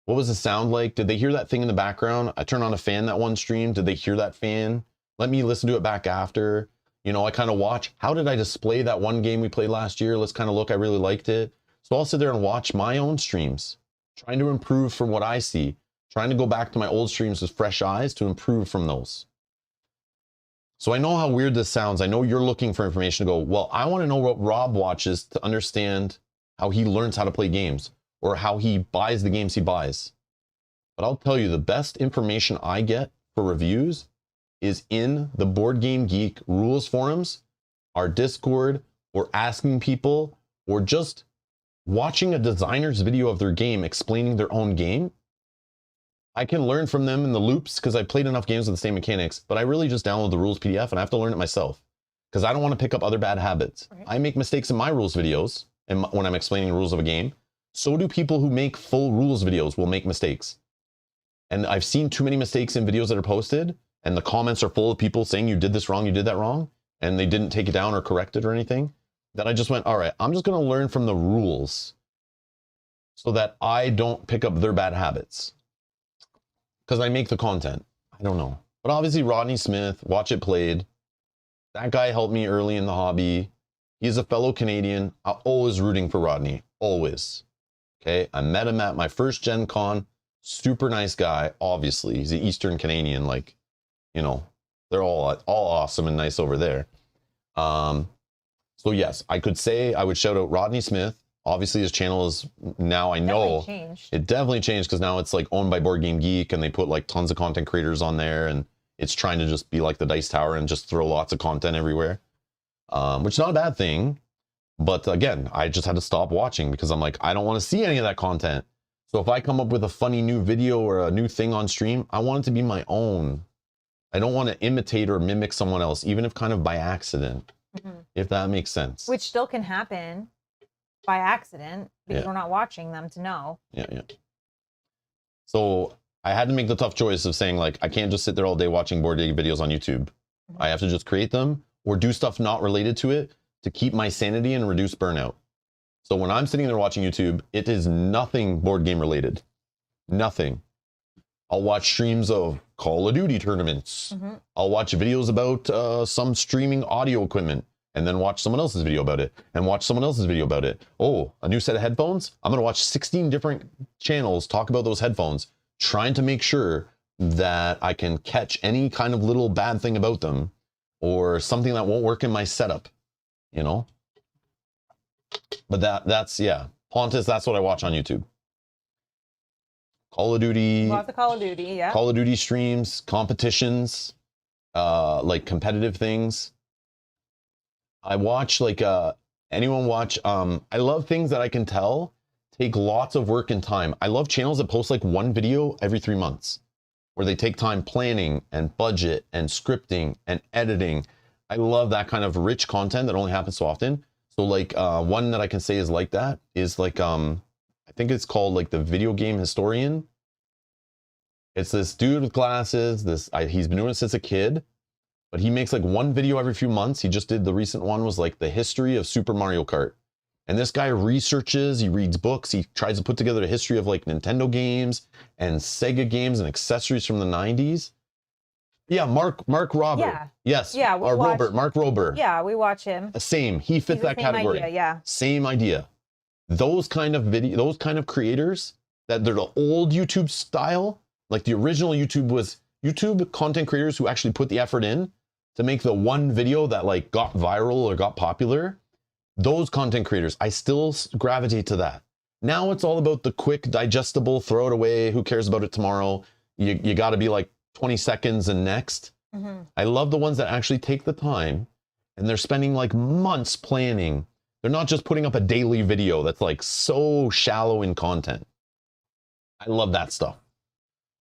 What was the sound like? Did they hear that thing in the background? I turned on a fan that one stream. Did they hear that fan? Let me listen to it back after. You know, I kind of watch, how did I display that one game we played last year? Let's kind of look, I really liked it. So I'll sit there and watch my own streams, trying to improve from what I see, trying to go back to my old streams with fresh eyes to improve from those. So I know how weird this sounds. I know you're looking for information to go, well, I want to know what Rob watches to understand how he learns how to play games or how he buys the games he buys. But I'll tell you, the best information I get for reviews is in the Board Game Geek rules forums, our Discord, or asking people, or just watching a designer's video of their game explaining their own game. I can learn from them in the loops because I played enough games with the same mechanics, but I really just download the rules PDF and I have to learn it myself because I don't want to pick up other bad habits. Right. I make mistakes in my rules videos and when I'm explaining the rules of a game. So do people who make full rules videos will make mistakes. And I've seen too many mistakes in videos that are posted and the comments are full of people saying you did this wrong, you did that wrong, and they didn't take it down or correct it or anything. That I just went, all right, I'm just going to learn from the rules so that I don't pick up their bad habits. Because I make the content. I don't know. But obviously Rodney Smith, Watch It Played. That guy helped me early in the hobby. He's a fellow Canadian. I'm always rooting for Rodney. Always. Okay. I met him at my first Gen Con. Super nice guy. Obviously. He's an Eastern Canadian. Like, you know, they're all awesome and nice over there. So yes, I could say I would shout out Rodney Smith. Obviously his channel is now, I know it definitely changed because now it's like owned by Board Game Geek and they put like tons of content creators on there and it's trying to just be like the Dice Tower and just throw lots of content everywhere, which is not a bad thing. But again, I just had to stop watching because I'm like, I don't want to see any of that content. So if I come up with a funny new video or a new thing on stream, I want it to be my own. I don't want to imitate or mimic someone else, even if kind of by accident, if that makes sense. Which still can happen by accident because we're not watching them to know. Yeah. So I had to make the tough choice of saying like, I can't just sit there all day watching board game videos on YouTube. I have to just create them or do stuff not related to it to keep my sanity and reduce burnout. So when I'm sitting there watching YouTube, it is nothing board game related. Nothing. I'll watch streams of Call of Duty tournaments. I'll watch videos about some streaming audio equipment and then watch someone else's video about it and watch someone else's video about it. Oh, a new set of headphones? I'm going to watch 16 different channels talk about those headphones, trying to make sure that I can catch any kind of little bad thing about them or something that won't work in my setup, you know? But that's, yeah. Pontus, that's what I watch on YouTube. Call of Duty. Lots of Call of Duty, yeah. Call of Duty streams, competitions, like competitive things. I watch like, anyone watch, I love things that I can tell take lots of work and time. I love channels that post like one video every 3 months where they take time planning and budget and scripting and editing. I love that kind of rich content that only happens so often. So like one that I can say is like that is like, I think it's called like the Video Game Historian. It's this dude with glasses. He's been doing it since a kid, but he makes like one video every few months. He just did the recent one was like the history of Super Mario Kart. And this guy researches, he reads books, he tries to put together a history of like Nintendo games and Sega games and accessories from the 90s. Yeah, Mark Robert. Yeah. Yes. Yeah, Mark Rober. Yeah, we watch him. Same. He fits that category. Idea, yeah. Same idea. Those kind of creators that they're the old YouTube style, like the original YouTube was YouTube content creators who actually put the effort in to make the one video that like got viral or got popular. Those content creators, I still gravitate to that. Now it's all about the quick, digestible, throw it away. Who cares about it tomorrow? You got to be like 20 seconds and next. I love the ones that actually take the time and they're spending like months planning. They're not just putting up a daily video that's like so shallow in content. I love that stuff.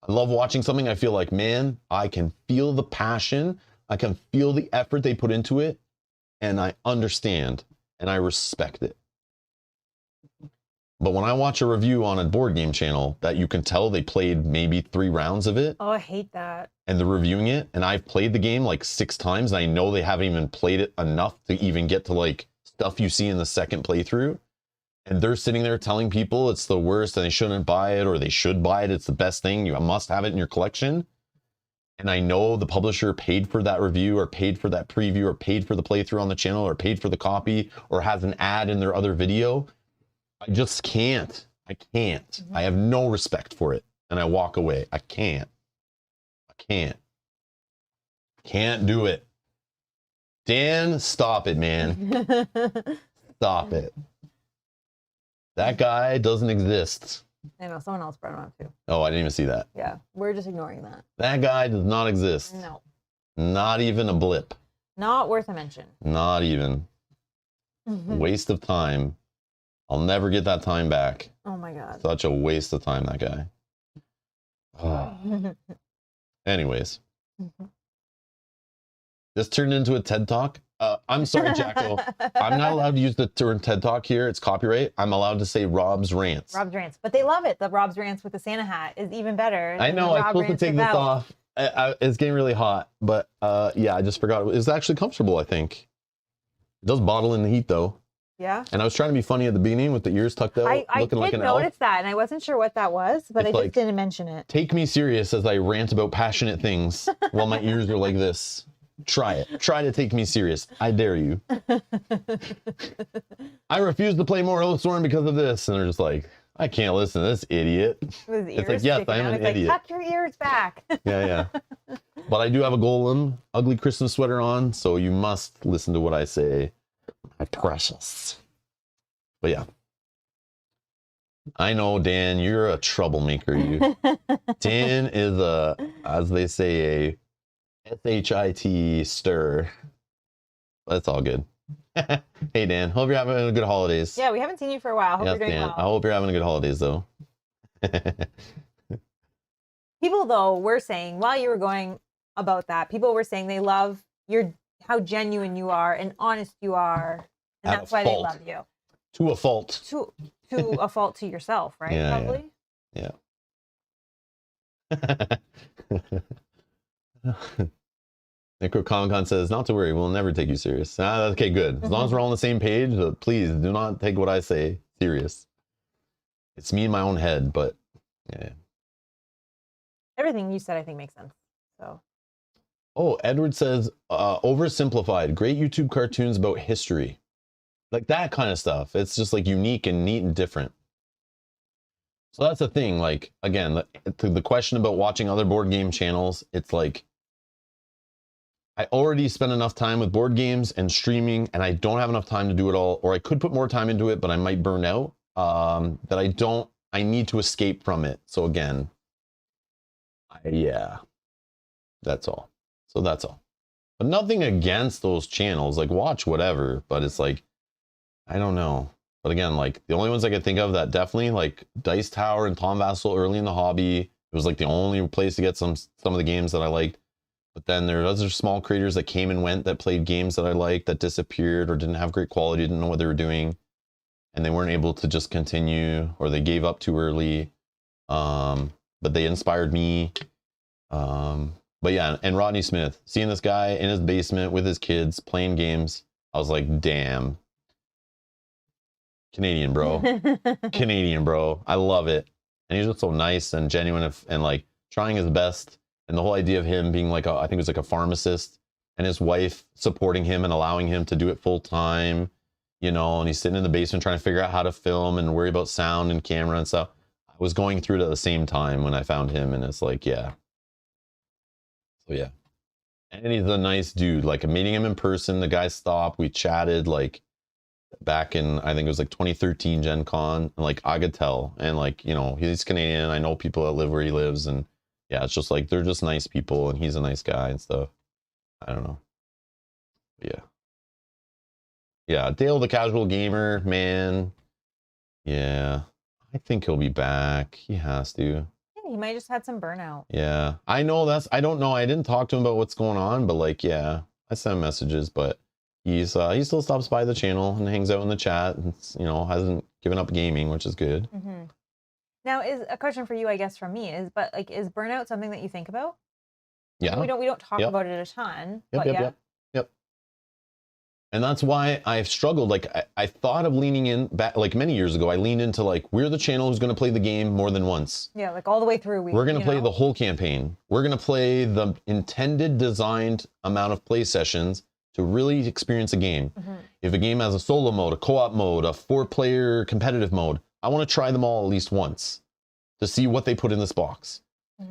I love watching something. I feel like, man, I can feel the passion. I can feel the effort they put into it. And I understand and I respect it. But when I watch a review on a board game channel that you can tell they played maybe 3 rounds of it. Oh, I hate that. And they're reviewing it. And I've played the game like 6 times. And I know they haven't even played it enough to even get to like stuff you see in the second playthrough. and they're sitting there telling people it's the worst and they shouldn't buy it, or they should buy it, it's the best thing, you must have it in your collection. And I know the publisher paid for that review, or paid for that preview, or paid for the playthrough on the channel, or paid for the copy, or has an ad in their other video. I just can't. I can't. Mm-hmm. I have no respect for it. And I walk away. I can't. Can't do it. Dan, stop it, man. Stop it. That guy doesn't exist. I know, someone else brought him up too. Oh, I didn't even see that. Yeah, we're just ignoring that. That guy does not exist. No. Not even a blip. Not worth a mention. Not even. Waste of time. I'll never get that time back. Oh my God. Such a waste of time, that guy. Anyways. This turned into a TED Talk. I'm sorry, Jacko. I'm not allowed to use the term TED Talk here. It's copyright. I'm allowed to say Rob's Rants. Rob's Rants. But they love it. The Rob's Rants with the Santa hat is even better. I know. I'm supposed to take this off. It's getting really hot. But yeah, I just forgot. It was actually comfortable, I think. It does bottle in the heat, though. Yeah. And I was trying to be funny at the beginning with the ears tucked out, looking like an elf. I did notice that, and I wasn't sure what that was, but I just didn't mention it. Take me serious as I rant about passionate things while my ears are like this. Try it. Try to take me serious. I dare you. I refuse to play more Oathsworn because of this. And they're just like, I can't listen to this idiot. It's like, yes, I am an idiot. Like, tuck your ears back. Yeah. But I do have a golem, ugly Christmas sweater on, so you must listen to what I say. My precious. But yeah. I know, Dan, you're a troublemaker. Dan is a, as they say, a SHIT stir. That's all good. Hey, Dan. Hope you're having a good holidays. Yeah, we haven't seen you for a while. Hope you're doing well. I hope you're having a good holidays, though. People, though, were saying, while you were going about that, people were saying they love how genuine you are and honest you are. And that's why they love you. To a fault. To a fault to yourself, right? Yeah, probably. Yeah. Necro Comic-Con says, not to worry, we'll never take you serious. Okay, good. As long as we're all on the same page, please do not take what I say serious. It's me in my own head, but yeah. Everything you said, I think, makes sense. So. Oh, Edward says, oversimplified. Great YouTube cartoons about history. Like that kind of stuff. It's just like unique and neat and different. So that's the thing. Like, again, to the question about watching other board game channels, it's like, I already spend enough time with board games and streaming, and I don't have enough time to do it all, or I could put more time into it, but I might burn out, that I need to escape from it. So again, yeah, that's all. So that's all. But nothing against those channels, like watch whatever, but it's like, I don't know. But again, like the only ones I could think of that definitely, like Dice Tower and Tom Vassal early in the hobby, it was like the only place to get some of the games that I liked. But then there are other small creators that came and went that played games that I liked that disappeared or didn't have great quality, didn't know what they were doing, and they weren't able to just continue, or they gave up too early. But they inspired me. But yeah, and Rodney Smith, seeing this guy in his basement with his kids playing games, I was like, damn. Canadian, bro. Canadian, bro. I love it. And he's just so nice and genuine and like trying his best. And the whole idea of him being like, I think it was like a pharmacist, and his wife supporting him and allowing him to do it full time, you know, and he's sitting in the basement trying to figure out how to film and worry about sound and camera and stuff. I was going through it at the same time when I found him, and it's like, yeah. So yeah. And he's a nice dude. Like meeting him in person, the guy stopped, we chatted like back in, I think it was like 2013 Gen Con, and like I could tell. And like, you know, he's Canadian. I know people that live where he lives, and yeah, it's just like, they're just nice people, and he's a nice guy and stuff. I don't know. But yeah. Yeah, Dale the Casual Gamer, man. Yeah. I think he'll be back. He has to. Yeah, he might just had some burnout. Yeah. I know I don't know. I didn't talk to him about what's going on, but like, yeah, I sent messages, but he still stops by the channel and hangs out in the chat, and, you know, hasn't given up gaming, which is good. Mm-hmm. Now, is a question for you, I guess, from me is burnout something that you think about? Yeah. We don't talk about it a ton. Yep. And that's why I've struggled. Like I thought of leaning in back, like many years ago, I leaned into like, we're the channel who's going to play the game more than once. Yeah, like all the way through. We're going to play the whole campaign. We're going to play the intended designed amount of play sessions to really experience a game. If a game has a solo mode, a co-op mode, a 4-player competitive mode, I want to try them all at least once to see what they put in this box.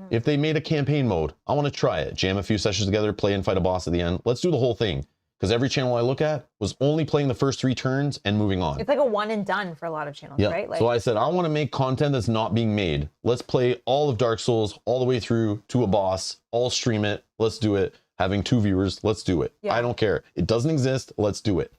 If they made a campaign mode, I want to try it. Jam a few sessions together, play and fight a boss at the end. Let's do the whole thing. Because every channel I look at was only playing the first 3 turns and moving on. It's like a one and done for a lot of channels, right? Like, so I said, I want to make content that's not being made. Let's play all of Dark Souls all the way through to a boss. I'll stream it. Let's do it. Having 2 viewers, let's do it. I don't care. It doesn't exist. Let's do it.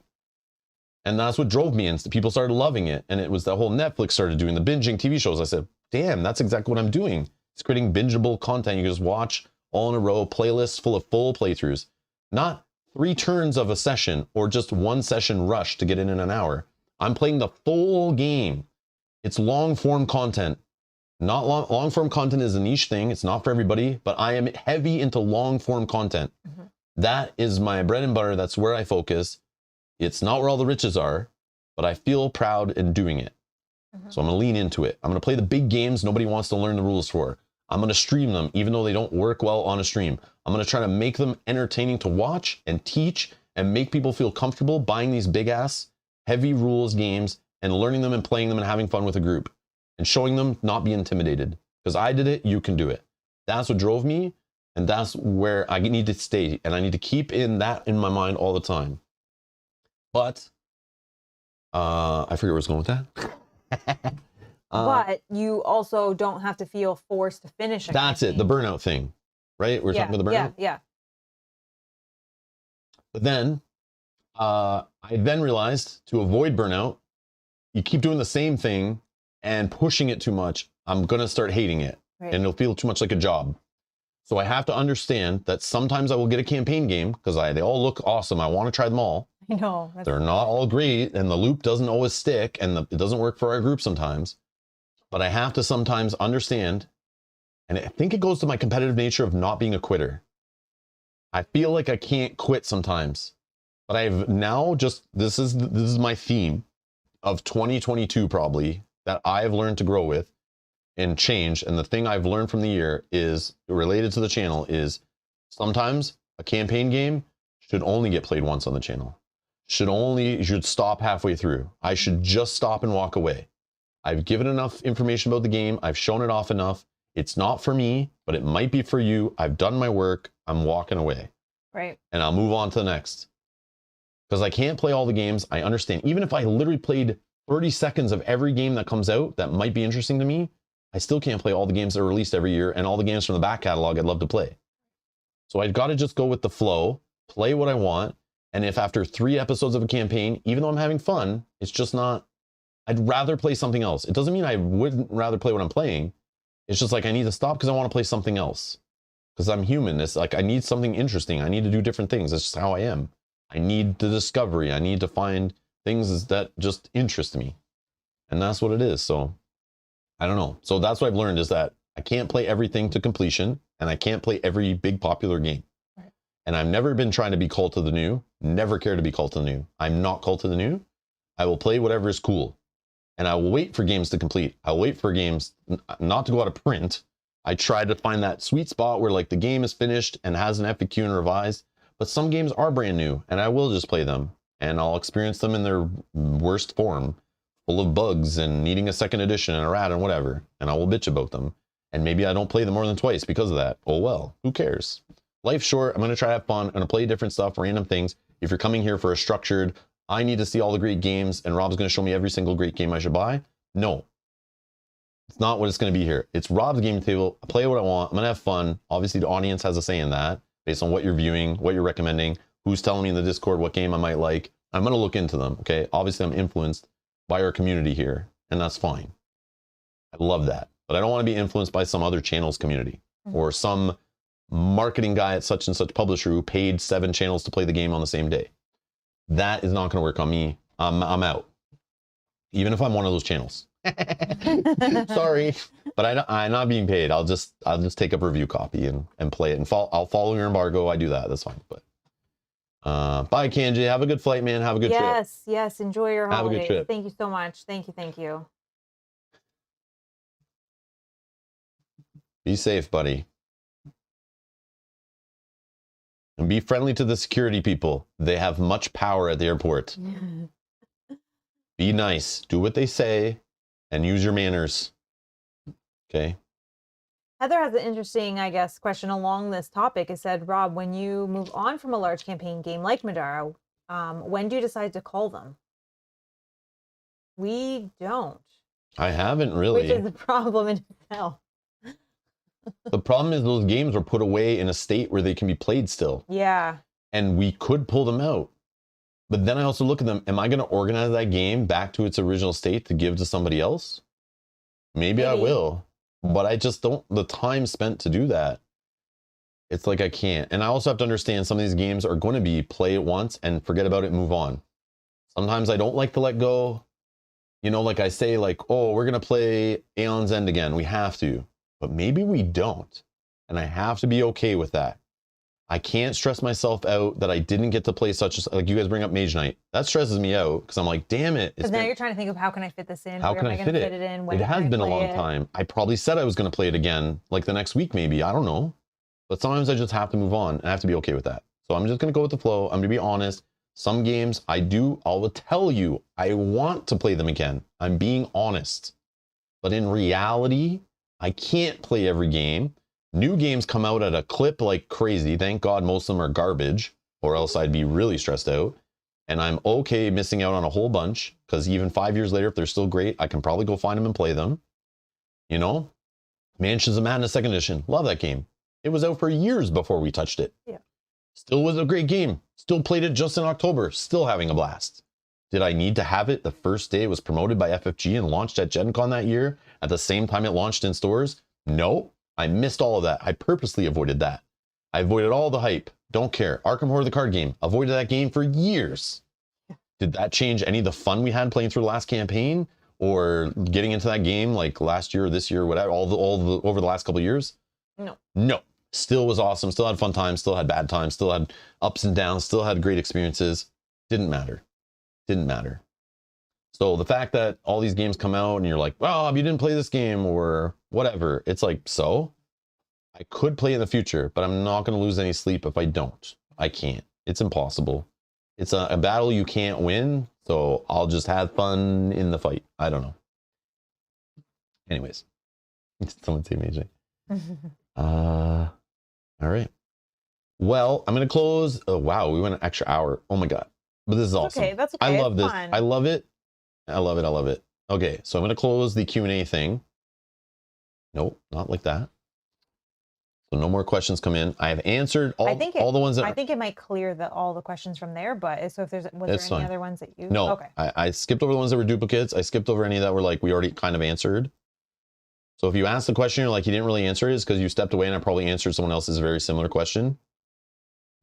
And that's what drove me. And people started loving it. And it was that whole Netflix started doing the binging TV shows. I said, damn, that's exactly what I'm doing. It's creating bingeable content. You can just watch all in a row, playlists full of full playthroughs. Not 3 turns of a session or just 1 session rush to get in an hour. I'm playing the full game. It's long form content. Not long form content is a niche thing. It's not for everybody, but I am heavy into long form content. That is my bread and butter. That's where I focus. It's not where all the riches are, but I feel proud in doing it. So I'm going to lean into it. I'm going to play the big games nobody wants to learn the rules for. I'm going to stream them, even though they don't work well on a stream. I'm going to try to make them entertaining to watch and teach and make people feel comfortable buying these big ass, heavy rules games and learning them and playing them and having fun with a group and showing them not be intimidated. Because I did it, you can do it. That's what drove me. And that's where I need to stay. And I need to keep that in my mind all the time. But I forget where I was going with that. But you also don't have to feel forced to finish. That's it, the burnout thing, right? We're talking about the burnout. Yeah. But then I then realized to avoid burnout, you keep doing the same thing and pushing it too much. I'm gonna start hating it, and it'll feel too much like a job. So I have to understand that sometimes I will get a campaign game because they all look awesome. I want to try them all. I know. They're not all great, and the loop doesn't always stick, and it doesn't work for our group sometimes. But I have to sometimes understand, and I think it goes to my competitive nature of not being a quitter. I feel like I can't quit sometimes, but I've now this is my theme of 2022 probably that I've learned to grow with and change. And the thing I've learned from the year is related to the channel is sometimes a campaign game should only get played once on the channel. You should stop halfway through. I should just stop and walk away. I've given enough information about the game. I've shown it off enough. It's not for me, but it might be for you. I've done my work. I'm walking away. Right. And I'll move on to the next. Because I can't play all the games. I understand. Even if I literally played 30 seconds of every game that comes out that might be interesting to me, I still can't play all the games that are released every year and all the games from the back catalog I'd love to play. So I've got to just go with the flow, play what I want. And if after 3 episodes of a campaign, even though I'm having fun, it's just not, I'd rather play something else. It doesn't mean I wouldn't rather play what I'm playing. It's just like I need to stop because I want to play something else. Because I'm human. It's like I need something interesting. I need to do different things. That's just how I am. I need the discovery. I need to find things that just interest me. And that's what it is. So I don't know. So that's what I've learned is that I can't play everything to completion and I can't play every big popular game. Right. And I've never been trying to be cult to the new. Never care to be cult to the new. I'm not cult to the new. I will play whatever is cool. And I will wait for games to complete. I'll wait for games not to go out of print. I try to find that sweet spot where like the game is finished and has an FAQ and revised, but some games are brand new and I will just play them and I'll experience them in their worst form, full of bugs and needing a second edition and a rat and whatever. And I will bitch about them. And maybe I don't play them more than twice because of that. Oh, well, who cares? Life's short. I'm going to try to have fun. I'm going to play different stuff, random things. If you're coming here for a structured, I need to see all the great games and Rob's going to show me every single great game I should buy. No, it's not what it's going to be here. It's Rob's game table. I play what I want. I'm going to have fun. Obviously, the audience has a say in that based on what you're viewing, what you're recommending, who's telling me in the Discord what game I might like. I'm going to look into them. Okay. Obviously, I'm influenced by our community here, and that's fine. I love that. But I don't want to be influenced by some other channel's community or some marketing guy at such and such publisher who paid 7 channels to play the game on the same day. That is not going to work on me. I'm out. Even if I'm one of those channels. Sorry, but I'm not being paid. I'll just take up a review copy and play it. And I'll follow your embargo. I do that. That's fine. But Bye, Kanji. Have a good flight, man. Have a good trip. Yes. Enjoy your holidays. Have a good trip. Thank you so much. Thank you. Be safe, buddy. And be friendly to the security people. They have much power at the airport. Be nice. Do what they say and use your manners. Okay? Heather has an interesting, I guess, question along this topic. It said, Rob, when you move on from a large campaign game like Madara, when do you decide to call them? We don't. I haven't really. Which is a problem in itself. The problem is those games are put away in a state where they can be played still. Yeah. And we could pull them out. But then I also look at them, am I going to organize that game back to its original state to give to somebody else? Maybe I will. But I just don't, the time spent to do that, it's like I can't. And I also have to understand some of these games are going to be play it once and forget about it and move on. Sometimes I don't like to let go. You know, like I say, like, oh, we're going to play Aeon's End again. We have to. But maybe we don't. And I have to be okay with that. I can't stress myself out that I didn't get to play like you guys bring up Mage Knight. That stresses me out because I'm like, damn it. Because now you're trying to think of how can I fit this in? How can I fit it in? It has been a long time. I probably said I was going to play it again, like the next week maybe. I don't know. But sometimes I just have to move on and I have to be okay with that. So I'm just going to go with the flow. I'm going to be honest. Some games I will tell you, I want to play them again. I'm being honest. But in reality, I can't play every game. New games come out at a clip like crazy. Thank God most of them are garbage, or else I'd be really stressed out. And I'm okay missing out on a whole bunch, because even 5 years later, if they're still great, I can probably go find them and play them. You know? Mansions of Madness 2nd Edition. Love that game. It was out for years before we touched it. Yeah. Still was a great game. Still played it just in October. Still having a blast. Did I need to have it the first day it was promoted by FFG and launched at Gen Con that year at the same time it launched in stores? No. I missed all of that. I purposely avoided that. I avoided all the hype. Don't care. Arkham Horror the card game. Avoided that game for years. Did that change any of the fun we had playing through the last campaign or getting into that game like last year or this year or whatever, all the over the last couple of years? No. Still was awesome. Still had fun times. Still had bad times. Still had ups and downs. Still had great experiences. Didn't matter. So the fact that all these games come out and you're like, well, you didn't play this game or whatever. It's like, so I could play in the future, but I'm not going to lose any sleep if I don't. I can't. It's impossible. It's a battle you can't win. So I'll just have fun in the fight. I don't know. Anyways, someone say amazing. All right. Well, I'm going to close. Oh, wow. We went an extra hour. Oh my God. But this is awesome. Okay, that's okay. I love this. Fun. I love it. Okay, so I'm going to close the Q&A thing. Nope, not like that. So no more questions come in. I have answered all the ones that... I think it might clear all the questions from there, but so if was there any other ones that you... No, okay. I skipped over the ones that were duplicates. I skipped over any that were like, we already kind of answered. So if you asked the question, you're like, you didn't really answer it, it's because you stepped away and I probably answered someone else's very similar question.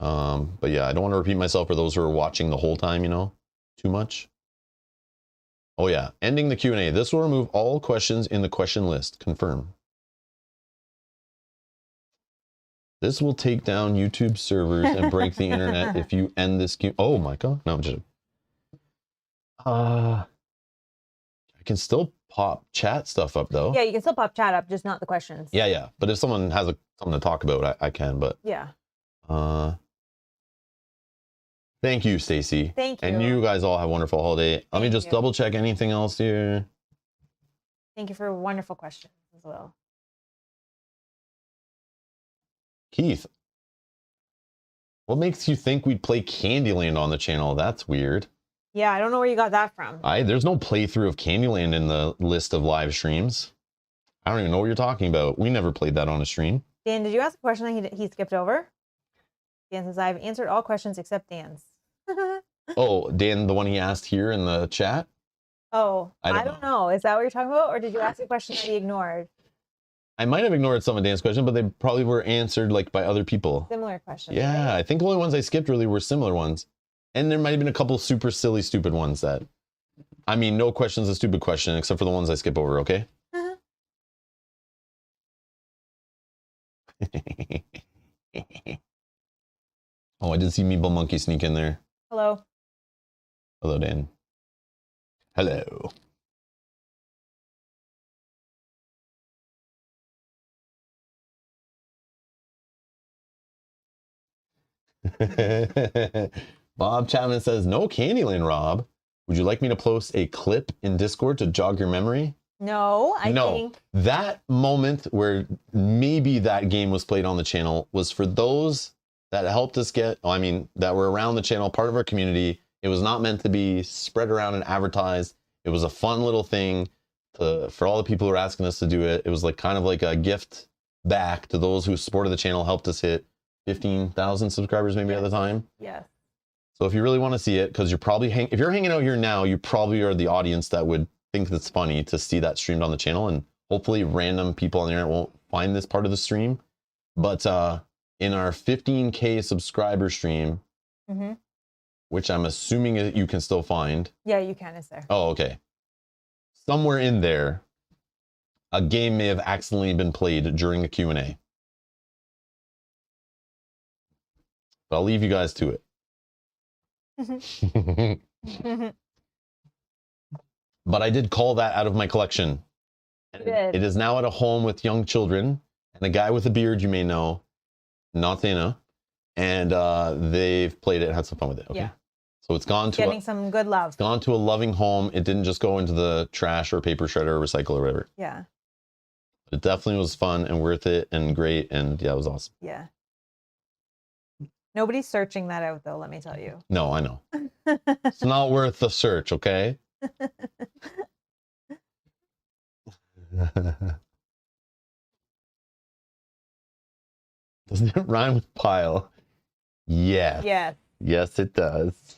But yeah, I don't want to repeat myself for those who are watching the whole time, too much. Oh yeah, ending the Q&A. This will remove all questions in the question list. Confirm. This will take down YouTube servers and break the internet if you end this Q. Oh my God. No, I'm just... I can still pop chat stuff up though. Yeah, you can still pop chat up, just not the questions. Yeah. But if someone has something to talk about, I can, but... Yeah. Thank you, Stacy. Thank you. And you guys all have a wonderful holiday. Let me just double check anything else here. Thank you for wonderful questions as well. Keith, what makes you think we'd play Candyland on the channel? That's weird. Yeah, I don't know where you got that from. There's no playthrough of Candyland in the list of live streams. I don't even know what you're talking about. We never played that on a stream. Dan, did you ask a question that he skipped over? Dan says, I've answered all questions except Dan's. Oh, Dan, the one he asked here in the chat? Oh, I don't know. Is that what you're talking about? Or did you ask a question that he ignored? I might have ignored some of Dan's questions, but they probably were answered like by other people. Similar questions. Yeah, right? I think the only ones I skipped really were similar ones. And there might have been a couple super silly, stupid ones that... I mean, no question's a stupid question, except for the ones I skip over, okay? Oh, I did see Meeple Monkey sneak in there. Hello. Hello, Dan. Hello. Bob Chapman says, no Candyland, Rob. Would you like me to post a clip in Discord to jog your memory? No, I think that moment where maybe that game was played on the channel was for those that helped us get, that were around the channel, part of our community. It was not meant to be spread around and advertised. It was a fun little thing for all the people who were asking us to do it. It was like kind of like a gift back to those who supported the channel, helped us hit 15,000 subscribers maybe at the time. Yes. So if you really want to see it, because you're probably if you're hanging out here now, you probably are the audience that would think that's funny to see that streamed on the channel, and hopefully random people on the internet won't find this part of the stream. But in our 15K subscriber stream, which I'm assuming you can still find. Yeah, you can. It's there. Oh, okay. Somewhere in there, a game may have accidentally been played during the Q&A. But I'll leave you guys to it. But I did call that out of my collection. It is now at a home with young children and a guy with a beard you may know, not Dana, and they've played it and had some fun with it. Okay. Yeah. So it's gone to getting some good love. It's gone to a loving home. It didn't just go into the trash or paper shredder or recycle or whatever. Yeah. It definitely was fun and worth it and great, and yeah, it was awesome. Yeah. Nobody's searching that out though, let me tell you. No, I know. It's not worth the search, okay? Doesn't it rhyme with pile? Yes. Yes. Yes, it does.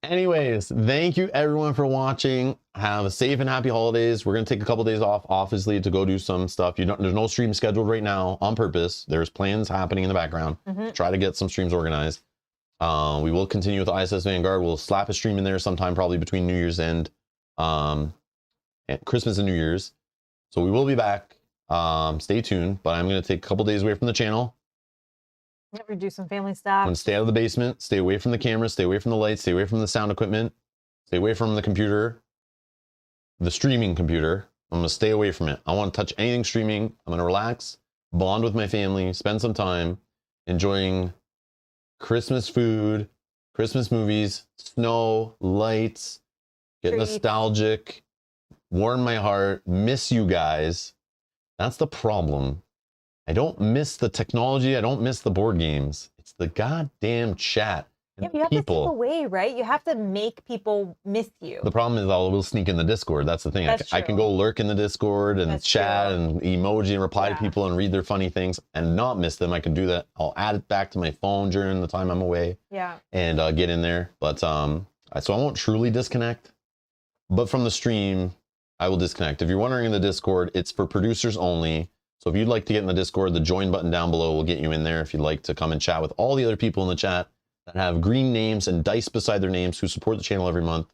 Anyways, thank you everyone for watching. Have a safe and happy holidays. We're going to take a couple days off, obviously, to go do some stuff. There's no stream scheduled right now on purpose. There's plans happening in the background. Try to get some streams organized. We will continue with ISS Vanguard. We'll slap a stream in there sometime, probably between New Year's and Christmas and New Year's. So we will be back. Stay tuned, but I'm going to take a couple days away from the channel. Never do some family stuff. I'm going to stay out of the basement, stay away from the camera, stay away from the lights, stay away from the sound equipment, stay away from the computer, the streaming computer. I'm going to stay away from it. I want to touch anything streaming. I'm going to relax, bond with my family, spend some time enjoying Christmas food, Christmas movies, snow, lights, get nostalgic, warm my heart, miss you guys. That's the problem. I don't miss the technology. I don't miss the board games. It's the goddamn chat. Yeah, you have to step away, right? You have to make people miss you. The problem is we'll sneak in the Discord. That's the thing. I can go lurk in the Discord and chat and emoji and reply to people and read their funny things and not miss them. I can do that. I'll add it back to my phone during the time I'm away. Yeah. And get in there. But so I won't truly disconnect. But from the stream, I will disconnect. If you're wondering in the Discord, it's for producers only. So if you'd like to get in the Discord, the join button down below will get you in there if you'd like to come and chat with all the other people in the chat that have green names and dice beside their names who support the channel every month.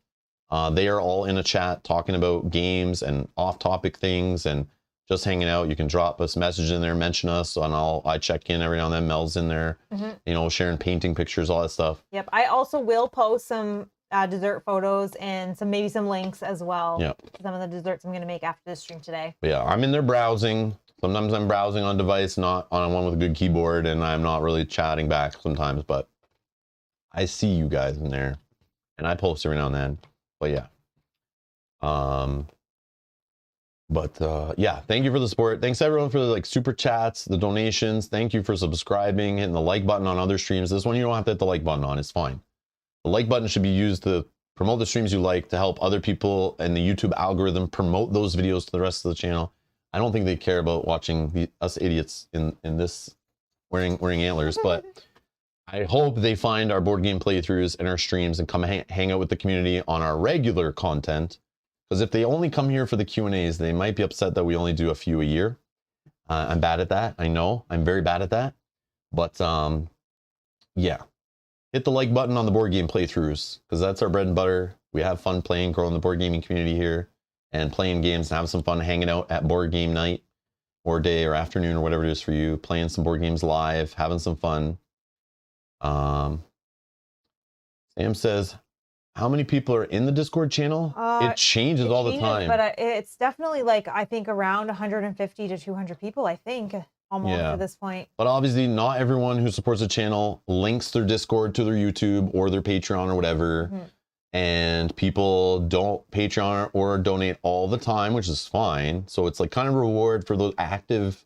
They are all in a chat talking about games and off-topic things and just hanging out. You can drop us a message in there, mention us, and I check in every now and then. Mel's in there, you know, sharing painting pictures, all that stuff. Yep. I also will post some dessert photos and maybe some links as well. Yeah. Some of the desserts I'm going to make after this stream today. But yeah, I'm in there browsing. Sometimes I'm browsing on device, not on one with a good keyboard, and I'm not really chatting back sometimes, but I see you guys in there, and I post every now and then. But yeah. Yeah, thank you for the support. Thanks everyone for the super chats, the donations. Thank you for subscribing, hitting the like button on other streams. This one you don't have to hit the like button on, it's fine. The like button should be used to promote the streams you like, to help other people and the YouTube algorithm promote those videos to the rest of the channel. I don't think they care about watching us idiots in this wearing antlers, but I hope they find our board game playthroughs and our streams and come hang out with the community on our regular content. Because if they only come here for the Q&As, they might be upset that we only do a few a year. I'm bad at that. I know. I'm very bad at that. But yeah. Hit the like button on the board game playthroughs, because that's our bread and butter. We have fun playing, growing the board gaming community here, and playing games and having some fun hanging out at board game night or day or afternoon or whatever it is for you, playing some board games live, having some fun. Sam says, how many people are in the Discord channel? It changes all the time. But it's definitely like, I think around 150 to 200 people, I think, almost at this point. But obviously not everyone who supports the channel links their Discord to their YouTube or their Patreon or whatever. And people don't Patreon or donate all the time, which is fine. So it's like kind of a reward for those active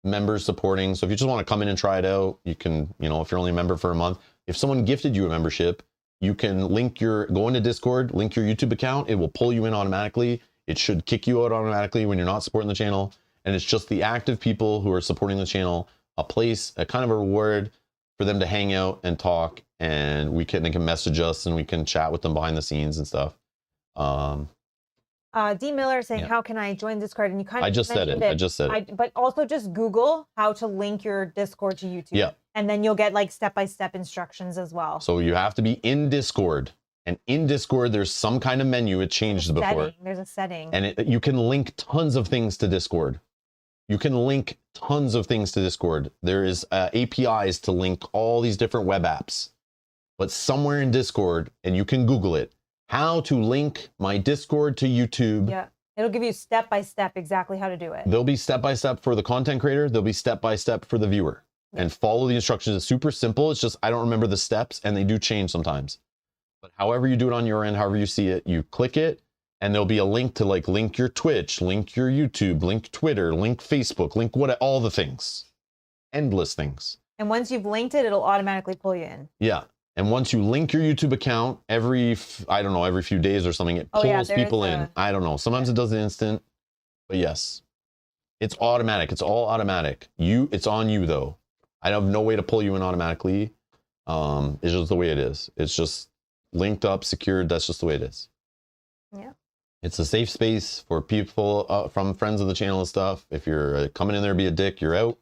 members supporting. So if you just want to come in and try it out, you can, you know, if you're only a member for a month, if someone gifted you a membership, you can go into Discord, link your YouTube account. It will pull you in automatically. It should kick you out automatically when you're not supporting the channel. And it's just the active people who are supporting the channel, a kind of a reward for them to hang out and talk, and they can message us and we can chat with them behind the scenes and stuff. D Miller saying, how can I join Discord? And you kind of I just said it. But also just Google how to link your Discord to YouTube. Yeah. And then you'll get like step-by-step instructions as well. So you have to be in Discord. And in Discord, there's some kind of menu. It changed before. There's a setting. And you can link tons of things to Discord. You can link tons of things to Discord. There is APIs to link all these different web apps. But somewhere in Discord, and you can Google it, how to link my Discord to YouTube. Yeah, it'll give you step-by-step exactly how to do it. There'll be step-by-step for the content creator. There'll be step-by-step for the viewer. And follow the instructions. It's super simple. It's just I don't remember the steps, and they do change sometimes. But however you do it on your end, however you see it, you click it, and there'll be a link to like link your Twitch, link your YouTube, link Twitter, link Facebook, link all the things. Endless things. And once you've linked it, it'll automatically pull you in. Yeah. And once you link your YouTube account every few days or something, it pulls people in. I don't know. Sometimes it does it instant, but yes, it's automatic. It's all automatic. It's on you though. I have no way to pull you in automatically. It's just the way it is. It's just linked up, secured. That's just the way it is. Yeah. It's a safe space for people from friends of the channel and stuff. If you're coming in there to be a dick, you're out.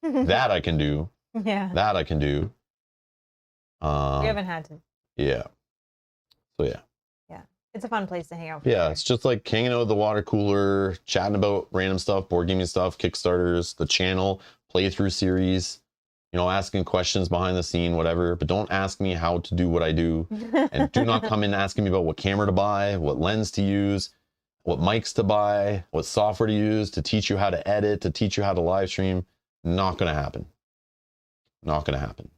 That I can do. Yeah. That I can do. We haven't had to. Yeah. So yeah. Yeah. It's a fun place to hang out. Yeah, it's just like hanging out at the water cooler, chatting about random stuff, board gaming stuff, Kickstarters, the channel, playthrough series, you know, asking questions behind the scene, whatever. But don't ask me how to do what I do. And do not come in asking me about what camera to buy, what lens to use, what mics to buy, what software to use, to teach you how to edit, to teach you how to live stream. Not going to happen. Not going to happen.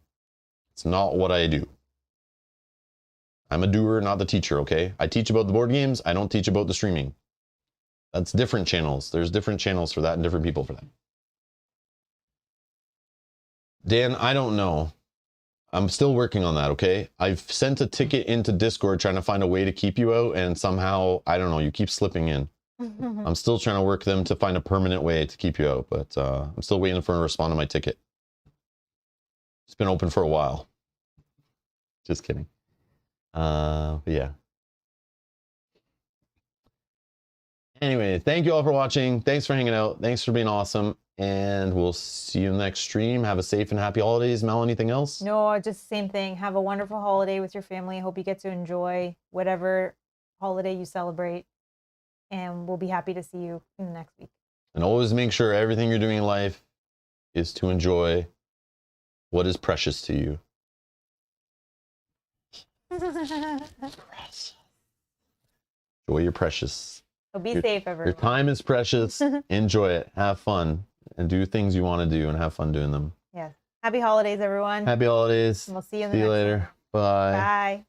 It's not what I do. I'm a doer, not the teacher, okay? I teach about the board games. I don't teach about the streaming. That's different channels. There's different channels for that and different people for that. Dan, I don't know. I'm still working on that, okay? I've sent a ticket into Discord trying to find a way to keep you out, and somehow, I don't know, you keep slipping in. I'm still trying to work them to find a permanent way to keep you out, but I'm still waiting for them to respond to my ticket. It's been open for a while. Just kidding. But yeah. Anyway, thank you all for watching. Thanks for hanging out. Thanks for being awesome. And we'll see you in the next stream. Have a safe and happy holidays. Mel, anything else? No, just the same thing. Have a wonderful holiday with your family. I hope you get to enjoy whatever holiday you celebrate. And we'll be happy to see you in the next week. And always make sure everything you're doing in life is to enjoy what is precious to you. Precious. Enjoy your precious. So be safe, everyone. Your time is precious. Enjoy it. Have fun. And do things you want to do and have fun doing them. Yes. Happy holidays, everyone. Happy holidays. And we'll see you in the see next you later. one. Bye. Bye.